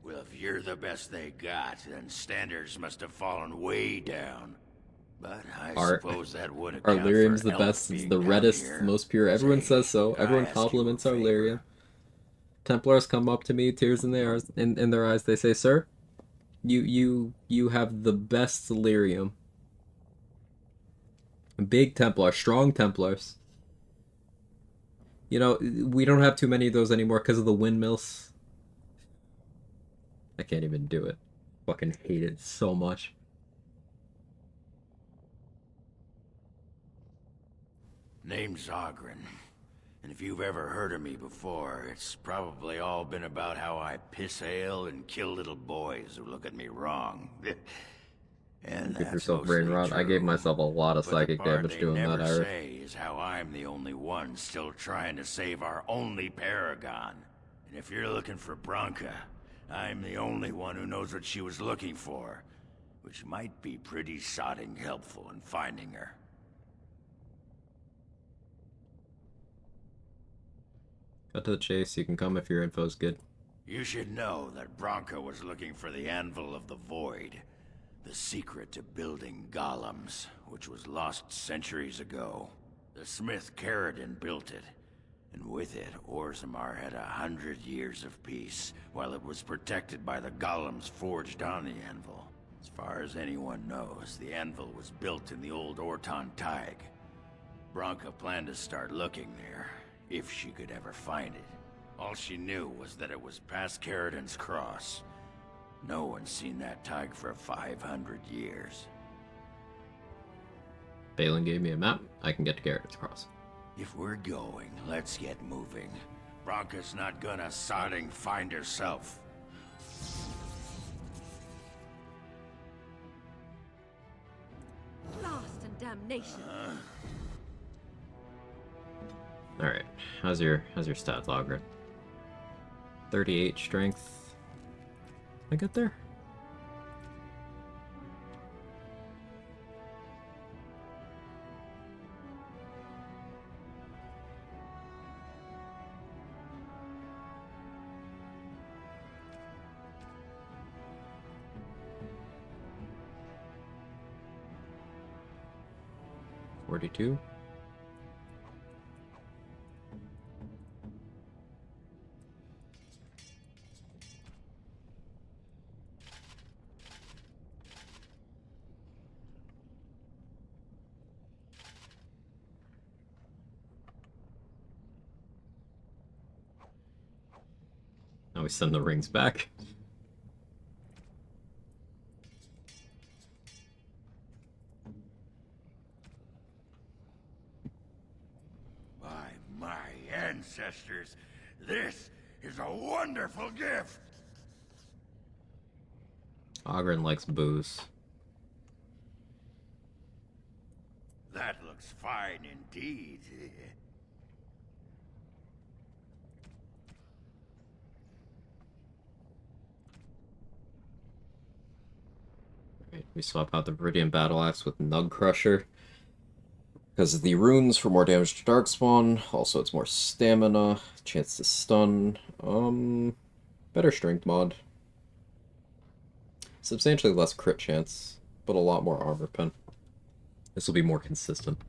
Well, if you're the best they got, then standards must have fallen way down. But I suppose that would account for Lyrium's the elf best, it's being the down reddest, here. most pure. Everyone Say, says so. can I Everyone ask you a compliments our favor? Lyrium. Templars come up to me, tears in their eyes. They say, "Sir, you have the best Lyrium. Big Templar, strong Templars. You know, we don't have too many of those anymore because of the windmills." I can't even do it. Fucking hate it so much. Name's Ogren. And if you've ever heard of me before, it's probably all been about how I piss ale and kill little boys who look at me wrong. And Give that's yourself brain mostly rot. I gave true. myself a lot of But the psychic part damage they doing that, never Irish. say is how I'm the only one still trying to save our only paragon. And if you're looking for Bronca, I'm the only one who knows what she was looking for, which might be pretty sodding helpful in finding her. Cut to the chase. You can come if your info's good. You should know that Bronca was looking for the Anvil of the Void, the secret to building golems, which was lost centuries ago. The smith Caradon built it, and with it, Orzammar had 100 years of peace, while it was protected by the golems forged on the Anvil. As far as anyone knows, the Anvil was built in the old Orton Tig. Bronca planned to start looking there, if she could ever find it. All she knew was that it was past Caradon's Cross. No one's seen that Tig for 500 years. Balin gave me a map. I can get to Garrett's Cross. If we're going, let's get moving. Bronca's not gonna sodding find herself. Blast and damnation. Alright. How's your stats, Ogre? 38 strength. I get there? $42. Now we send the rings back. ancestors. This is a wonderful gift. Ogren likes booze. That looks fine indeed. Right, we swap out the Viridian Battle Axe with Nug Crusher. Because of the runes for more damage to Darkspawn. Also, it's more stamina, chance to stun. Better strength mod. Substantially less crit chance, but a lot more armor pen. This will be more consistent.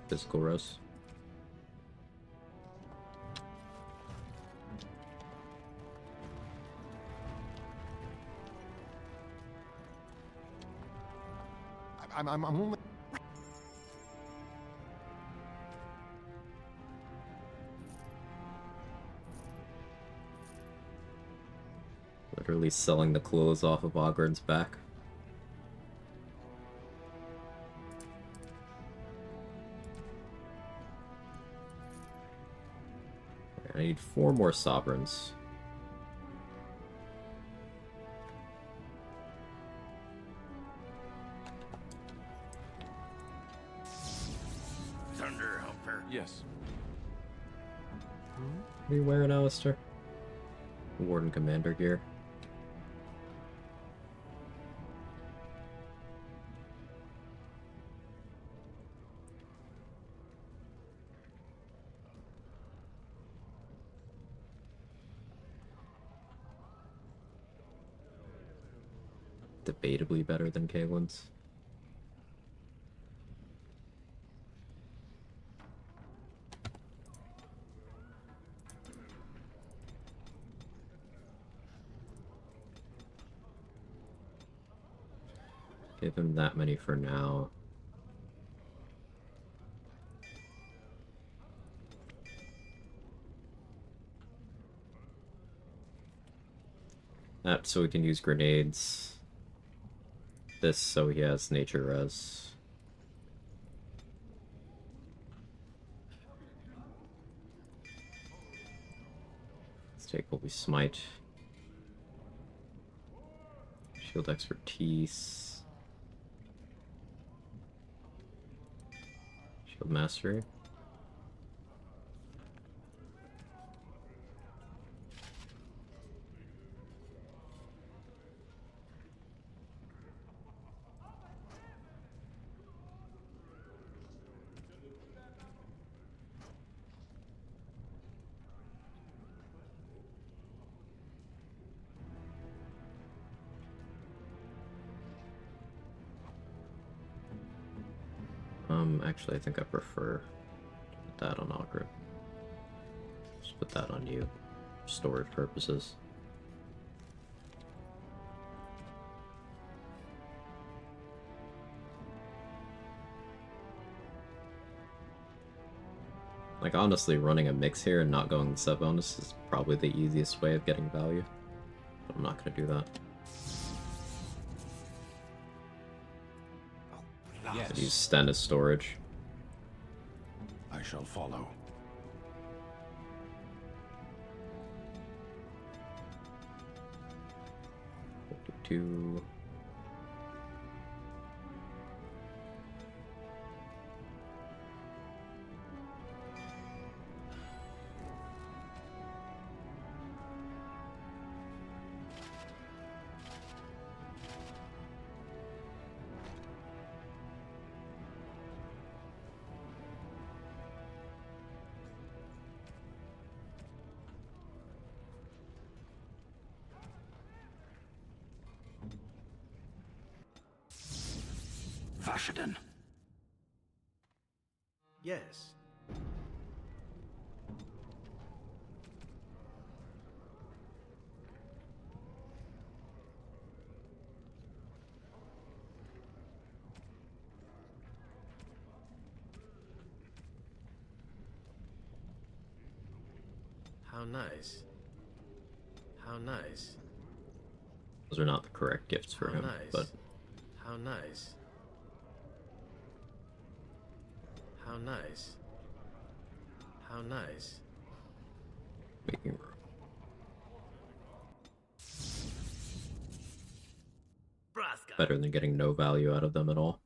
Physical res. I'm only... Literally selling the clothes off of Ogren's back. I need 4 more sovereigns. Thunder Helper. Yes. What are you wearing, Alistair? Warden Commander gear. Debatably better than Kaylin's. Give him that many for now. That so we can use grenades. This so he has nature res. Let's take what we smite. Shield expertise. Shield mastery. Actually, I think I prefer that on Ogre. Just put that on you, for storage purposes. Like, honestly, running a mix here and not going the sub bonus is probably the easiest way of getting value. But I'm not going to do that. Yes. Use Sten as storage. I shall follow. Two. Vashaden. Yes. How nice. How nice. Those are not the correct gifts for him, nice. but How nice. How nice. How nice. making room. Better than getting no value out of them at all.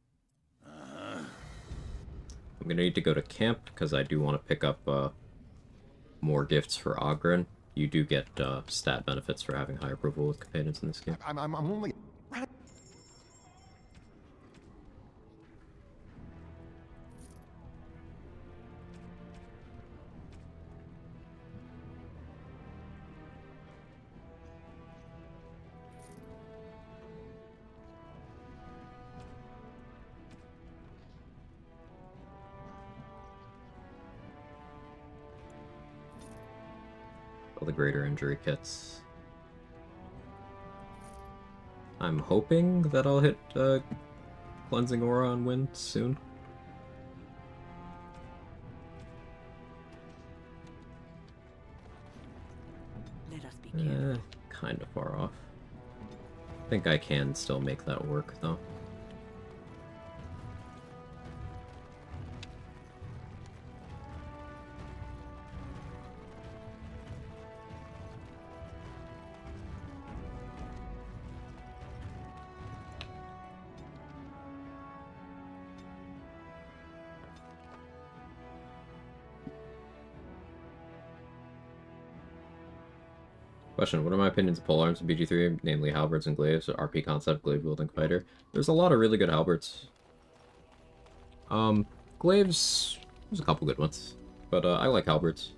I'm gonna need to go to camp because I do want to pick up more gifts for Ogren. You do get stat benefits for having high approval with companions in this game. I'm only... All the greater injury kits. I'm hoping that I'll hit Cleansing Aura on Wind soon. Let us be careful. Kind of far off. I think I can still make that work, though. Question, what are my opinions of polearms in BG3, namely halberds and glaives, RP concept, glaive wielding fighter? There's a lot of really good halberds. Glaives, there's a couple good ones, but I like halberds.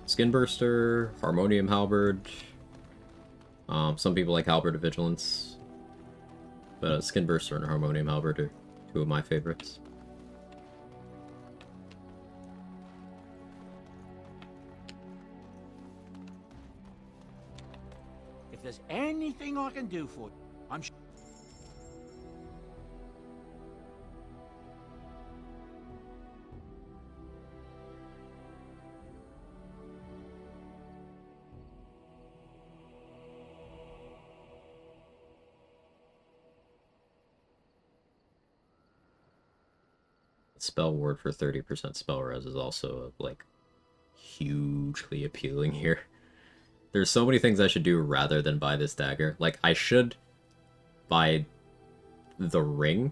Skinburster, Harmonium halberd. Some people like halberd of vigilance, but Skinburster and Harmonium halberd are two of my favorites. If there's anything I can do for you, I'm sure. Spell ward for 30% spell res is also like hugely appealing here. There's so many things I should do rather than buy this dagger. Like, I should buy the ring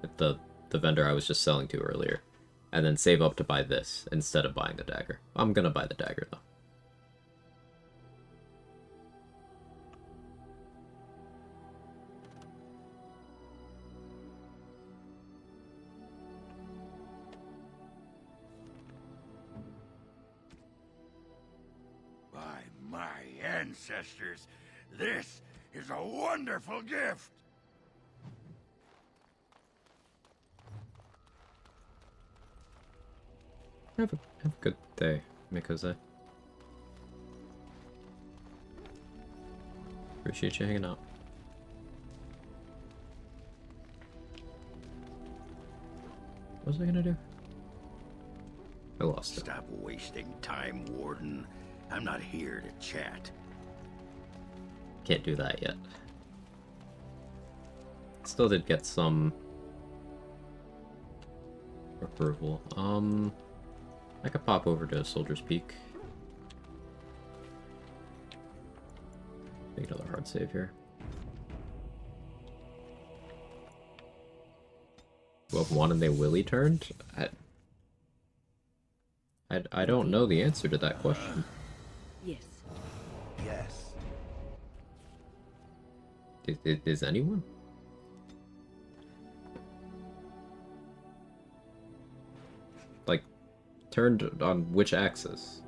at the vendor I was just selling to earlier, and then save up to buy this instead of buying the dagger. I'm gonna buy the dagger, though. By my ancestors, this is a wonderful gift! Have a good day, Mikoze. Appreciate you hanging out. What was I gonna do? I lost it. Stop wasting time, Warden. I'm not here to chat. Can't do that yet. Still did get some approval. I could pop over to Soldier's Peak. Make another hard save here. 12-1 and they willy turned? I don't know the answer to that question. Yes. Yes. Is anyone? Like, turned on which axis?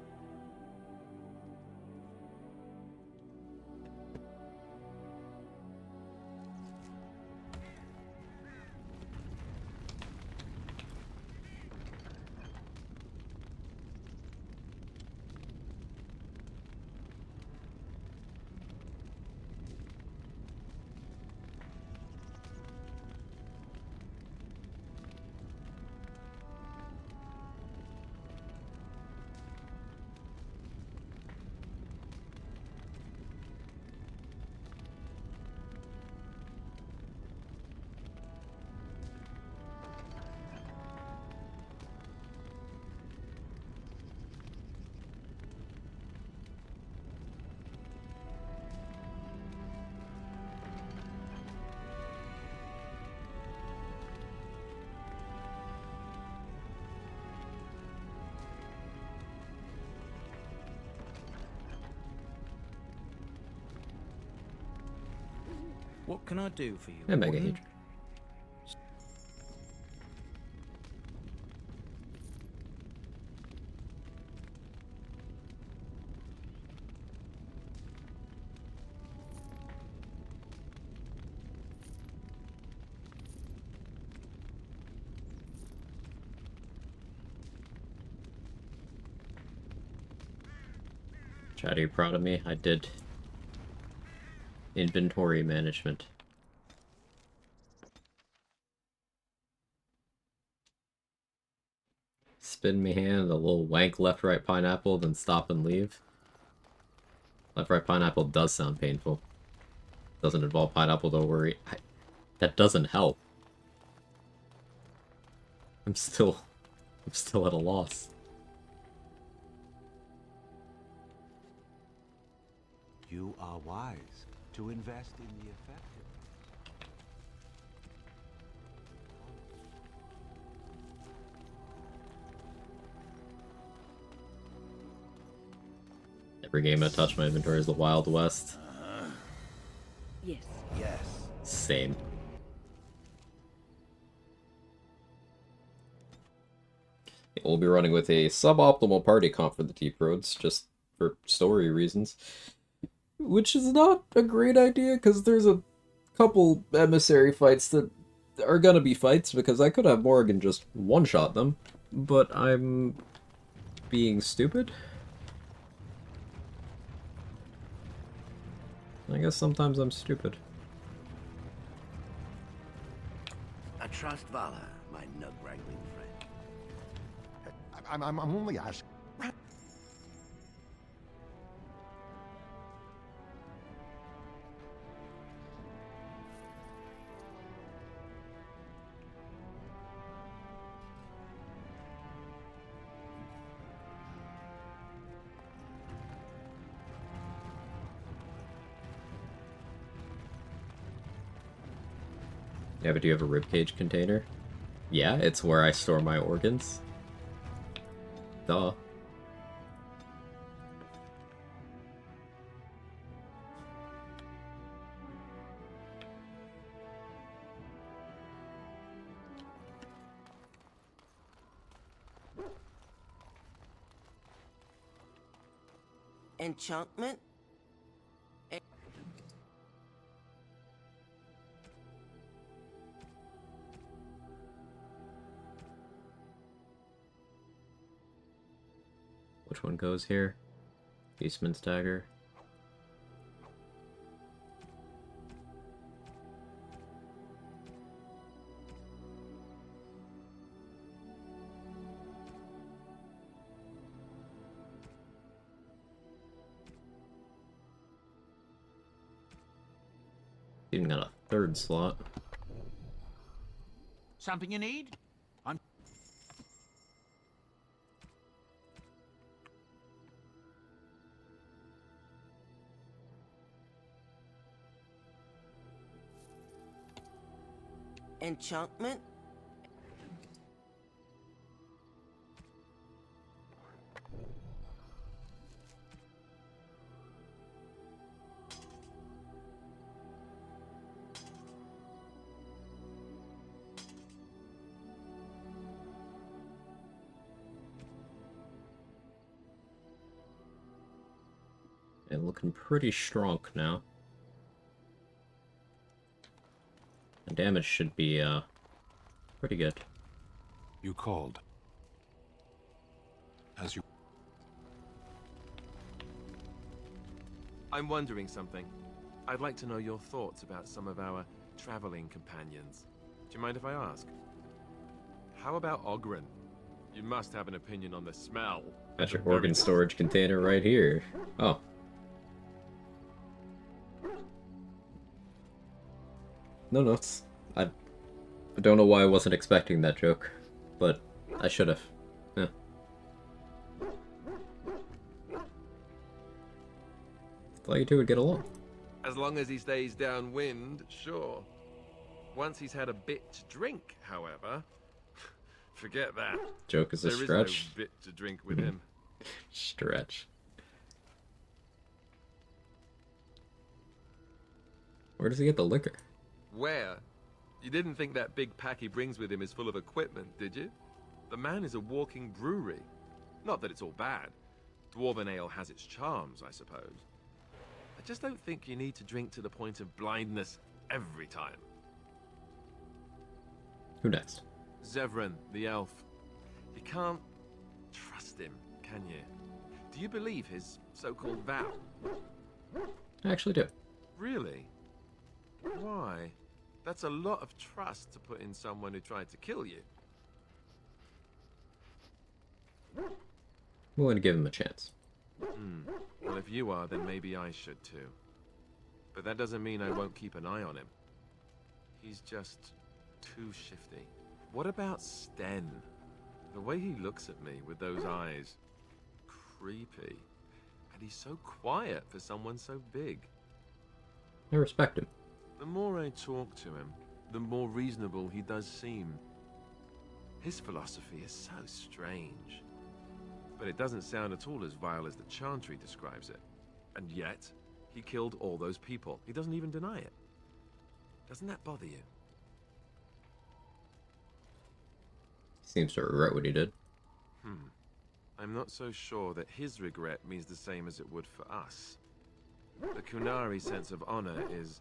What can I do for you, Yeah, Mega Warden? Hedge. Chad, are you proud of me? I did inventory management. Spin me hand, a little wank left right pineapple, then stop and leave. Left right pineapple does sound painful. Doesn't involve pineapple, don't worry. That doesn't help. I'm still at a loss. You are wise to invest in the effective. Every game I touch my inventory is the Wild West. Yes. Yes. Same. We'll be running with a suboptimal party comp for the Deep Roads, just for story reasons. Which is not a great idea, because there's a couple emissary fights that are gonna be fights, because I could have Morgan just one-shot them, but I'm being stupid. I guess sometimes I'm stupid. I trust Vala, my nug-wrangling friend. I'm only asking. Yeah, but do you have a ribcage container? Yeah, it's where I store my organs. Duh. Enchantment? Which one goes here? Beastman's Dagger. Even got a third slot. Something you need? I'm... Enchantment? And looking pretty strong now. The damage should be pretty good. You called. As you... I'm wondering something. I'd like to know your thoughts about some of our traveling companions. Do you mind if I ask? How about Ogren? You must have an opinion on the smell. Got your organ storage container right here. Oh. No notes. I don't know why I wasn't expecting that joke, but I should have. Yeah. Thought you two would get along. As long as he stays downwind, sure. Once he's had a bit to drink, however, forget that. Joke is a stretch. There is no bit to drink with him. Stretch. Where does he get the liquor? Where? You didn't think that big pack he brings with him is full of equipment, did you? The man is a walking brewery. Not that it's all bad. Dwarven ale has its charms, I suppose. I just don't think you need to drink to the point of blindness every time. Who next? Zevran, the elf. You can't trust him, can you? Do you believe his so-called vow? I actually do. Really? Why? That's a lot of trust to put in someone who tried to kill you. I'm willing to give him a chance. Well, if you are, then maybe I should too. But that doesn't mean I won't keep an eye on him. He's just too shifty. What about Sten? The way he looks at me with those eyes. Creepy. And he's so quiet for someone so big. I respect him. The more I talk to him, the more reasonable he does seem. His philosophy is so strange. But it doesn't sound at all as vile as the Chantry describes it. And yet, he killed all those people. He doesn't even deny it. Doesn't that bother you? Seems to regret what he did. I'm not so sure that his regret means the same as it would for us. The Kunari sense of honor is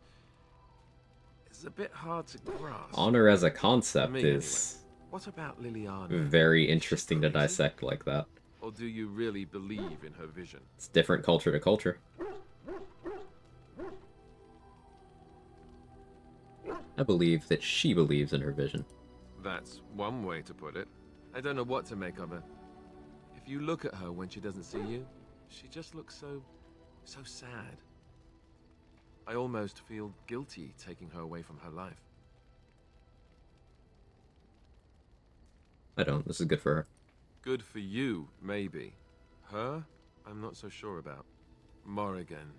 a bit hard to grasp. Honor as a concept Me, is anyway. What about Liliana? very interesting to dissect like that. Or do you really believe in her vision? It's different culture to culture. I believe that she believes in her vision. That's one way to put it. I don't know what to make of her. If you look at her when she doesn't see you, she just looks so sad. I almost feel guilty taking her away from her life. I don't. This is good for her. Good for you, maybe. Her? I'm not so sure about. Morrigan.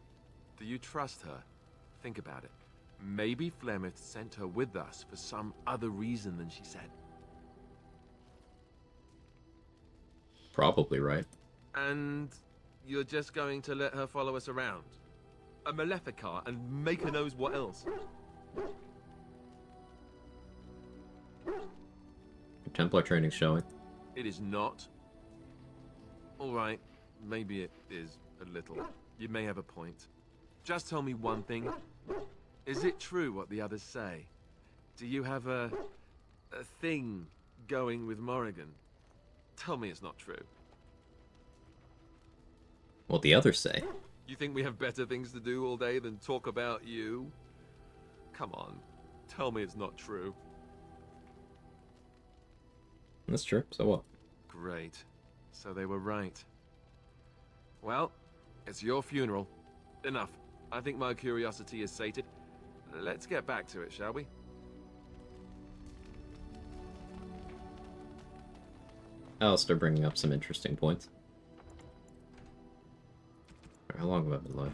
Do you trust her? Think about it. Maybe Flemeth sent her with us for some other reason than she said. Probably right. And you're just going to let her follow us around? A Maleficar and make her knows what else? Templar training's showing. It is not. Alright, maybe it is a little. You may have a point. Just tell me one thing. Is it true what the others say? Do you have a thing going with Morrigan? Tell me it's not true. What the others say. You think we have better things to do all day than talk about you? Come on, tell me it's not true. That's true, so what? Great. So they were right. Well, it's your funeral. Enough. I think my curiosity is sated. Let's get back to it, shall we? Alistair bringing up some interesting points. How long have I been live?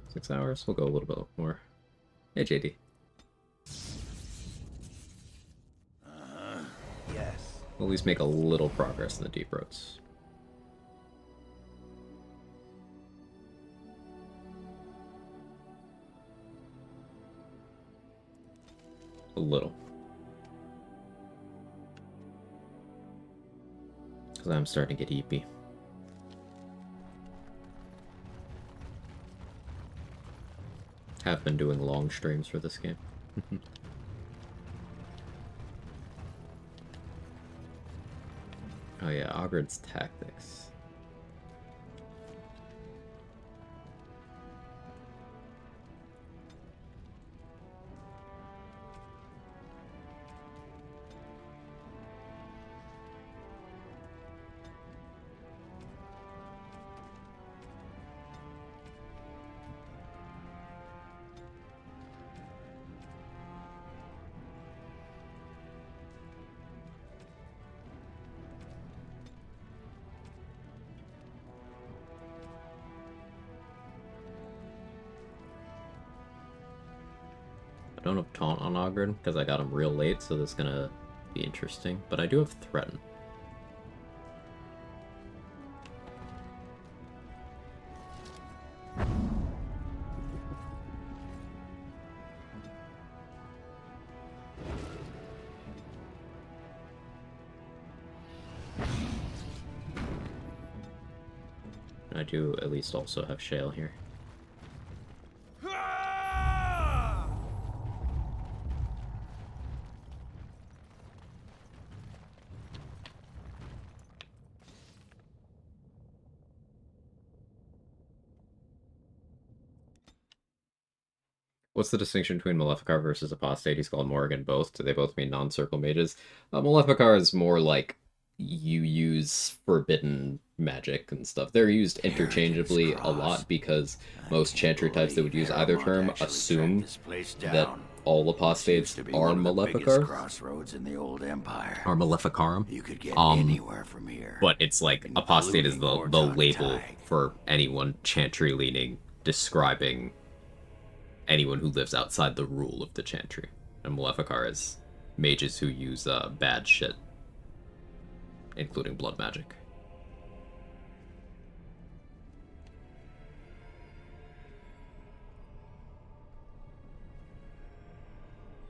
6 hours? We'll go a little bit more. Hey, JD. Yes. We'll at least make a little progress in the deep roads. A little. Because I'm starting to get eepy. Have been doing long streams for this game. Oh yeah, Ogred's tactics. I don't have Taunt on Ogred because I got him real late, so this is gonna be interesting. But I do have Threaten. I do at least also have Shale here. What's the distinction between Maleficar versus Apostate? He's called Morrigan both. Do they both mean non-circle mages? Maleficar is more like you use forbidden magic and stuff. They're used interchangeably a lot because most chantry types that would use either term assume that all apostates are Maleficars. Crossroads in the old empire. Are Maleficarum. You could get anywhere from here. But it's like apostate is the label for anyone chantry leaning, describing anyone who lives outside the rule of the chantry. And Maleficar is mages who use bad shit, including blood magic.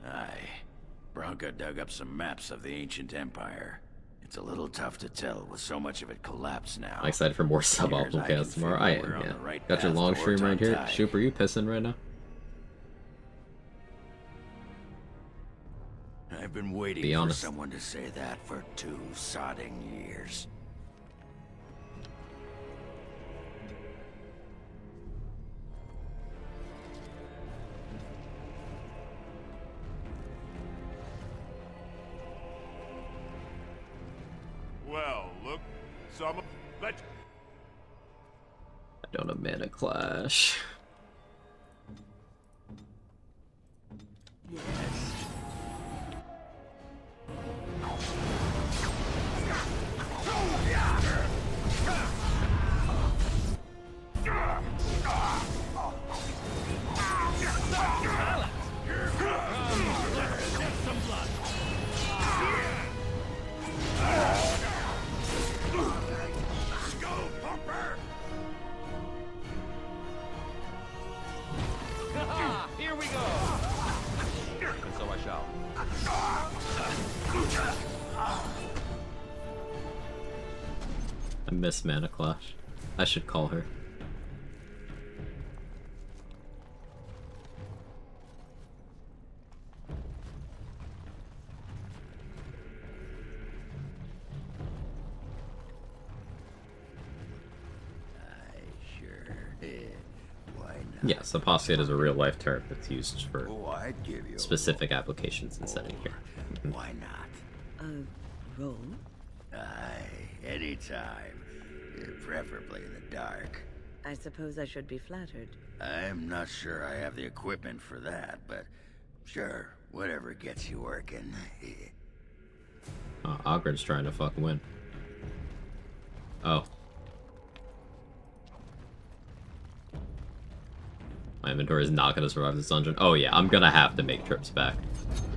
Aye. Bronca dug up some maps of the ancient empire. It's a little tough to tell with so much of it collapsed now. I'm excited for more suboptimal chaos tomorrow. I am, yeah. Got your long stream right here. Shoop, are you pissing right now? I've been waiting for someone to say that for 2 sodding years. Well, look, some let. I don't have Mana Clash. Yes. Here we go! And so I shall. I miss Mana Clash. I should call her. Yes, apostate is a real-life term that's used for specific applications and setting here. Why not? A roll? Aye, anytime. Preferably in the dark. I suppose I should be flattered. I'm not sure I have the equipment for that, but sure, whatever gets you working. Ogren's trying to fucking win. Oh. My inventory is not gonna survive this dungeon. Oh yeah, I'm gonna have to make trips back.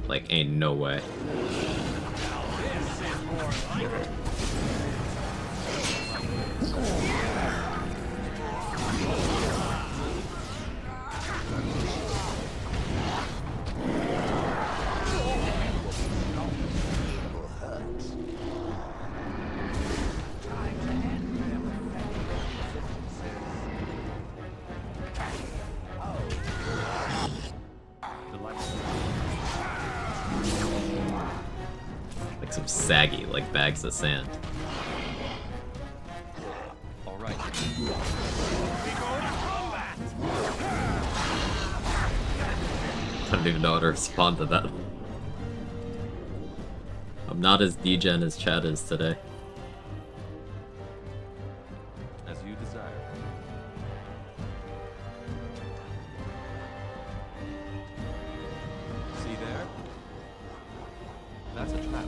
Like, ain't no way. Like some saggy, like bags of sand. All right. I don't even know how to respond to that. I'm not as degen as Chad is today. As you desire. See there? That's a trap.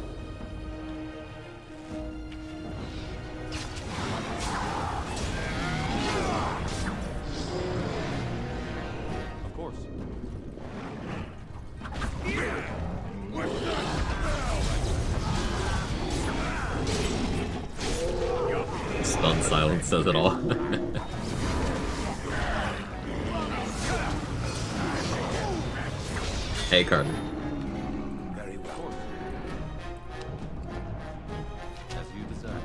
Of course. Stun silence says it all. Hey, Carter. Very well. As you desire.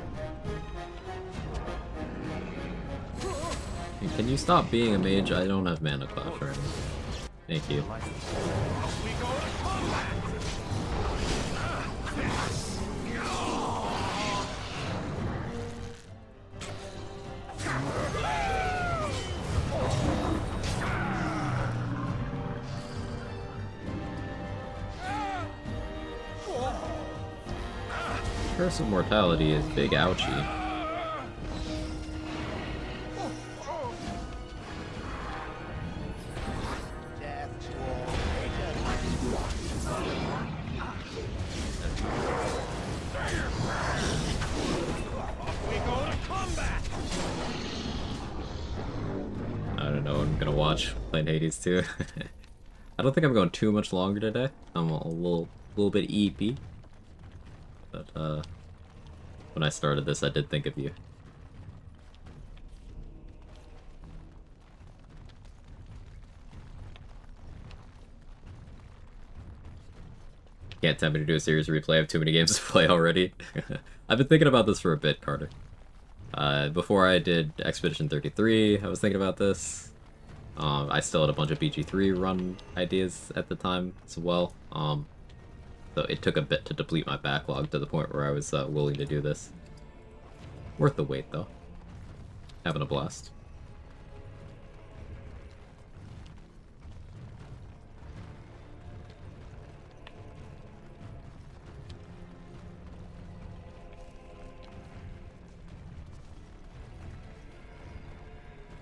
Hey, can you stop being a mage? I don't have mana clash right now. Thank you. Curse of Mortality is big ouchie. I don't know, I'm gonna watch playing Hades too. I don't think I'm going too much longer today. I'm a little bit EP. But when I started this, I did think of you. Can't tempt me to do a series replay. I have too many games to play already. I've been thinking about this for a bit, Carter. Before I did Expedition 33, I was thinking about this. I still had a bunch of BG3 run ideas at the time as well. So it took a bit to deplete my backlog to the point where I was willing to do this. Worth the wait, though. Having a blast.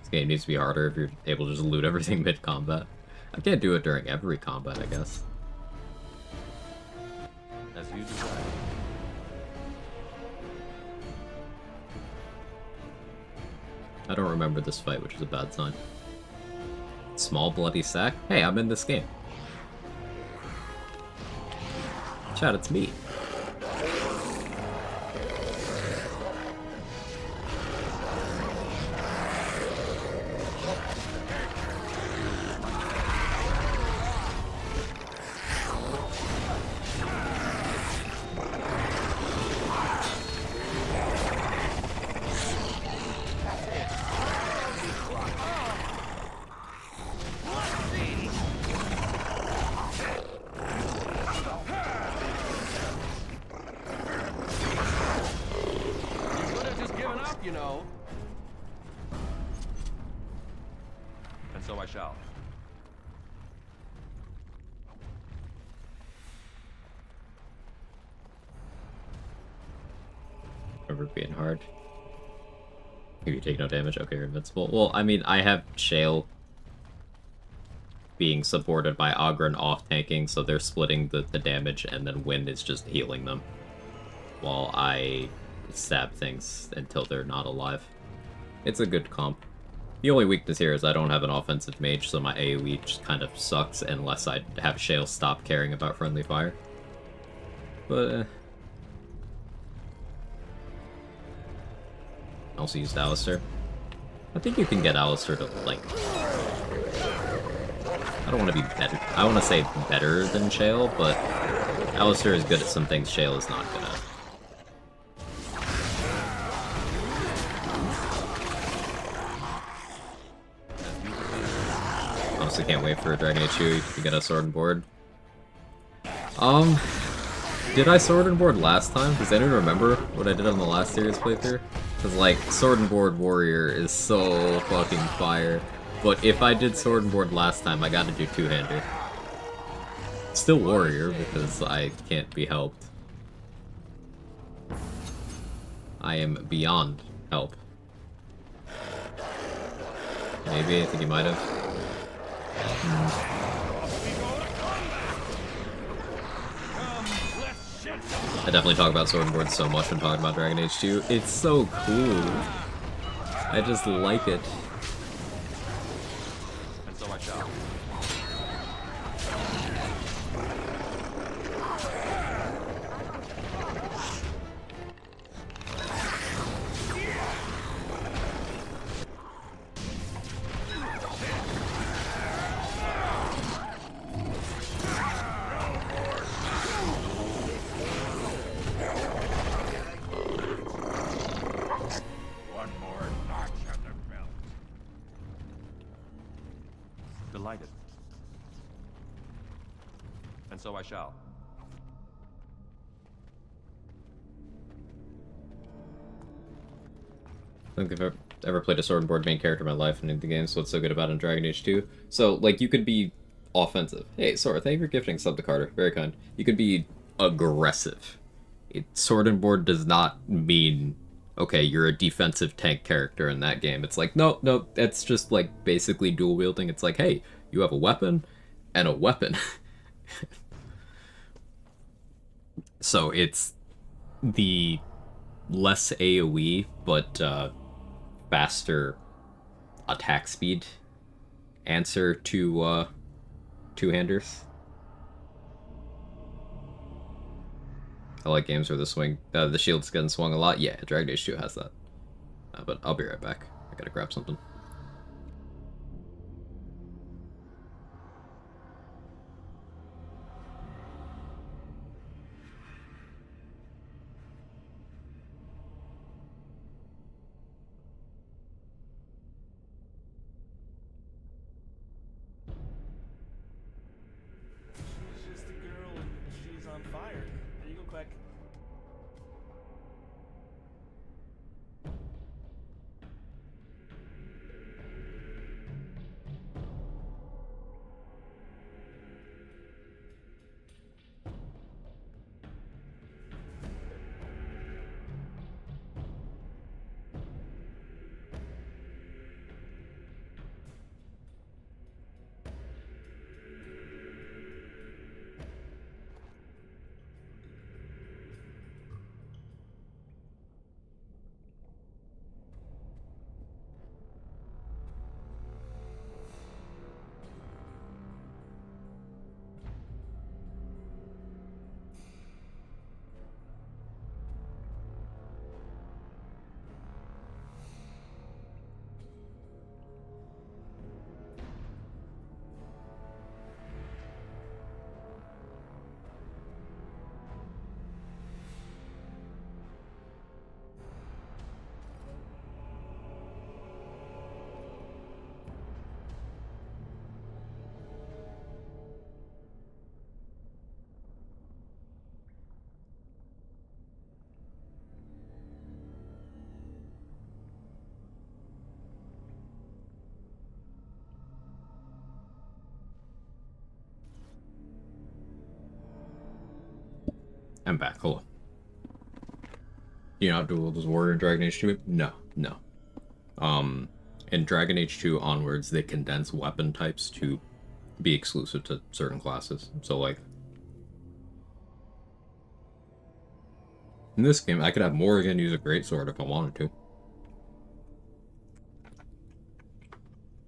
This game needs to be harder if you're able to just loot everything mid-combat. I can't do it during every combat, I guess. As you desire. I don't remember this fight, which is a bad sign. Small bloody sack? Hey, I'm in this game. Chat, it's me. You know. And so I shall. Remember being hard. If you take no damage, okay, you're invincible. Well, I mean, I have Shale being supported by Ogren off-tanking, so they're splitting the damage, and then Wind is just healing them. While I stab things until they're not alive. It's a good comp. The only weakness here is I don't have an offensive mage, so my AoE just kind of sucks unless I have Shale stop caring about friendly fire. But, I also used Alistair. I think you can get Alistair to, like... I don't want to be better. I want to say better than Shale, but Alistair is good at some things Shale is not good at. Honestly, can't wait for Dragon Age 2 to get a sword and board. Did I sword and board last time? Does anyone remember what I did on the last series playthrough? Because, like, sword and board warrior is so fucking fire. But if I did sword and board last time, I gotta do two-hander. Still warrior, because I can't be helped. I am beyond help. Maybe, I think you might have. I definitely talk about sword and board so much when talking about Dragon Age 2. It's so cool. I just like it. And so I shall. so I shall. I don't think I've ever played a sword and board main character in my life in any of the games, so what's so good about it in Dragon Age 2? So, like, you could be offensive. Hey, Sora, thank you for gifting sub to Carter. Very kind. You could be aggressive. Sword and board does not mean, okay, you're a defensive tank character in that game. It's like, no, it's just, like, basically dual wielding. It's like, hey, you have a weapon and a weapon. So it's the less AoE, but faster attack speed answer to two-handers. I like games where the shield's getting swung a lot. Yeah, Dragon Age 2 has that. But I'll be right back. I gotta grab something. She's just a girl and she's on fire. There you go, Quag. I'm back. Hold on. You know how to duel this warrior in Dragon Age 2? No. In Dragon Age 2 onwards, they condense weapon types to be exclusive to certain classes. So, like, in this game, I could have Morrigan use a greatsword if I wanted to.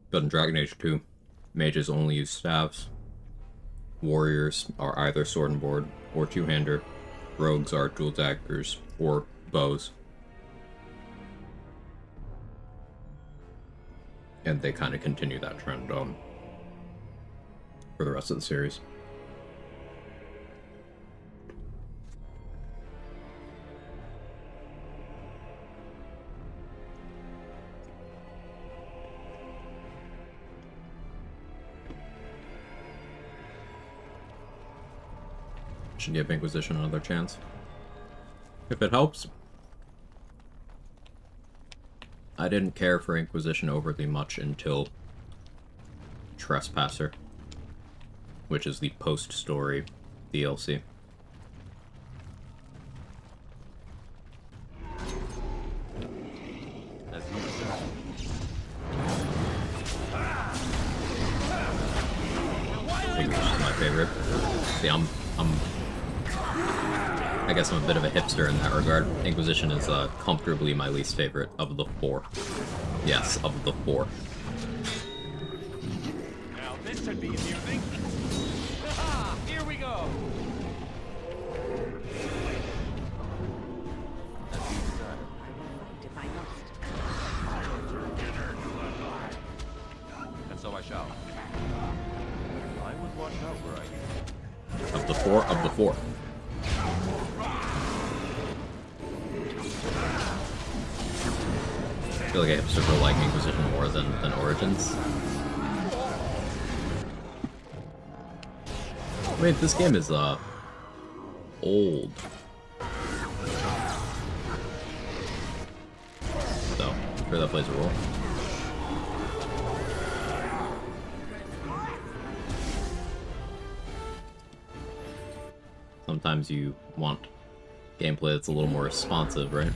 But in Dragon Age 2, mages only use staves. Warriors are either sword and board or two-hander. Rogues are dual daggers or bows. And they kind of continue that trend for the rest of the series. Should give Inquisition another chance. If it helps. I didn't care for Inquisition overly much until Trespasser, which is the post-story DLC. As you decide. Inquisition is my favorite. See, I guess I'm a bit of a hipster in that regard. Inquisition is comfortably my least favorite of the four. Yes, of the four. Now this should be amusing. Here we go. If I must. And so I shall. I would watch out where I am. Of the four. I feel like I hipster for liking Inquisition more than Origins. Wait, this game is old. So, I'm sure that plays a role. Sometimes you want gameplay that's a little more responsive, right?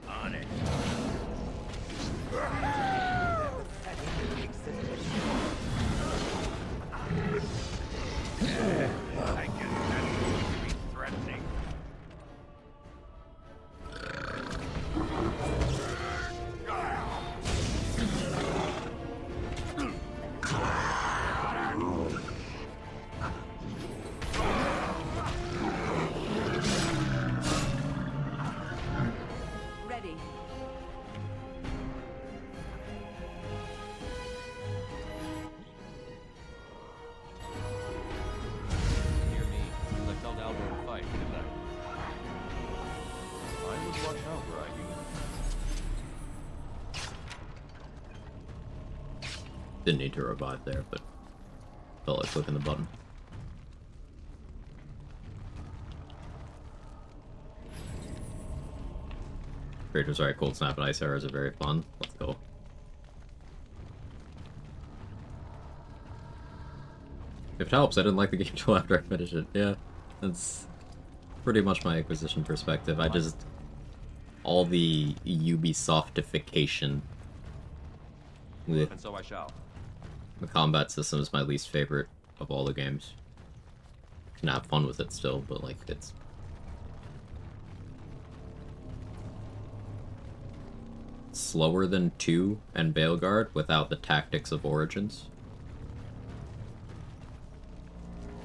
On it. I guess that would be threatening. Ready. Hear me, I fell down during a fight, didn't I? I was watching out for you. Didn't need to revive there, but felt like clicking the button. Creatures, alright, Cold Snap and Ice Arrows are very fun. Let's go. If it helps, I didn't like the game until after I finished it. Yeah, that's pretty much my acquisition perspective. I just... all the Ubisoftification with And so I shall. the combat system is my least favorite of all the games. Can have fun with it still, but like it's slower than 2 and Baleguard without the tactics of Origins.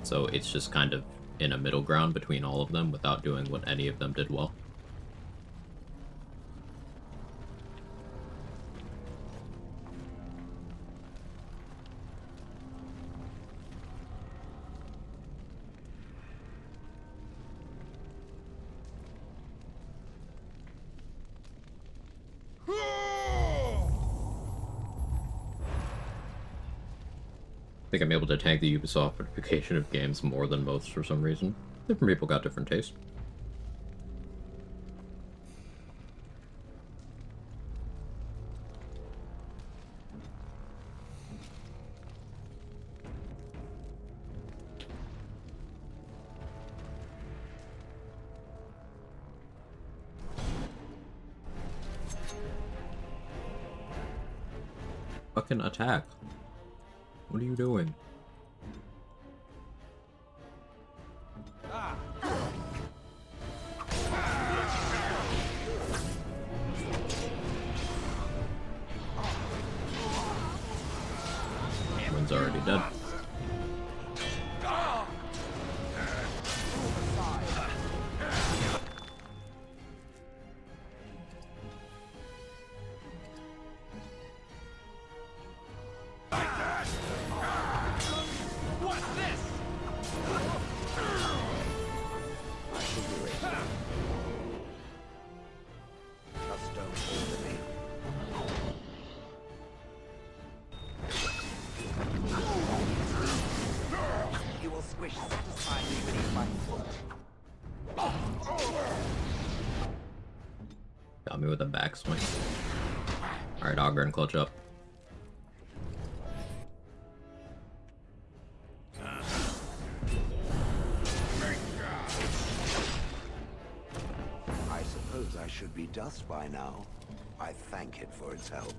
So it's just kind of in a middle ground between all of them without doing what any of them did well. I think I'm able to tank the Ubisoftification of games more than most for some reason. Different people got different tastes. Fucking attack. What are you doing? One's already dead. Got me with a backswing. Alright, Augur and clutch up. I suppose I should be dust by now. I thank it for its help.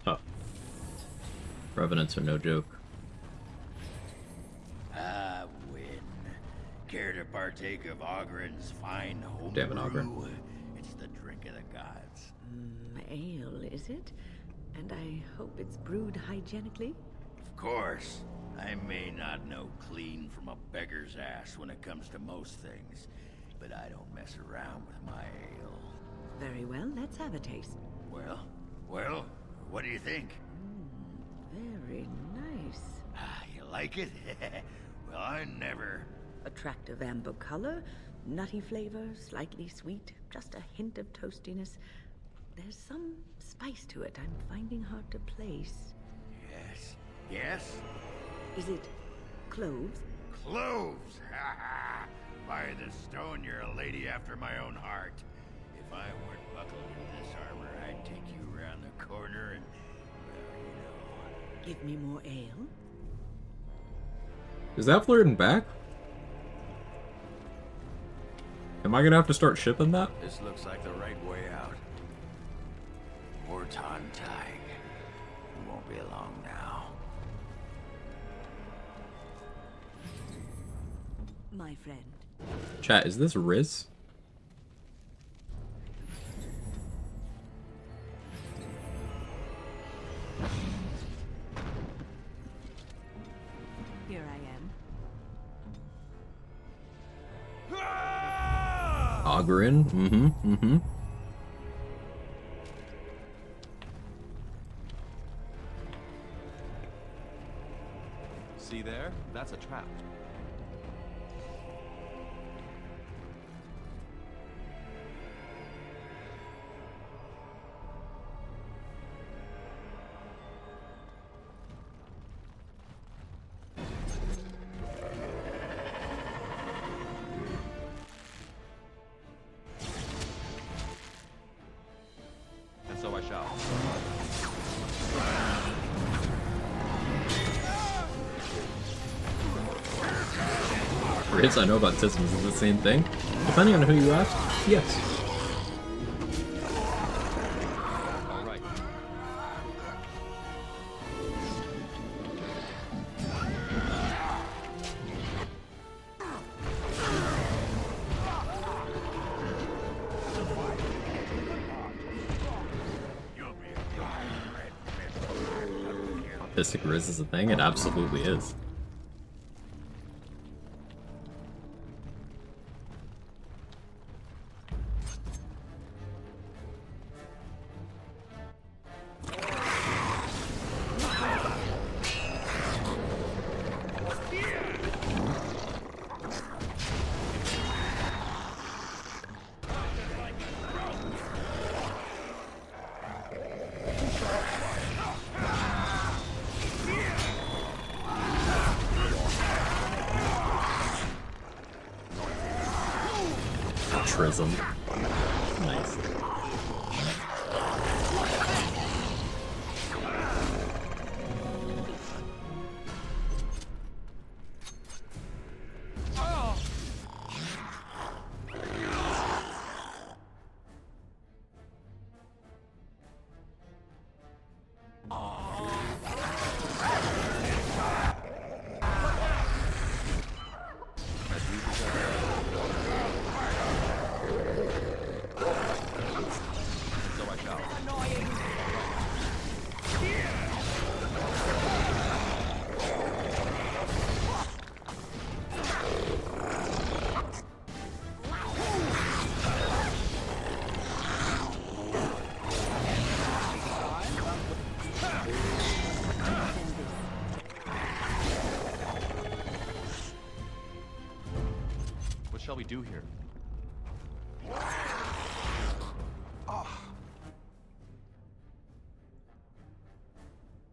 Huh. Revenants are no joke. I win. Care to partake of Ogren's fine home Damn it, Ogren. brew? It's the drink of the gods. Ale, is it? And I hope it's brewed hygienically? Of course. I may not know clean from a beggar's ass when it comes to most things, but I don't mess around with my ale. Very well, let's have a taste. Well, what do you think? Very nice. You like it? Well, I never... Attractive amber color, nutty flavor, slightly sweet, just a hint of toastiness. There's some spice to it I'm finding hard to place. Yes. Yes? Is it cloves? Cloves! By the stone, you're a lady after my own heart. If I weren't buckled in this armor, I'd take you around the corner and, well, you know. Give me more ale? Is that flirting back? Am I gonna have to start shipping that? This looks like the right way out. More time tying. It won't be long now. My friend. Chat, is this Riz? Here I am. Ogren? Mm-hmm. See there? That's a trap. And so I shall. Riz, I know about systems, is it the same thing? Depending on who you ask, yes. All right. Autistic Riz is a thing? It absolutely is. Trism. Nice. What shall we do here?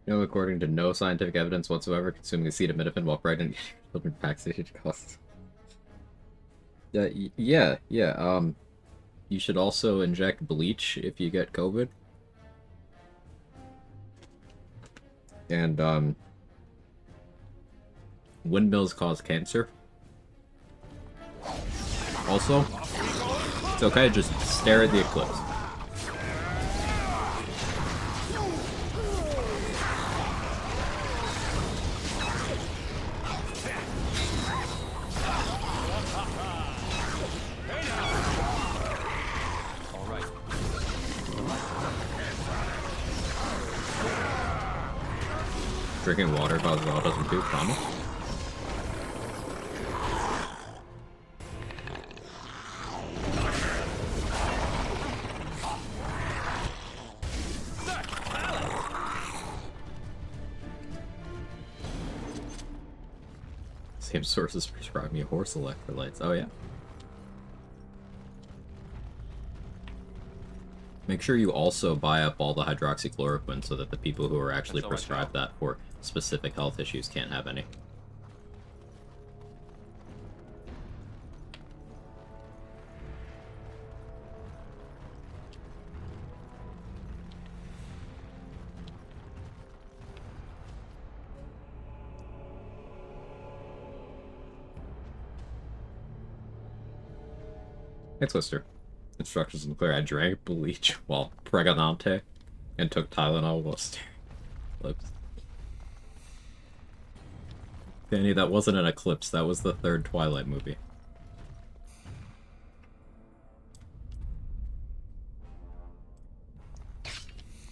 You know, according to no scientific evidence whatsoever, consuming a seed of Metaphyn while pregnant children backstage costs. Yeah. You should also inject bleach if you get COVID. And, windmills cause cancer. Also, it's okay, just stare at the eclipse. Drinking water causes autism too, promise? Same sources prescribe me horse electrolytes. Oh yeah. Make sure you also buy up all the hydroxychloroquine so that the people who are actually prescribed that for specific health issues can't have any. Hey Twister. Instructions in clear. I drank bleach while pregnante and took Tylenol while staring lips. Danny, that wasn't an eclipse. That was the third Twilight movie.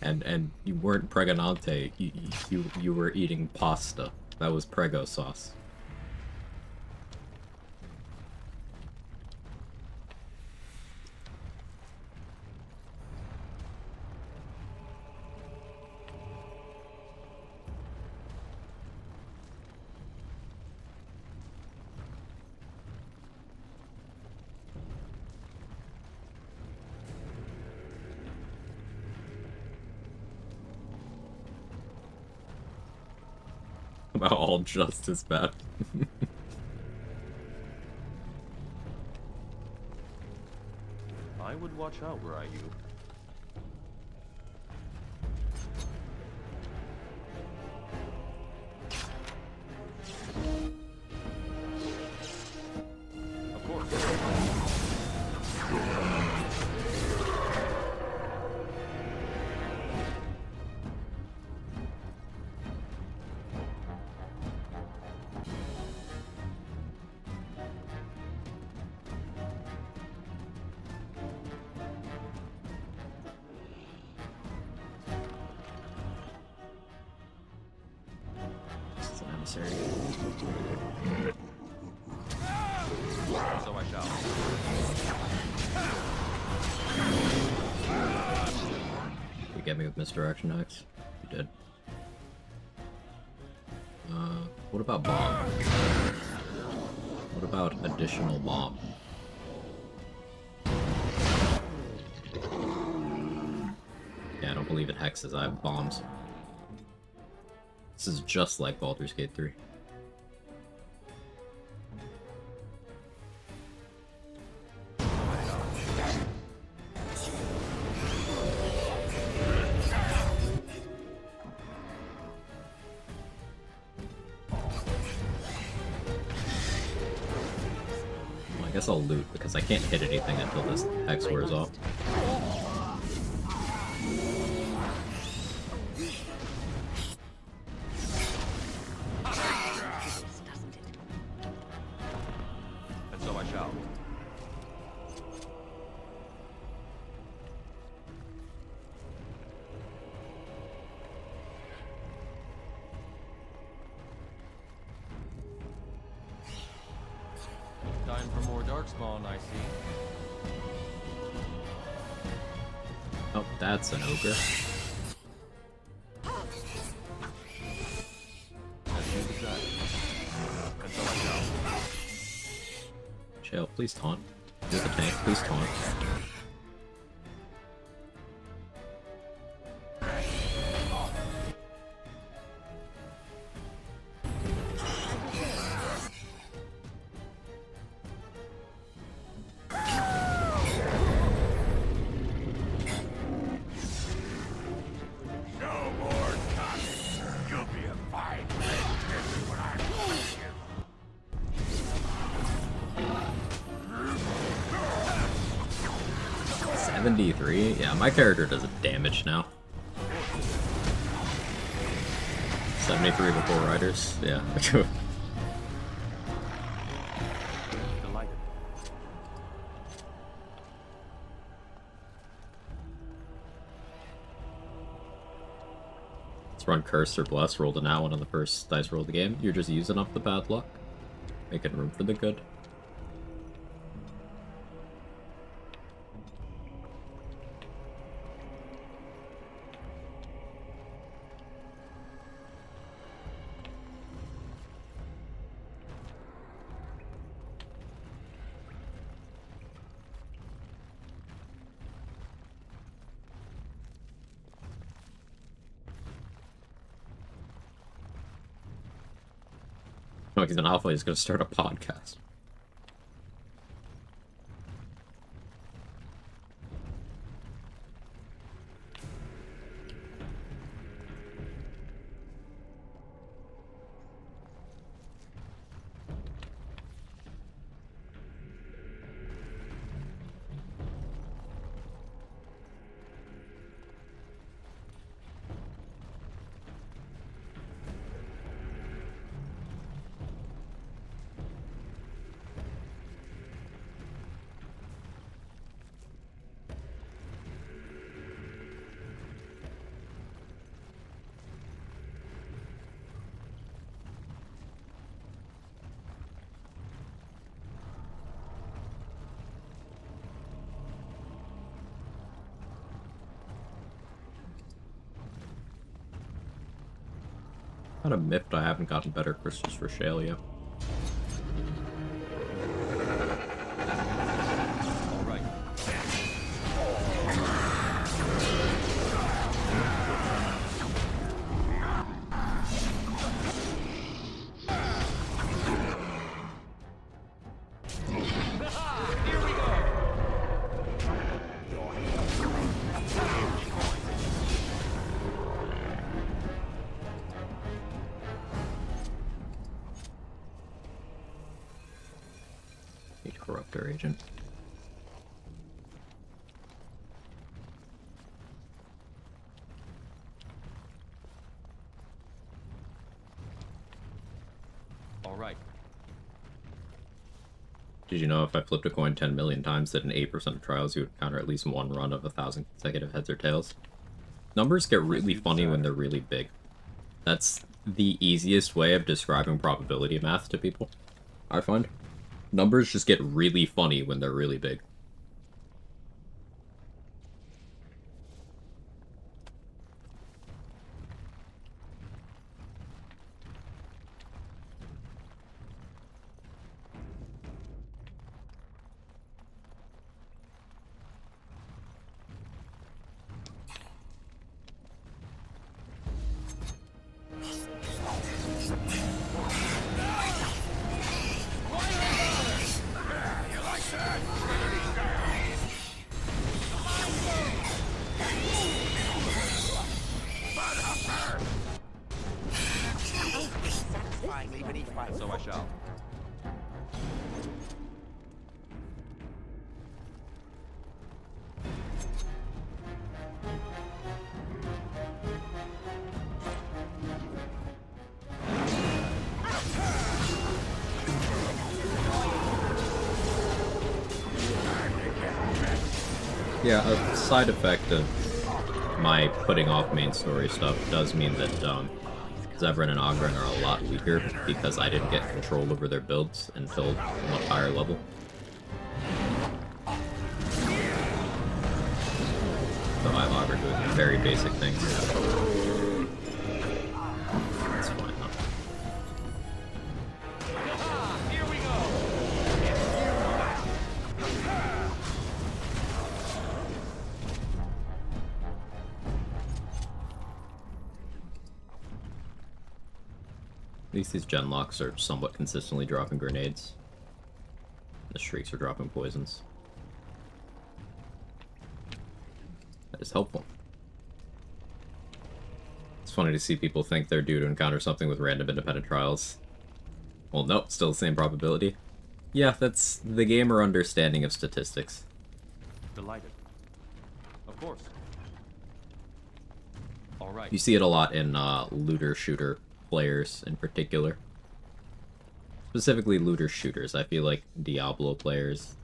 And you weren't pregnante. You were eating pasta. That was Prego sauce. About all just as bad. I would watch out, were I you. Of course. Emissary. So I shall. You get me with misdirection hacks? You did. What about bomb? What about additional bomb? Yeah, I don't believe it hexes. I have bombs. This is just like Baldur's Gate 3. Well, I guess I'll loot because I can't hit anything until this hex wears off. Time for more darkspawn, I see. Oh, that's an ogre. Chill, please taunt. You're the tank, please taunt. Yeah, my character does damage now. 73 before riders, yeah. Let's run Curse or Bless, rolled a nat one on the first dice roll of the game. You're just using up the bad luck, making room for the good. No, he's an alpha. He's gonna start a podcast. Kind of miffed I haven't gotten better crystals for shale yet. Corruptor agent. All right. Did you know if I flipped a coin 10 million times that in 8% of trials you would encounter at least one run of 1,000 consecutive heads or tails? Numbers get really funny when they're really big. That's the easiest way of describing probability math to people, I find. Numbers just get really funny when they're really big. So I shall. Yeah, a side effect of my putting off main story stuff does mean that Zevran and Ogren are a lot weaker because I didn't get control over their builds until a much higher level. So I've Ogren doing very basic things. That's fine though. At least these genlocks are somewhat consistently dropping grenades. The shrieks are dropping poisons. That is helpful. It's funny to see people think they're due to encounter something with random independent trials. Well, nope, still the same probability. Yeah, that's the gamer understanding of statistics. Delighted. Of course. All right. You see it a lot in looter-shooter players in particular. Specifically looter shooters. I feel like Diablo players,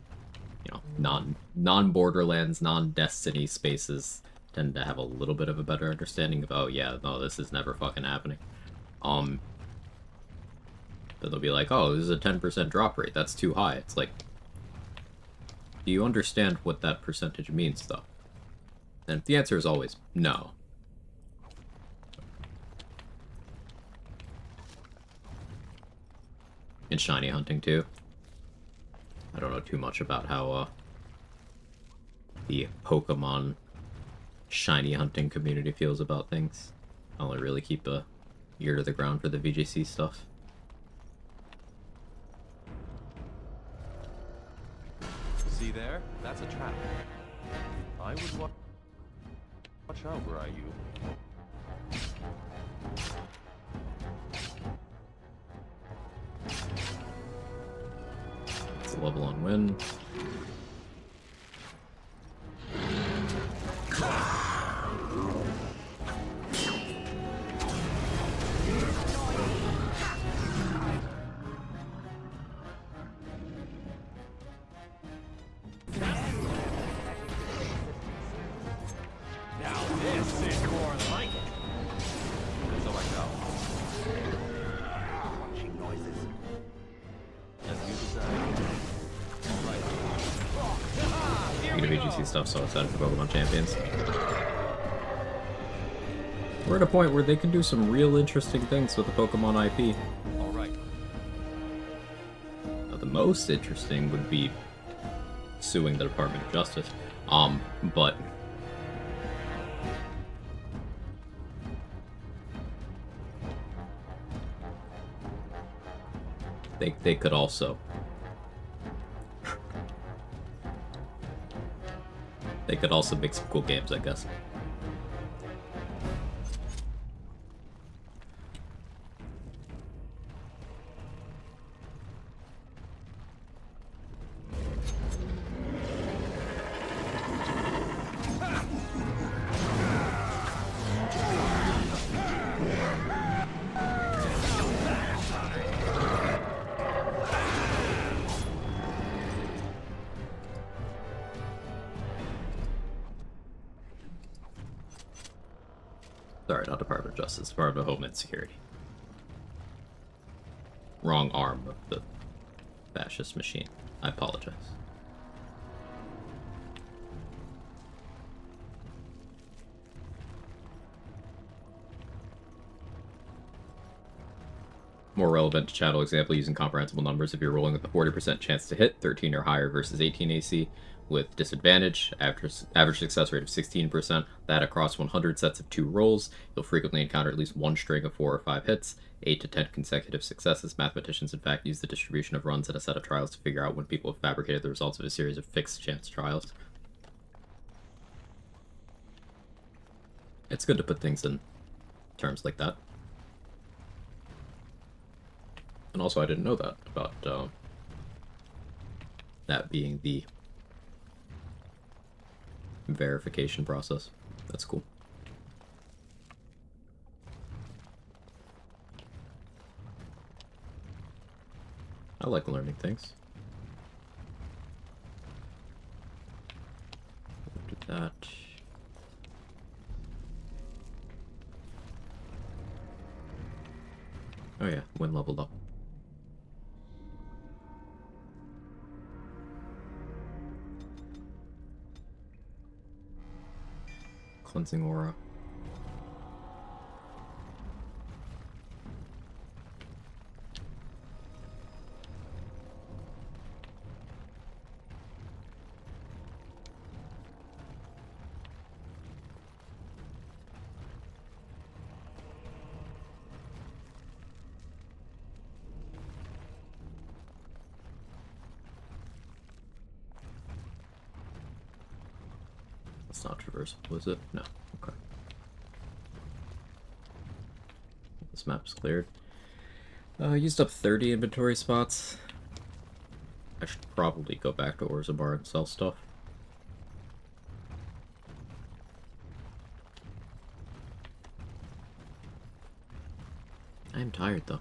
you know, non-Borderlands, non-Destiny spaces tend to have a little bit of a better understanding of, oh yeah, no, this is never fucking happening. But they'll be like, oh, this is a 10% drop rate, that's too high. It's like, do you understand what that percentage means, though? And the answer is always no. In shiny hunting, too. I don't know too much about how the Pokemon shiny hunting community feels about things. I only really keep a ear to the ground for the VGC stuff. See there? That's a trap. I would watch out were I you. It's a level on win. Now this is more like it. So I go. Crunching noises. As you decide. Alright. Speaking of VGC stuff, so excited for Pokemon Champions. We're at a point where they can do some real interesting things with the Pokemon IP. Alright. Now, the most interesting would be suing the Department of Justice. But they could also make some cool games, I guess. Sorry, not Department of Justice, Department of Homeland Security. Wrong arm of the fascist machine. I apologize. More relevant to channel example using comprehensible numbers. If you're rolling with a 40% chance to hit, 13 or higher versus 18 AC, with disadvantage, average success rate of 16%, that across 100 sets of 2 rolls, you'll frequently encounter at least one string of 4 or 5 hits, 8 to 10 consecutive successes. Mathematicians, in fact, use the distribution of runs in a set of trials to figure out when people have fabricated the results of a series of fixed chance trials. It's good to put things in terms like that. And also, I didn't know that about that being the verification process. That's cool. I like learning things. Do that. Oh yeah, when leveled up. Cleansing aura. That's not traversable, is it? No. Okay. This map's cleared. Used up 30 inventory spots. I should probably go back to Orzammar and sell stuff. I am tired though.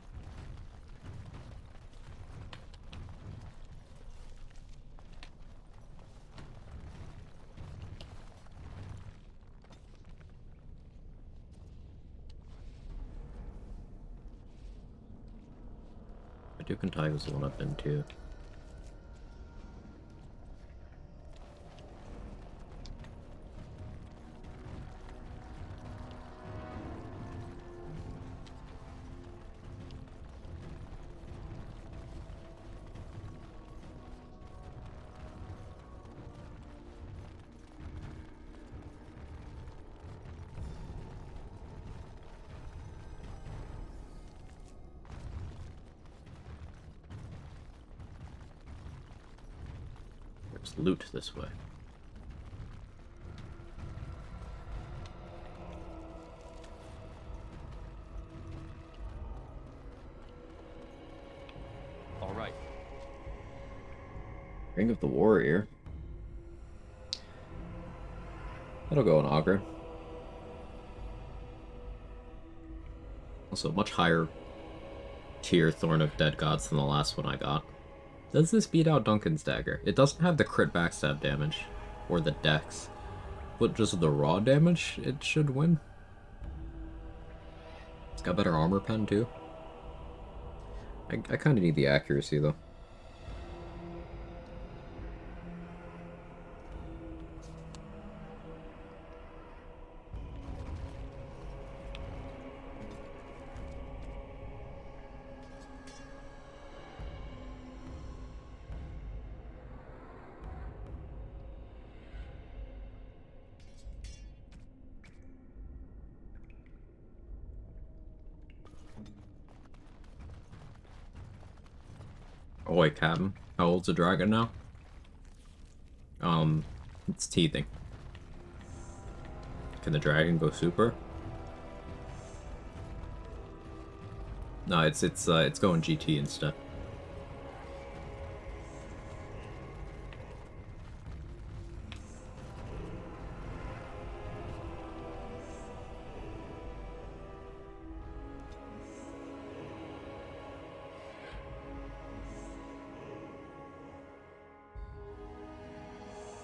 Dukentai was the one I've been to. There's loot this way. All right. Ring of the Warrior. That'll go in Augur. Also, much higher tier Thorn of Dead Gods than the last one I got. Does this beat out Duncan's Dagger? It doesn't have the crit backstab damage, or the dex, but just the raw damage, it should win. It's got better armor pen too. I kind of need the accuracy though. Oh wait, Captain. How old's the dragon now? It's teething. Can the dragon go super? No, it's going GT instead.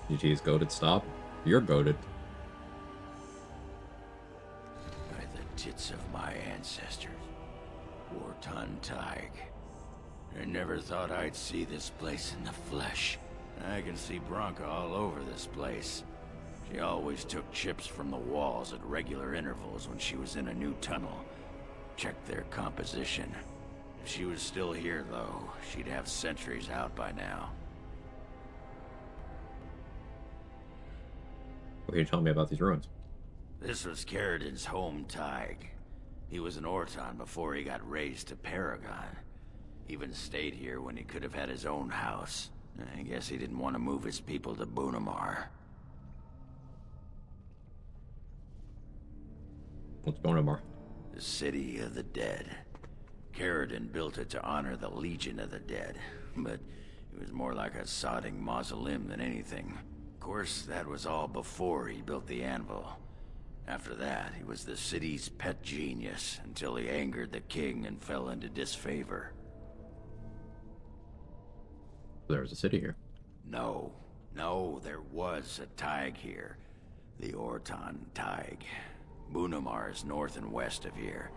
GT is goated. Stop. You're goated. By the tits of my ancestors, Warton Tig. I never thought I'd see this place in the flesh. I can see Bronca all over this place. She always took chips from the walls at regular intervals when she was in a new tunnel. Checked their composition. If she was still here, though, she'd have sentries out by now. What can you tell me about these ruins? This was Caridin's home, Tig. He was an Orton before he got raised to Paragon. Even stayed here when he could have had his own house. I guess he didn't want to move his people to Bunamar. What's Bunamar? The city of the dead. Caridin built it to honor the Legion of the Dead, but it was more like a sodding mausoleum than anything. Of course, that was all before he built the anvil. After that, he was the city's pet genius until he angered the king and fell into disfavor. There's a city here. No, there was a Tig here. The Orton Tig. Bunamar is north and west of here.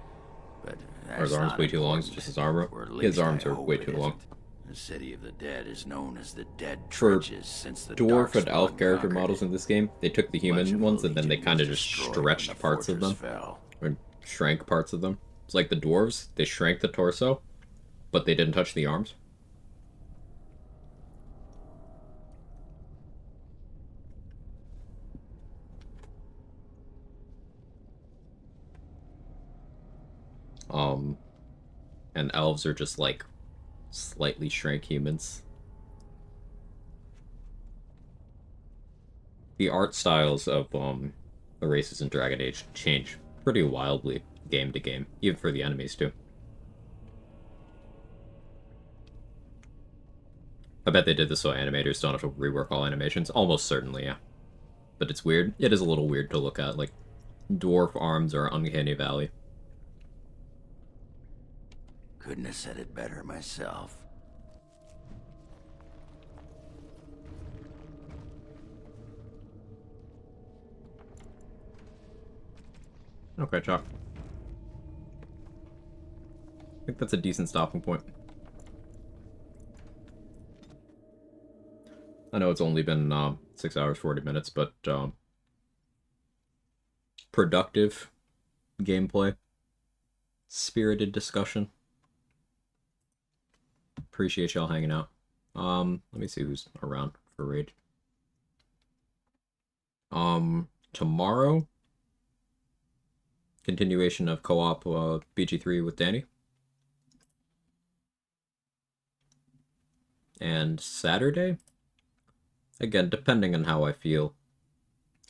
But Are his arms way too long? It's just his armor? His arms are way too long. The city of the dead is known as the Dead For Trenches since the dwarf and elf Darkspawn character conquered models it. in this game, they took the human ones and then they kind of just destroyed stretched when the parts of them. fortress fell. Or shrank parts of them. It's like the dwarves, they shrank the torso, but they didn't touch the arms. And elves are just like slightly shrank humans. The art styles of the races in Dragon Age change pretty wildly game to game, even for the enemies too. I bet they did this so animators don't have to rework all animations. Almost certainly, yeah. But it's weird. It is a little weird to look at. Like, dwarf arms are Uncanny Valley. Couldn't have said it better myself. Okay, Chuck. I think that's a decent stopping point. I know it's only been 6 hours, 40 minutes, but productive gameplay, spirited discussion. Appreciate y'all hanging out. Let me see who's around for raid. Tomorrow, continuation of co-op BG3 with Danny. And Saturday, Again, depending on how I feel.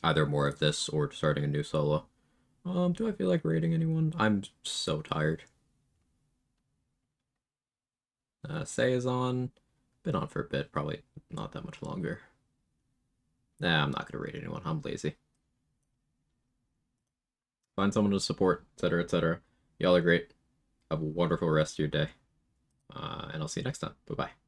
Either more of this or starting a new solo. Do I feel like raiding anyone? I'm so tired. Say is on. Been on for a bit, probably not that much longer. Nah, I'm not gonna raid anyone. I'm lazy. Find someone to support, etc., etc. Y'all are great. Have a wonderful rest of your day. And I'll see you next time. Bye-bye.